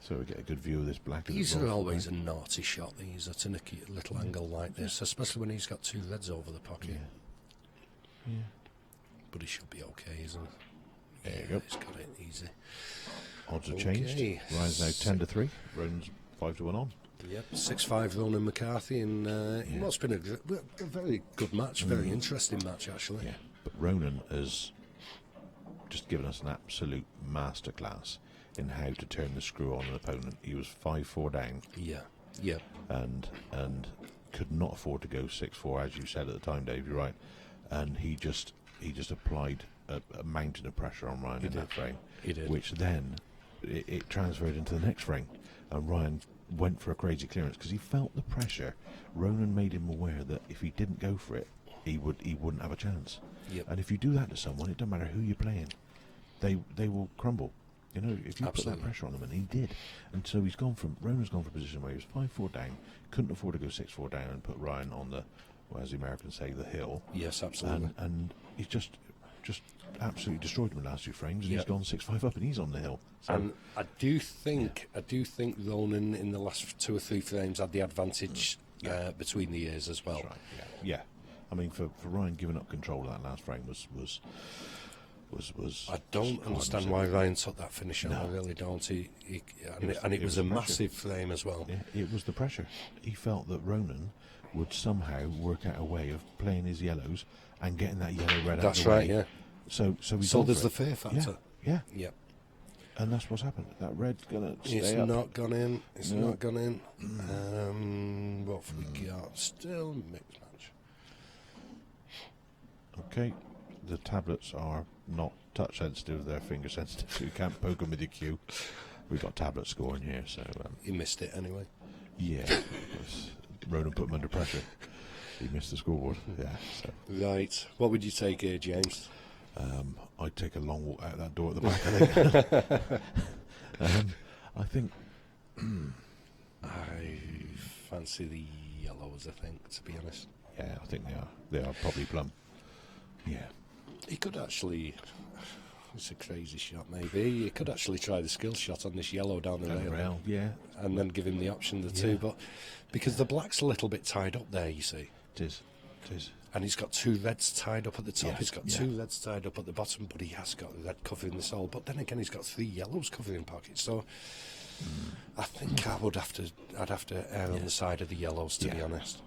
Speaker 9: So we get a good view of this black.
Speaker 3: These are always a naughty shot, these, at a little angle like this, especially when he's got 2 reds over the pocket.
Speaker 9: Yeah.
Speaker 3: But he should be okay, isn't he?
Speaker 9: There you go.
Speaker 3: He's got it easy.
Speaker 9: Odds have changed. Ryan's now 10-3. Ronan's 5-1 on.
Speaker 3: Yep, 6-5 Ronan McCarthy, and what's been a very good match, very interesting match, actually.
Speaker 9: Yeah, but Ronan has just given us an absolute masterclass in how to turn the screw on an opponent. He was 5-4 down.
Speaker 3: Yeah.
Speaker 9: And could not afford to go 6-4, as you said at the time, Dave. You're right. And he just applied a mountain of pressure on Ryan in that frame.
Speaker 3: He did.
Speaker 9: Which then it transferred into the next frame, and Ryan went for a crazy clearance because he felt the pressure. Ronan made him aware that if he didn't go for it, he wouldn't have a chance.
Speaker 3: Yep.
Speaker 9: And if you do that to someone, it doesn't matter who you're playing, they will crumble. You know, if you put that pressure on him, and he did. And so Ronan's gone from a position where he was 5-4 down, couldn't afford to go 6-4 down and put Ryan on the, well, as the Americans say, the hill.
Speaker 2: Yes, absolutely.
Speaker 9: And he's just absolutely destroyed him in the last 2 frames, and he's gone 6-5 up, and he's on the hill. So
Speaker 3: And I do think Ronan in the last 2 or 3 frames had the advantage between the years as well.
Speaker 9: That's right. Yeah. I mean, for Ryan giving up control of that last frame was
Speaker 3: I don't understand why Ryan took that finish on. I really don't. It was a massive frame as well.
Speaker 9: Yeah, it was the pressure. He felt that Ronan would somehow work out a way of playing his yellows and getting that yellow red out
Speaker 3: That's
Speaker 9: of the
Speaker 3: right,
Speaker 9: way.
Speaker 3: yeah.
Speaker 9: So
Speaker 3: there's the fear factor.
Speaker 9: Yeah.
Speaker 3: Yep.
Speaker 9: And that's what's happened. That red's gonna stay
Speaker 3: It's
Speaker 9: up.
Speaker 3: not gone in. It's not gone in. What have we got? Still mixed match.
Speaker 9: Okay. The tablets are not touch sensitive, they're finger sensitive, so you can't poke them with your cue. We've got tablet scoring here, so
Speaker 3: He missed it anyway.
Speaker 9: yeah. Ronan put him under pressure. He missed the scoreboard. Yeah. So
Speaker 3: Right. What would you take here, James?
Speaker 9: I'd take a long walk out that door at the back. I think.
Speaker 3: I fancy the yellows, I think, to be honest.
Speaker 9: Yeah, I think they are probably plumb. Yeah.
Speaker 3: He could actually. It's a crazy shot, maybe. He could actually try the skill shot on this yellow down the rail.
Speaker 9: Yeah.
Speaker 3: And then give him the option, the two. But because the black's a little bit tied up there, you see.
Speaker 9: It is.
Speaker 3: And he's got 2 reds tied up at the top.
Speaker 9: Yeah,
Speaker 3: He's got 2 reds tied up at the bottom, but he has got red covering the sole. But then again, he's got 3 yellows covering pockets. So I think I'd have to err on the side of the yellows, to be honest.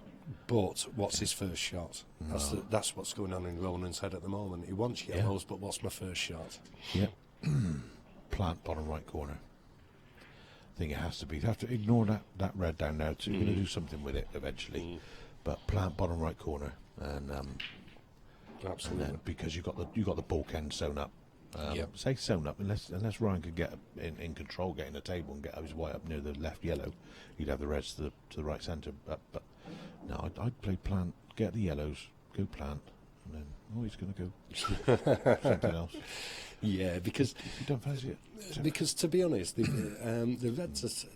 Speaker 3: But what's his first shot? That's what's going on in Ronan's head at the moment. He wants yellows, but what's my first shot?
Speaker 9: Yep. Plant bottom right corner. I think it has to be. You have to ignore that red down there. So you're going to do something with it eventually. But plant bottom right corner, and
Speaker 3: absolutely,
Speaker 9: and then because you got the bulk end sewn up. Say sewn up, unless Ryan could get in control, get in the table and get his white up near the left yellow, he'd have the reds to the right centre. But no, I'd play plant, get the yellows, go plant, and then he's going to go something else.
Speaker 3: Yeah, because
Speaker 9: you don't fancy it.
Speaker 3: Because to be honest, the reds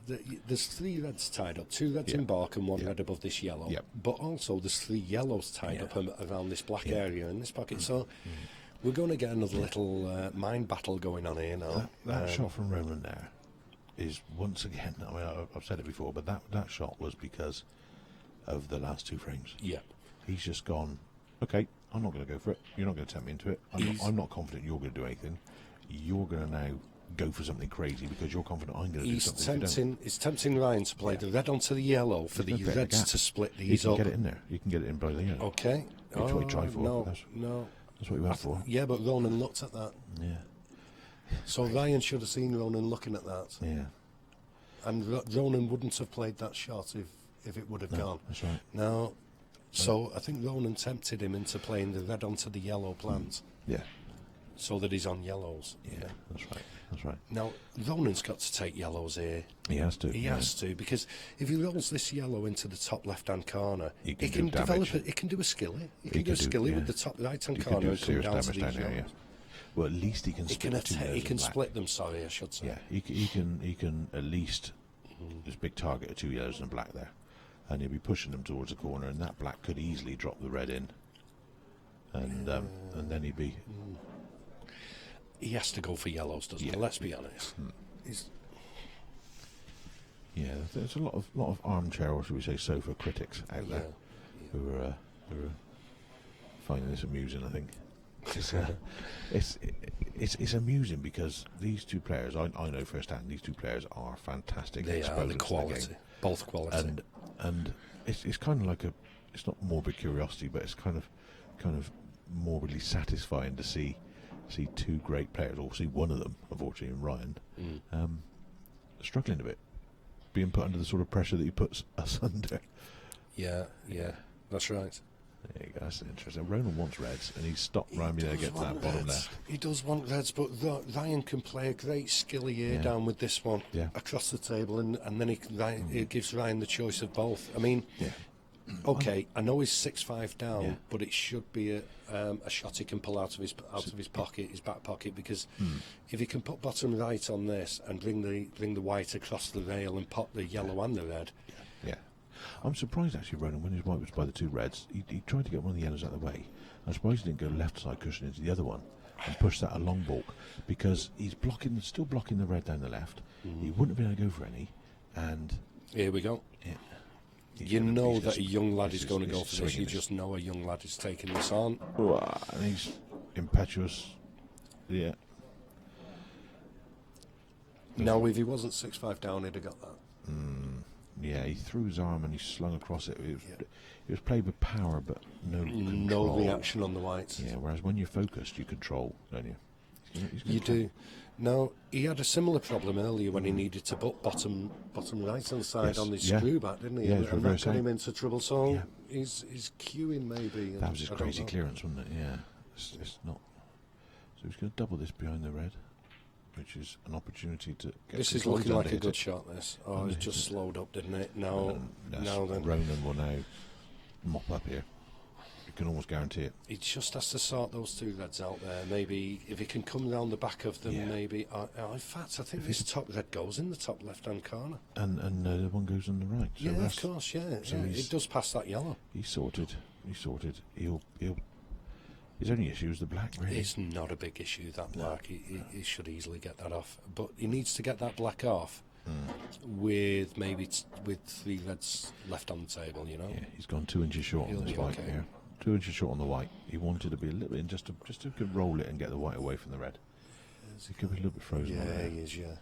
Speaker 3: there's 3 reds tied up, 2 reds in bark and 1 red above this yellow. But also there's 3 yellows tied up around this black area in this pocket. So we're going to get another little mind battle going on here now.
Speaker 9: That shot from Ronan there is once again. I mean, I've said it before, but that shot was because of the last 2 frames.
Speaker 3: Yeah,
Speaker 9: he's just gone. Okay, I'm not going to go for it. You're not going to tempt me into it. I'm not confident you're going to do anything. You're going to now go for something crazy because you're confident I'm going to do something.
Speaker 3: He's tempting Ryan to play the red onto the yellow for the reds to split these up.
Speaker 9: You can get it in there. You can get it in by the yellow.
Speaker 3: Okay.
Speaker 9: Which way try for?
Speaker 3: No.
Speaker 9: That's what you went for.
Speaker 3: Yeah, but Ronan looked at that.
Speaker 9: Yeah.
Speaker 3: So Ryan should have seen Ronan looking at that.
Speaker 9: Yeah.
Speaker 3: And Ronan wouldn't have played that shot if it would have gone.
Speaker 9: That's right.
Speaker 3: Now, so I think Ronan tempted him into playing the red onto the yellow plant.
Speaker 9: Yeah.
Speaker 3: So that he's on yellows.
Speaker 9: Yeah, that's right.
Speaker 3: Now, Ronan's got to take yellows here.
Speaker 9: He has to.
Speaker 3: He has to, because if he rolls this yellow into the top left-hand corner,
Speaker 9: he
Speaker 3: can develop it. He can do a skilly. He can do a skilly with the top right-hand corner and come down to these yellows.
Speaker 9: Well, at least he can.
Speaker 3: He can split them. Sorry, I should say.
Speaker 9: Yeah, he can at least. There's a big target of 2 yellows and a black there, and he'll be pushing them towards the corner, and that black could easily drop the red in, and then he'd be.
Speaker 3: He has to go for yellows, doesn't he? Let's be honest.
Speaker 9: Yeah, there's a lot of armchair, or should we say, sofa critics out there who are finding this amusing. I think it's amusing because these 2 players, I know firsthand, these 2 players are fantastic.
Speaker 3: They are the quality, both quality,
Speaker 9: and it's kind of like it's not morbid curiosity, but it's kind of morbidly satisfying to see 2 great players, or see one of them, unfortunately, in Ryan, struggling a bit, being put under the sort of pressure that he puts us under.
Speaker 3: Yeah, that's right.
Speaker 9: There you go, that's interesting. Ronan wants reds, and he's stopped Ryan being able to get to that bottom there.
Speaker 3: He does want reds, but Ryan can play a great skilly here down with this one across the table, and then it gives Ryan the choice of both. I mean, Okay, I know he's 6'5" down,
Speaker 9: Yeah.
Speaker 3: but it should be a shot he can pull out of his pocket, his back pocket, because if he can put bottom right on this and bring the white across the rail and pop the yellow and the red.
Speaker 9: Yeah. I'm surprised actually, Ronan, when his white was by the two reds, he tried to get one of the yellows out of the way. I'm surprised he didn't go left side cushion into the other one and push that a long balk, because he's still blocking the red down the left. He wouldn't have been able to go for any, and
Speaker 3: Here we go.
Speaker 9: yeah.
Speaker 3: You know that a young lad
Speaker 9: this
Speaker 3: is going to
Speaker 9: this
Speaker 3: go for this. You
Speaker 9: swinging
Speaker 3: just know a young lad is taking this on.
Speaker 9: And he's impetuous. Yeah.
Speaker 3: Now, if he wasn't 6'5" down, he'd have got that.
Speaker 9: Yeah, he threw his arm and he slung across it. It was played with power, but no control.
Speaker 3: No reaction on the whites.
Speaker 9: Yeah, whereas when you're focused, you control, don't you? He's gonna
Speaker 3: You
Speaker 9: play.
Speaker 3: do. Now, he had a similar problem earlier when he needed to put bottom right-hand side
Speaker 9: Yes,
Speaker 3: on his
Speaker 9: yeah.
Speaker 3: screw back, didn't he?
Speaker 9: Yeah,
Speaker 3: and
Speaker 9: it's
Speaker 3: that
Speaker 9: reverse
Speaker 3: got
Speaker 9: out.
Speaker 3: him into trouble. So
Speaker 9: Yeah.
Speaker 3: he's queuing maybe.
Speaker 9: That was his
Speaker 3: I don't
Speaker 9: crazy
Speaker 3: know.
Speaker 9: clearance, wasn't it? Yeah. It's not. So he's going to double this behind the red, which is an opportunity to get
Speaker 3: This is
Speaker 9: control
Speaker 3: looking
Speaker 9: down
Speaker 3: like
Speaker 9: to
Speaker 3: a
Speaker 9: hit
Speaker 3: good
Speaker 9: it.
Speaker 3: shot, this. Oh,
Speaker 9: And
Speaker 3: it
Speaker 9: it
Speaker 3: just
Speaker 9: hit it.
Speaker 3: slowed up, didn't it? Now then.
Speaker 9: Ronan will now mop up here. You can almost guarantee it.
Speaker 3: He just has to sort those two reds out there. Maybe if he can come round the back of them,
Speaker 9: Yeah.
Speaker 3: maybe. In fact, I think this top red goes in the top left-hand corner.
Speaker 9: And the one goes on the right. So
Speaker 3: Yeah, of
Speaker 9: that's-
Speaker 3: course, yeah.
Speaker 9: so
Speaker 3: yeah.
Speaker 9: he's-
Speaker 3: It does pass that yellow.
Speaker 9: He's sorted. He'll. His only issue is the black, really.
Speaker 3: It's not a big issue, that black. He should easily get that off. But he needs to get that black off with maybe with three reds left on the table, you know?
Speaker 9: Yeah, he's gone 2 inches short
Speaker 3: He'll
Speaker 9: on this
Speaker 3: be
Speaker 9: white
Speaker 3: okay.
Speaker 9: here. 2 inches short on the white. He wanted to be a little bit, just to roll it and get the white away from the red. He could be a little bit frozen on
Speaker 3: Yeah,
Speaker 9: there.
Speaker 3: he is, yeah.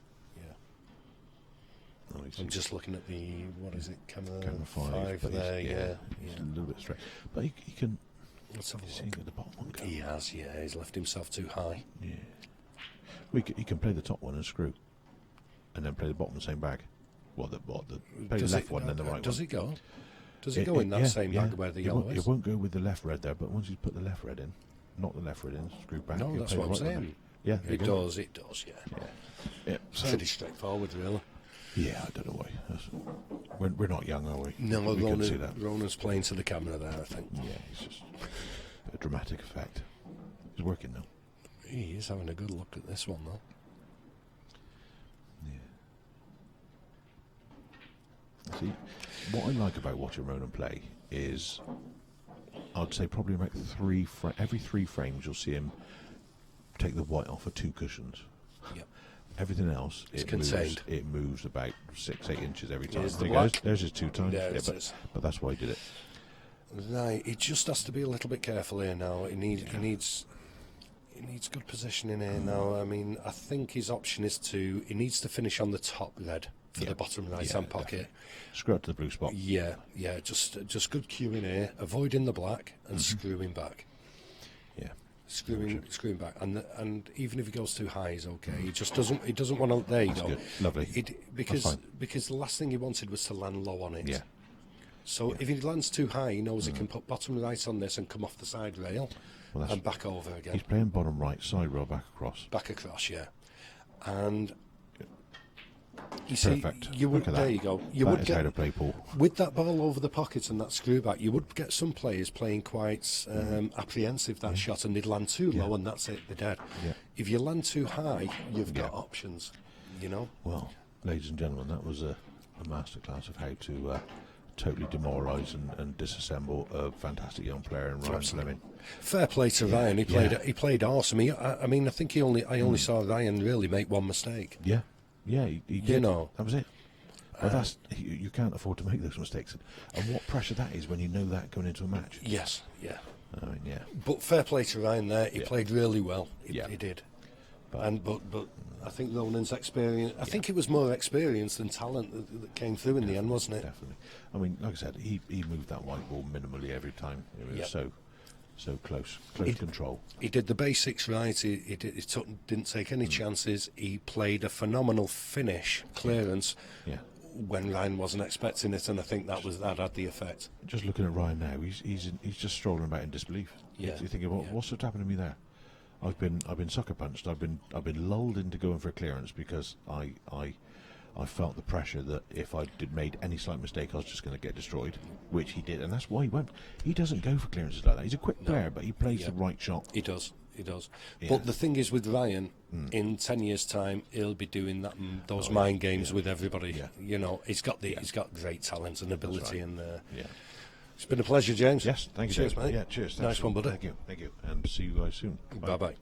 Speaker 9: Oh, he's
Speaker 3: I'm just looking at the, what is it, camera
Speaker 9: camera 5 but
Speaker 3: there,
Speaker 9: he's,
Speaker 3: yeah.
Speaker 9: He's a little bit straight. But he can.
Speaker 3: Let's have a
Speaker 9: See
Speaker 3: look.
Speaker 9: at the bottom one go.
Speaker 3: He has, yeah. He's left himself too high.
Speaker 9: Yeah. Well, he can play the top one and screw, and then play the bottom the same bag. Play the
Speaker 3: Does
Speaker 9: left
Speaker 3: it-
Speaker 9: one and then the right
Speaker 3: Does
Speaker 9: one.
Speaker 3: it go? Does it go in that
Speaker 9: yeah,
Speaker 3: same
Speaker 9: yeah.
Speaker 3: bag where the
Speaker 9: It
Speaker 3: yellow
Speaker 9: won't,
Speaker 3: is?
Speaker 9: It won't go with the left red there, but once he's put the left red in, not the left red in, screw back.
Speaker 3: No,
Speaker 9: he'll
Speaker 3: that's
Speaker 9: play
Speaker 3: what I'm
Speaker 9: the right one
Speaker 3: saying.
Speaker 9: there. Yeah, there you
Speaker 3: It
Speaker 9: go.
Speaker 3: does, yeah.
Speaker 9: Yeah. So,
Speaker 3: Pretty straightforward, really.
Speaker 9: yeah, I don't know why. We're not young, are we?
Speaker 3: No,
Speaker 9: we couldn't see that.
Speaker 3: Ronan's playing to the camera there, I think.
Speaker 9: Yeah, it's just a dramatic effect. It's working though.
Speaker 3: He is having a good look at this one, though.
Speaker 9: Yeah. See, what I like about watching Ronan play is, I'd say probably about every 3 frames you'll see him take the white off of 2 cushions.
Speaker 3: Yep.
Speaker 9: Everything else,
Speaker 3: It's
Speaker 9: it
Speaker 3: contained.
Speaker 9: moves about 6-8 inches every time.
Speaker 3: Here's the
Speaker 9: There
Speaker 3: black.
Speaker 9: there's his 2 times.
Speaker 3: There
Speaker 9: Yeah,
Speaker 3: it is.
Speaker 9: but that's why he did it.
Speaker 3: Right, he just has to be a little bit careful here now. He needs good positioning here now. I mean, I think his option is he needs to finish on the top red for
Speaker 9: Yeah.
Speaker 3: the bottom right
Speaker 9: Yeah,
Speaker 3: hand pocket.
Speaker 9: definitely. Screw up to the blue spot.
Speaker 3: Yeah, just good cueing here, avoiding the black and screwing back.
Speaker 9: Yeah.
Speaker 3: Screwing back, and even if he goes too high, he's okay. He just doesn't want to. There you
Speaker 9: That's
Speaker 3: go.
Speaker 9: good. Lovely.
Speaker 3: Because
Speaker 9: That's fine.
Speaker 3: because the last thing he wanted was to land low on it.
Speaker 9: Yeah.
Speaker 3: So if he lands too high, he knows he can put bottom right on this and come off the side rail
Speaker 9: Well, that's-
Speaker 3: and back over again,
Speaker 9: He's playing bottom right, side rail back across.
Speaker 3: back across, yeah. And you see,
Speaker 9: Perfect.
Speaker 3: you would
Speaker 9: Look at
Speaker 3: there
Speaker 9: that.
Speaker 3: you go. You
Speaker 9: That
Speaker 3: would
Speaker 9: is
Speaker 3: get
Speaker 9: how to play pool.
Speaker 3: with that ball over the pocket and that screw back. You would get some players playing quite apprehensive that shot, and they'd land too low, and that's it. They're dead.
Speaker 9: Yeah.
Speaker 3: If you land too high, you've got
Speaker 9: Yeah.
Speaker 3: options. You know.
Speaker 9: Well, ladies and gentlemen, that was a masterclass of how to totally demoralise and disassemble a fantastic young player in Ryan
Speaker 3: Absolutely.
Speaker 9: Fleming.
Speaker 3: Fair play to Ryan. He played awesome. I mean, I think I only saw Ryan really make one mistake.
Speaker 9: Yeah, he did.
Speaker 3: know.
Speaker 9: That was it. But you can't afford to make those mistakes. And what pressure that is when you know that going into a match.
Speaker 3: Yes, yeah.
Speaker 9: I mean, yeah.
Speaker 3: But fair play to Ryan there. He
Speaker 9: Yeah.
Speaker 3: played really well. He
Speaker 9: Yeah.
Speaker 3: did.
Speaker 9: But-
Speaker 3: But I think Ronan's experience. I think it was more experience than talent that came through in the end, wasn't it?
Speaker 9: Definitely. I mean, like I said, he moved that white ball minimally every time. It was
Speaker 3: Yeah.
Speaker 9: so close control.
Speaker 3: He did the basics right. He didn't take any chances. He played a phenomenal finish clearance
Speaker 9: Yeah.
Speaker 3: when Ryan wasn't expecting it, and I think that had the effect.
Speaker 9: Just looking at Ryan now, he's just strolling about in disbelief.
Speaker 3: Yeah.
Speaker 9: You're thinking, what's happened to me there? I've been sucker punched. I've been lulled into going for a clearance because I I felt the pressure that if I did made any slight mistake, I was just going to get destroyed, which he did, and that's why he went. He doesn't go for clearances like that. He's a quick player, but he plays the right shot.
Speaker 3: He does. He does.
Speaker 9: Yeah.
Speaker 3: But the thing is with Ryan, in 10 years' time, he'll be doing that those mind games with everybody.
Speaker 9: Yeah.
Speaker 3: You know, he's got great talent and ability, and
Speaker 9: Yeah.
Speaker 3: it's been a pleasure, James.
Speaker 9: Yes, thank you,
Speaker 3: Cheers,
Speaker 9: Dave.
Speaker 3: mate.
Speaker 9: Yeah, cheers.
Speaker 3: Nice one, buddy.
Speaker 9: Thank you, and see you guys soon.
Speaker 3: Bye bye.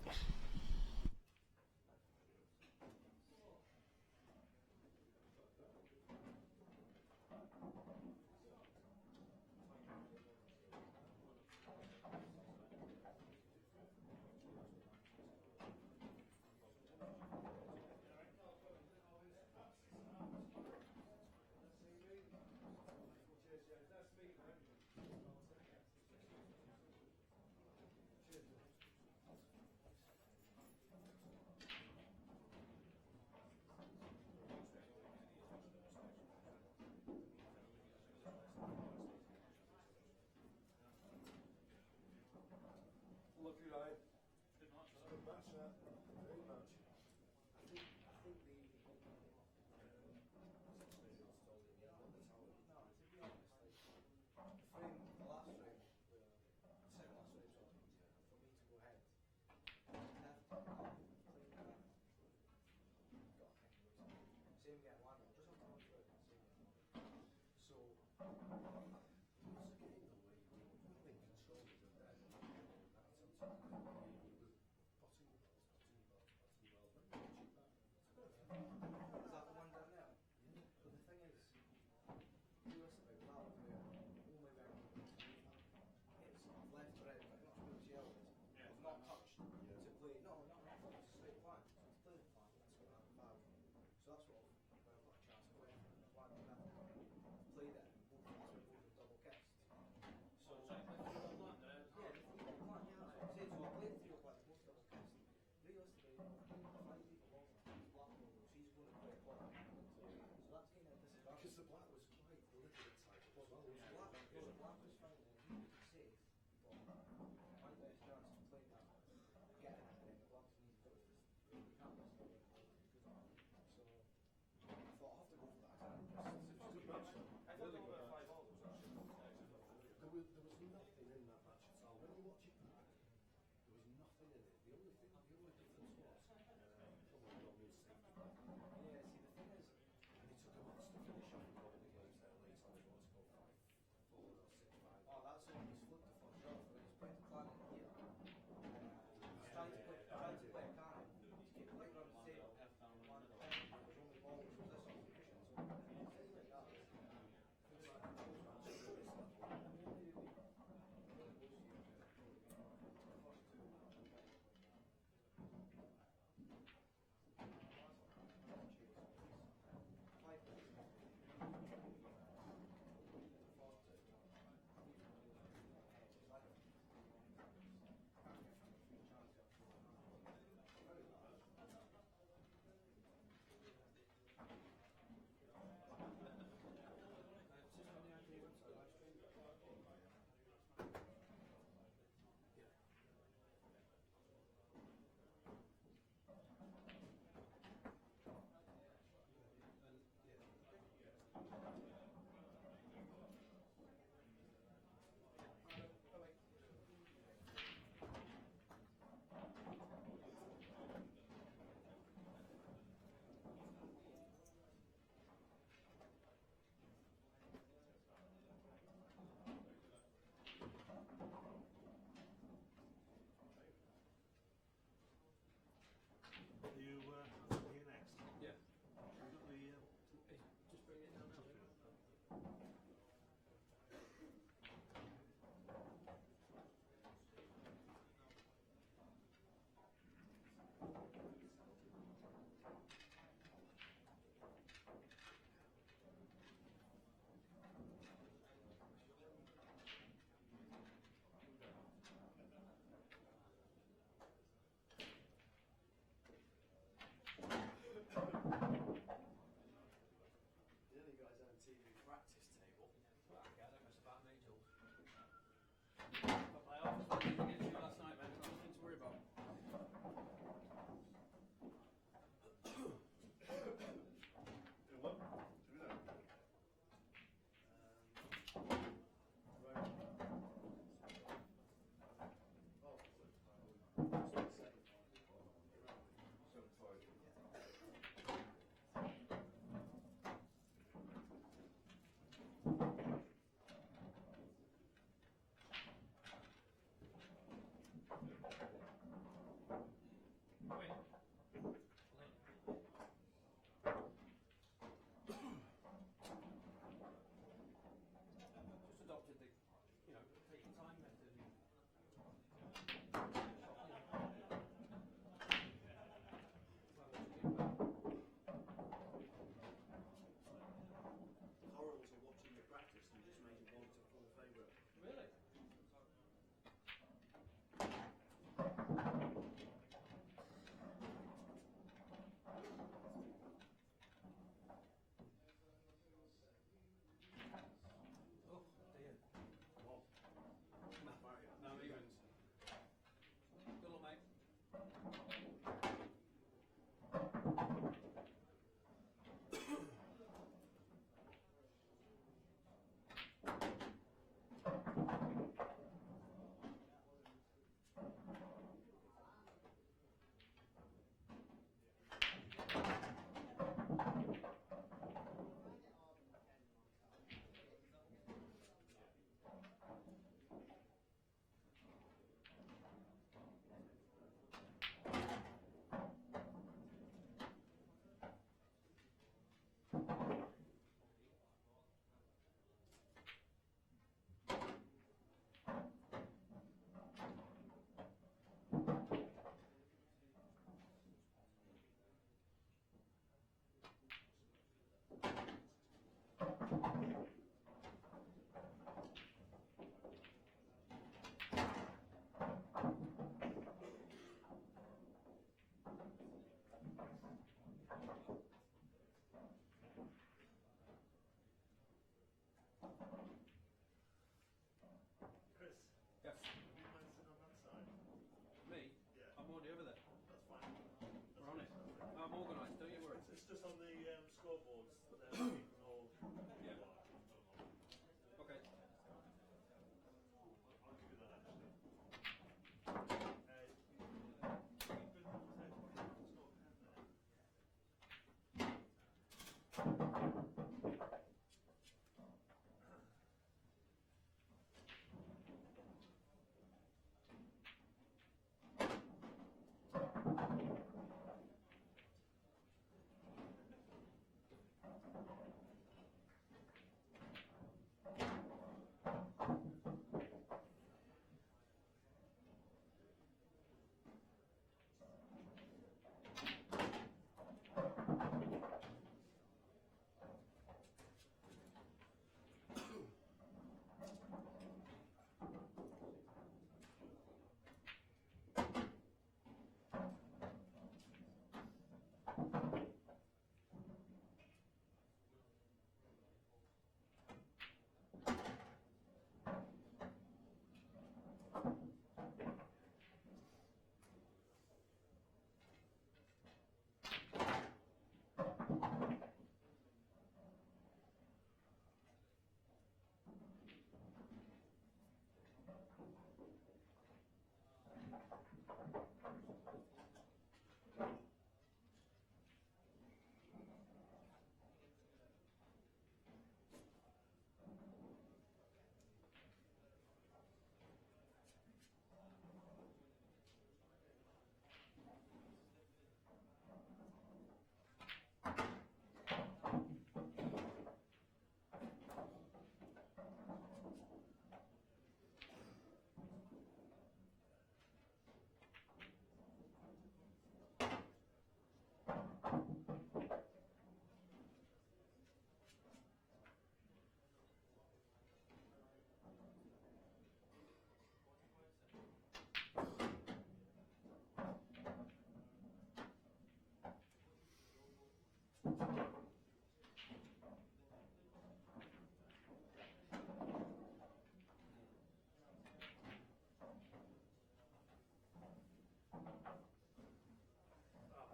Speaker 1: Oh,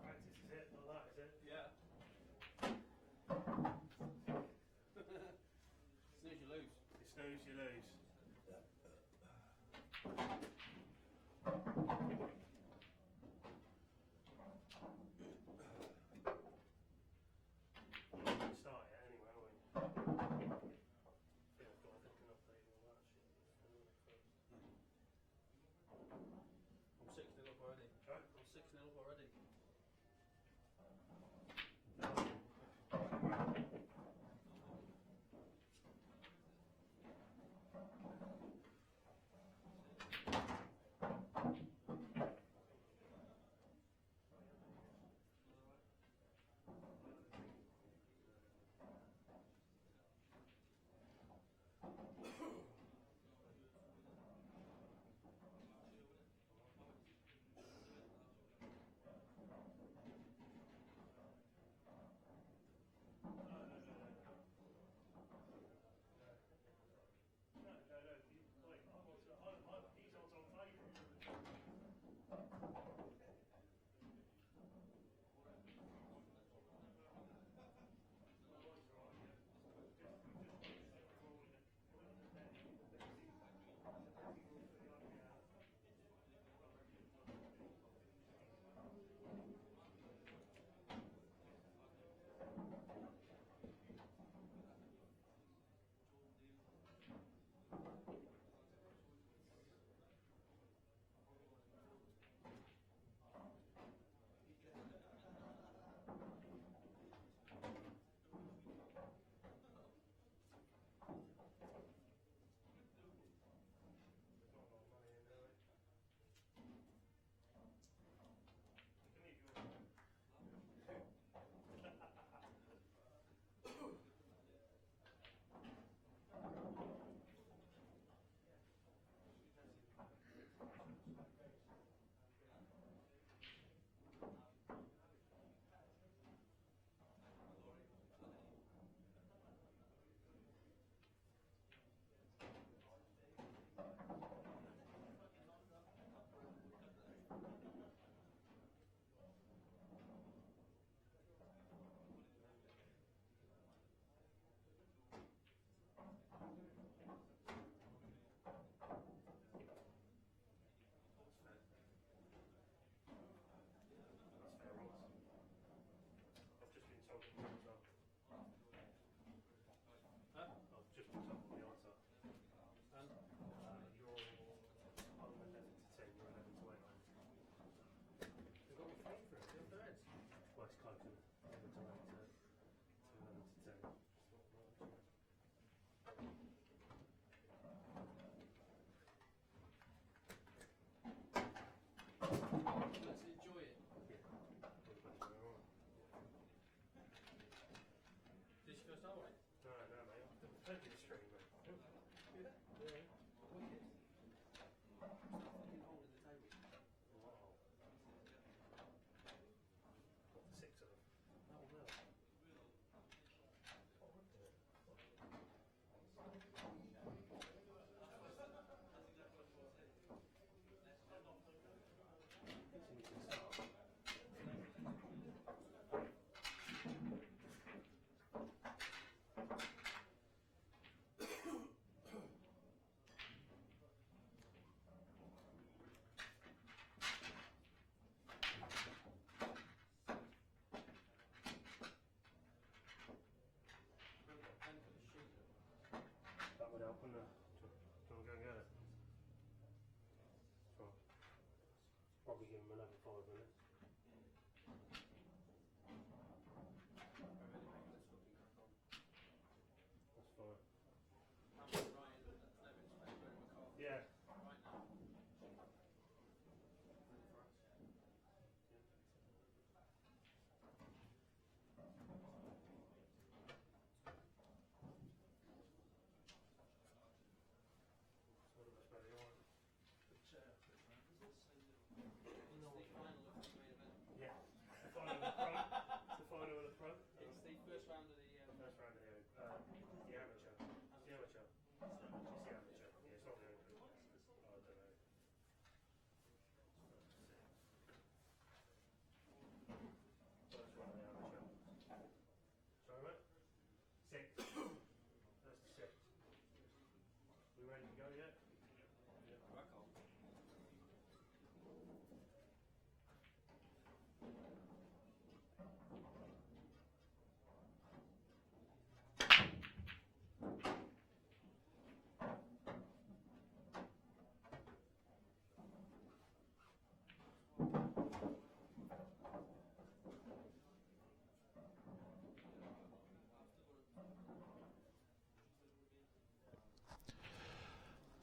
Speaker 1: practice is it? Not that, is it?
Speaker 2: Yeah. Snooze, you lose.
Speaker 1: You snooze, you lose. Start it anyway, won't you? Feels like I can update all that shit.
Speaker 2: I'm 6-0 up already.
Speaker 1: Sorry?
Speaker 2: I'm 6-0 up already.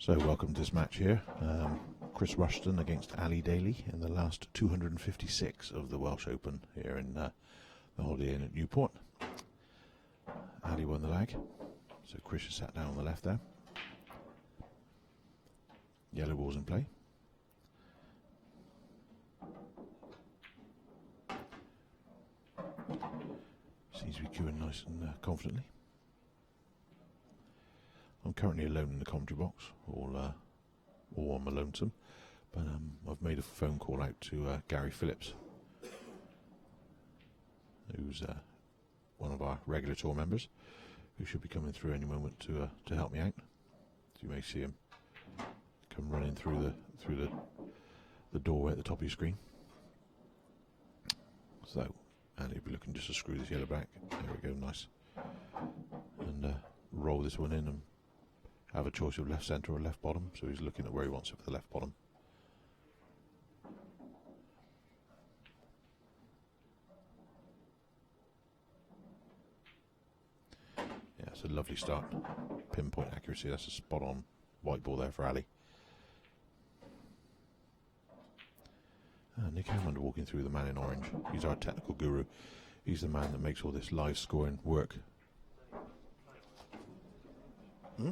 Speaker 9: So welcome to this match here. Chris Rushton against Ali Daly in the last 256 of the Welsh Open here in the Holiday Inn at Newport. Ali won the lag, so Chris is sat down on the left there. Yellow ball's in play. Seems to be queuing nice and confidently. I'm currently alone in the commentary box, all on my lonesome, but I've made a phone call out to Gary Phillips, who's one of our regular tour members, who should be coming through any moment to help me out. So you may see him come running through the doorway at the top of your screen. So, and he'll be looking just to screw this yellow back. There we go, nice. And roll this one in and have a choice of left centre or left bottom. So he's looking at where he wants it for the left bottom. Yeah, it's a lovely start. Pinpoint accuracy, that's a spot on white ball there for Ali. Nick Hammond walking through, the man in orange. He's our technical guru. He's the man that makes all this live scoring work. Hmm?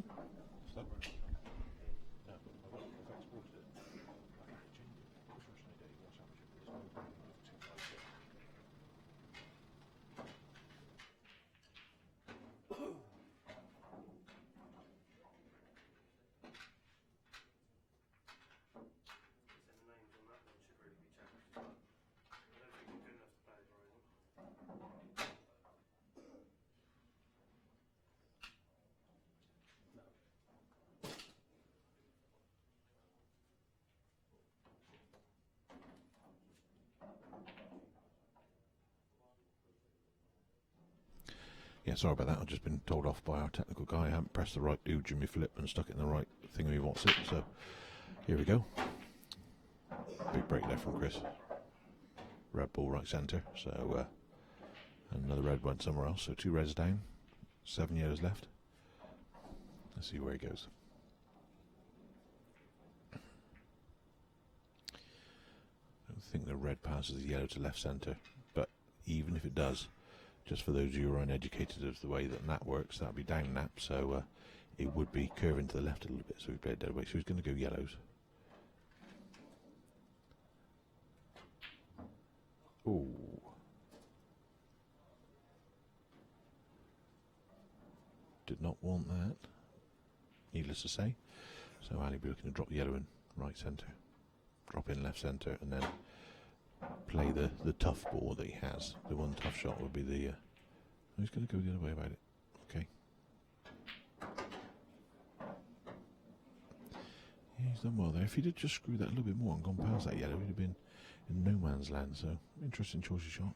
Speaker 9: Yeah, sorry about that. I've just been told off by our technical guy. I haven't pressed the right do, Jimmy Phillip, and stuck it in the right thing he wants it. So, here we go. Big break there from Chris. Red ball right centre. So, another red went somewhere else. So 2 reds down. 7 yellows left. Let's see where he goes. I don't think the red passes the yellow to left centre. But even if it does, just for those of you who are uneducated of the way that works, that would be down nap, so it would be curving to the left a little bit, so we play it dead away. So he's going to go yellows. Ooh. Did not want that, needless to say. So Ali will be looking to drop the yellow in right centre, drop in left centre, and then play the tough ball that he has. The one tough shot would be the... he's going to go the other way about it. Okay. Yeah, he's done well there. If he did just screw that a little bit more and gone past that yellow, he'd have been in no man's land. So, interesting choice of shot.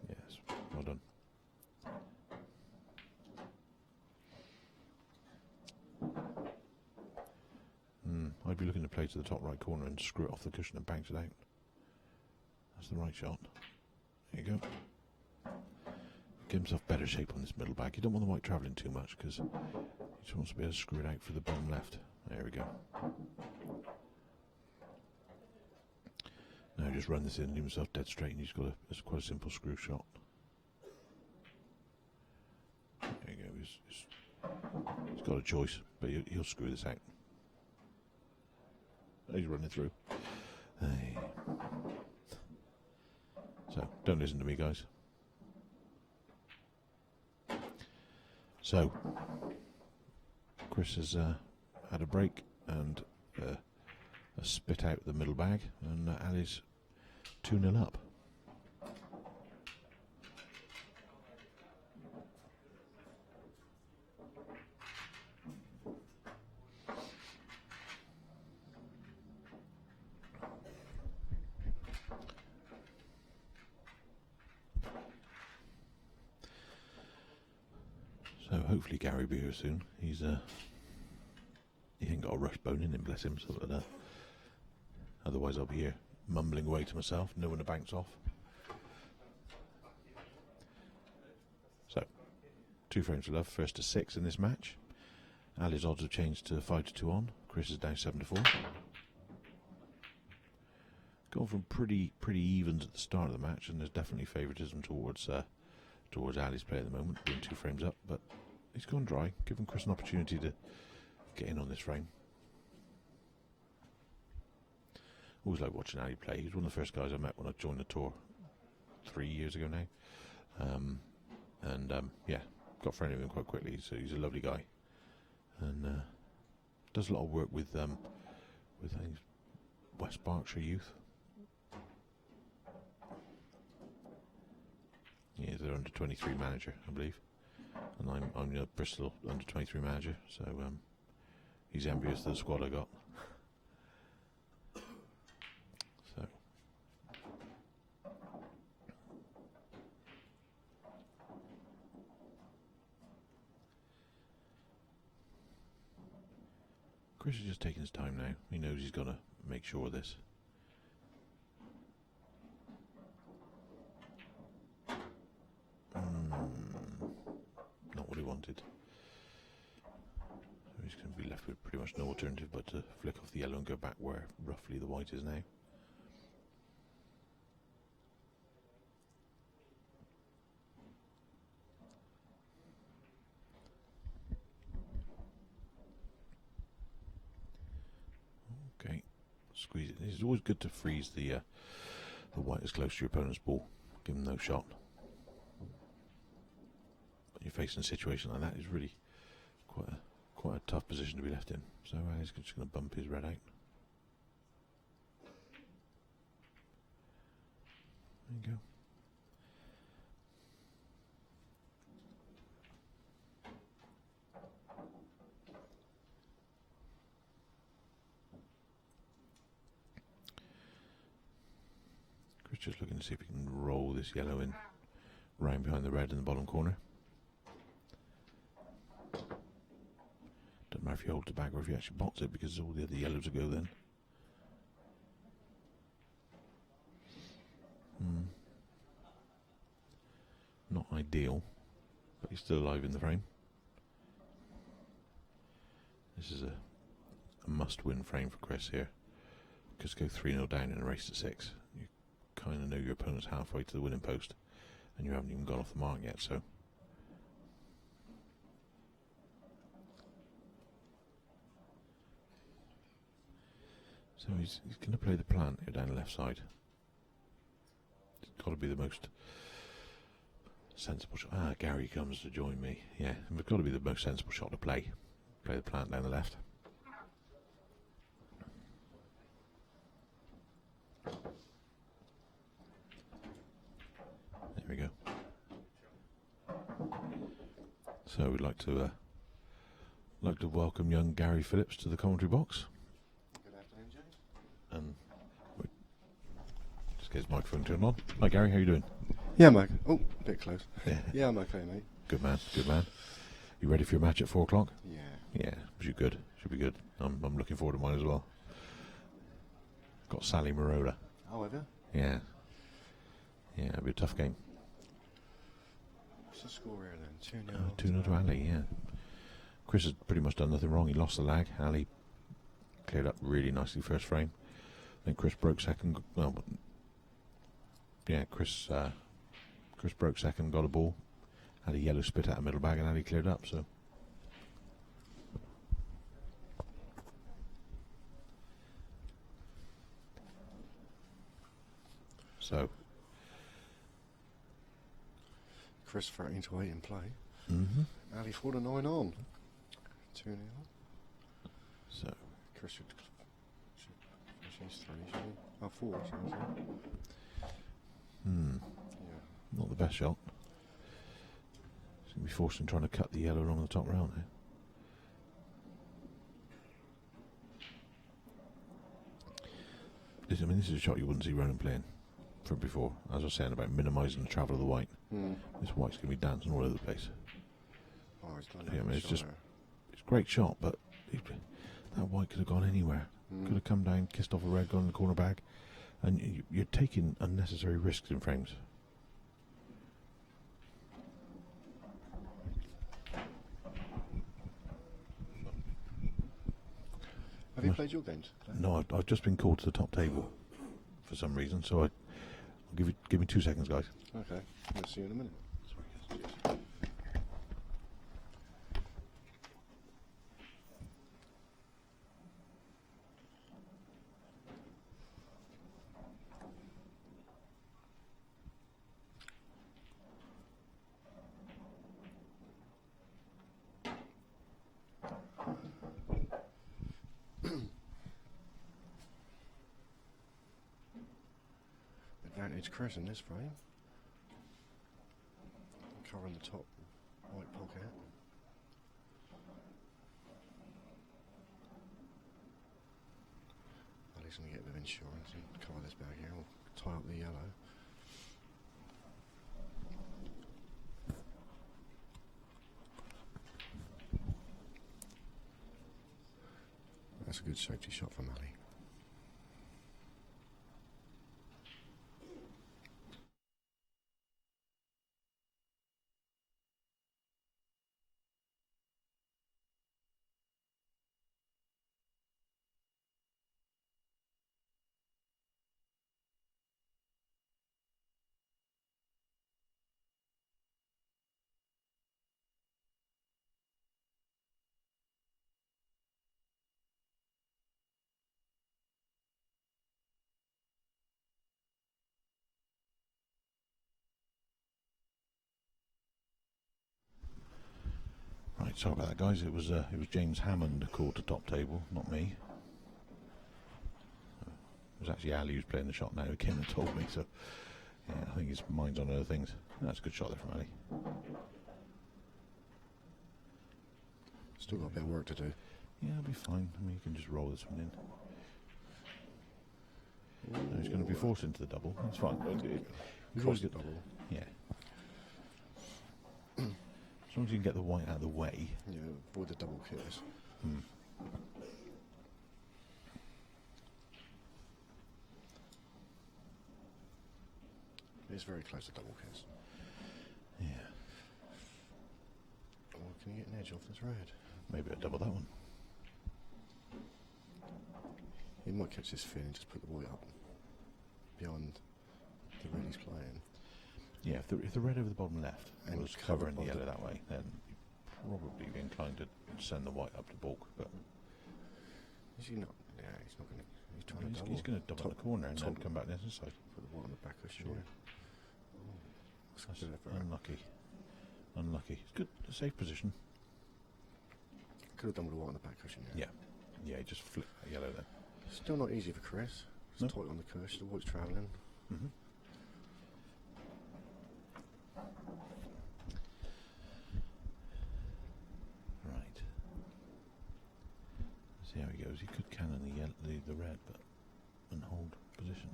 Speaker 9: Yes, well done. I'd be looking to play to the top right corner and screw it off the cushion and bounce it out. That's the right shot. There you go. Give himself better shape on this middle bag. You don't want the white travelling too much because he just wants to be able to screw it out for the bottom left. There we go. Now just run this in and leave himself dead straight, and he's got it's quite a simple screw shot. There you go. He's got a choice, but he'll screw this out. He's running through. Hey. So, don't listen to me, guys. So, Chris has had a break and a spit out the middle bag, and Ali's 2-0 up. So hopefully Gary will be here soon. He ain't got a rush bone in him, bless him, something like that. Otherwise I'll be here mumbling away to myself, knowing the bank's off. So, 2 frames of love, first to 6 in this match. Ali's odds have changed to 5-2 on. Chris is down 7-4. Gone from pretty evens at the start of the match, and there's definitely favouritism towards Ali's play at the moment, being 2 frames up. But he's gone dry, giving Chris an opportunity to get in on this frame. Always like watching Ali play. He was one of the first guys I met when I joined the tour 3 years ago now. Yeah, got friendly with him quite quickly. So he's a lovely guy, and does a lot of work with I think West Berkshire Youth. Yeah, they're under 23 manager, I believe, and I'm the Bristol under 23 manager. So he's envious of the squad I got. So. Chris is just taking his time now. He knows he's got to make sure of this. Not what he wanted. So he's going to be left with pretty much no alternative but to flick off the yellow and go back where roughly the white is now. Okay, squeeze it. It's always good to freeze the white as close to your opponent's ball. Give him no shot. You're facing a situation like that is really quite a tough position to be left in. So he's just going to bump his red out. There you go. Chris just looking to see if he can roll this yellow in round behind the red in the bottom corner. Doesn't matter if you hold it back or if you actually box it, because all the other yellows will go then. Not ideal, but he's still alive in the frame. This is a must-win frame for Chris here. Because go 3-0 down in a race to 6. You kind of know your opponent's halfway to the winning post, and you haven't even gone off the mark yet, so... So he's going to play the plant here down the left side. It's got to be the most sensible shot. Gary comes to join me. Yeah, it's got to be the most sensible shot to play. Play the plant down the left. There we go. So we'd like to welcome young Gary Phillips to the commentary box. And just get his microphone turned on. Hi Gary, how you doing?
Speaker 10: Yeah, Mike. Oh, a bit close.
Speaker 9: Yeah.
Speaker 10: Yeah, I'm okay, mate.
Speaker 9: Good man, good man. You ready for your match at 4 o'clock?
Speaker 10: Yeah.
Speaker 9: Yeah, should be good. Should be good. I'm looking forward to mine as well. Got Sally Marola.
Speaker 10: Oh, have you?
Speaker 9: Yeah. Yeah, it'll be a tough game.
Speaker 10: What's the score here then?
Speaker 9: 2-0 to Ali, yeah. Chris has pretty much done nothing wrong. He lost the lag. Ali cleared up really nicely first frame. Then Chris broke second. Well, yeah, Chris broke second, got a ball, had a yellow spit out of middle bag, and Ali cleared up. So
Speaker 10: Chris 13-8 in play. Ali 4-9 on. 2-0.
Speaker 9: So
Speaker 10: Chris should finish 3, shouldn't he? Oh, 4, sorry. Yeah.
Speaker 9: Not the best shot. He's going to be forced in trying to cut the yellow along the top rail now. This is a shot you wouldn't see Ronan playing from before. As I was saying about minimising the travel of the white. This white's going to be dancing all over the place.
Speaker 10: Oh, he's done
Speaker 9: It's just it's a great shot, but that white could have gone anywhere. Could have come down, kissed off a red, gone in the corner bag, and you're taking unnecessary risks in frames.
Speaker 10: Have you played your games?
Speaker 9: No, I've just been called to the top table for some reason, so I'll give me 2 seconds, guys.
Speaker 10: Okay, I'll see you in a minute. Advantage Chris in this frame. Covering the top white pocket. At least I'm going to get a bit of insurance and cover this bag here. We'll tie up the yellow. That's a good safety shot for Mally.
Speaker 9: Right, sorry about that, guys. It was James Hammond called to top table, not me. It was actually Ali who's playing the shot now who came and told me, so yeah, I think his mind's on other things. That's a good shot there from Ali.
Speaker 10: Still got a bit of work to do.
Speaker 9: Yeah, it'll be fine. I mean, you can just roll this one in. No, he's going to be forced into the double. It's fine. He's always
Speaker 10: Cross the double.
Speaker 9: Yeah. As long as you can get the white out of the way.
Speaker 10: Yeah, avoid the double kiss. It's very close to double kiss.
Speaker 9: Yeah.
Speaker 10: Oh, can you get an edge off this red?
Speaker 9: Maybe I'll double that one.
Speaker 10: He might catch this fin and just put the white up beyond the red he's playing.
Speaker 9: Yeah, if the red over the bottom left
Speaker 10: And
Speaker 9: was
Speaker 10: cover
Speaker 9: covering the
Speaker 10: above
Speaker 9: yellow that way, then you'd probably be inclined to send the white up to balk. But
Speaker 10: Is he not? Yeah, he's not going to. He's trying to double.
Speaker 9: he's going to double in the corner and then come back the other side.
Speaker 10: Put the white on the back cushion.
Speaker 9: Sure.
Speaker 10: Yeah.
Speaker 9: That's
Speaker 10: good effort.
Speaker 9: unlucky. Unlucky. It's good, a safe position.
Speaker 10: Could have done with the white on the back cushion.
Speaker 9: Yeah. Yeah, he just flipped that yellow there.
Speaker 10: Still not easy for Chris. It's
Speaker 9: No.
Speaker 10: tight on the cush. The white's travelling.
Speaker 9: Mm-hmm. Right. See how he goes. He could cannon the red, but and hold position.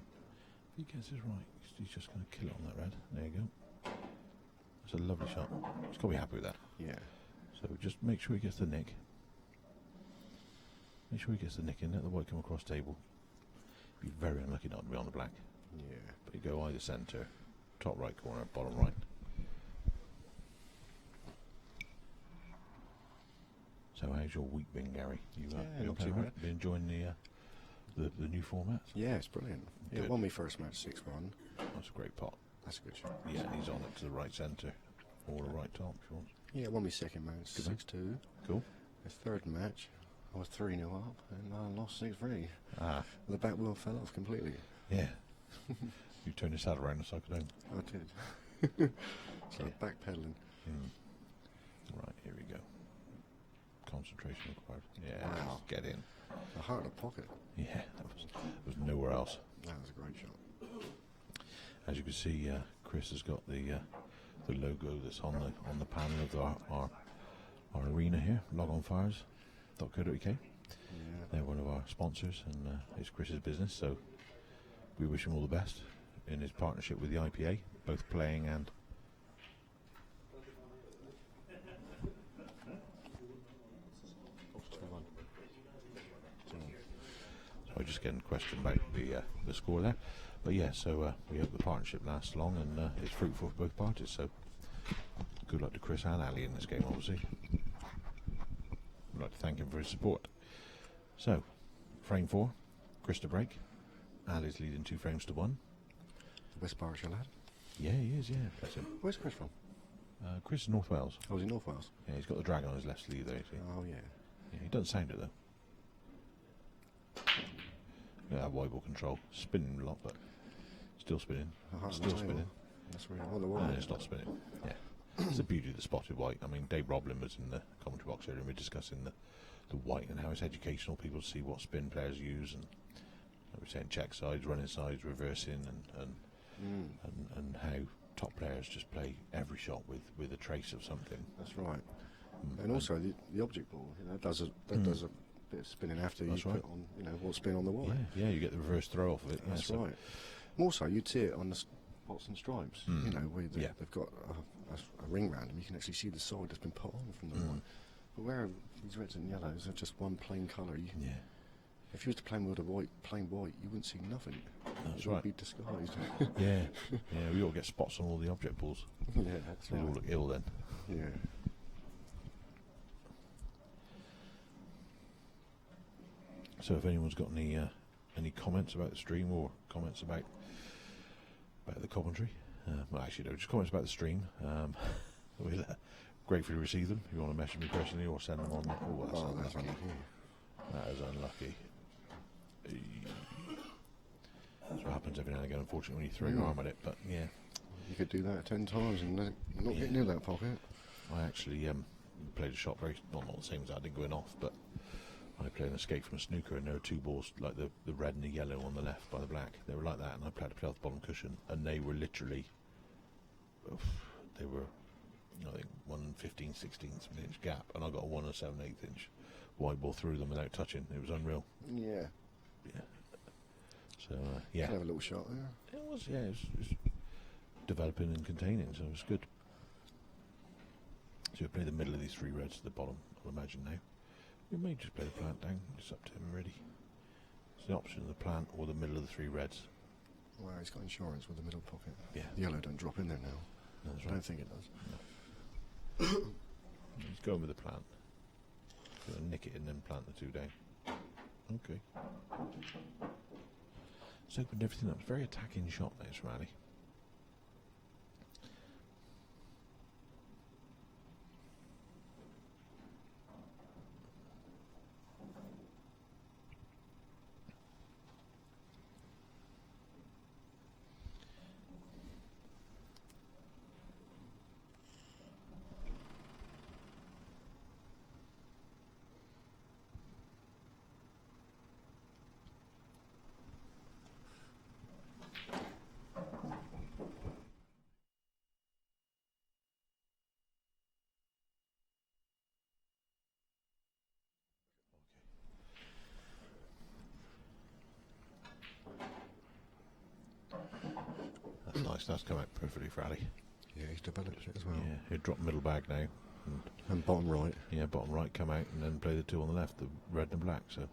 Speaker 9: If he gets this right, he's just going to kill it on that red. There you go. That's a lovely shot. He's got to be happy with that.
Speaker 10: Yeah.
Speaker 9: So just make sure he gets the nick. Make sure he gets the nick in. Let the white come across table. Be very unlucky not to be on the black.
Speaker 10: Yeah.
Speaker 9: But you go either centre, top right corner, bottom right. So how's your week been, Gary? You,
Speaker 10: Yeah,
Speaker 9: you
Speaker 10: not
Speaker 9: okay,
Speaker 10: too
Speaker 9: right?
Speaker 10: bad.
Speaker 9: Been enjoying the new format?
Speaker 10: Yeah, it's brilliant. Yeah,
Speaker 9: Good.
Speaker 10: won my first match 6-1.
Speaker 9: That's a great pot.
Speaker 10: That's a good shot.
Speaker 9: Yeah, he's on it to the right centre or the right top if you want.
Speaker 10: Yeah, won my second match
Speaker 9: Good man.
Speaker 10: 6-2.
Speaker 9: Cool.
Speaker 10: The third match, I was 3-0 up and I lost 6-3.
Speaker 9: Ah,
Speaker 10: The back wheel fell off completely.
Speaker 9: yeah. You turned your saddle around and cycled home.
Speaker 10: I did. So
Speaker 9: Yeah.
Speaker 10: backpedaling.
Speaker 9: Right, here we go. Concentration required. Yeah,
Speaker 10: Wow.
Speaker 9: get in.
Speaker 10: The heart of the pocket.
Speaker 9: Yeah, there was nowhere else.
Speaker 10: That was a great shot.
Speaker 9: As you can see, Chris has got the logo that's on the panel of our arena here, logonfires.co.uk.
Speaker 10: Yeah.
Speaker 9: They're one of our sponsors, and it's Chris's business, so we wish him all the best in his partnership with the IPA, both playing and... So I just getting a question about the score there. But yeah, so we hope the partnership lasts long and it's fruitful for both parties, so good luck to Chris and Ali in this game, obviously. I'd like to thank him for his support. So, frame 4, Chris to break. Ali's leading 2 frames to 1.
Speaker 10: The West Berkshire lad.
Speaker 9: Yeah, he is, yeah. That's him.
Speaker 10: Where's Chris from?
Speaker 9: Chris is North Wales.
Speaker 10: Oh, is he North Wales?
Speaker 9: Yeah, he's got the dragon on his left sleeve there, you see.
Speaker 10: Oh, yeah.
Speaker 9: Yeah, he doesn't sound it, though. Yeah, wide ball control. Spinning a lot, but still spinning. Still spinning.
Speaker 10: That's really all the
Speaker 9: No,
Speaker 10: way.
Speaker 9: it's not spinning. Yeah. It's the beauty of the spotted white. I mean, Dave Roblin was in the commentary box earlier and we were discussing the white and how it's educational. People see what spin players use, and like we're saying, check sides, running sides, reversing, and how top players just play every shot with a trace of something.
Speaker 10: That's right. And also the object ball, does a bit of spinning after you put on, what spin on the white.
Speaker 9: Yeah, you get the reverse throw off of it.
Speaker 10: That's right. Also, you'd see it on the spots and stripes. Where they've got a ring round them, you can actually see the side that's been put on from the white. But where these reds and yellows are just one plain colour, if you was to play with a plain white, you wouldn't see nothing.
Speaker 9: That's
Speaker 10: it would
Speaker 9: right.
Speaker 10: be disguised.
Speaker 9: Yeah, we all get spots on all the object balls.
Speaker 10: Yeah, that's
Speaker 9: They
Speaker 10: right.
Speaker 9: all look ill then.
Speaker 10: Yeah.
Speaker 9: So if anyone's got any comments about the stream or comments about the commentary, well, actually no, just comments about the stream, we'll gratefully receive them. If you want to message me personally or send them on. Oh, that's unlucky. That is unlucky. That's what happens every now and again, unfortunately, when you throw your arm at it. But yeah,
Speaker 10: you could do that 10 times and not get near that pocket.
Speaker 9: I actually played a shot not the same as that. I didn't go in off, but I played an escape from a snooker, and there were 2 balls, like the red and the yellow on the left by the black. They were like that, and I played off the bottom cushion, and they were literally, I think 1 15/16 of an inch gap, and I got a 1 7/8 inch white ball through them without touching. It was unreal.
Speaker 10: Yeah.
Speaker 9: Yeah. So yeah.
Speaker 10: Have a little shot there.
Speaker 9: It was, yeah. It was developing and containing, so it was good. So we play the middle of these 3 reds to the bottom, I'll imagine now. We may just play the plant down. It's up to him already. It's the option of the plant or the middle of the 3 reds.
Speaker 10: Well, he's got insurance with the middle pocket.
Speaker 9: Yeah.
Speaker 10: The yellow don't drop in there now.
Speaker 9: No, that's
Speaker 10: I
Speaker 9: right.
Speaker 10: don't think it does.
Speaker 9: No. He's going with the plant. Gonna nick it and then plant the 2 down. Okay. It's opened everything up. It's a very attacking shot there from Ali. That's nice. That's come out perfectly for Ali.
Speaker 10: Yeah, he's developed it as well.
Speaker 9: Yeah, he'll drop middle bag now.
Speaker 10: And bottom right.
Speaker 9: Yeah, bottom right come out and then play the 2 on the left, the red and black. So,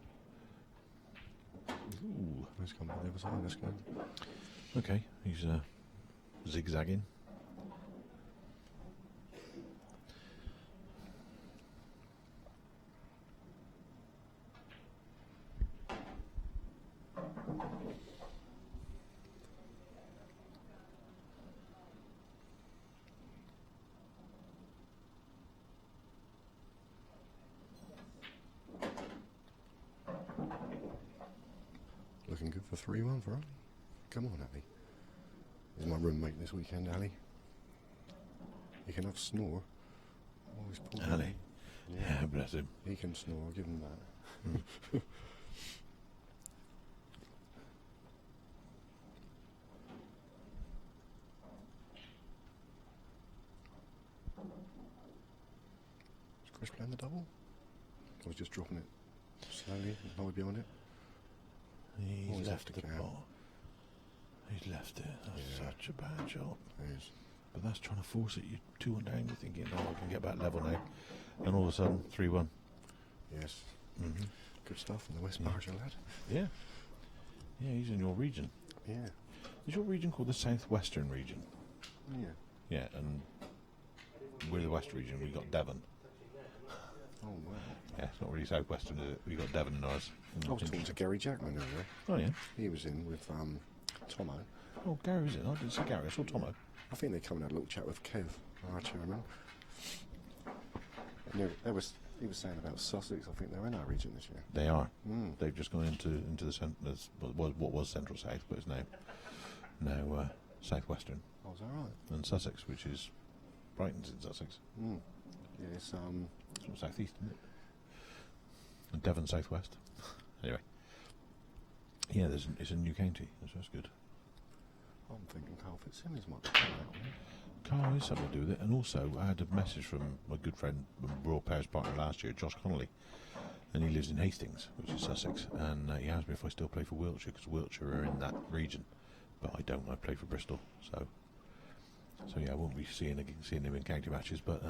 Speaker 9: ooh,
Speaker 10: Let's come on the other side. Let's go.
Speaker 9: okay, he's zigzagging.
Speaker 10: Looking good for 3-1 for Ali. Come on, Ali. He's my roommate this weekend, Ali. He can have snore. Always pull
Speaker 9: Ali. Yeah, bless him.
Speaker 10: He can snore, I'll give him that. Is Chris playing the double? I was just dropping it slowly, lower beyond it.
Speaker 9: He's left the
Speaker 10: cap.
Speaker 9: ball. He's left it. That's such a bad shot.
Speaker 10: It is.
Speaker 9: But that's trying to force it. You're 2-1 down. You're thinking, oh, I can get back level now. And all of a sudden, 3-1.
Speaker 10: Yes.
Speaker 9: Mm-hmm.
Speaker 10: Good stuff from the West Berkshire lad.
Speaker 9: Yeah. Yeah, he's in your region.
Speaker 10: Yeah.
Speaker 9: Is your region called the Southwestern region?
Speaker 10: Yeah.
Speaker 9: Yeah, and we're the West region. We got Devon.
Speaker 10: Oh, wow.
Speaker 9: Yeah, it's not really southwestern, is it? We got Devon and ours.
Speaker 10: I was talking to Gary Jackman earlier.
Speaker 9: Oh yeah.
Speaker 10: He was in with Tomo.
Speaker 9: Oh, Gary was in. I didn't see Gary. I saw Tomo.
Speaker 10: I think they come and had a little chat with Kev, our chairman. And he was saying about Sussex. I think they're in our region this year.
Speaker 9: They are.
Speaker 10: Mm.
Speaker 9: They've just gone into the what was Central South, but it's now southwestern.
Speaker 10: Oh, is that right?
Speaker 9: And Sussex, which is Brighton's in Sussex.
Speaker 10: Mm. Yeah, it's
Speaker 9: Sort of southeast, isn't it? And Devon southwest. Anyway. Yeah, it's a new county, so that's good.
Speaker 10: I'm thinking Carl Fitzsimmons might be coming out.
Speaker 9: Carl has something to do with it, and also I had a message from my good friend, Royal Pairs partner last year, Josh Connolly, and he lives in Hastings, which is Sussex, and he asked me if I still play for Wiltshire, because Wiltshire are in that region, but I don't. I play for Bristol, so yeah, I won't be seeing him in county matches, but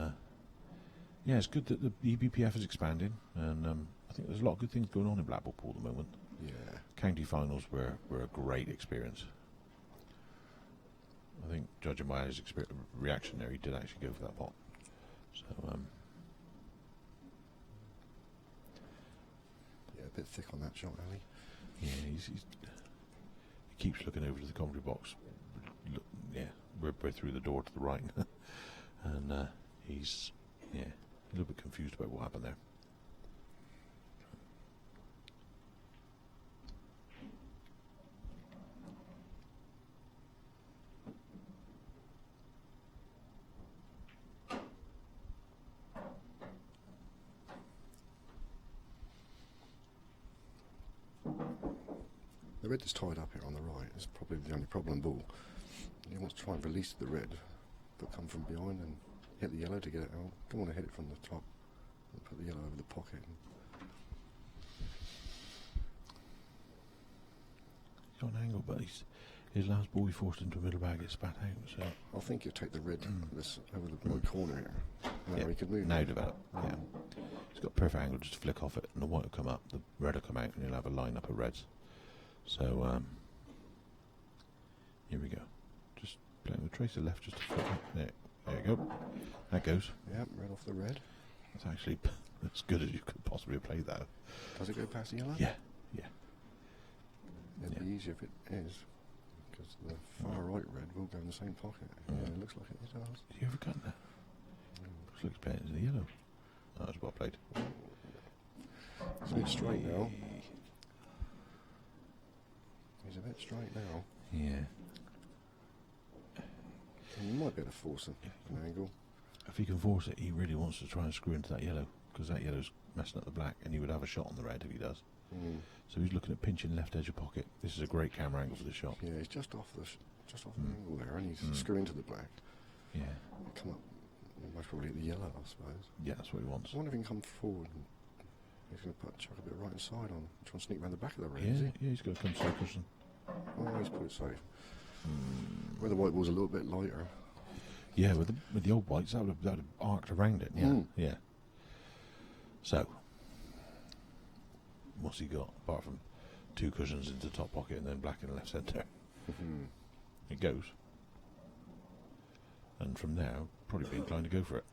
Speaker 9: yeah, it's good that the EBPF is expanding, and I think there's a lot of good things going on in Blackball Pool at the moment.
Speaker 10: Yeah.
Speaker 9: County finals were a great experience. I think, judging by his reaction there, he did actually go for that pot. So,
Speaker 10: yeah, a bit thick on that shot, Ali.
Speaker 9: yeah, he keeps looking over to the commentary box. We're through the door to the right, and he's a little bit confused about what happened there.
Speaker 10: The red is tied up here on the right. It's probably the only problem ball. He wants to try and release the red, but come from behind and hit the yellow to get it out. Don't want to hit it from the top and put the yellow over the pocket.
Speaker 9: He's got an angle, but his last ball he forced into a middle bag, it spat out. So
Speaker 10: I think he'll take the red this over the right corner here. Now he could move.
Speaker 9: now develop. Yeah, he's got a perfect angle just to flick off it, and the white will come up, the red will come out, and he'll have a line up of reds. So here we go. Just playing with tracer left, just to flick it. There you go. That goes.
Speaker 10: Yep, red off the red.
Speaker 9: That's actually as good as you could possibly have played that.
Speaker 10: Does it go past the yellow?
Speaker 9: Yeah, yeah.
Speaker 10: It'd be easier if it is, because the far right red will go in the same pocket. Yeah, it looks like it does.
Speaker 9: Did you ever cut that? Looks like it's playing into the yellow. Oh, that's well played.
Speaker 10: It's a bit straight now. He's a bit straight now.
Speaker 9: Yeah.
Speaker 10: And you might be able to force an angle.
Speaker 9: If he can force it, he really wants to try and screw into that yellow, because that yellow's messing up the black, and he would have a shot on the red if he does.
Speaker 10: Mm.
Speaker 9: So he's looking at pinching left edge of pocket. This is a great camera angle for the shot.
Speaker 10: Yeah, he's just off the angle there, and he's screwing into the black.
Speaker 9: Yeah.
Speaker 10: Come up, most probably at the yellow, I suppose.
Speaker 9: Yeah, that's what he wants.
Speaker 10: I wonder if he can come forward. And he's going to chuck a bit right side on, try and sneak around the back of the red.
Speaker 9: Yeah,
Speaker 10: Is he?
Speaker 9: yeah, he's got to come side cushion.
Speaker 10: Oh, he's put it safe. Where the white ball's a little bit lighter.
Speaker 9: Yeah, with the old whites, that would have arced around it. Yeah, yeah. So, what's he got apart from two cushions into the top pocket and then black in the left centre? It goes, and from there, probably be inclined to go for it.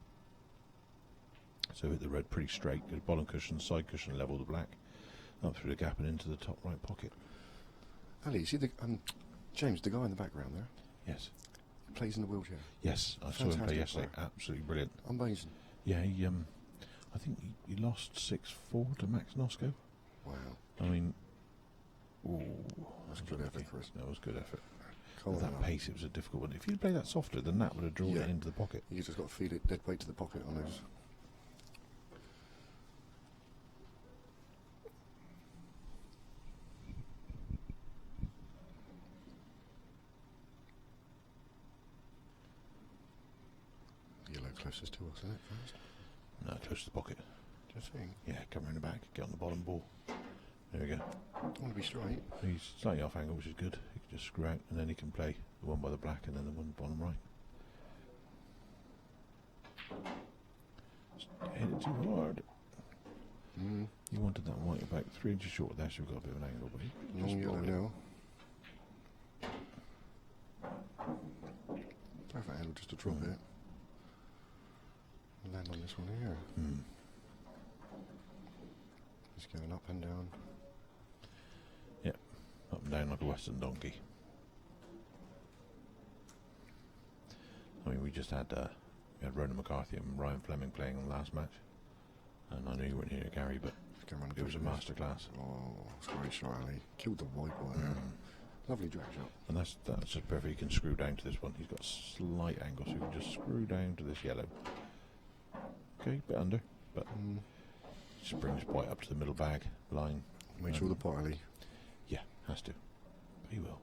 Speaker 9: So hit the red pretty straight. Get bottom cushion, side cushion level the black, up through the gap and into the top right pocket.
Speaker 10: Ali, you see the James, the guy in the background there?
Speaker 9: Yes.
Speaker 10: He plays in the wheelchair.
Speaker 9: Yes, I saw him play
Speaker 10: Fantastic
Speaker 9: yesterday.
Speaker 10: player.
Speaker 9: Absolutely brilliant.
Speaker 10: Amazing.
Speaker 9: Yeah, he I think he lost 6-4 to Max Nosko.
Speaker 10: Wow.
Speaker 9: I mean,
Speaker 10: That's good effort, Chris.
Speaker 9: That was good effort.
Speaker 10: Come
Speaker 9: With
Speaker 10: on
Speaker 9: that
Speaker 10: now.
Speaker 9: pace, it was a difficult one. If you'd played that softer, then that would have drawn it into the pocket.
Speaker 10: You just got to feed it dead weight to the pocket on those. Yellow closest to us, isn't it, first?
Speaker 9: No, close to the pocket.
Speaker 10: Do you think?
Speaker 9: Yeah, come around the back, get on the bottom ball. There we go.
Speaker 10: Don't want to be straight.
Speaker 9: He's slightly off angle, which is good. He can just screw out, and then he can play the one by the black and then the one bottom right. Just hit it too hard. He wanted that white about 3 inches short there, so we've got a bit of an angle. But he
Speaker 10: Long
Speaker 9: just
Speaker 10: yellow
Speaker 9: rolled it.
Speaker 10: now. Perfect angle just to drop it. Land on this one here. Just going up and down.
Speaker 9: Yep, up and down like a western donkey. I mean, we just had Ronan McCarthy and Ryan Fleming playing on the last match, and I know you weren't here, Gary, but it was a masterclass.
Speaker 10: Oh, it's a great shot, Ali. Killed the white ball there. Lovely drag shot.
Speaker 9: And that's just perfect. You can screw down to this one. He's got a slight angle, so you can just screw down to this yellow. Okay, bit under, but just brings white up to the middle bag line.
Speaker 10: Make sure the pot, Ali.
Speaker 9: Yeah, has to. But he will.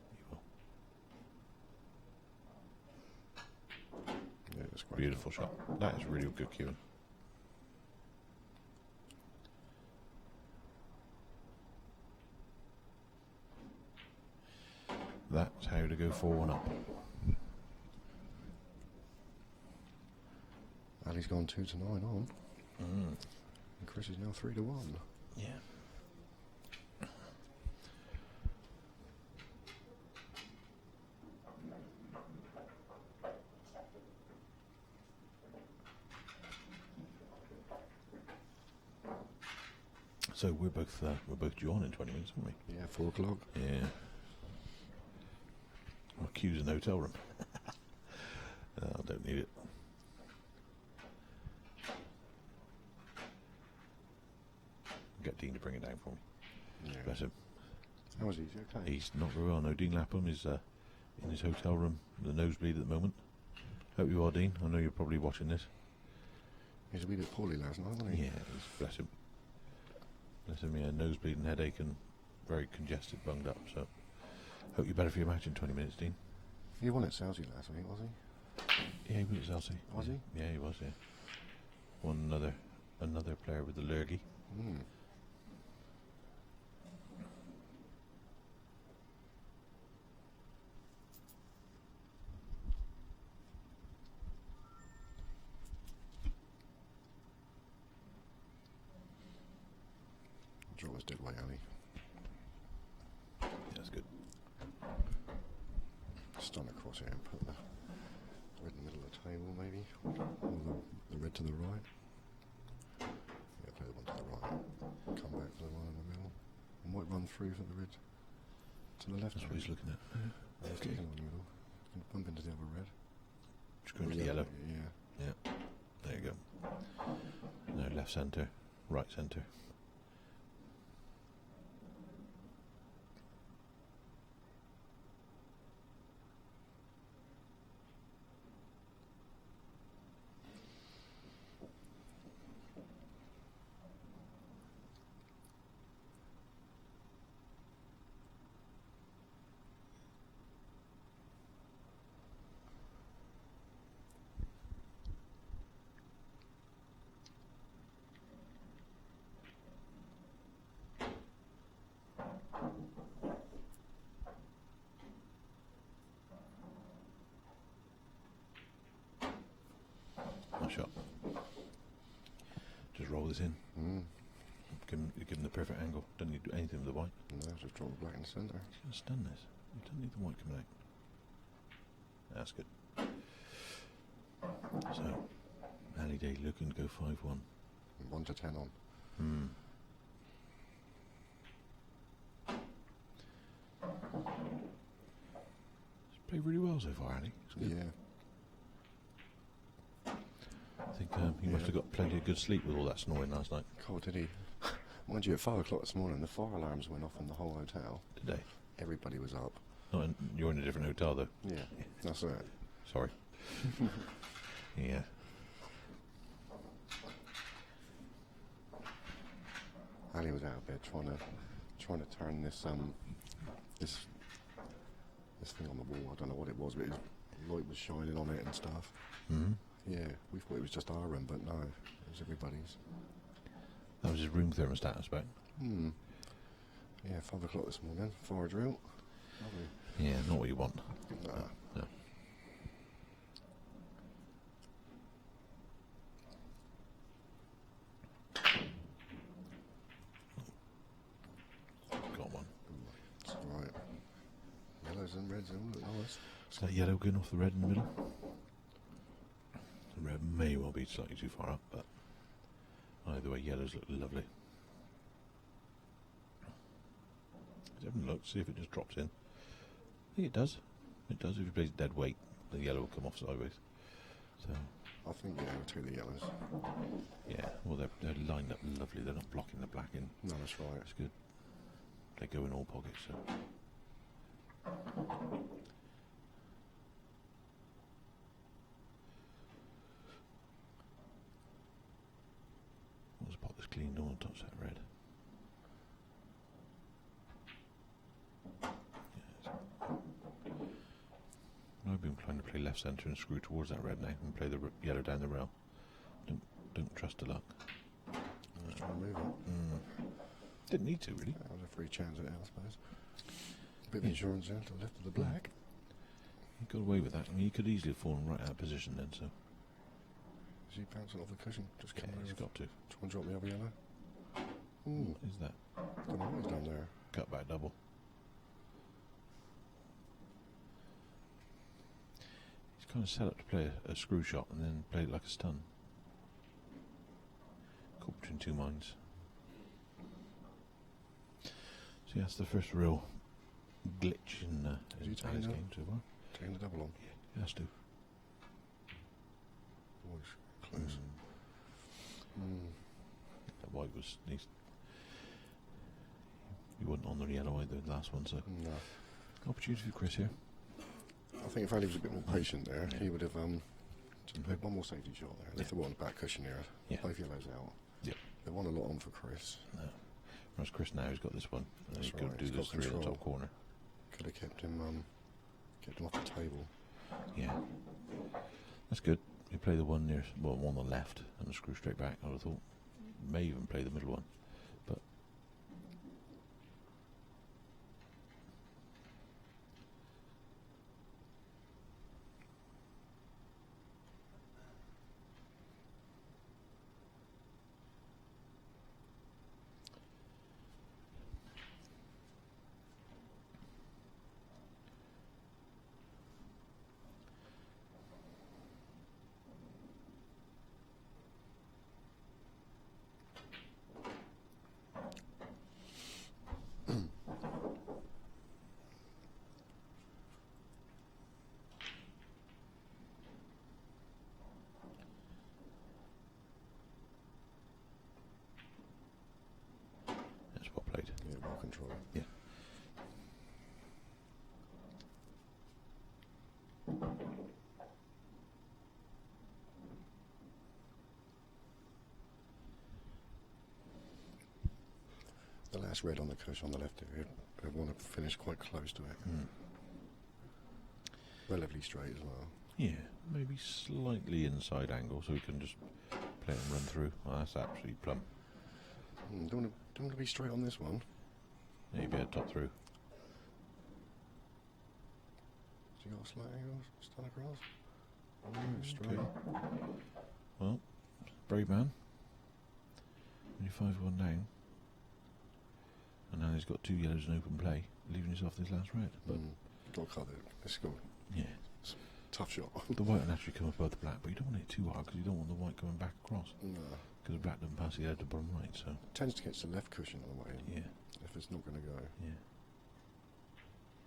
Speaker 10: Yeah, it's great.
Speaker 9: Beautiful shot. That is really good cueing. That's how to go 4-1 up.
Speaker 10: Ali's gone 2-9 on. And Chris is now 3-1.
Speaker 9: Yeah. So we're both due on in 20 minutes, aren't we?
Speaker 10: Yeah, 4 o'clock.
Speaker 9: Yeah. My cue's in the hotel room. I don't need it. Get Dean to bring it down for me.
Speaker 10: Yeah.
Speaker 9: Bless him.
Speaker 10: How was he? Okay.
Speaker 9: He's not very well. No, Dean Lapham is in his hotel room, the nosebleed at the moment. Hope you are, Dean. I know you're probably watching this.
Speaker 10: He was a wee bit poorly last night, wasn't he?
Speaker 9: Yeah, bless him. Bless him, yeah, nosebleed and headache and very congested, bunged up. So, hope you're better for your match in 20 minutes, Dean.
Speaker 10: He won at Southsea last week, was he?
Speaker 9: Yeah, he was at Chelsea.
Speaker 10: Was he?
Speaker 9: Yeah, he was, yeah. Won another player with the lurgy.
Speaker 10: Draw was dead weight, Ali.
Speaker 9: That's good.
Speaker 10: Stand across here and put the red in the middle of the table, maybe. Or the red to the right. Yeah, play the one to the right. Come back to the one in the middle. And white run through for the red to the left.
Speaker 9: That's what he's looking at.
Speaker 10: Okay. In the middle. And bump into the other red.
Speaker 9: Just go into the yellow.
Speaker 10: Yeah.
Speaker 9: Yeah. There you go. No, left centre, right centre. Shot. Just roll this in. Give him the perfect angle. Don't need to do anything with the white.
Speaker 10: No, just draw the black in the centre.
Speaker 9: Just stun this. You don't need the white coming out. That's good. So, Ali Day looking to go 5-1.
Speaker 10: 1 to 10 on.
Speaker 9: He's played really well so far, Ali. It's good.
Speaker 10: Yeah.
Speaker 9: I think he must have got plenty of good sleep with all that snoring last night.
Speaker 10: God, did he? Mind you, at 5 o'clock this morning, the fire alarms went off in the whole hotel.
Speaker 9: Did they?
Speaker 10: Everybody was up.
Speaker 9: Oh, and you're in a different hotel, though.
Speaker 10: Yeah, that's it.
Speaker 9: Sorry. Yeah.
Speaker 10: Ali was out of bed trying to turn this this thing on the wall. I don't know what it was, but light was shining on it and stuff. Yeah, we thought it was just our room, but no, it was everybody's.
Speaker 9: That was his room thermostat, I suppose.
Speaker 10: Yeah, 5 o'clock this morning, fire drill. Lovely.
Speaker 9: Yeah, not what you want.
Speaker 10: Nah.
Speaker 9: No. Got one.
Speaker 10: It's alright. Yellows and reds all look nice.
Speaker 9: Is that yellow going off the red in the middle? The red may well be slightly too far up, but either way, yellows look lovely. Let's have a look, see if it just drops in. I think it does. It does. If you place dead weight, the yellow will come off sideways. So
Speaker 10: I think, yeah, we'll take the yellows.
Speaker 9: yeah, well they're lined up lovely. They're not blocking the black in.
Speaker 10: No, that's right.
Speaker 9: That's good. They go in all pockets. So. Let's pop this clean door and touch that red. Yes. I've been trying to play left centre and screw towards that red now and play the yellow down the rail. Don't trust the luck.
Speaker 10: Let's try and move it.
Speaker 9: Didn't need to really.
Speaker 10: That was a free chance at it, I suppose. Bit of insurance there to the left of the black.
Speaker 9: He got away with that. I mean, he could easily have fallen right out of position then. So
Speaker 10: Is he bouncing off the cushion? Just
Speaker 9: yeah,
Speaker 10: coming
Speaker 9: he's
Speaker 10: over.
Speaker 9: got to.
Speaker 10: Try and drop the other yellow. Ooh,
Speaker 9: Is that
Speaker 10: don't know what he's done there.
Speaker 9: cut back double? He's kind of set up to play a screw shot and then play it like a stun. Caught between two minds. So yeah, that's the first real glitch in
Speaker 10: Is he
Speaker 9: his
Speaker 10: taking
Speaker 9: game so far.
Speaker 10: Taking the double on.
Speaker 9: Yeah, he has to.
Speaker 10: Oh, it's close.
Speaker 9: That white was he wasn't on the yellow either the last one, so
Speaker 10: No.
Speaker 9: opportunity for Chris here.
Speaker 10: I think if Ali was a bit more patient there,
Speaker 9: Yeah.
Speaker 10: he would have just played one more safety shot there. Left the one on the back cushion here.
Speaker 9: Yeah.
Speaker 10: Both yellows out.
Speaker 9: Yep.
Speaker 10: They won a lot on for Chris.
Speaker 9: No. Whereas Chris now has got this one. And
Speaker 10: That's
Speaker 9: he could
Speaker 10: right,
Speaker 9: do
Speaker 10: he's
Speaker 9: those
Speaker 10: got
Speaker 9: three in the
Speaker 10: control.
Speaker 9: top corner.
Speaker 10: Could have kept him off the table.
Speaker 9: Yeah. That's good. You play the one near, well, one on the left and screw straight back. I would have thought. May even play the middle one. But that's well played.
Speaker 10: Yeah, well controlled.
Speaker 9: Yeah.
Speaker 10: The last red on the cushion on the left there, I want to finish quite close to it. Relatively straight as well.
Speaker 9: Yeah, maybe slightly inside angle so we can just play it and run through. Oh, that's absolutely plumb.
Speaker 10: Don't want to be straight on this one.
Speaker 9: Yeah, you'd be able to top through.
Speaker 10: Has he got a slight angle? Stun across? Oh, straight.
Speaker 9: Okay. Well, brave man. When you're 5-1 down. And now he's got two yellows in open play, leaving us off this last red. But
Speaker 10: Got to cut it. Let's go.
Speaker 9: yeah,
Speaker 10: Tough shot.
Speaker 9: the white will naturally come above the black, but you don't want it too hard because you don't want the white coming back across.
Speaker 10: No.
Speaker 9: Because the black doesn't pass the edge to bottom right, so
Speaker 10: Tends to get to the left cushion on the way in.
Speaker 9: yeah,
Speaker 10: If it's not going to go.
Speaker 9: yeah.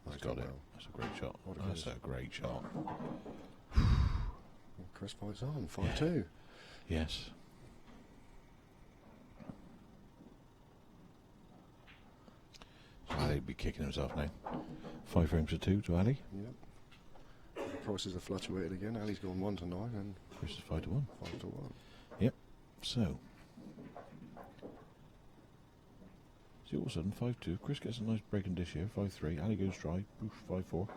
Speaker 10: Nice
Speaker 9: He's got it.
Speaker 10: well.
Speaker 9: That's a great shot.
Speaker 10: What a
Speaker 9: That's
Speaker 10: good-
Speaker 9: a great shot.
Speaker 10: Chris fights on. 5-2.
Speaker 9: Yes. So Ali'd be kicking himself now. 5 frames to 2 to Ali.
Speaker 10: Yep. Prices have fluctuated again. Ali's gone 1 to 9 and
Speaker 9: Chris is 5 to 1.
Speaker 10: 5 to 1.
Speaker 9: Yep. So. See, all of a sudden, 5-2. Chris gets a nice breaking dish here. 5-3. Ali goes dry. Boosh, 5-4. All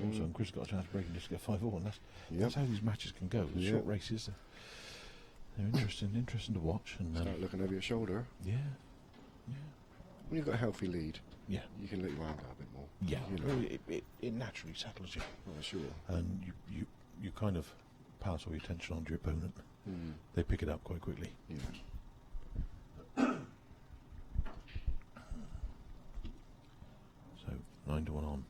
Speaker 9: of a sudden, Chris got a chance to break and dish to get 5-4. And that's how these matches can go. The
Speaker 10: Yep.
Speaker 9: short races. They're interesting to watch. And
Speaker 10: Start looking over your shoulder.
Speaker 9: yeah.
Speaker 10: When you've got a healthy lead,
Speaker 9: Yeah.
Speaker 10: you can let your hand out a bit more.
Speaker 9: Yeah.
Speaker 10: You know.
Speaker 9: Well, it naturally settles you.
Speaker 10: Oh, sure.
Speaker 9: And you kind of pass all your attention on to your opponent. They pick it up quite quickly.
Speaker 10: Yeah.
Speaker 9: So 9 to 1 on.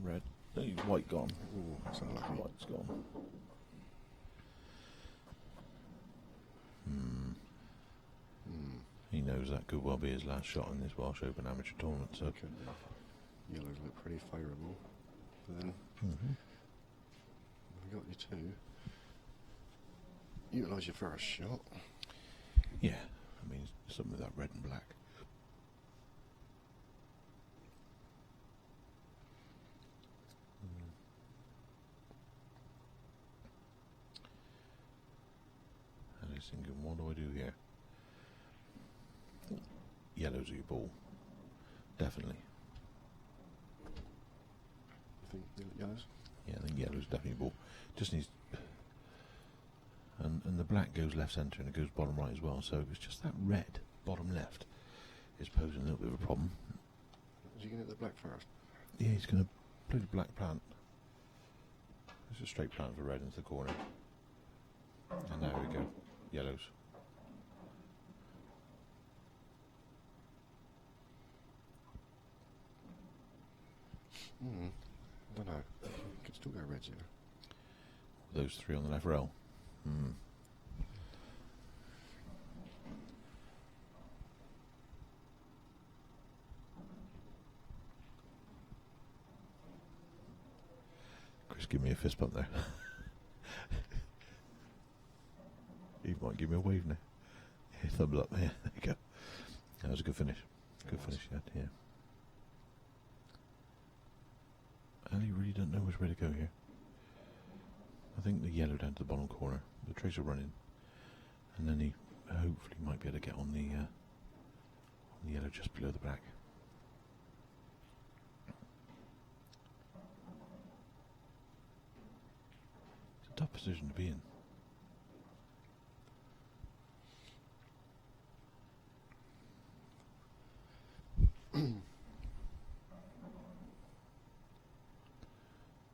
Speaker 9: Red. gone.
Speaker 10: Ooh, that's unlucky.
Speaker 9: White's gone. He knows that could well be his last shot in this Welsh Open Amateur Tournament, so...
Speaker 10: Okay. Yellows look pretty favourable. But then, we got you two. Utilise your first shot.
Speaker 9: Yeah, I mean, something with that red and black. And he's thinking, what do I do here? Yellow's your ball. Definitely.
Speaker 10: You think yellows?
Speaker 9: Yeah, I think yellow's definitely ball. Just needs... And the black goes left centre and it goes bottom right as well, so it's just that red, bottom left, is posing a little bit of a problem.
Speaker 10: Is he going to hit the black first?
Speaker 9: Yeah, he's going to play the black plant. It's a straight plant for red into the corner. And there we go. Yellows.
Speaker 10: I don't know. Could still go reds here.
Speaker 9: Those three on the left rail. Chris, give me a fist bump there. He might give me a wave now. Yeah, thumbs up. Yeah, there you go. That was a good finish. Good finish, yeah. Ali really don't know which way to go here. I think the yellow down to the bottom corner. The tracer running, and then he hopefully might be able to get on the yellow just below the black. It's a tough position to be in.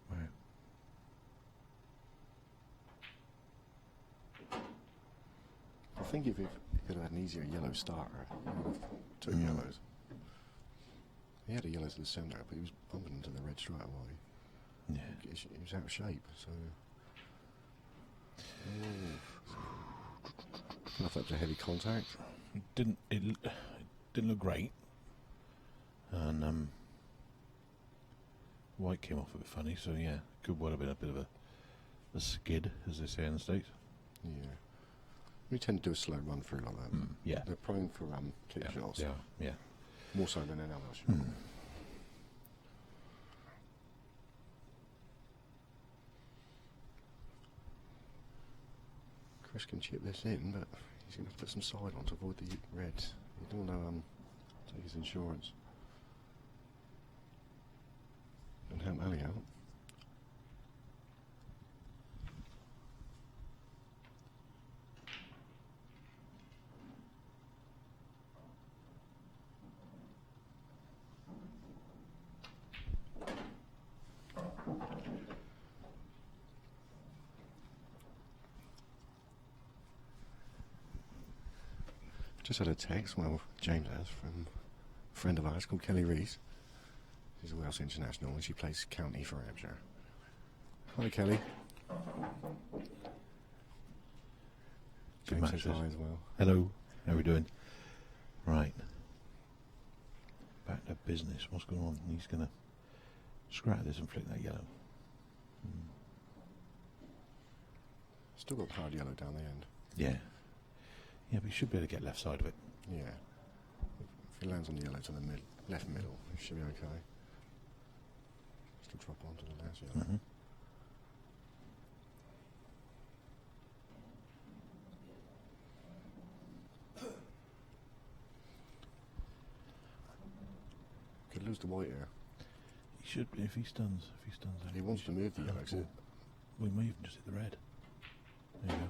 Speaker 9: Right.
Speaker 10: I think if he could have had an easier yellow starter, he would have two yellows. He had a yellow to the centre, but he was bumping into the red straight away.
Speaker 9: Yeah.
Speaker 10: He was out of shape, so... I thought that was a heavy contact.
Speaker 9: It didn't look great, and white came off a bit funny. So yeah, could well have been a bit of a skid, as they say in the States.
Speaker 10: Yeah. We tend to do a slow run through like that.
Speaker 9: Yeah.
Speaker 10: They're prone for kick shots.
Speaker 9: Yeah.
Speaker 10: More so than an other shot. Chris can chip this in, but he's going to have to put some side on to avoid the reds. You don't want to take his insurance. And help Ali out. Just had a text, well, James has, from a friend of ours called Kelly Rees. She's a Welsh international and she plays county for Hampshire. Hi, Kelly. James says hi as well.
Speaker 9: Hello, how are we doing? Right. Back to business. What's going on? He's going to scrap this and flick that yellow.
Speaker 10: Still got hard yellow down the end.
Speaker 9: Yeah. Yeah, but he should be able to get left side of it.
Speaker 10: Yeah. If he lands on the yellow to the left middle, it should be okay. Still drop onto the last yellow. Could lose the white here.
Speaker 9: He should be if he stuns.
Speaker 10: He wants to move the yellow.
Speaker 9: We may even just hit the red. There you go.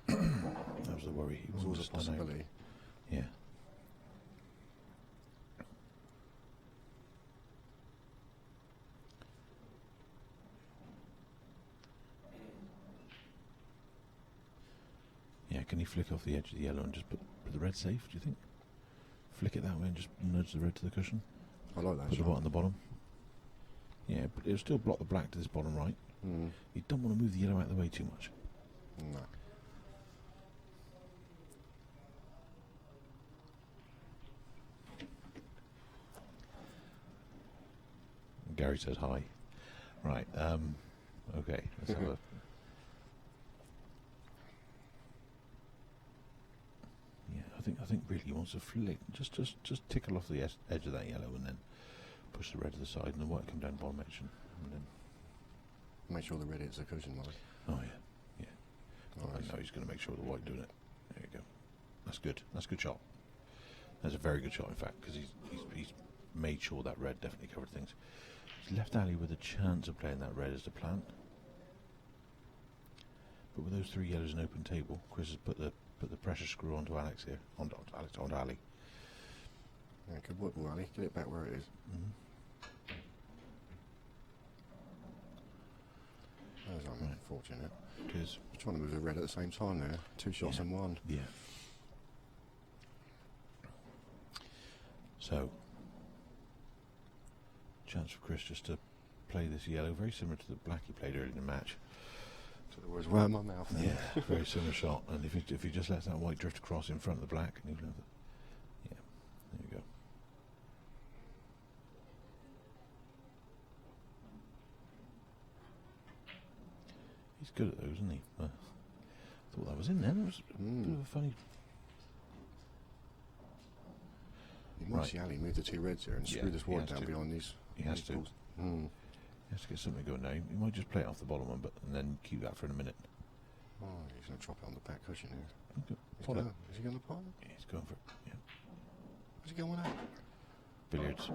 Speaker 9: That was the worry. He
Speaker 10: There's
Speaker 9: was
Speaker 10: always a possibility.
Speaker 9: Yeah. Yeah, can he flick off the edge of the yellow and just put the red safe, do you think? Flick it that way and just nudge the red to the cushion?
Speaker 10: I like that
Speaker 9: Put the
Speaker 10: shot.
Speaker 9: white on the bottom. Yeah, but it'll still block the black to this bottom right.
Speaker 10: Mm.
Speaker 9: You don't want to move the yellow out of the way too much.
Speaker 10: No.
Speaker 9: Gary says hi. Right. Okay. Let's have a. Yeah, I think really he wants to flick, just tickle off the edge of that yellow, and then push the red to the side, and the white come down bottom edge, and then.
Speaker 10: Make sure the red hits the cushion, Molly.
Speaker 9: Oh yeah.
Speaker 10: Nice.
Speaker 9: I know he's going to make sure the white doing it. There you go. That's good. That's a good shot. That's a very good shot, in fact, because he's made sure that red definitely covered things. He's left Ali with a chance of playing that red as the plant. But with those 3 yellows in open table, Chris has put the pressure screw onto Alex here, onto Ali.
Speaker 10: Yeah, good work, Ali. Get it back where it is.
Speaker 9: Mm-hmm.
Speaker 10: That was unfortunate.
Speaker 9: It is.
Speaker 10: Trying to move the red at the same time there. 2 shots in one.
Speaker 9: Yeah. So, chance for Chris just to play this yellow, very similar to the black he played earlier in the match.
Speaker 10: So there was right in my mouth then.
Speaker 9: Yeah, very similar shot. And if he just lets that white drift across in front of the black, and he'll have yeah, there you go. He's good at those, isn't he? I thought that was in there. That was a bit of a funny.
Speaker 10: You might see Ali move the 2 reds here and screw this white down behind these.
Speaker 9: He has to.
Speaker 10: balls. Mm.
Speaker 9: He has to get something going now. He might just play it off the bottom one, and then keep that for a minute.
Speaker 10: Oh, he's going to drop it on the back cushion here.
Speaker 9: Okay.
Speaker 10: Is he going to pot it?
Speaker 9: Yeah, he's going for it. Yeah.
Speaker 10: Where's he going at?
Speaker 9: Billiards.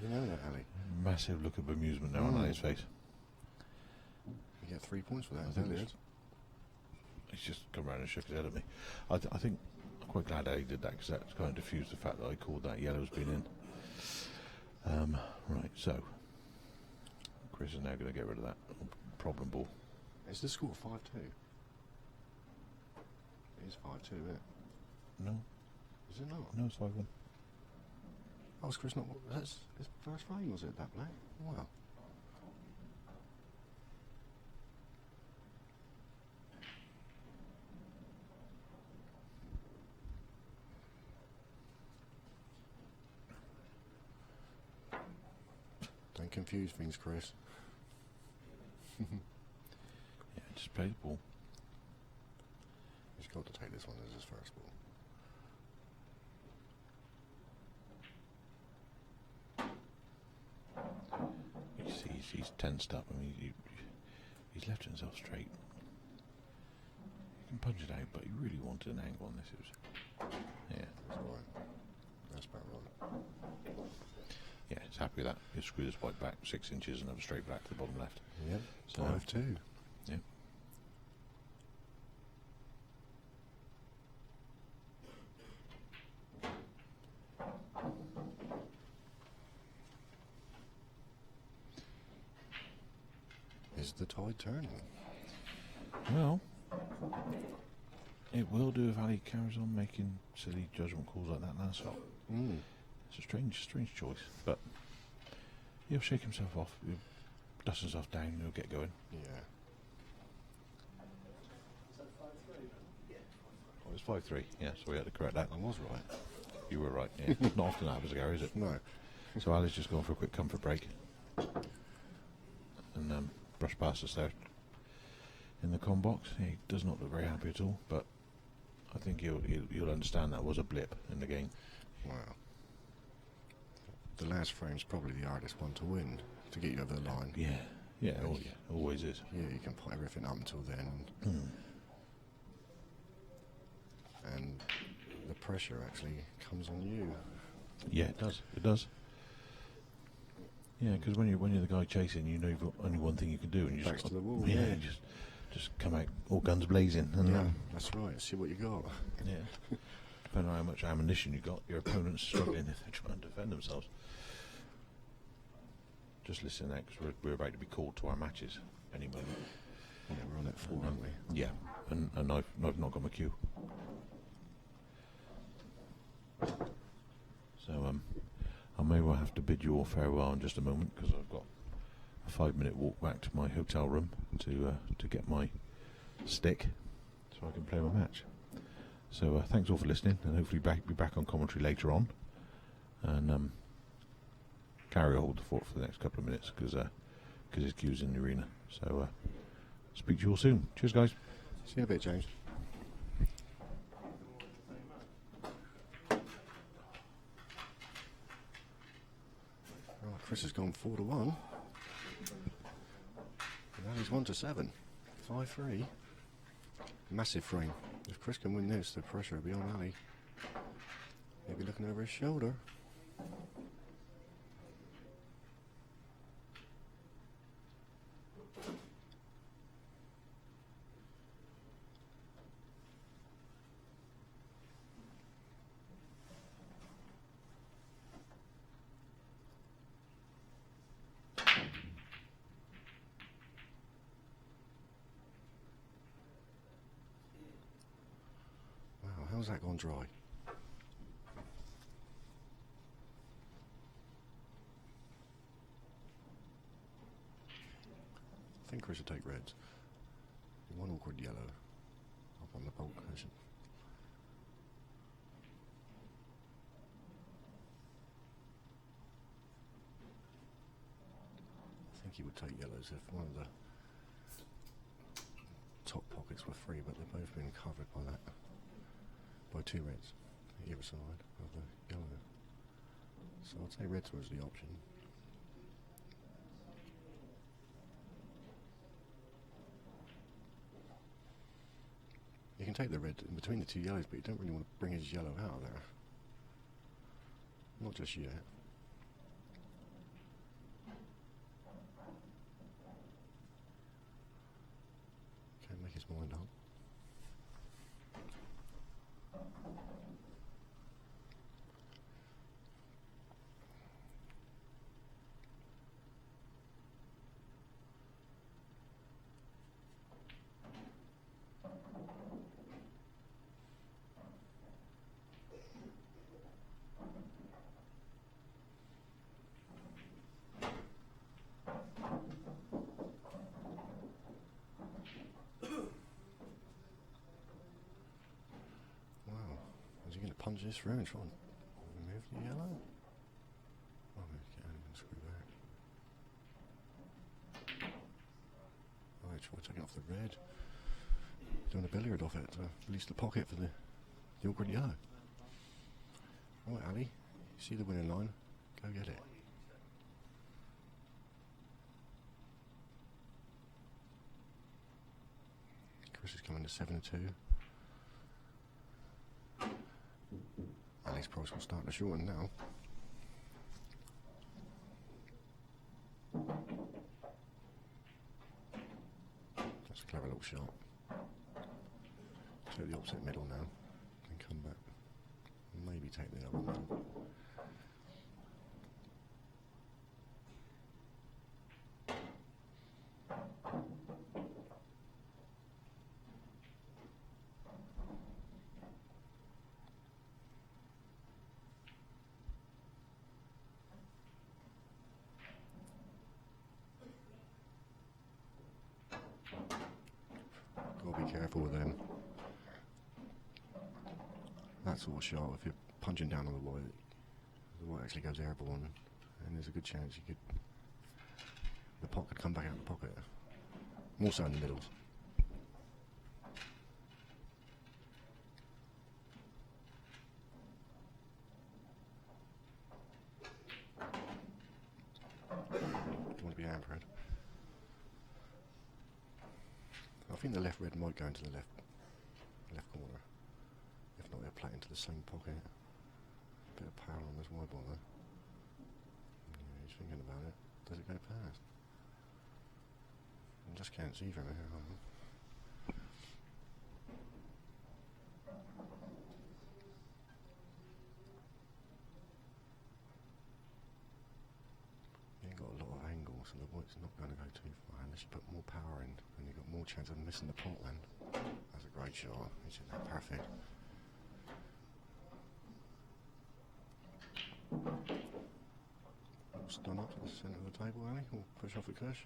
Speaker 10: You know that, Ali.
Speaker 9: Massive look of amusement now on Ali's face.
Speaker 10: You get 3 points for that.
Speaker 9: I think
Speaker 10: billiards.
Speaker 9: He's just come round and shook his head at me. I think I'm quite glad Ali did that, because that's kind of diffused the fact that I called that yellow's been in. Right, so Chris is now going to get rid of that problem ball.
Speaker 10: Is the score 5-2? It is 5-2, isn't it?
Speaker 9: No,
Speaker 10: Is it not?
Speaker 9: no, it's 5-1.
Speaker 10: Oh, was Chris not? That's his first frame, was it, that black? Wow. Don't confuse things, Chris.
Speaker 9: Yeah, just play the ball.
Speaker 10: He's got to take this one as his first ball.
Speaker 9: He's tensed up. I mean, he's left himself straight. He can punch it out, but he really wanted an angle on this. It was, yeah,
Speaker 10: That's right. That's about right.
Speaker 9: yeah, he's happy with that. He'll screw this white back 6 inches and have a straight black to the bottom left.
Speaker 10: Yep.
Speaker 9: So,
Speaker 10: 5-2.
Speaker 9: yeah.
Speaker 10: Is the tide turning?
Speaker 9: Well, it will do if Ali carries on making silly judgment calls like that last shot.
Speaker 10: Mm.
Speaker 9: It's a strange choice, but he'll shake himself off, he'll dust himself down, and he'll get going.
Speaker 10: Yeah.
Speaker 9: Oh, it's 5-3. Yeah, so we had to correct that.
Speaker 10: I was right.
Speaker 9: You were right. Yeah, not often that happens, Gary, is it?
Speaker 10: No.
Speaker 9: So Ali's just going for a quick comfort break, and brush past us there in the com box. He does not look very happy at all, but I think you'll understand that was a blip in the game.
Speaker 10: Wow. The last frame's probably the hardest one to win, to get you over the line.
Speaker 9: Yeah, yeah, always is.
Speaker 10: Yeah, you can put everything up until then. And the pressure actually comes on you.
Speaker 9: Yeah, it does. It does. Yeah, because when you're the guy chasing, you know you've got only one thing you can do, and you
Speaker 10: Backs
Speaker 9: just
Speaker 10: to the wall,
Speaker 9: Yeah,
Speaker 10: yeah.
Speaker 9: you just come out all guns blazing, and
Speaker 10: Yeah, that's right. See what you got.
Speaker 9: yeah. Depending on how much ammunition you got, your opponent's struggling if they're trying to defend themselves. Just listen there, because we're about to be called to our matches any moment.
Speaker 10: Yeah, we're on at 4, aren't we?
Speaker 9: Yeah, and I've not got my cue. So I may well I have to bid you all farewell in just a moment because I've got a 5-minute walk back to my hotel room to get my stick so I can play my match. So thanks all for listening, and hopefully be back on commentary later on, and Gary will hold the fort for the next couple of minutes because his cue's in the arena. So speak to you all soon. Cheers, guys.
Speaker 10: See you in a bit, James. Right, Chris has gone 4-1. And Ali's 1-7. 5-3. Massive frame. If Chris can win this, the pressure will be on Ali. He'll be looking over his shoulder. How's that gone dry? I think Chris should take reds. One awkward yellow up on the bulk cushion. I think he would take yellows if one of the top pockets were free, but they've both been covered by that. By 2 reds, either side of the yellow. So I'd say reds was the option. You can take the red in between the 2 yellows, but you don't really want to bring his yellow out of there. Not just yet. Can't make his mind up. Punch this through and try and remove the yellow. Oh, okay, screw that. Right, try taking off the red. Doing a billiard off it to release the pocket for the awkward yellow. Right, Ali, you see the winning line. Go get it. Chris is coming to 7-2. Ali's price will start to shorten now. That's a clever little shot. Take the opposite middle now and come back. Maybe take the other middle. Be careful with them. That sort of shot, if you're punching down on the white actually goes airborne, and there's a good chance the pot could come back out of the pocket. More so in the middles. Don't want to be hampered. I think the left red might go into the left corner. If not, they'll play into the same pocket. A bit of power on this wide ball though. Yeah, he's thinking about it. Does it go past? I just can't see from here. You ain't got a lot of angle, so the white's not going to go too far unless you put more power in, and you've got more chance of missing the pot then. That's a great shot. He's in there perfect. To the centre of the table, Ali. We'll push off the cush.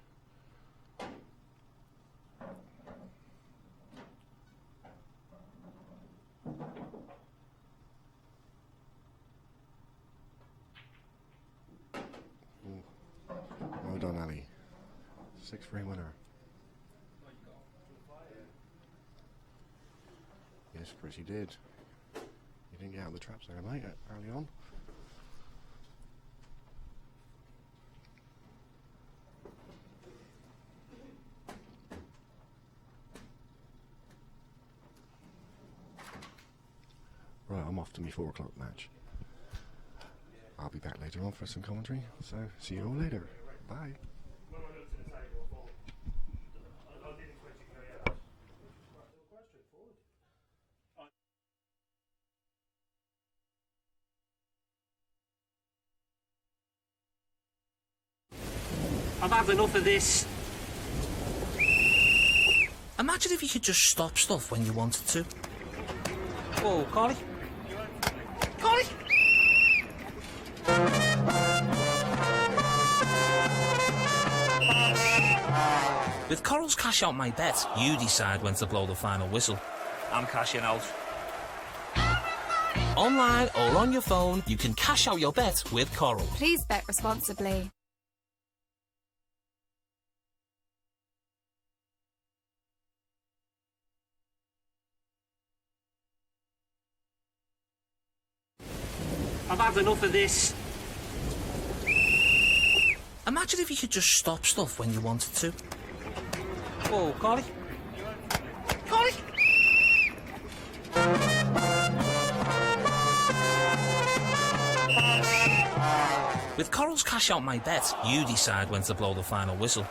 Speaker 10: Well done, Ali. 6-3 winner. Yes, Chris, you did. You didn't get out of the traps there, mate, early on. Right, I'm off to my 4 o'clock match. I'll be back later on for some commentary, so see you all later. Bye.
Speaker 11: I've had enough of this. Imagine if you could just stop stuff when you wanted to. Whoa, Carly. Carly! With Coral's Cash Out My Bet, you decide when to blow the final whistle. I'm cashing out. Online or on your phone, you can cash out your bet with Coral.
Speaker 12: Please bet responsibly.
Speaker 11: I've had enough of this. Imagine if you could just stop stuff when you wanted to. Whoa, Carly. Carly! With Coral's Cash Out My Bet, you decide when to blow the final whistle.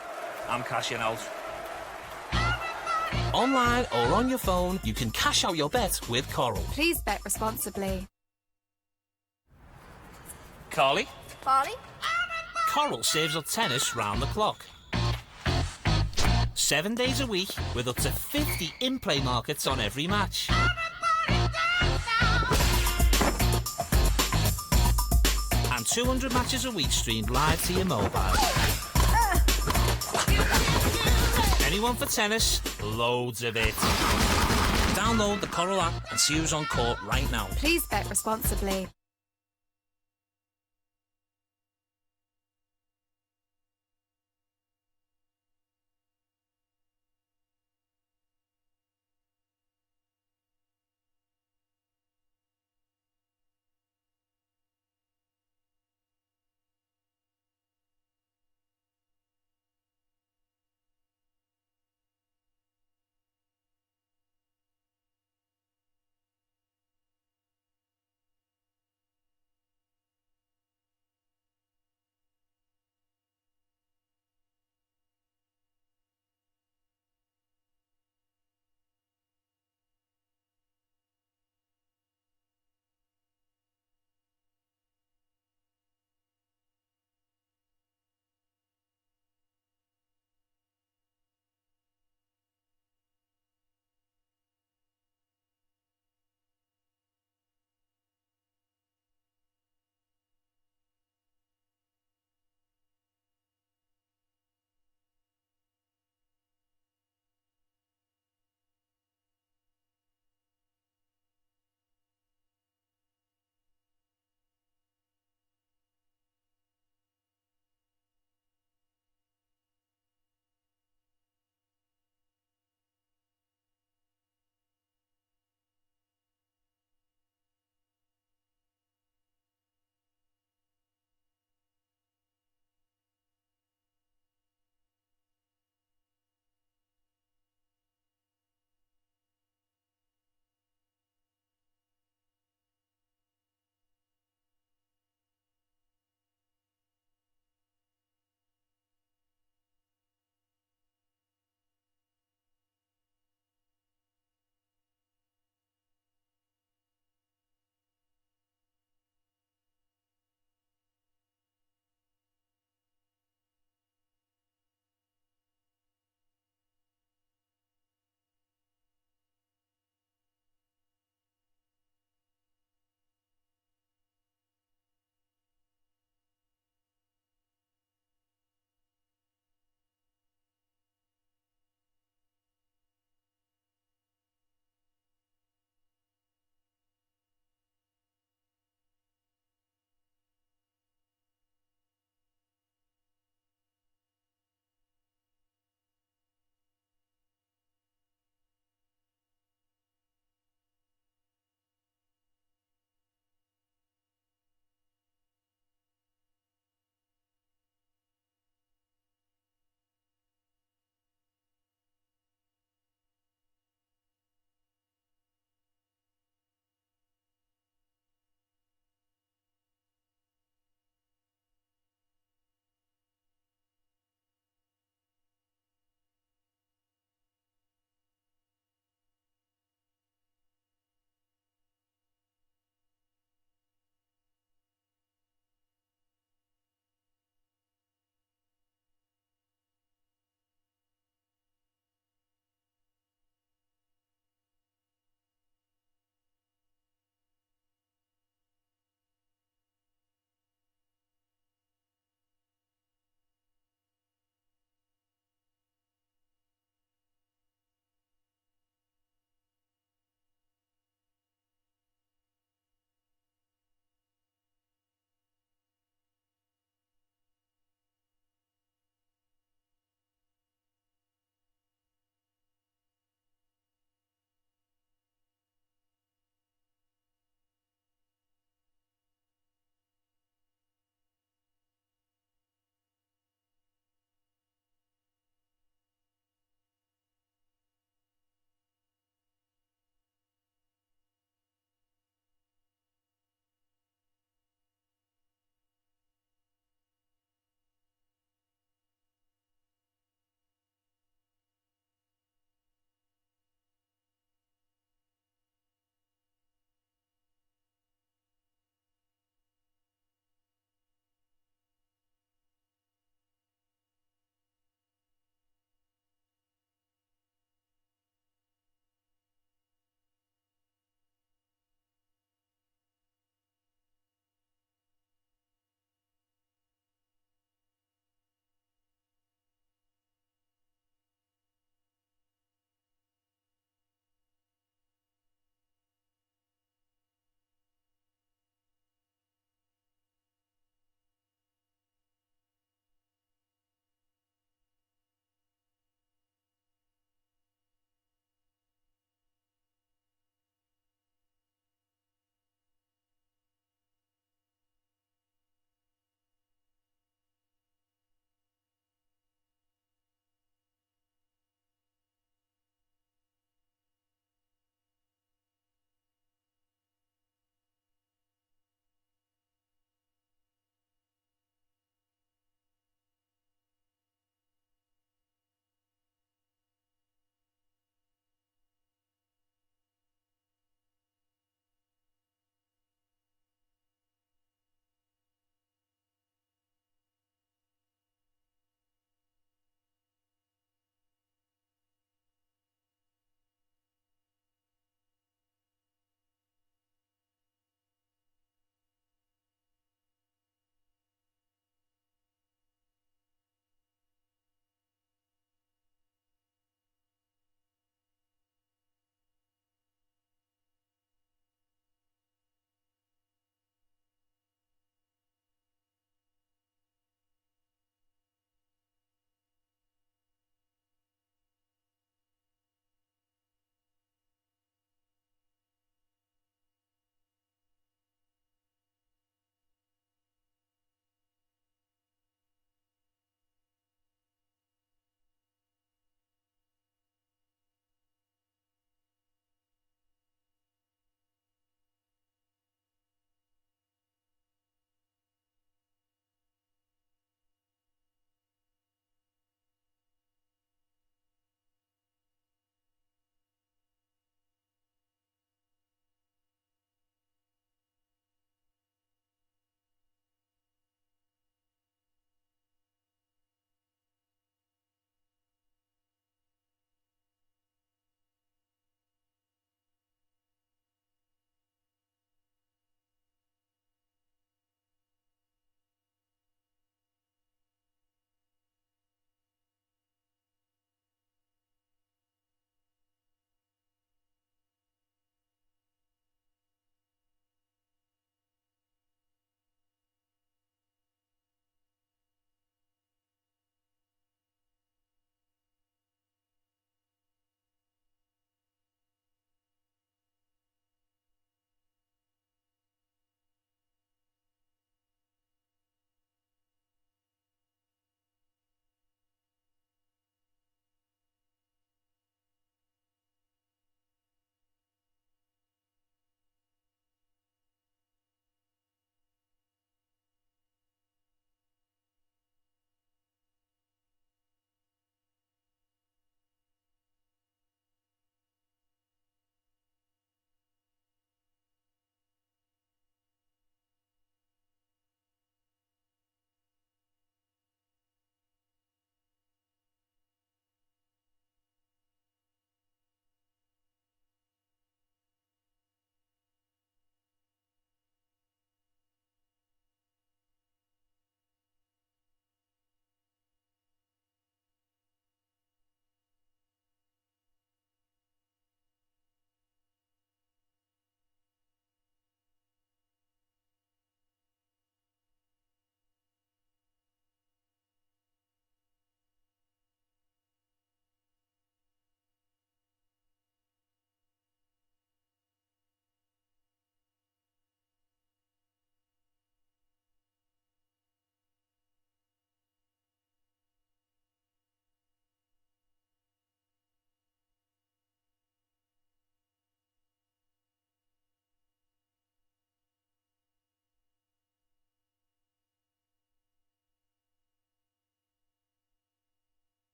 Speaker 11: I'm cashing out. Online or on your phone, you can cash out your bet with Coral.
Speaker 12: Please bet responsibly.
Speaker 11: Carly?
Speaker 12: Barley?
Speaker 11: Coral saves up tennis round the clock. 7 days a week with up to 50 in-play markets on every match. And 200 matches a week streamed live to your mobile. Anyone for tennis? Loads of it. Download the Coral app and see who's on court right now.
Speaker 12: Please bet responsibly.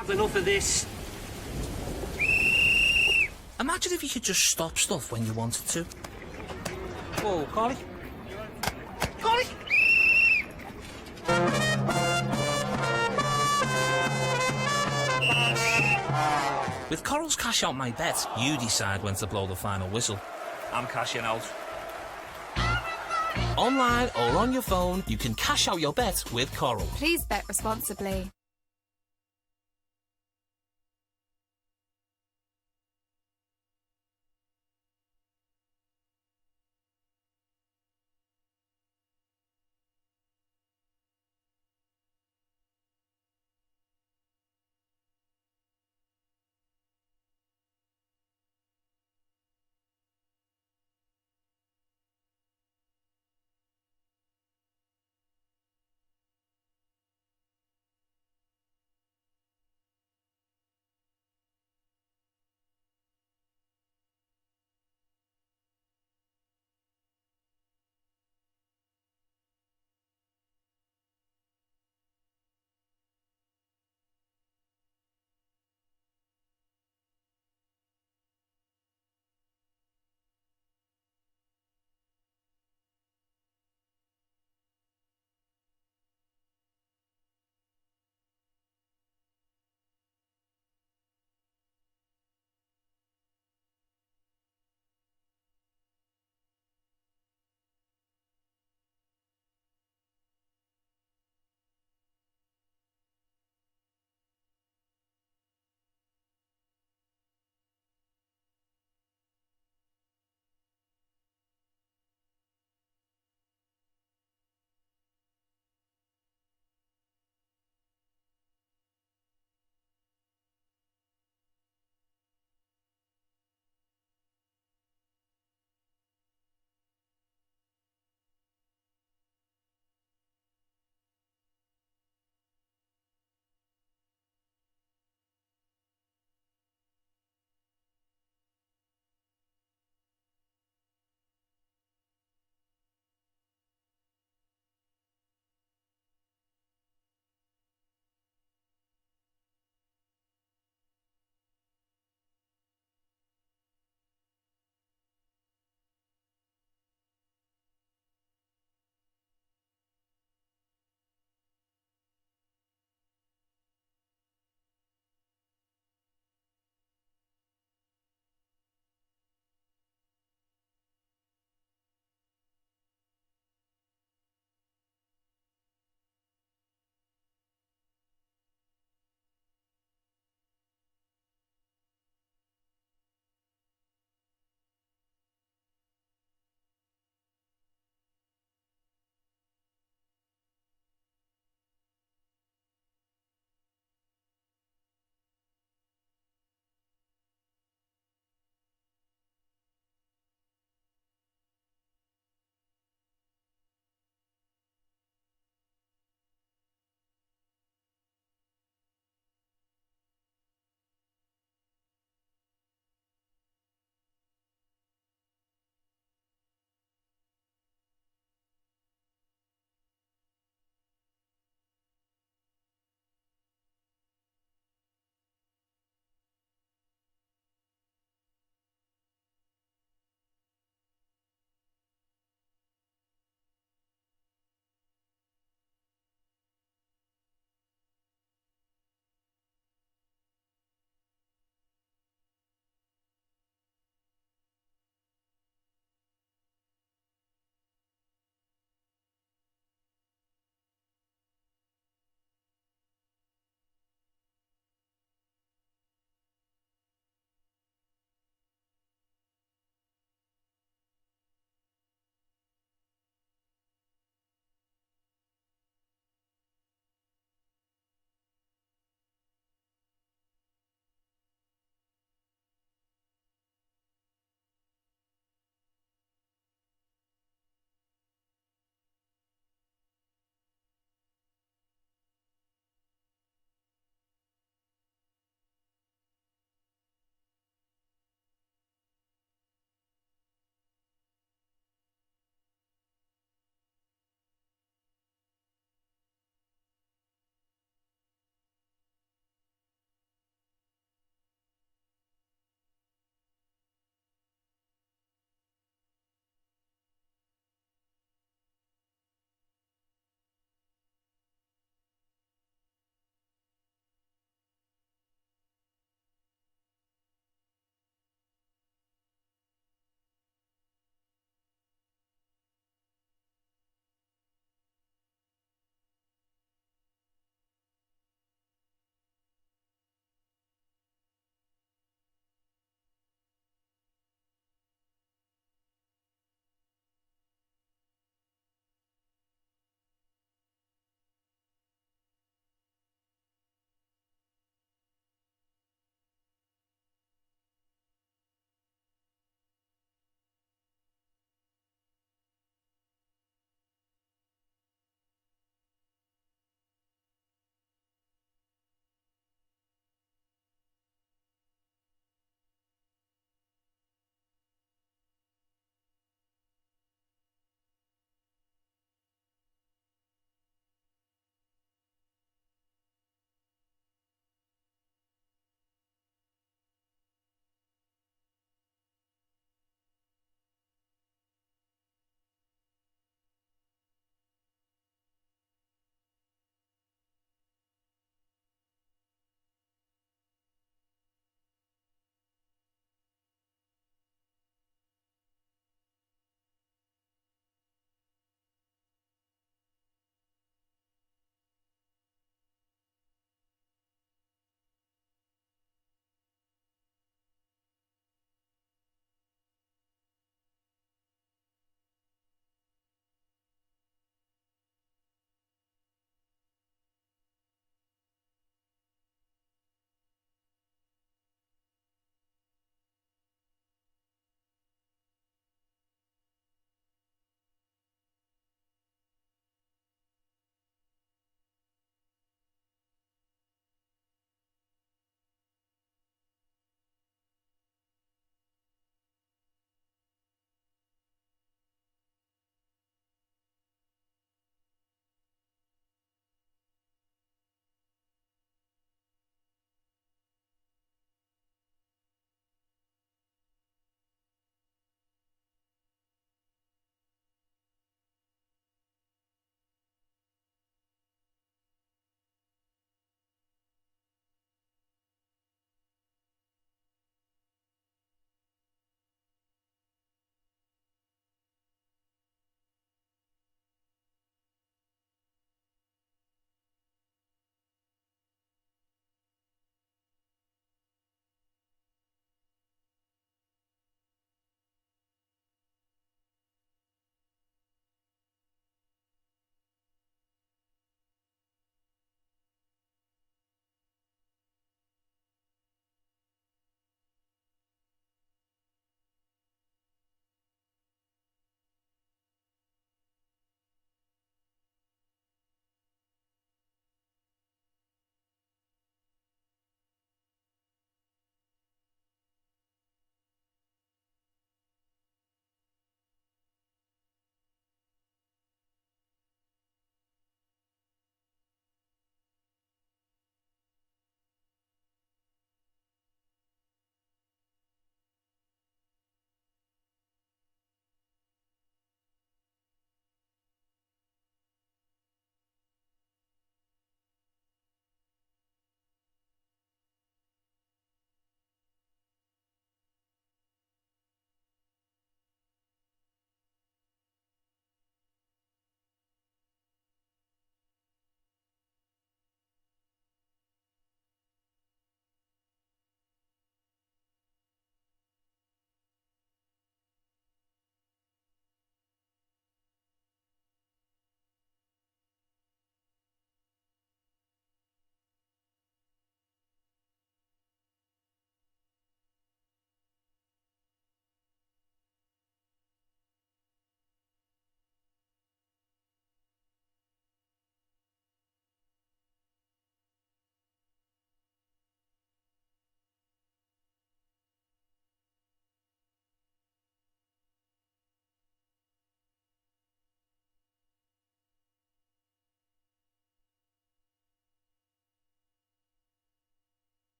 Speaker 11: Have enough of this. Imagine if you could just stop stuff when you wanted to. Whoa, Carly. Carly! With Coral's Cash Out My Bet, you decide when to blow the final whistle. I'm cashing out. Online or on your phone, you can cash out your bet with Coral.
Speaker 12: Please bet responsibly.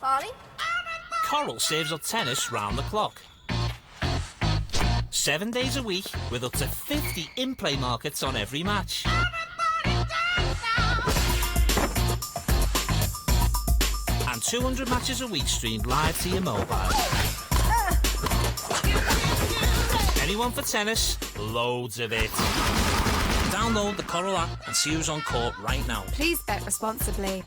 Speaker 12: Barley?
Speaker 11: Coral saves up tennis round the clock. 7 days a week with up to 50 in-play markets on every match. And 200 matches a week streamed live to your mobile. Anyone for tennis? Loads of it. Download the Coral app and see who's on court right now.
Speaker 12: Please bet responsibly.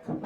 Speaker 5: Right,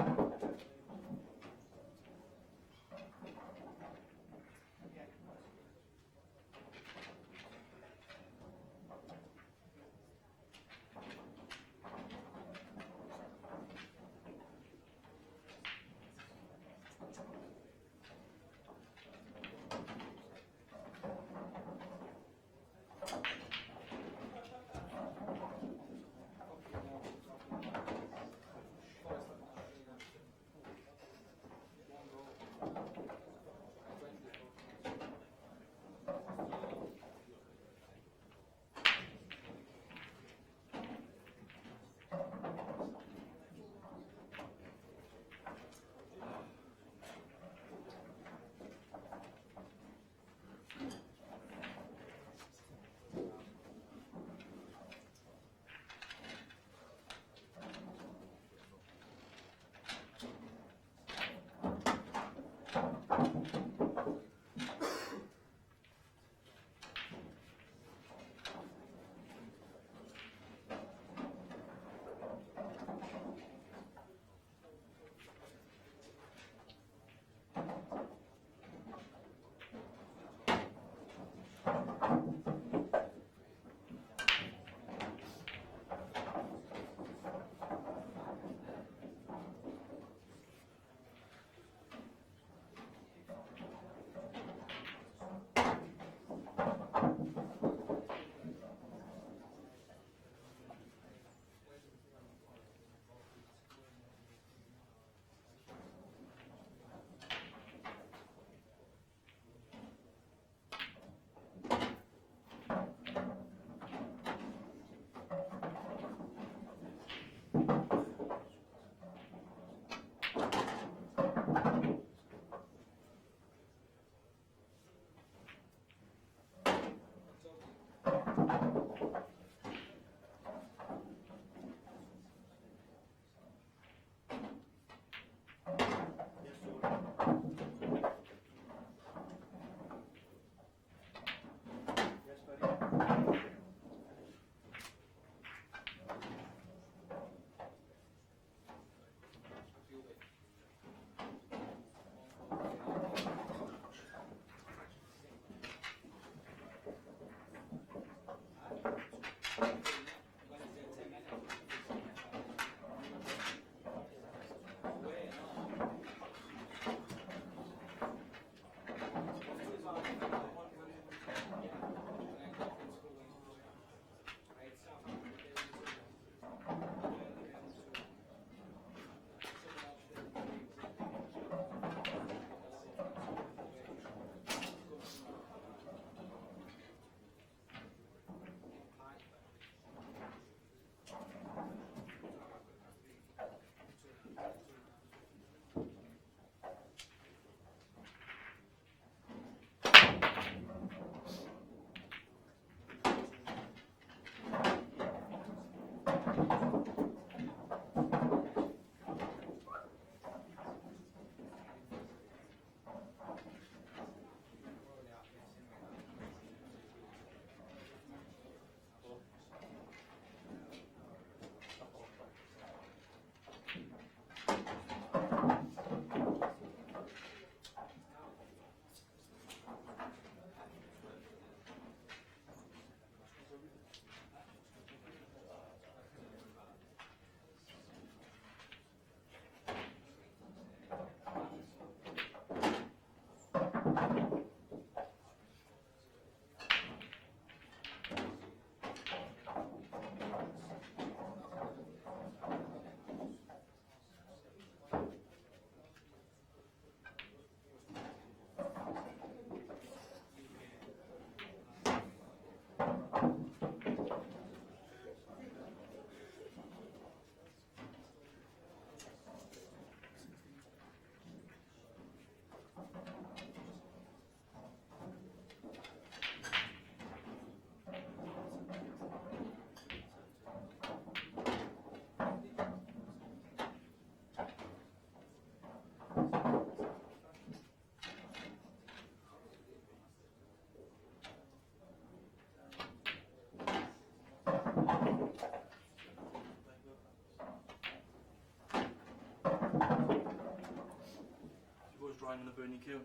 Speaker 1: drying in a burning kiln.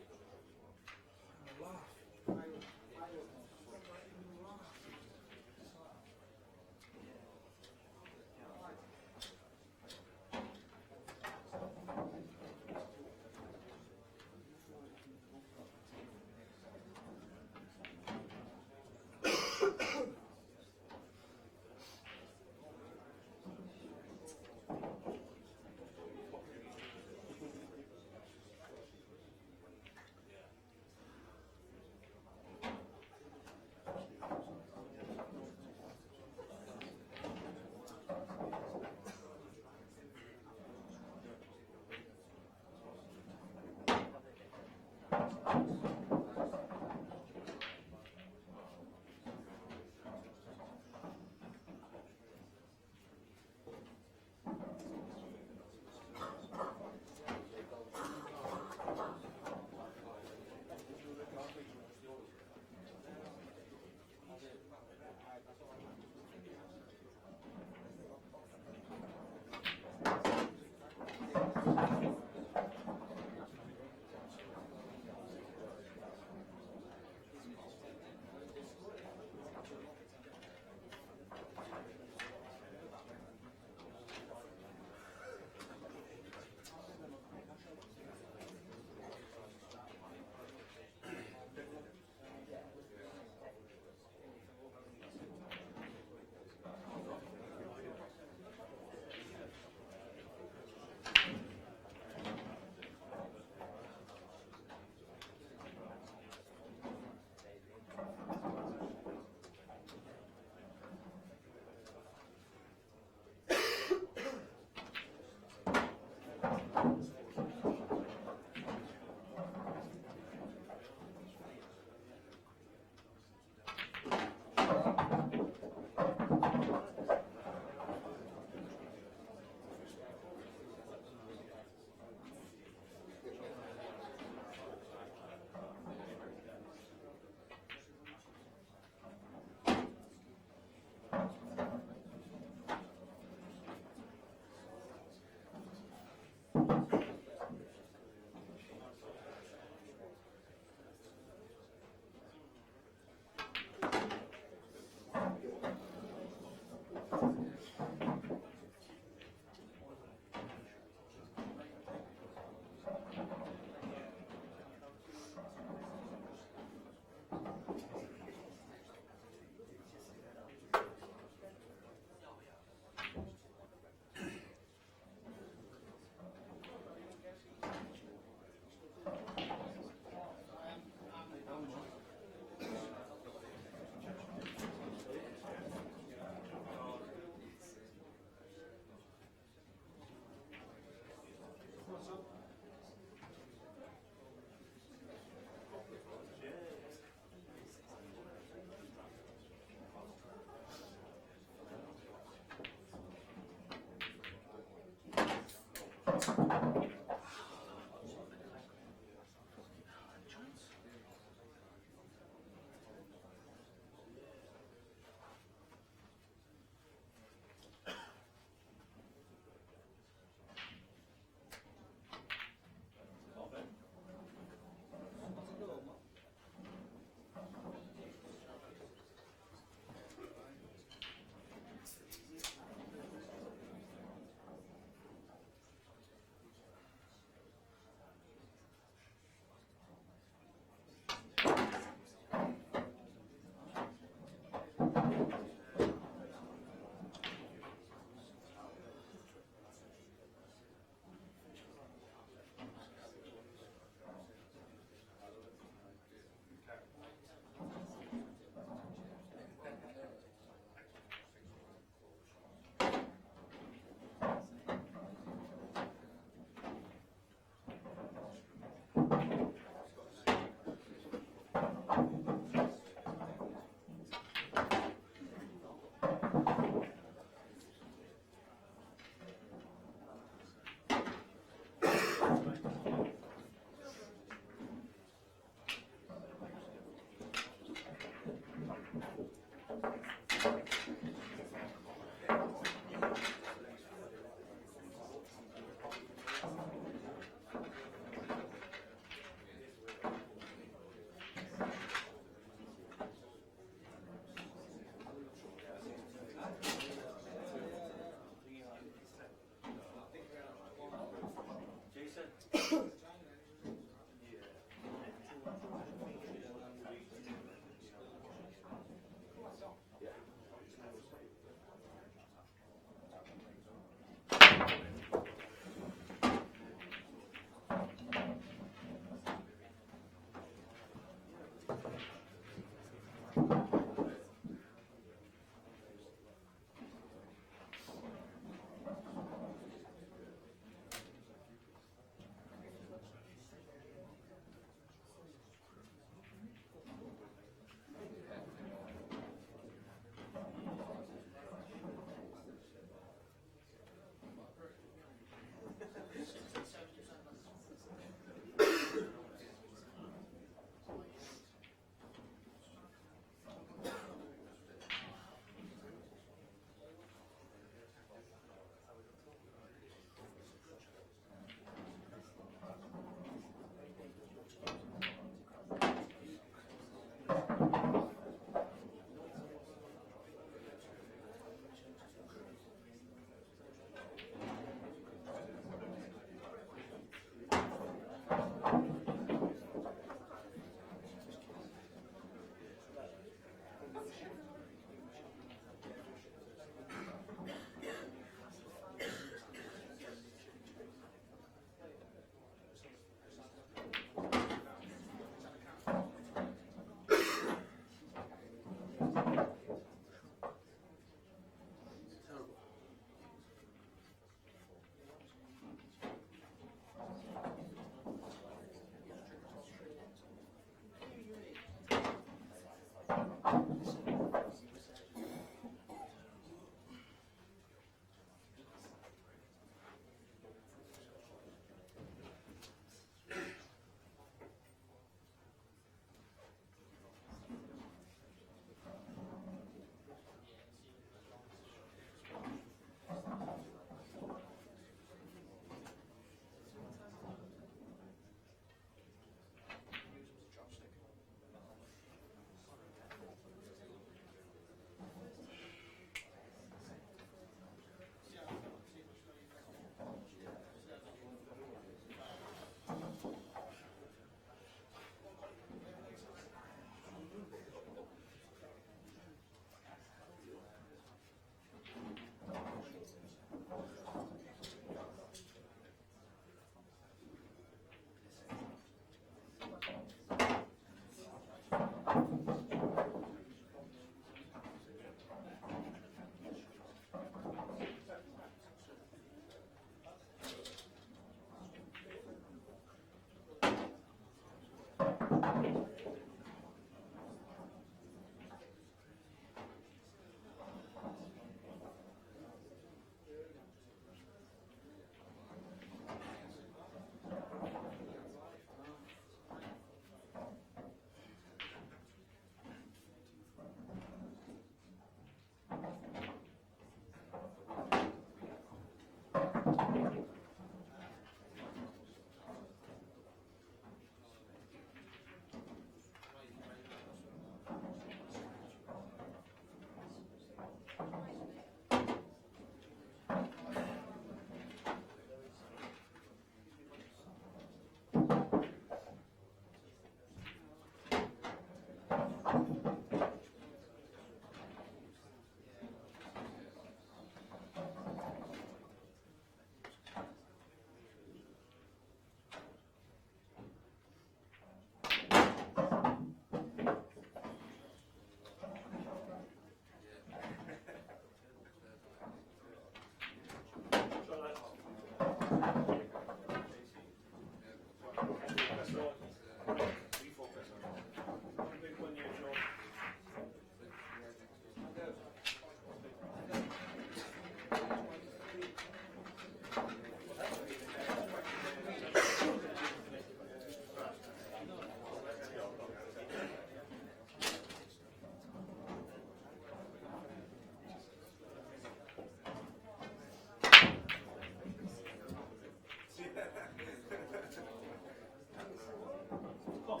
Speaker 5: Come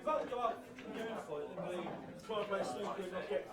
Speaker 5: If I go up Newport and we try and play snooker and not get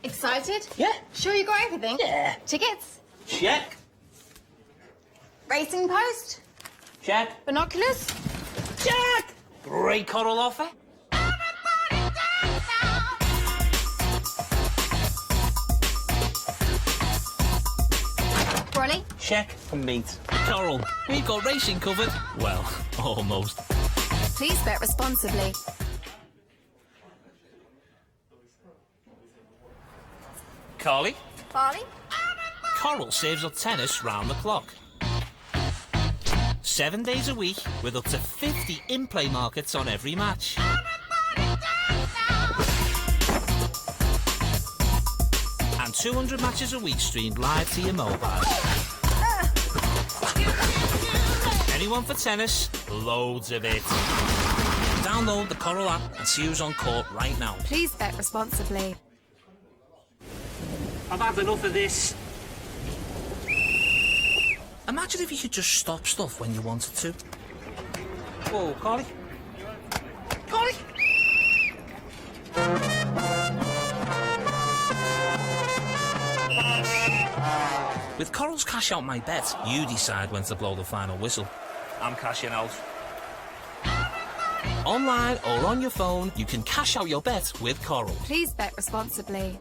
Speaker 12: Excited?
Speaker 11: Yeah.
Speaker 12: Sure you got everything?
Speaker 11: Yeah.
Speaker 12: Tickets?
Speaker 11: Check.
Speaker 12: Racing post?
Speaker 11: Check.
Speaker 12: Binoculars?
Speaker 11: Check. Great coral offer.
Speaker 12: Brolly?
Speaker 11: Check for meat. Coral, we've got racing covered. Well, almost.
Speaker 12: Please bet responsibly.
Speaker 11: Carly?
Speaker 12: Barley?
Speaker 11: Coral saves on tennis round the clock. 7 days a week with up to 50 in-play markets on every match. And 200 matches a week streamed live to your mobile. Anyone for tennis? Loads of it. Download the Coral app and see who's on court right now.
Speaker 12: Please bet responsibly.
Speaker 11: I've had enough of this. Imagine if you could just stop stuff when you wanted to. Whoa, Carly. Carly! With Coral's Cash Out My Bet, you decide when to blow the final whistle. I'm cashing out. Online or on your phone, you can cash out your bet with Coral.
Speaker 12: Please bet responsibly.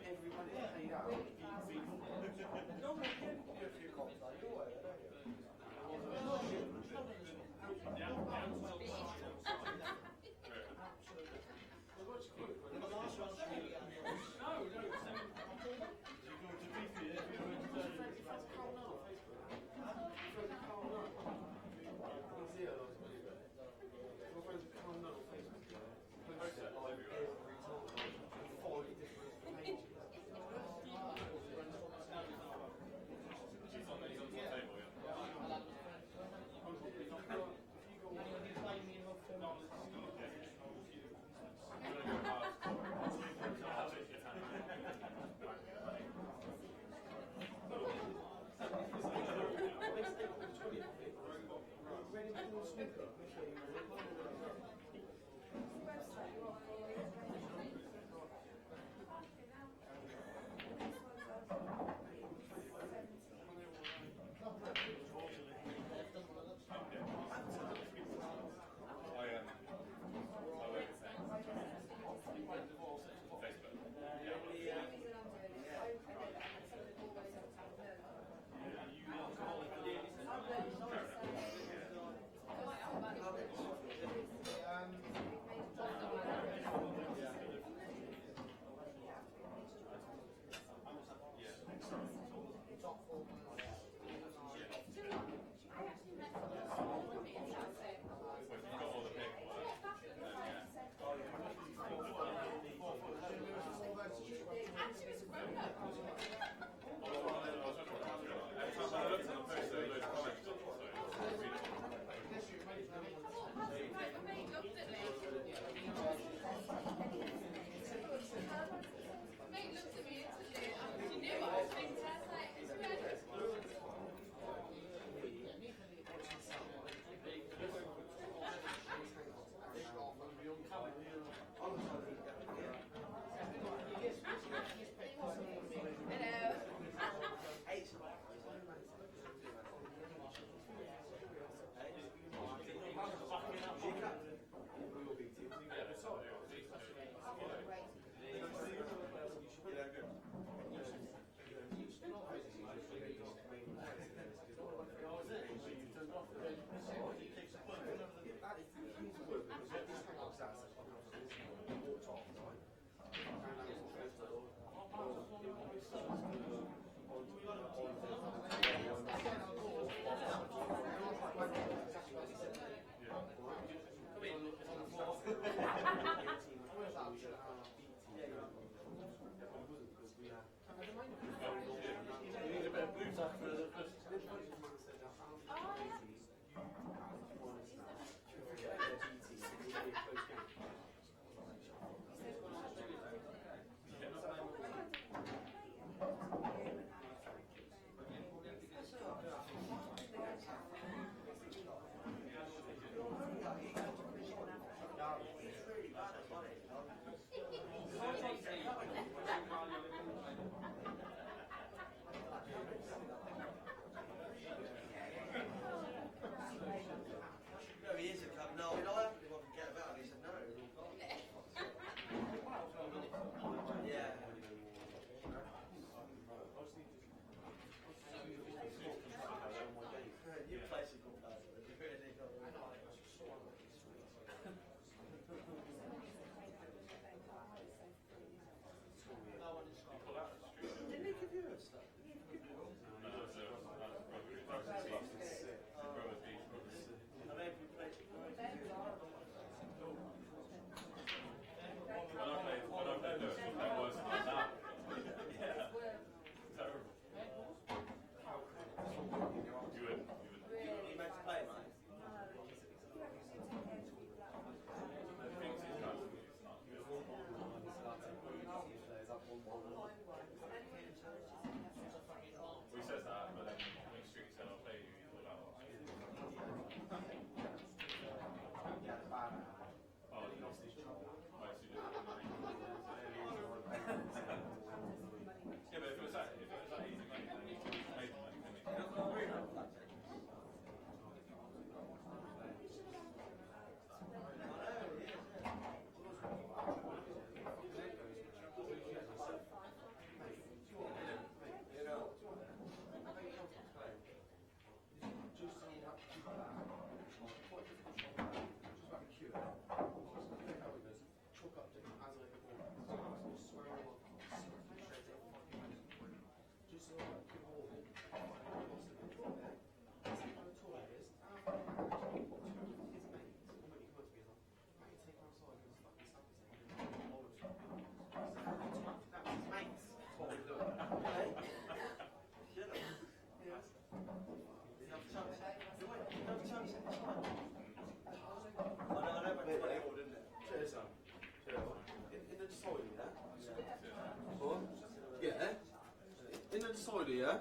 Speaker 4: Everybody
Speaker 5: shoulder, yeah?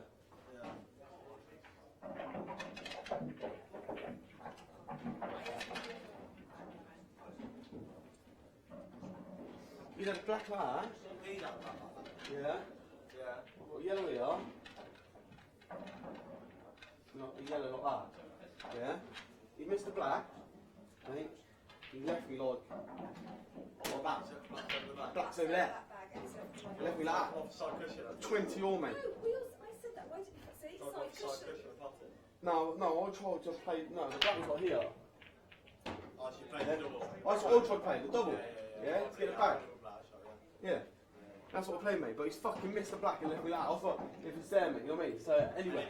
Speaker 5: You had black eye? Yeah? Yeah. What, yellow here? Not yellow like that. Yeah? You missed the black, I think. You left me like that. Black's over there. You left me like that. 20 all, mate.
Speaker 13: I said that. Why did you say side cushion?
Speaker 5: No, I tried to play. No, the black was like here.
Speaker 6: Oh, so you played the double?
Speaker 5: I tried to play the double. Yeah, to get it back. Yeah. That's what I played, mate. But he's fucking missed the black and left me like that. I thought, if it's there, mate, you know what I mean? So, anyway,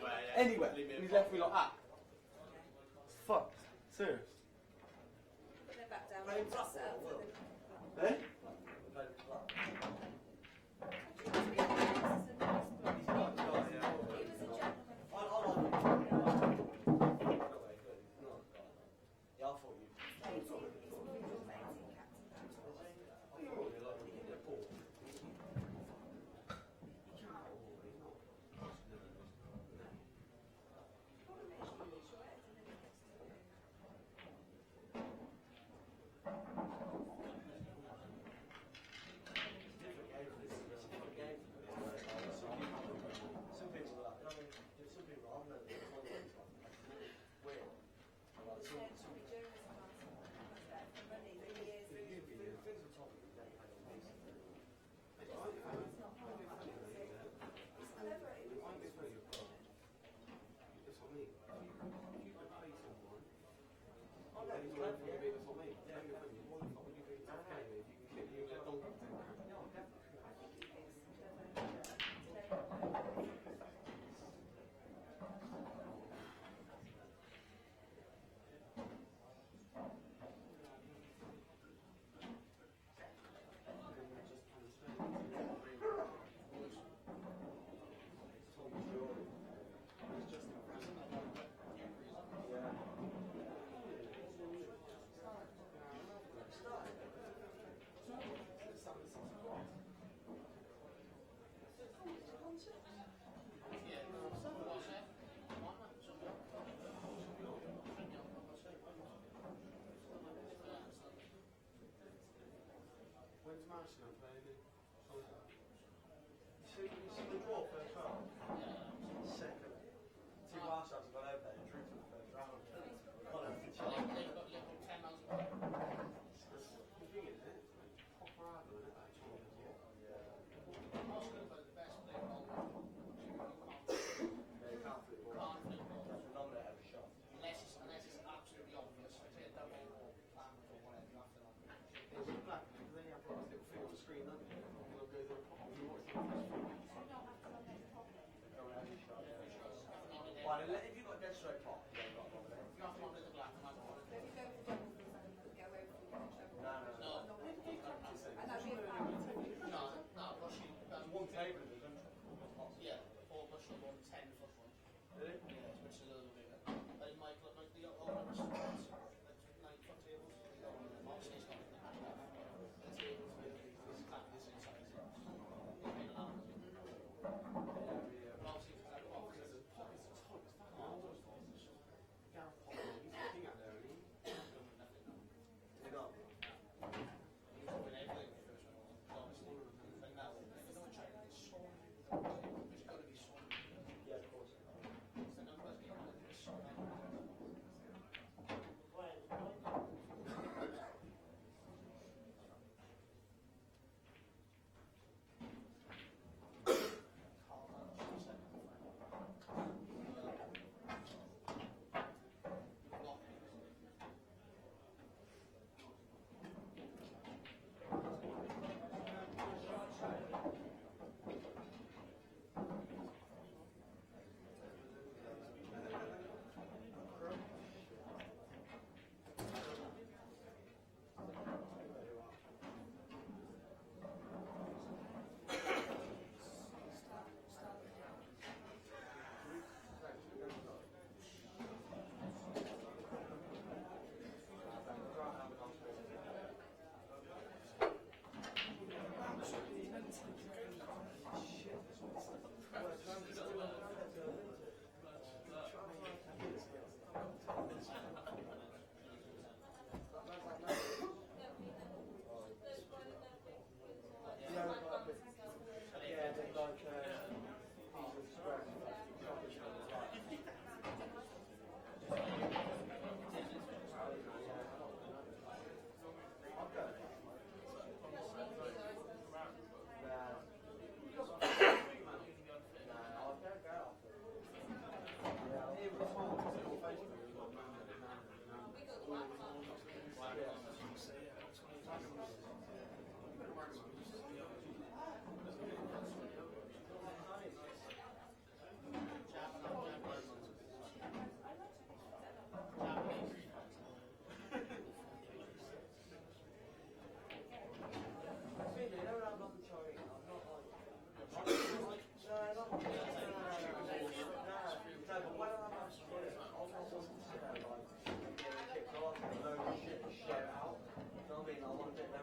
Speaker 5: he's left me like that. It's fucked. Serious.
Speaker 13: Put it back down.
Speaker 5: Eh?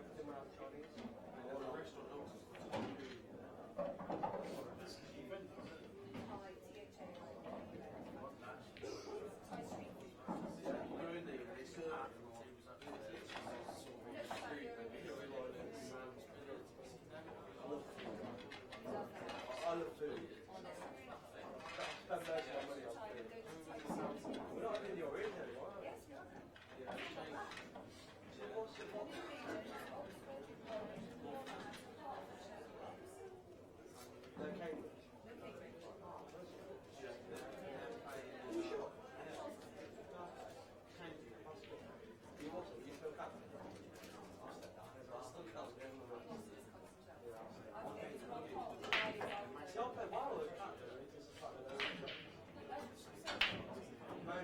Speaker 5: everything around Chinese. I love food. Spend most of my money on food. We're not in your ears anymore, are we? No Cambridge. You sure? You also, you feel comfortable? I'll step down. I'll still come. Y'all play well with that, do you? Just like the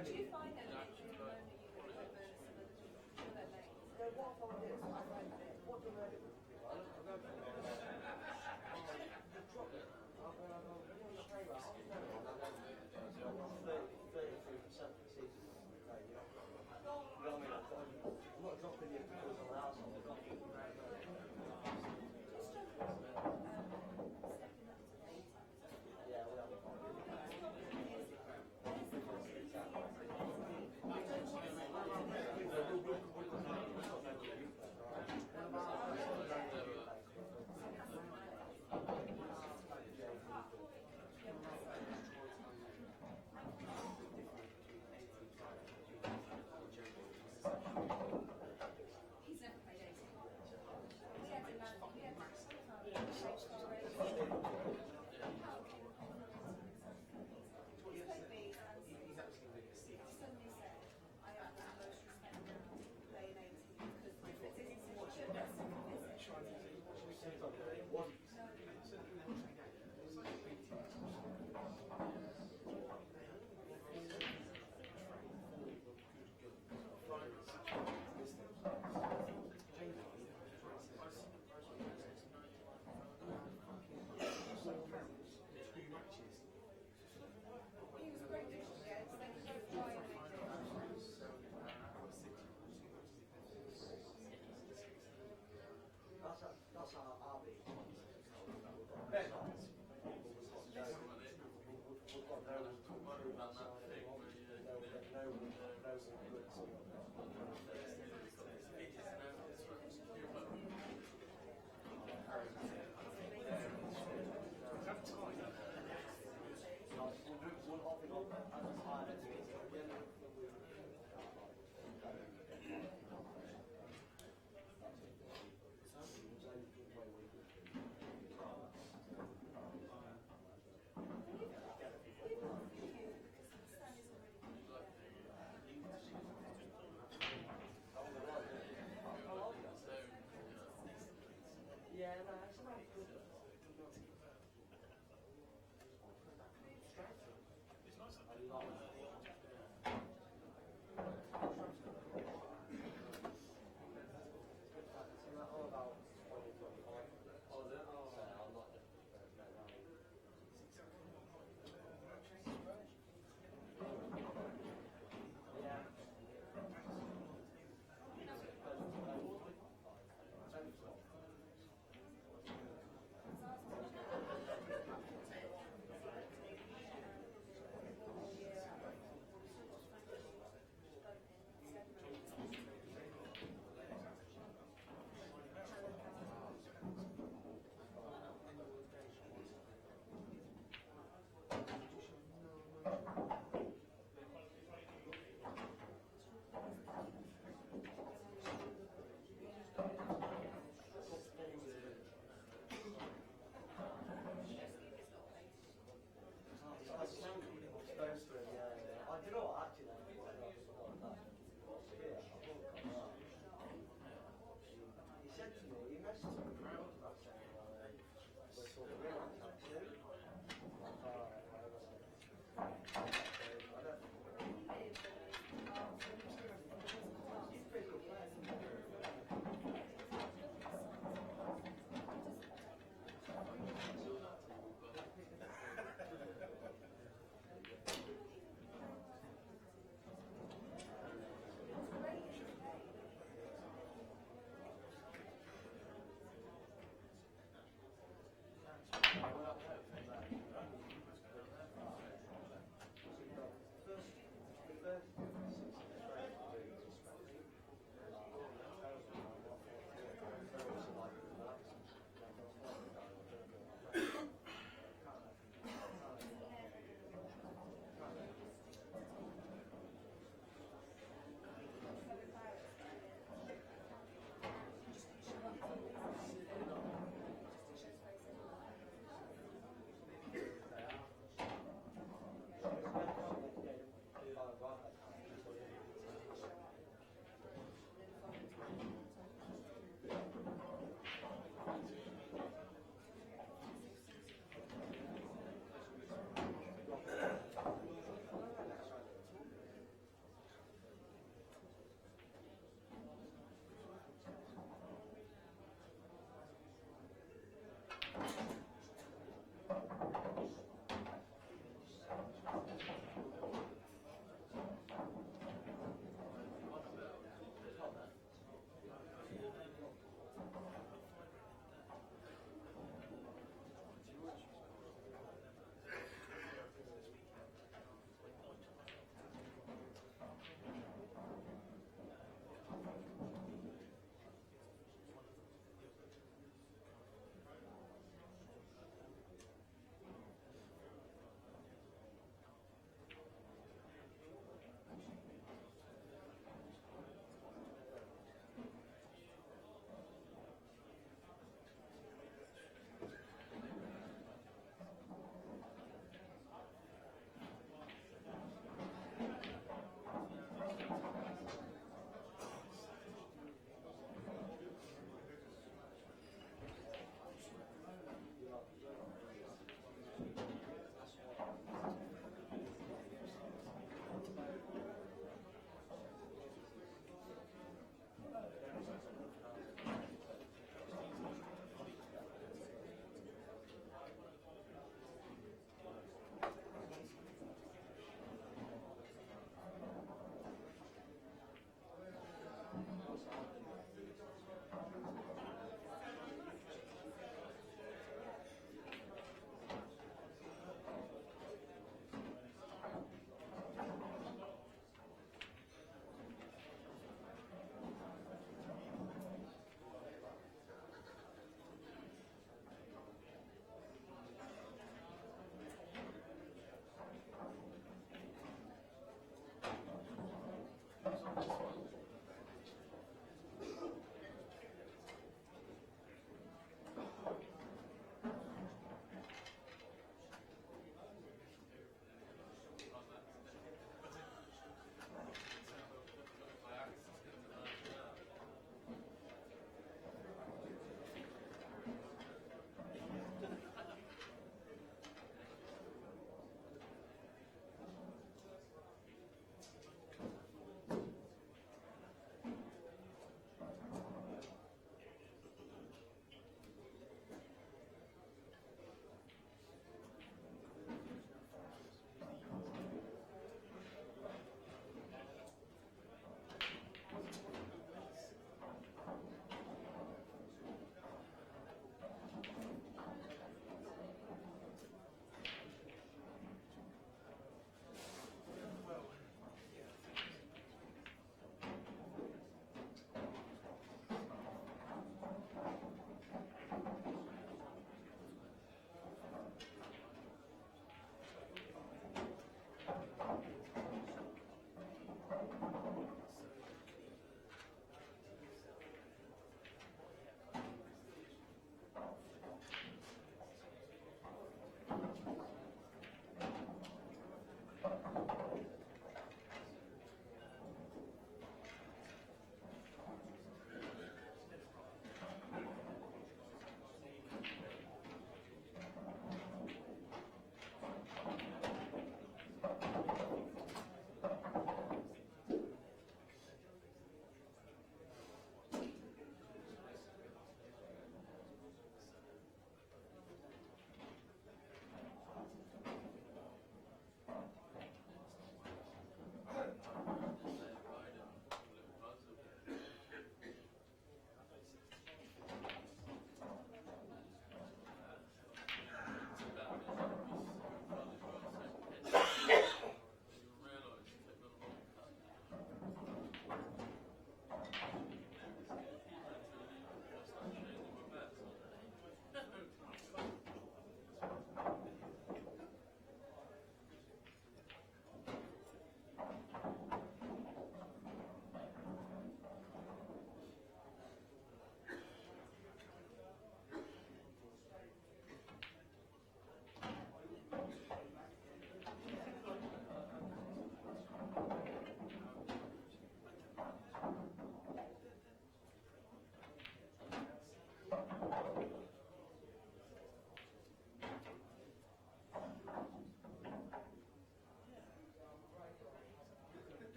Speaker 13: Do you find anything in the moment you could have burnt some of the names?
Speaker 5: what I find is, what do they do? I'll go for it. The chocolate, I'll go on the tray round. 33% for the season. No, you know what I mean? I'm not dropping you because I'm an arsehole. I'm dropping you. Yeah, well,
Speaker 13: He's never played 18. We had He's played B's and suddenly said, I have the most respect now playing 18 because my fit isn't so much of He was a great dish against, they were both dry and
Speaker 5: that's how I'll be. Yeah, no, it's not good. It's nice.